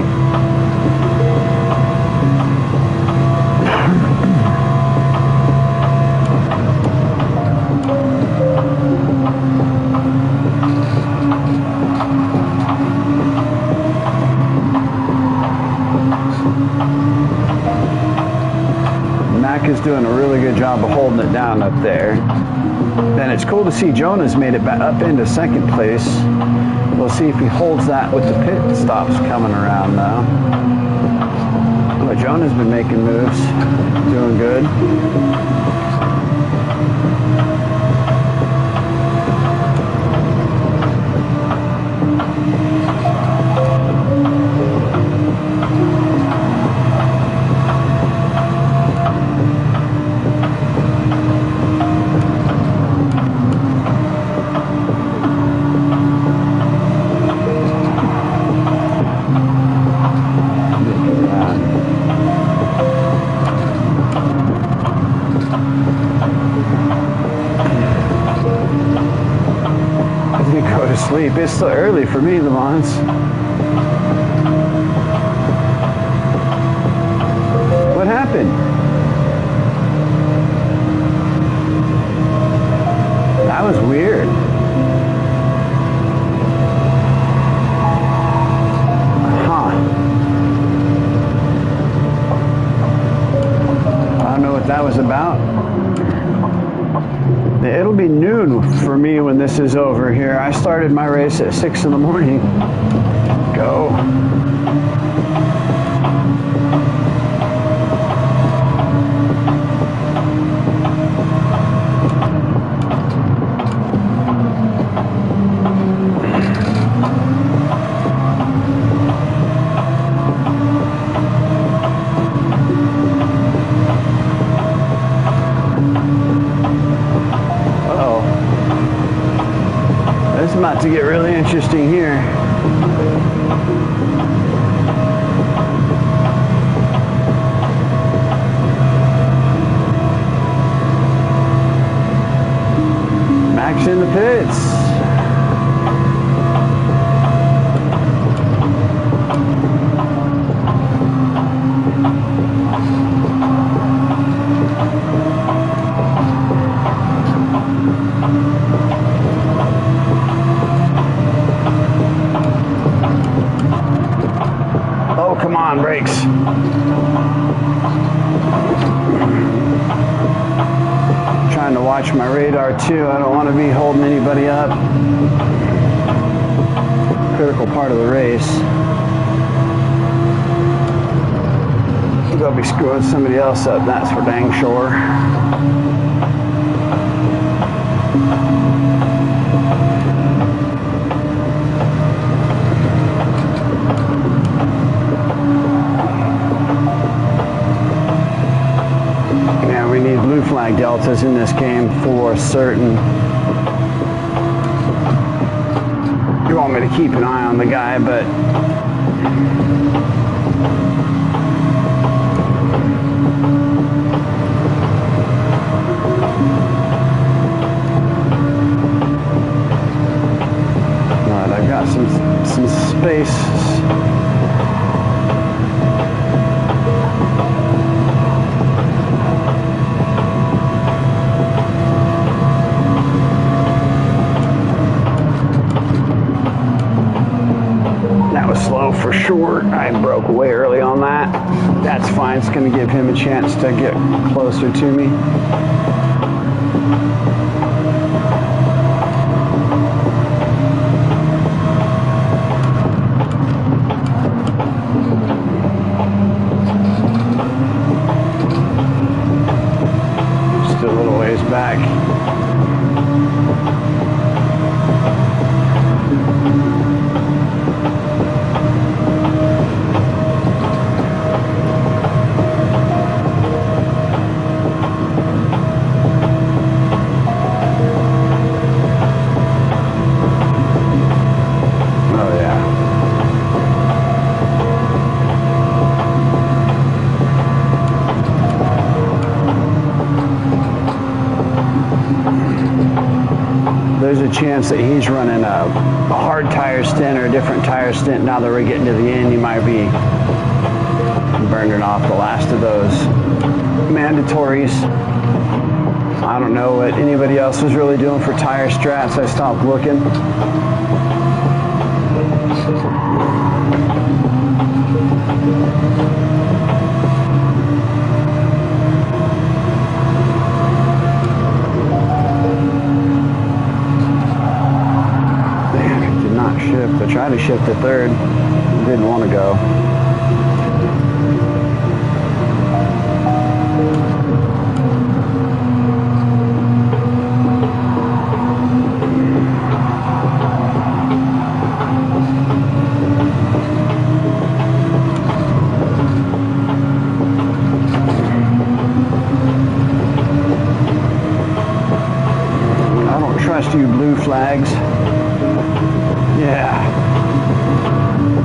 Mac is doing a really good job of holding it down up there. And it's cool to see Jonah's made it back up into second place. We'll see if he holds that with the pit stops coming around now. Well, Jonah's been making moves, doing good. Go to sleep. It's still early for me, Lamont. What happened? what that was about. It'll be noon for me when this is over here. I started my race at 6 in the morning. Go. It's about to get really interesting here. Max in the pits. Oh, come on, brakes. Trying to watch my radar too. I don't want to be holding anybody up. Critical part of the race. I'll be screwing somebody else up, that's for dang sure. Yeah, we need blue flag deltas in this game for certain. You want me to keep an eye on the guy, but I've got some space. That was slow for sure. I broke way early on that. That's fine. It's going to give him a chance to get closer to me. Just a little ways back. There's a chance that he's running a hard tire stint or a different tire stint. Now that we're getting to the end, he might be burning off the last of those mandatories. I don't know what anybody else was really doing for tire strats. I stopped looking. Shift. I tried to shift to third. Didn't want to go. I don't trust you blue flags. Yeah.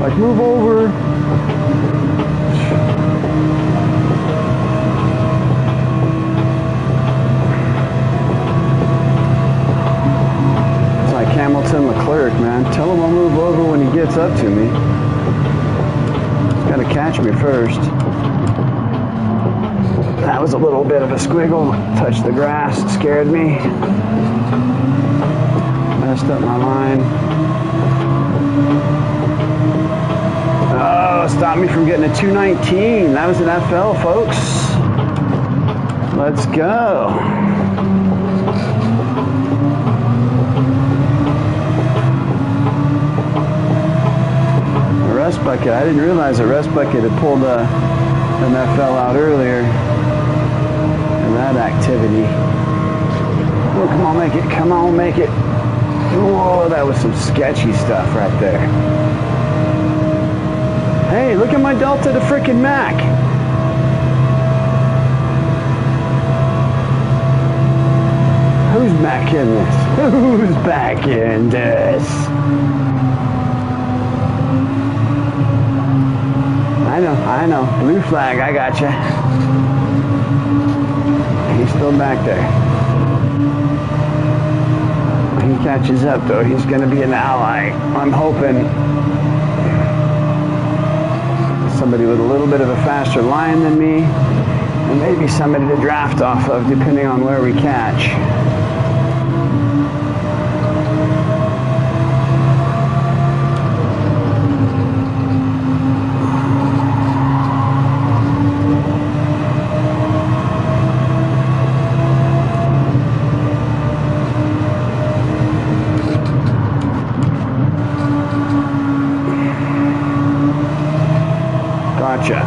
Like, move over. It's like Hamilton Leclerc, man. Tell him I'll move over when he gets up to me. He's got to catch me first. That was a little bit of a squiggle. Touched the grass. It scared me. Messed up my line. Oh, stopped me from getting a 219. That was an FL, folks. let's go. The rust bucket, I didn't realize the rust bucket had pulled MFL out earlier in that activity. Oh, come on, make it. Come on, make it. Whoa, that was some sketchy stuff right there. Hey, look at my Delta to frickin' Mac. Who's back in this? Who's back in this? I know. Blue flag, I gotcha. He's still back there. When he catches up, though, he's going to be an ally. I'm hoping somebody with a little bit of a faster line than me, and maybe somebody to draft off of, depending on where we catch. Gotcha.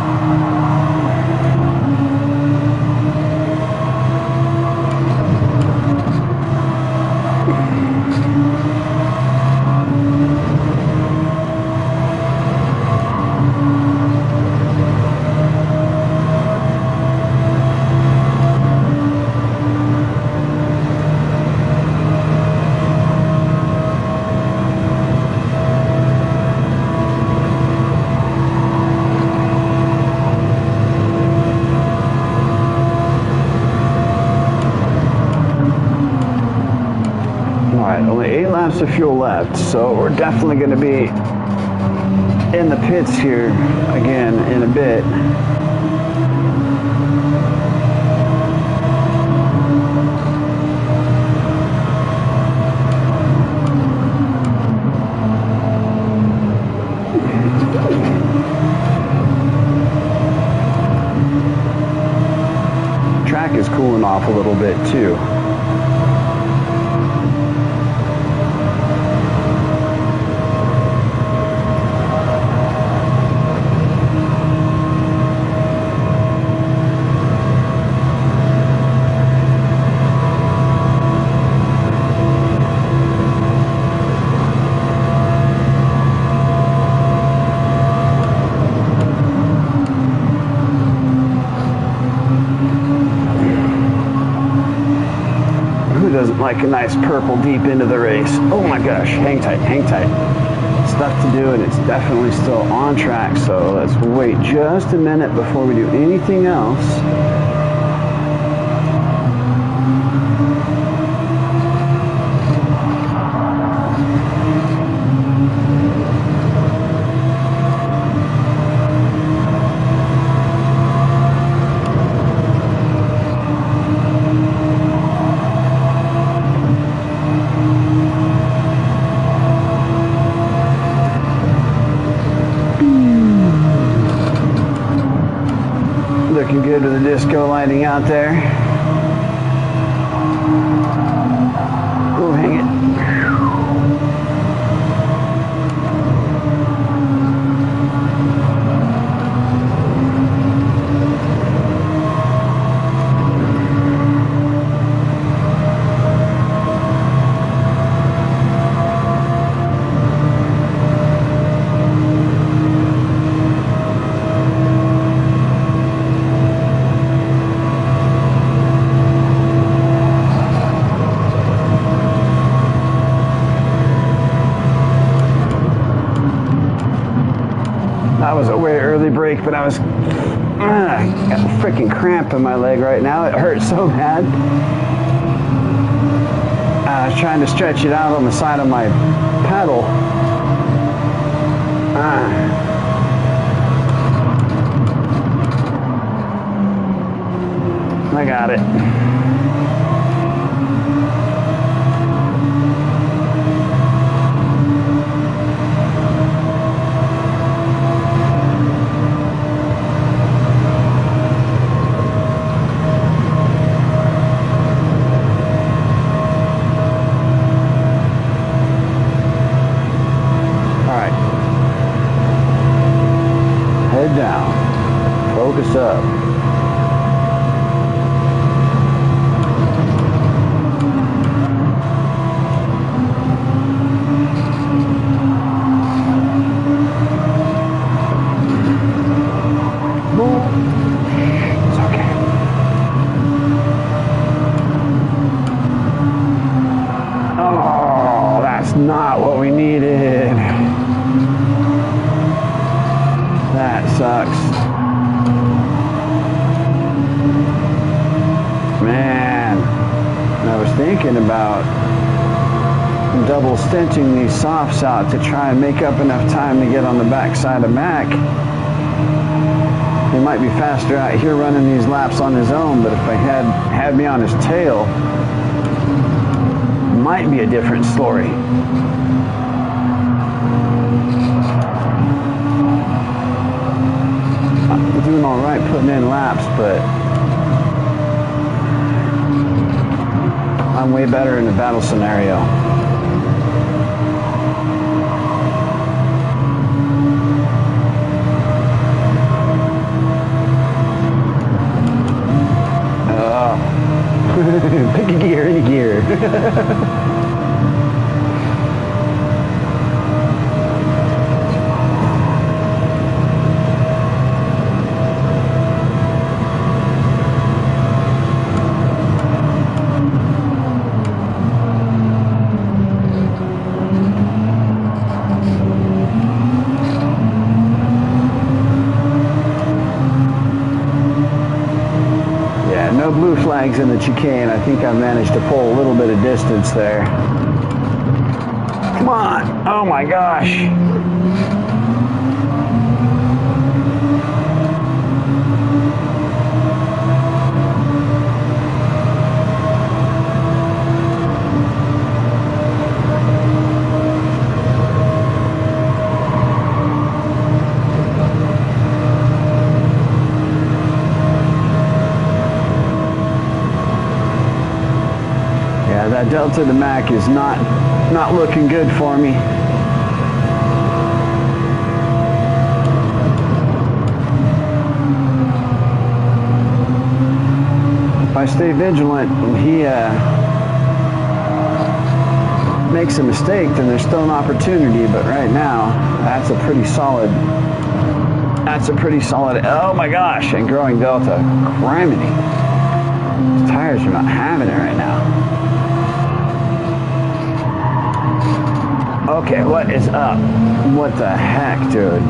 Only 8 laps of fuel left, so we're definitely going to be in the pits here again in a bit. Track is cooling off a little bit too. Doesn't like a nice purple deep into the race. Oh my gosh, hang tight, hang tight. Stuff to do, and it's definitely still on track, so let's wait just a minute before we do anything else. Looking good with the disco lighting out there. Oh, hang it. That was a way early break, but I was got a freaking cramp in my leg right now. It hurts so bad. I was trying to stretch it out on the side of my pedal. I got it. thinking about double stenching these softs out to try and make up enough time to get on the backside of Mac. He might be faster out here running these laps on his own, but if I had me on his tail, it might be a different story. I'm doing all right putting in laps, but I'm way better in a battle scenario. Pick a gear, any gear. No blue flags in the chicane. I think I managed to pull a little bit of distance there. Come on. Oh my gosh. That Delta to Mac is not looking good for me. If I stay vigilant and he makes a mistake, then there's still an opportunity, but right now that's a pretty solid, oh my gosh, and growing Delta. Criminy. These tires are not having it right now. Okay, what is up? What the heck, dude?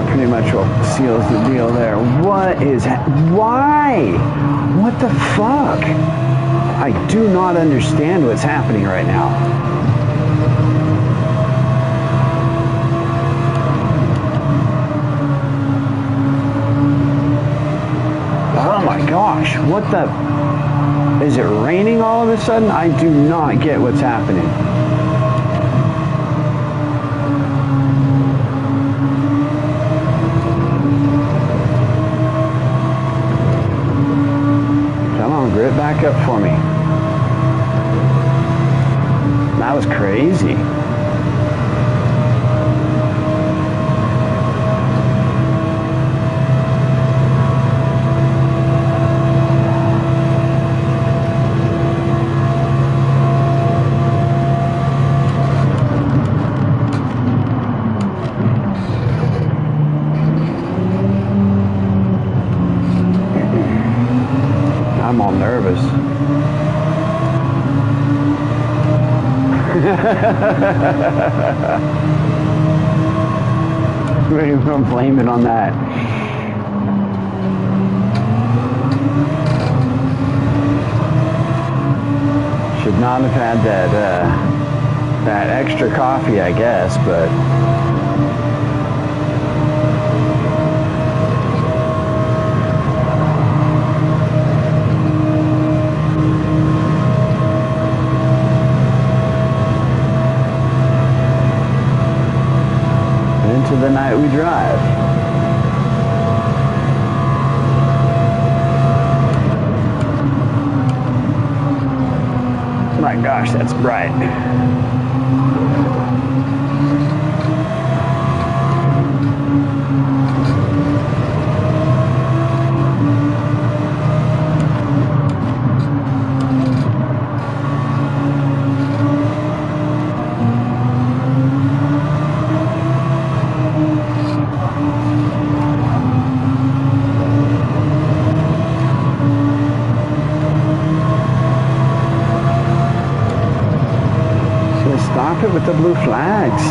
Pretty much what seals the deal there. What is... Why? What the fuck? I do not understand what's happening right now. Oh my gosh, what the... Is it raining all of a sudden? I do not get what's happening. Come on, grit back up for me. That was crazy. I'm all nervous. I'm blaming on that. Should not have had that extra coffee, I guess, but into the night we drive. My gosh, that's bright. Stop it with the blue flags.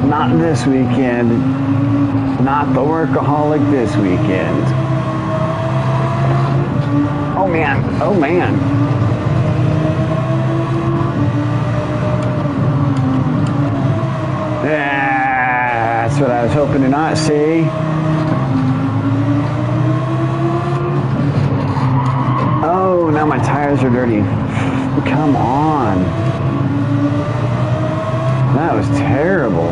Not this weekend. Not the workaholic this weekend. Oh man, oh man. That's what I was hoping to not see. Oh, now my tires are dirty. Come on. That was terrible.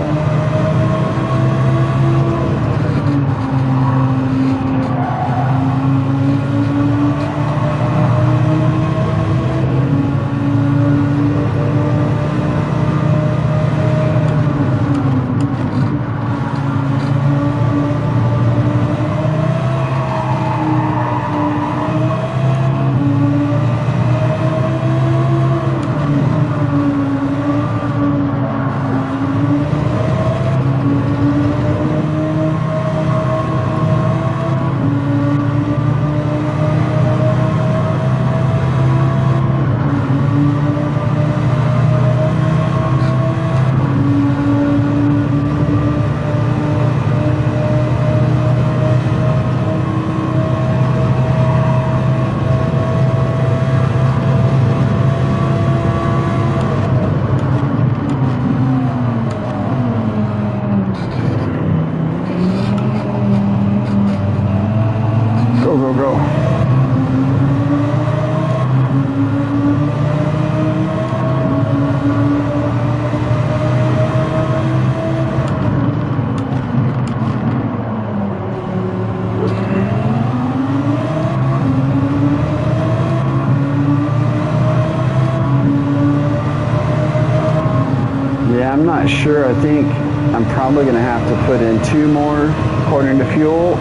I'm not sure. I think I'm probably going to have to put in 2 more according to fuel.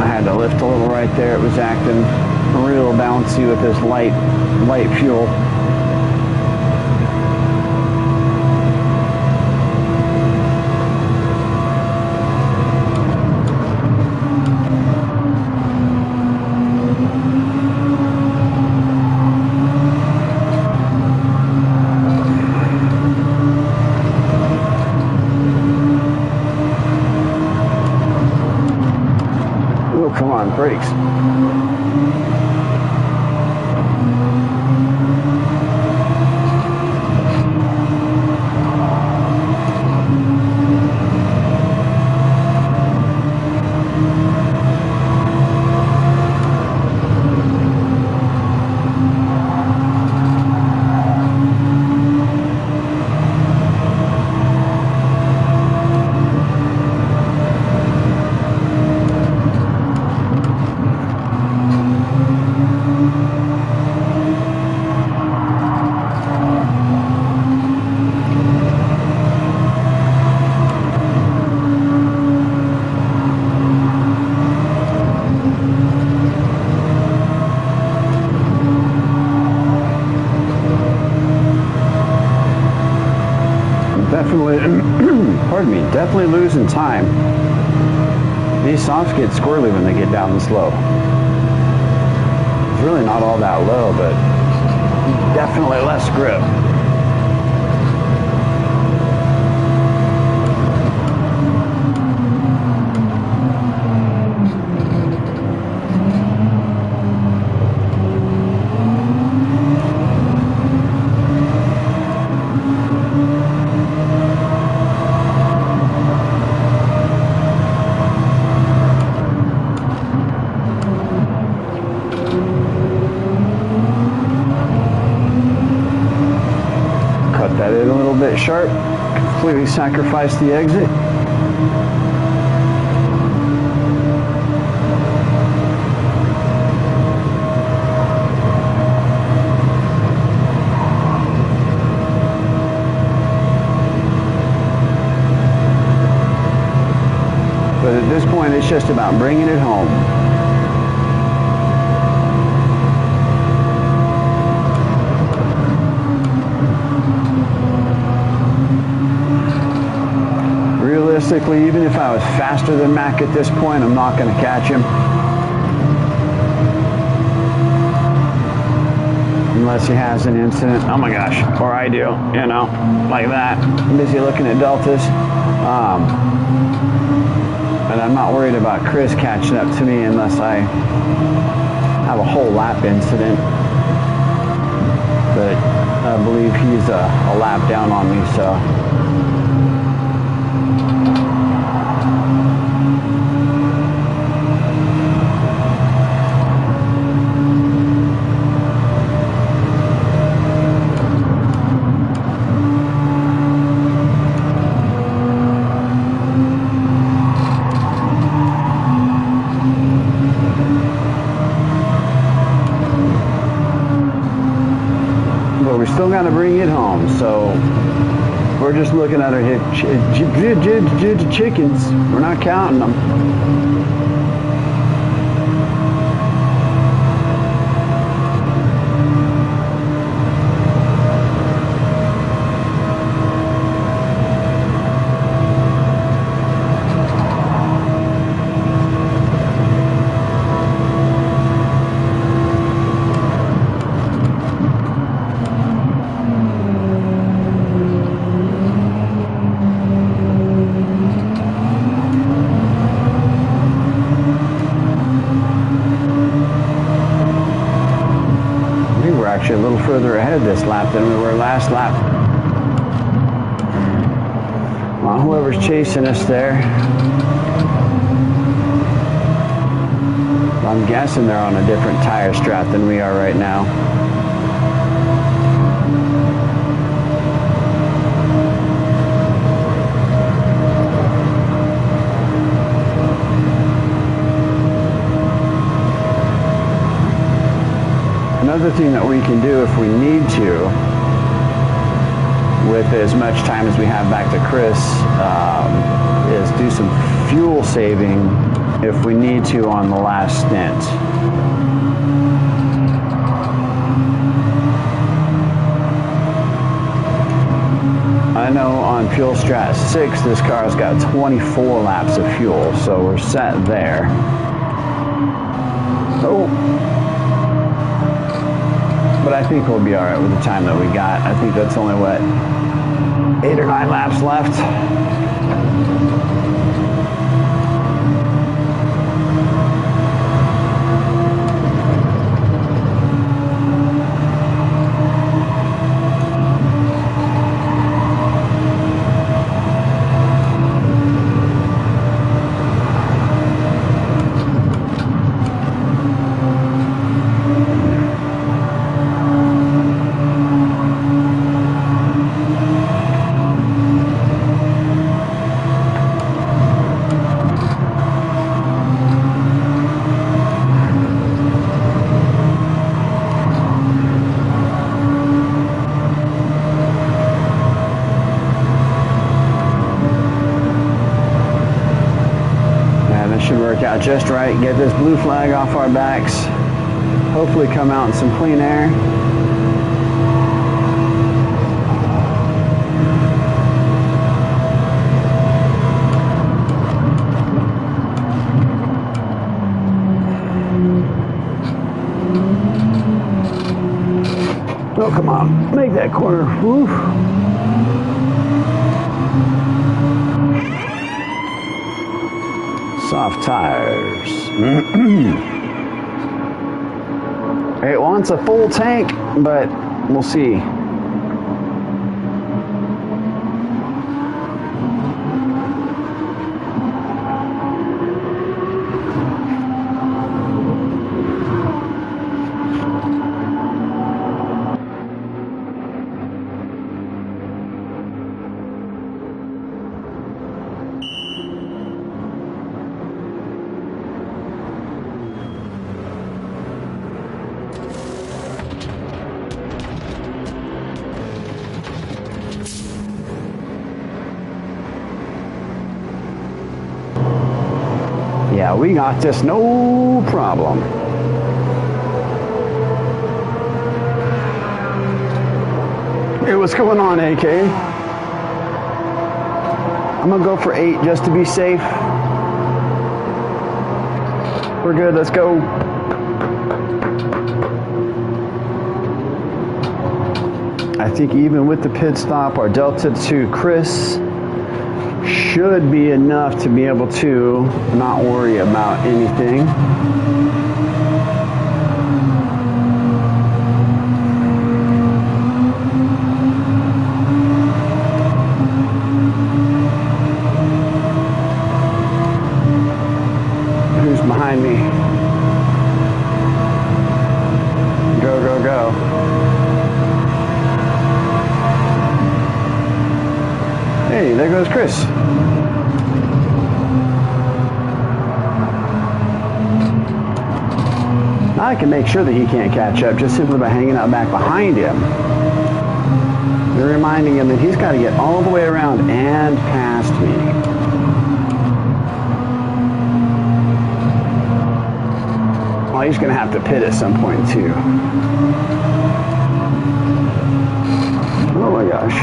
I had to lift a little right there. It was acting real bouncy with this light fuel. Come on, brakes. Pardon me, definitely losing time. These softs get squirrely when they get down and slow. It's really not all that low, but definitely less grip. That in a little bit sharp, completely sacrifice the exit. this point, it's just about bringing it home. Realistically, even if I was faster than Mac at this point, I'm not going to catch him. Unless he has an incident. Oh my gosh. Or I do, you know, like that. I'm busy looking at deltas. And I'm not worried about Chris catching up to me unless I have a whole lap incident. But I believe he's a lap down on me, so. We're still got to bring it home, so we're just looking at our chickens. We're not counting them. Actually a little further ahead this lap than we were last lap. Well, whoever's chasing us there, I'm guessing they're on a different tire strap than we are right now. Another thing that we can do if we need to, with as much time as we have back to Chris, is do some fuel saving if we need to on the last stint. I know on Fuel Strat 6, this car's got 24 laps of fuel, so we're set there. Oh. But I think we'll be all right with the time that we got. I think that's only, what, 8 or 9 laps left? Should work out just right. Get this blue flag off our backs. Hopefully come out in some clean air. Oh, come on. Make that corner. Woo. Soft tires. It wants a full tank, but we'll see. yeah, we got this, no problem. Hey, what's going on, AK? I'm gonna go for 8 just to be safe. We're good, let's go. I think even with the pit stop, our Delta 2 Chris should be enough to be able to not worry about anything. Who's behind me? Go, go, go. Hey, there goes Chris. I can make sure that he can't catch up just simply by hanging out back behind him. They're reminding him that he's got to get all the way around and past me. Well, he's going to have to pit at some point too. Oh my gosh.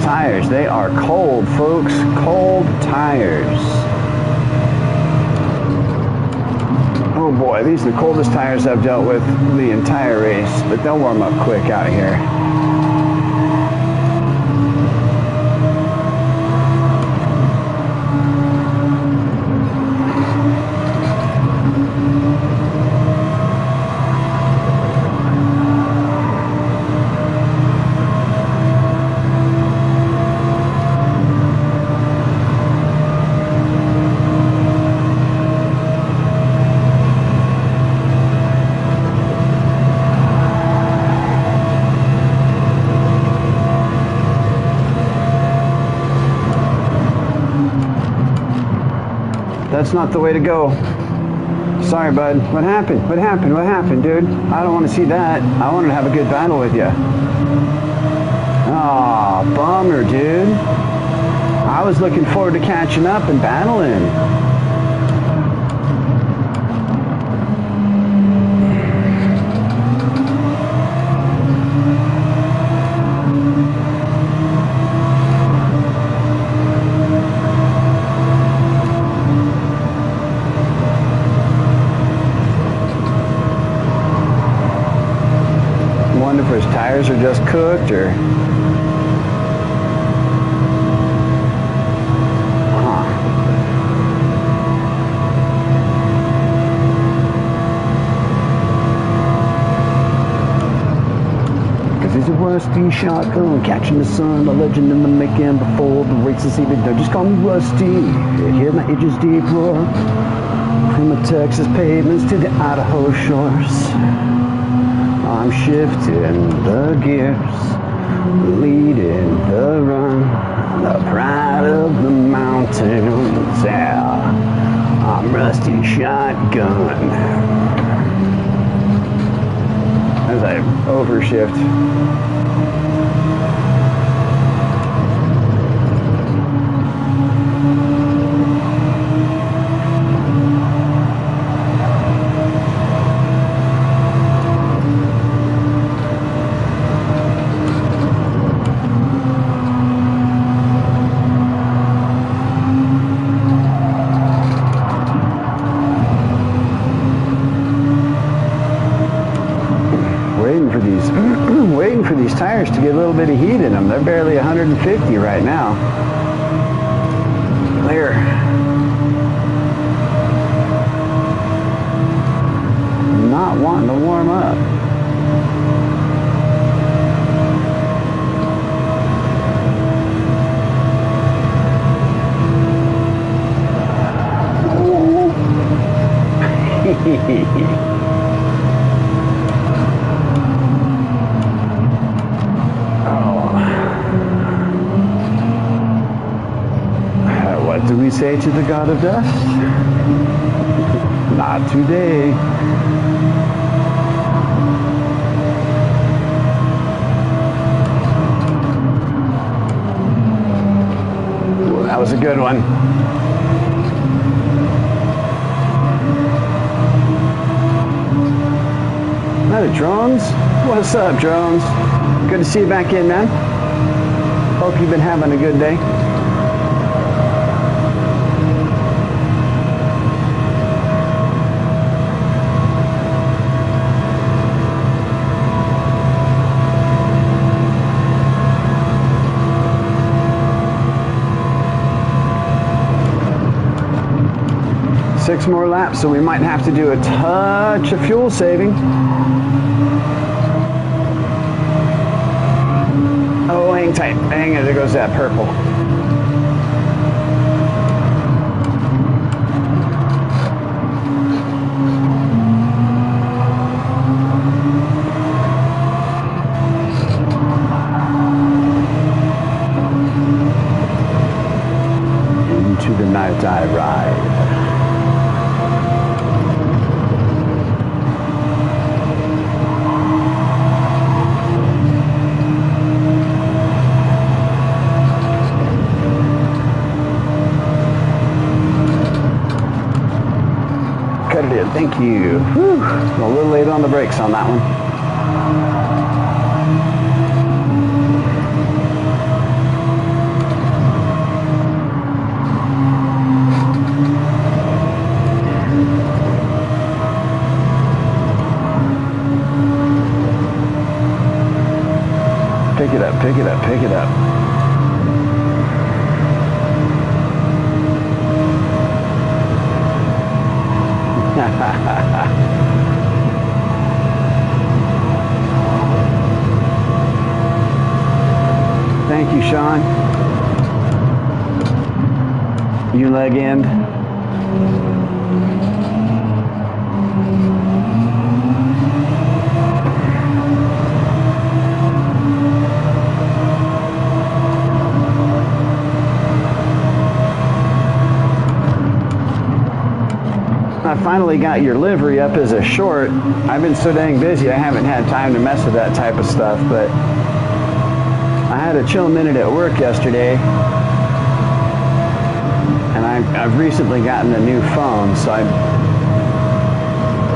Tires. They are cold, folks. Cold tires. Oh boy, these are the coldest tires I've dealt with the entire race, but they'll warm up quick out here. That's not the way to go. Sorry, bud. What happened? What happened? What happened, dude? I don't want to see that. I wanted to have a good battle with you. Aw, bummer, dude. I was looking forward to catching up and battling. If his tires are just cooked or because he's a rusty shotgun catching the sun, a legend in the making before the race is even done. Just call me Rusty. You hear my edges deep roar from the Texas pavements to the Idaho shores. I'm shifting the gears, leading the run, the pride of the mountains, yeah. I'm Rusty Shotgun. As I overshift. Waiting for these tires to get a little bit of heat in them. They're barely 150 right now. Clear. Not wanting to warm up. What do we say to the god of dust? Not today. Ooh, that was a good one. Hi, Drones. What's up, Drones? Good to see you back in, man. Hope you've been having a good day. Six more laps, so we might have to do a touch of fuel saving. Oh, hang tight. Hang on, there goes that purple. Into the night I ride. Cut it in, thank you. Whew. A little late on the brakes on that one. Pick it up, pick it up, pick it up. Thank you, Sean. You leg end. I finally got your livery up as a short. I've been so dang busy I haven't had time to mess with that type of stuff, but I had a chill minute at work yesterday, and I've recently gotten a new phone, so I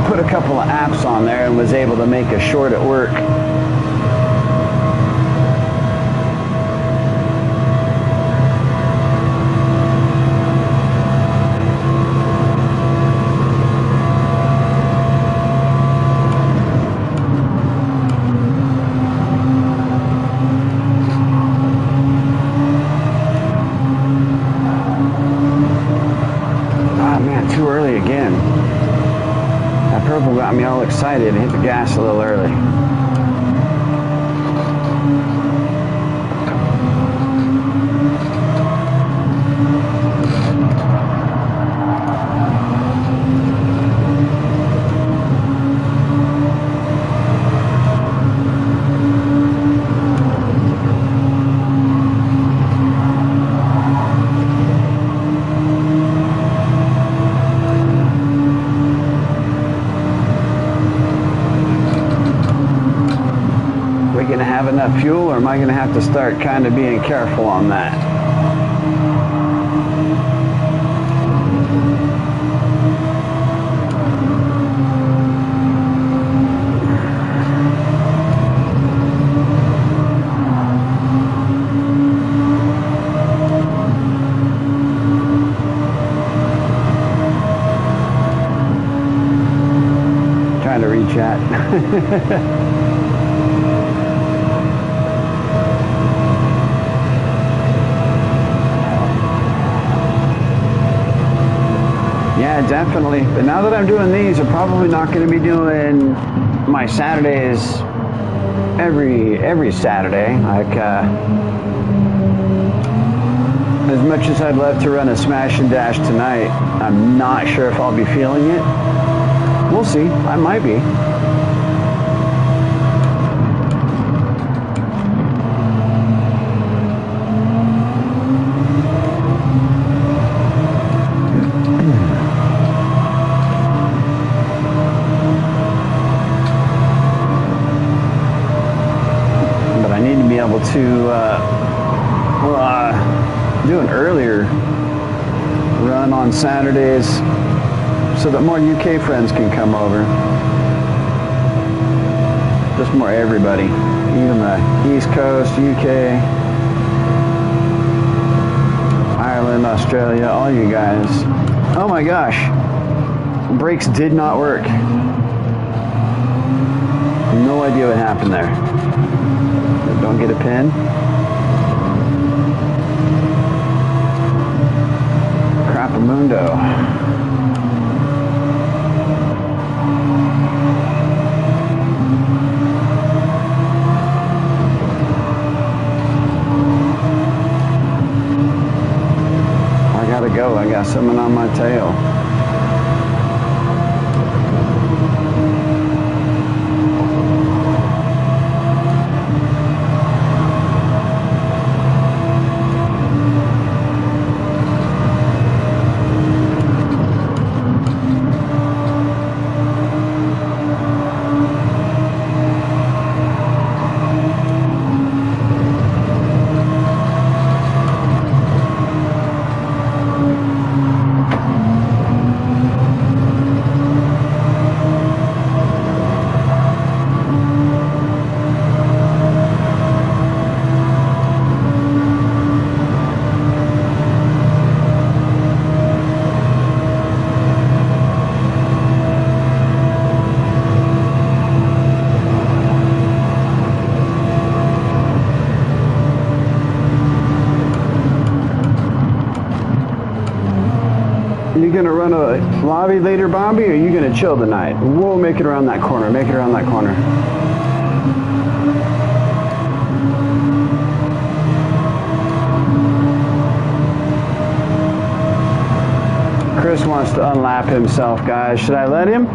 put a couple of apps on there and was able to make a short at work. Got me all excited and hit the gas a little early. Going to have enough fuel, or am I going to have to start kind of being careful on that? Trying to reach at. Yeah, definitely. But now that I'm doing these, I'm probably not going to be doing my Saturdays every Saturday. Like, as much as I'd love to run a smash and dash tonight, I'm not sure if I'll be feeling it. We'll see. I might be. to do an earlier run on Saturdays so that more UK friends can come over. Just more everybody, even the East Coast, UK, Ireland, Australia, all you guys. Oh my gosh, brakes did not work. No idea what happened there. Don't get a pin. Crapamundo. Go. I got someone on my tail. You gonna run a lobby later, Bobby, or are you gonna chill tonight? We'll make it around that corner. Make it around that corner. Chris wants to unlap himself, guys. Should I let him?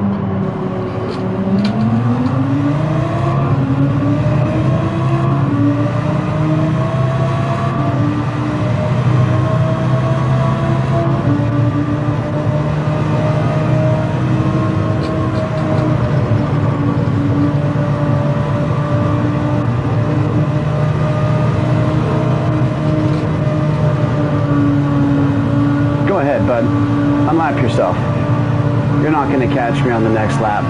Bud, unlap yourself. You're not going to catch me on the next lap.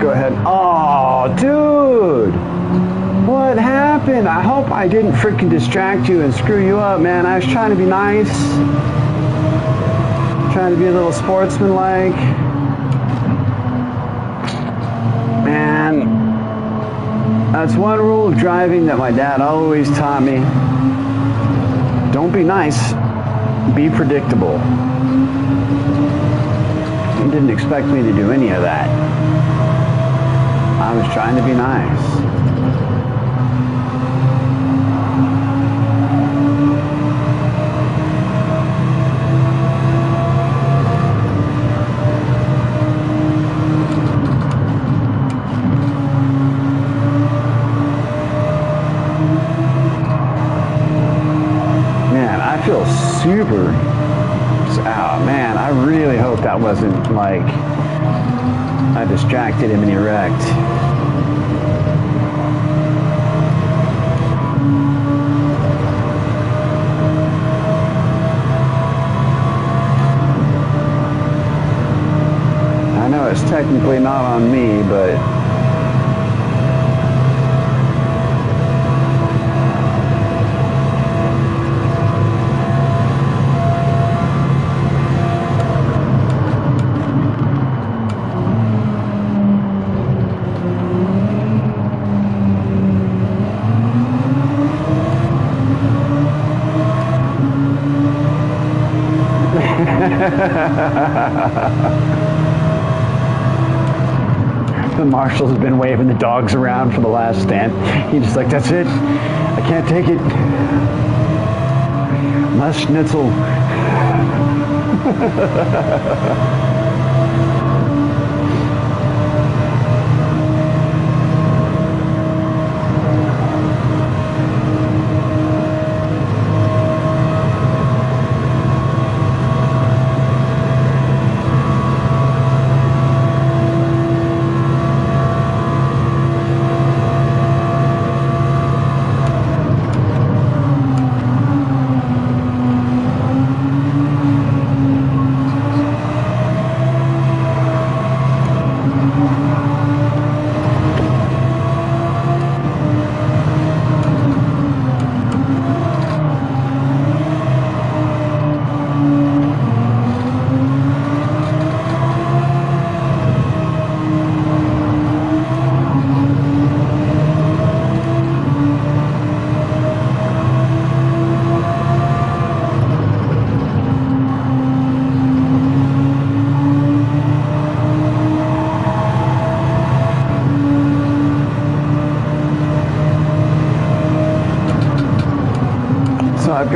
Go ahead. Oh, dude! What happened? I hope I didn't freaking distract you and screw you up, man. I was trying to be nice. Trying to be a little sportsman-like. Man. That's one rule of driving that my dad always taught me. Don't be nice, be predictable. He didn't expect me to do any of that. I was trying to be nice. Super. Oh man, I really hope that wasn't like I distracted him and he wrecked. I know it's technically not on me, but the marshal's been waving the dogs around for the last stand. He's just like, that's it. I can't take it. Less schnitzel.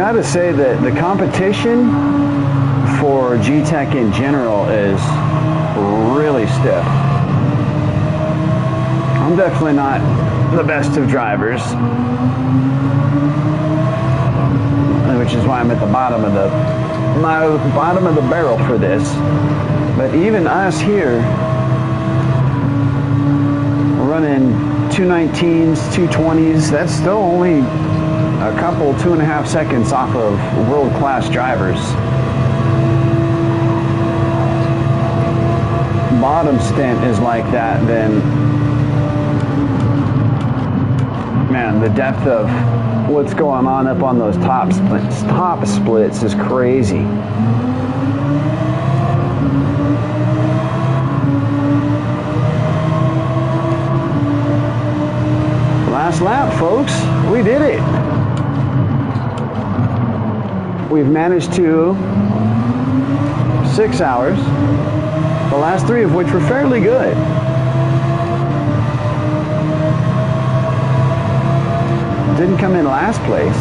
got to say that the competition for GTEC in general is really stiff. I'm definitely not the best of drivers, which is why I'm at the bottom of the barrel for this. But even us here, we're running 219s, 220s. That's still only a couple, 2.5 seconds off of world-class drivers. Bottom stint is like that, then man, the depth of what's going on up on those top splits is crazy. Last lap, folks. We did it. We've managed to 6 hours, the last 3 of which were fairly good. Didn't come in last place.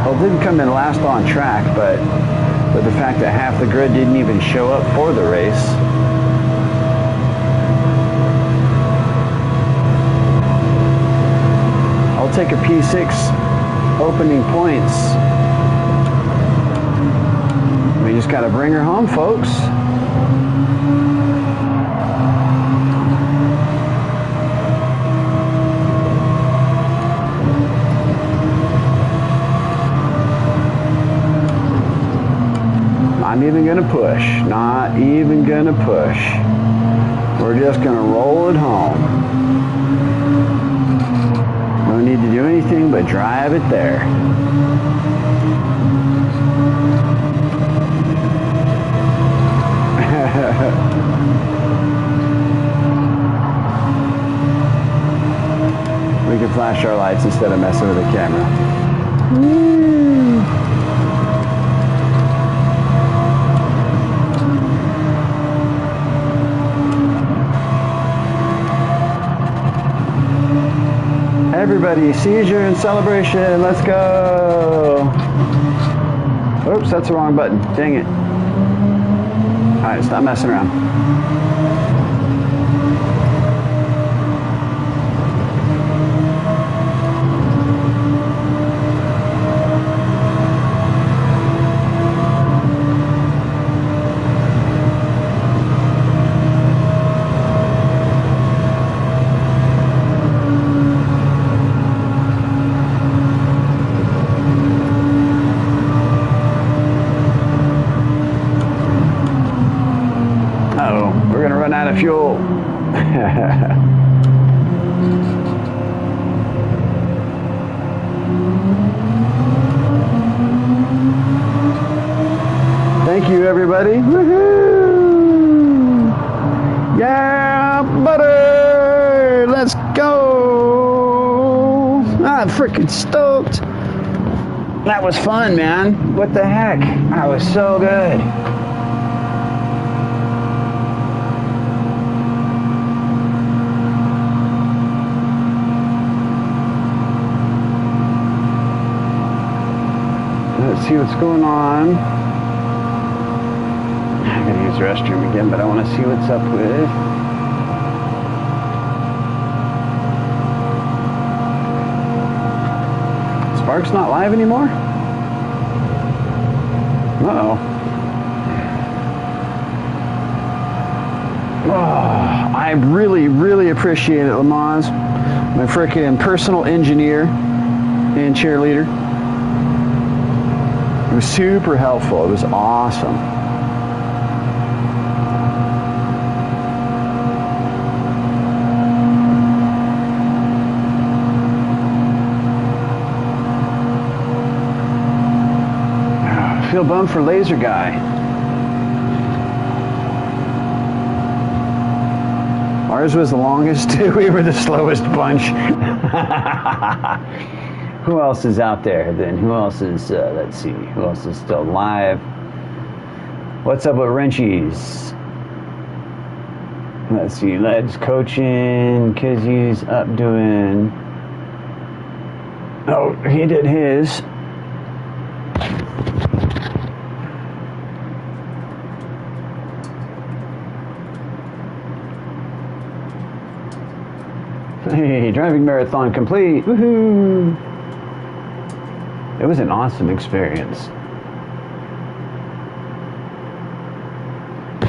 Well, didn't come in last on track, but the fact that half the grid didn't even show up for the race. I'll take a P6 opening points. We just got to bring her home, folks. Not even gonna push. Not even gonna push. We're just gonna roll it home. Don't need to do anything but drive it there. We can flash our lights instead of messing with the camera. Everybody, seizure and celebration, let's go. Oops, that's the wrong button, dang it. All right, stop messing around. Out of fuel. Thank you, everybody. Woohoo! Yeah, butter! Let's go! I'm freaking stoked. That was fun, man. What the heck? That was so good. Let's see what's going on. I'm gonna use the restroom again, but I want to see what's up with. Spark's not live anymore? Uh-oh. Oh, I really appreciate it, Lamaz. My freaking personal engineer and cheerleader. It was super helpful. It was awesome. I feel bummed for Laser Guy. Ours was the longest. We were the slowest bunch. Who else is out there then? Who else is, let's see, who else is still live? What's up with Wrenchies? Let's see, Led's coaching, Kizzy's up doing Oh, he did his. Hey, driving marathon complete. Woohoo! It was an awesome experience.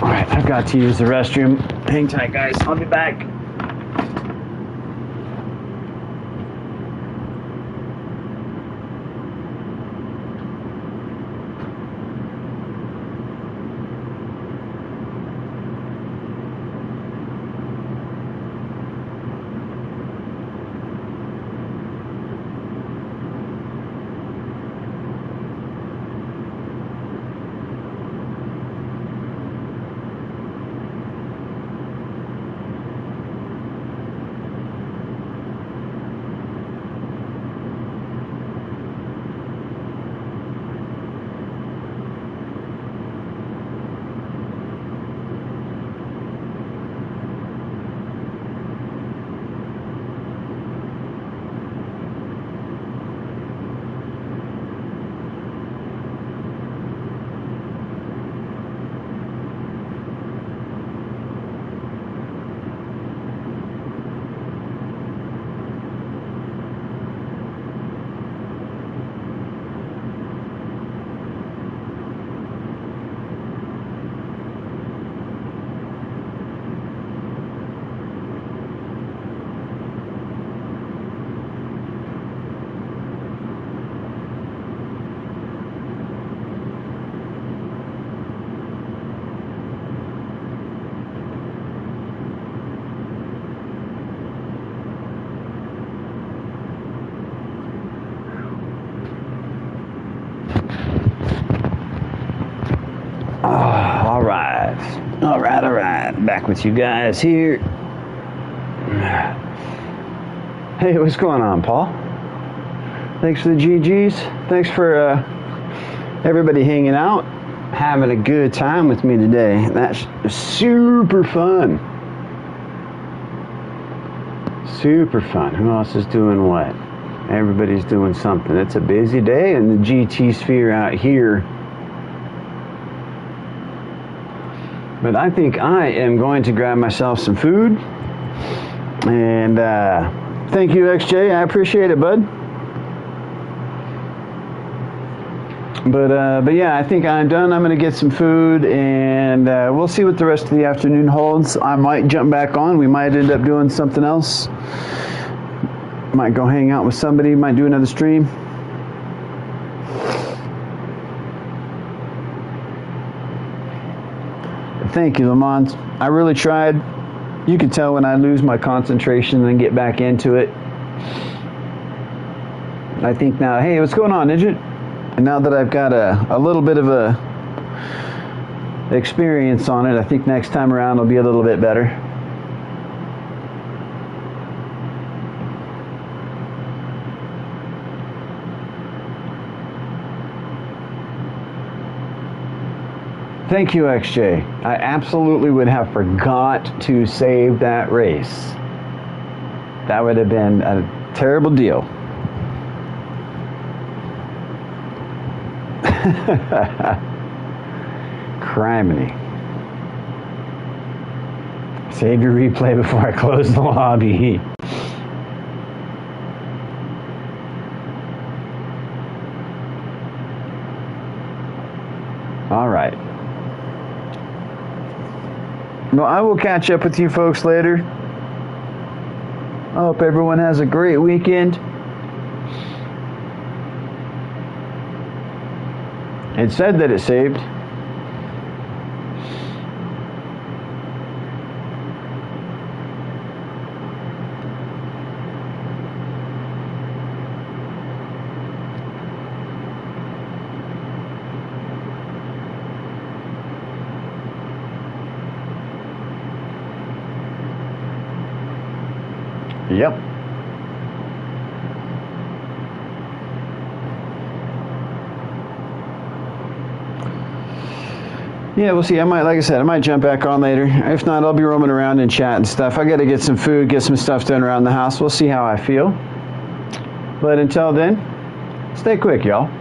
All right, I've got to use the restroom. Hang tight, guys. I'll be back. All right. Back with you guys here. Hey, what's going on, Paul? Thanks for the GGs. Thanks for everybody hanging out, having a good time with me today. That's super fun. Super fun. Who else is doing what? Everybody's doing something. It's a busy day in the GT sphere out here. But I think I am going to grab myself some food. And thank you, XJ. I appreciate it, bud. But yeah, I think I'm done. I'm going to get some food, and we'll see what the rest of the afternoon holds. I might jump back on. We might end up doing something else. Might go hang out with somebody. Might do another stream. Thank you, Lamont. I really tried. You can tell when I lose my concentration and get back into it. I think now, hey, what's going on, Nidget? And now that I've got a little bit of a experience on it, I think next time around will be a little bit better. Thank you, XJ. I absolutely would have forgot to save that race. That would have been a terrible deal. Criminy. Save your replay before I close the lobby. All right. Well, I will catch up with you folks later. I hope everyone has a great weekend. It said that it saved. Yep. Yeah, we'll see. Like I said, I might jump back on later. If not, I'll be roaming around and chat and stuff. I got to get some food, get some stuff done around the house. We'll see how I feel. But until then, stay quick, y'all.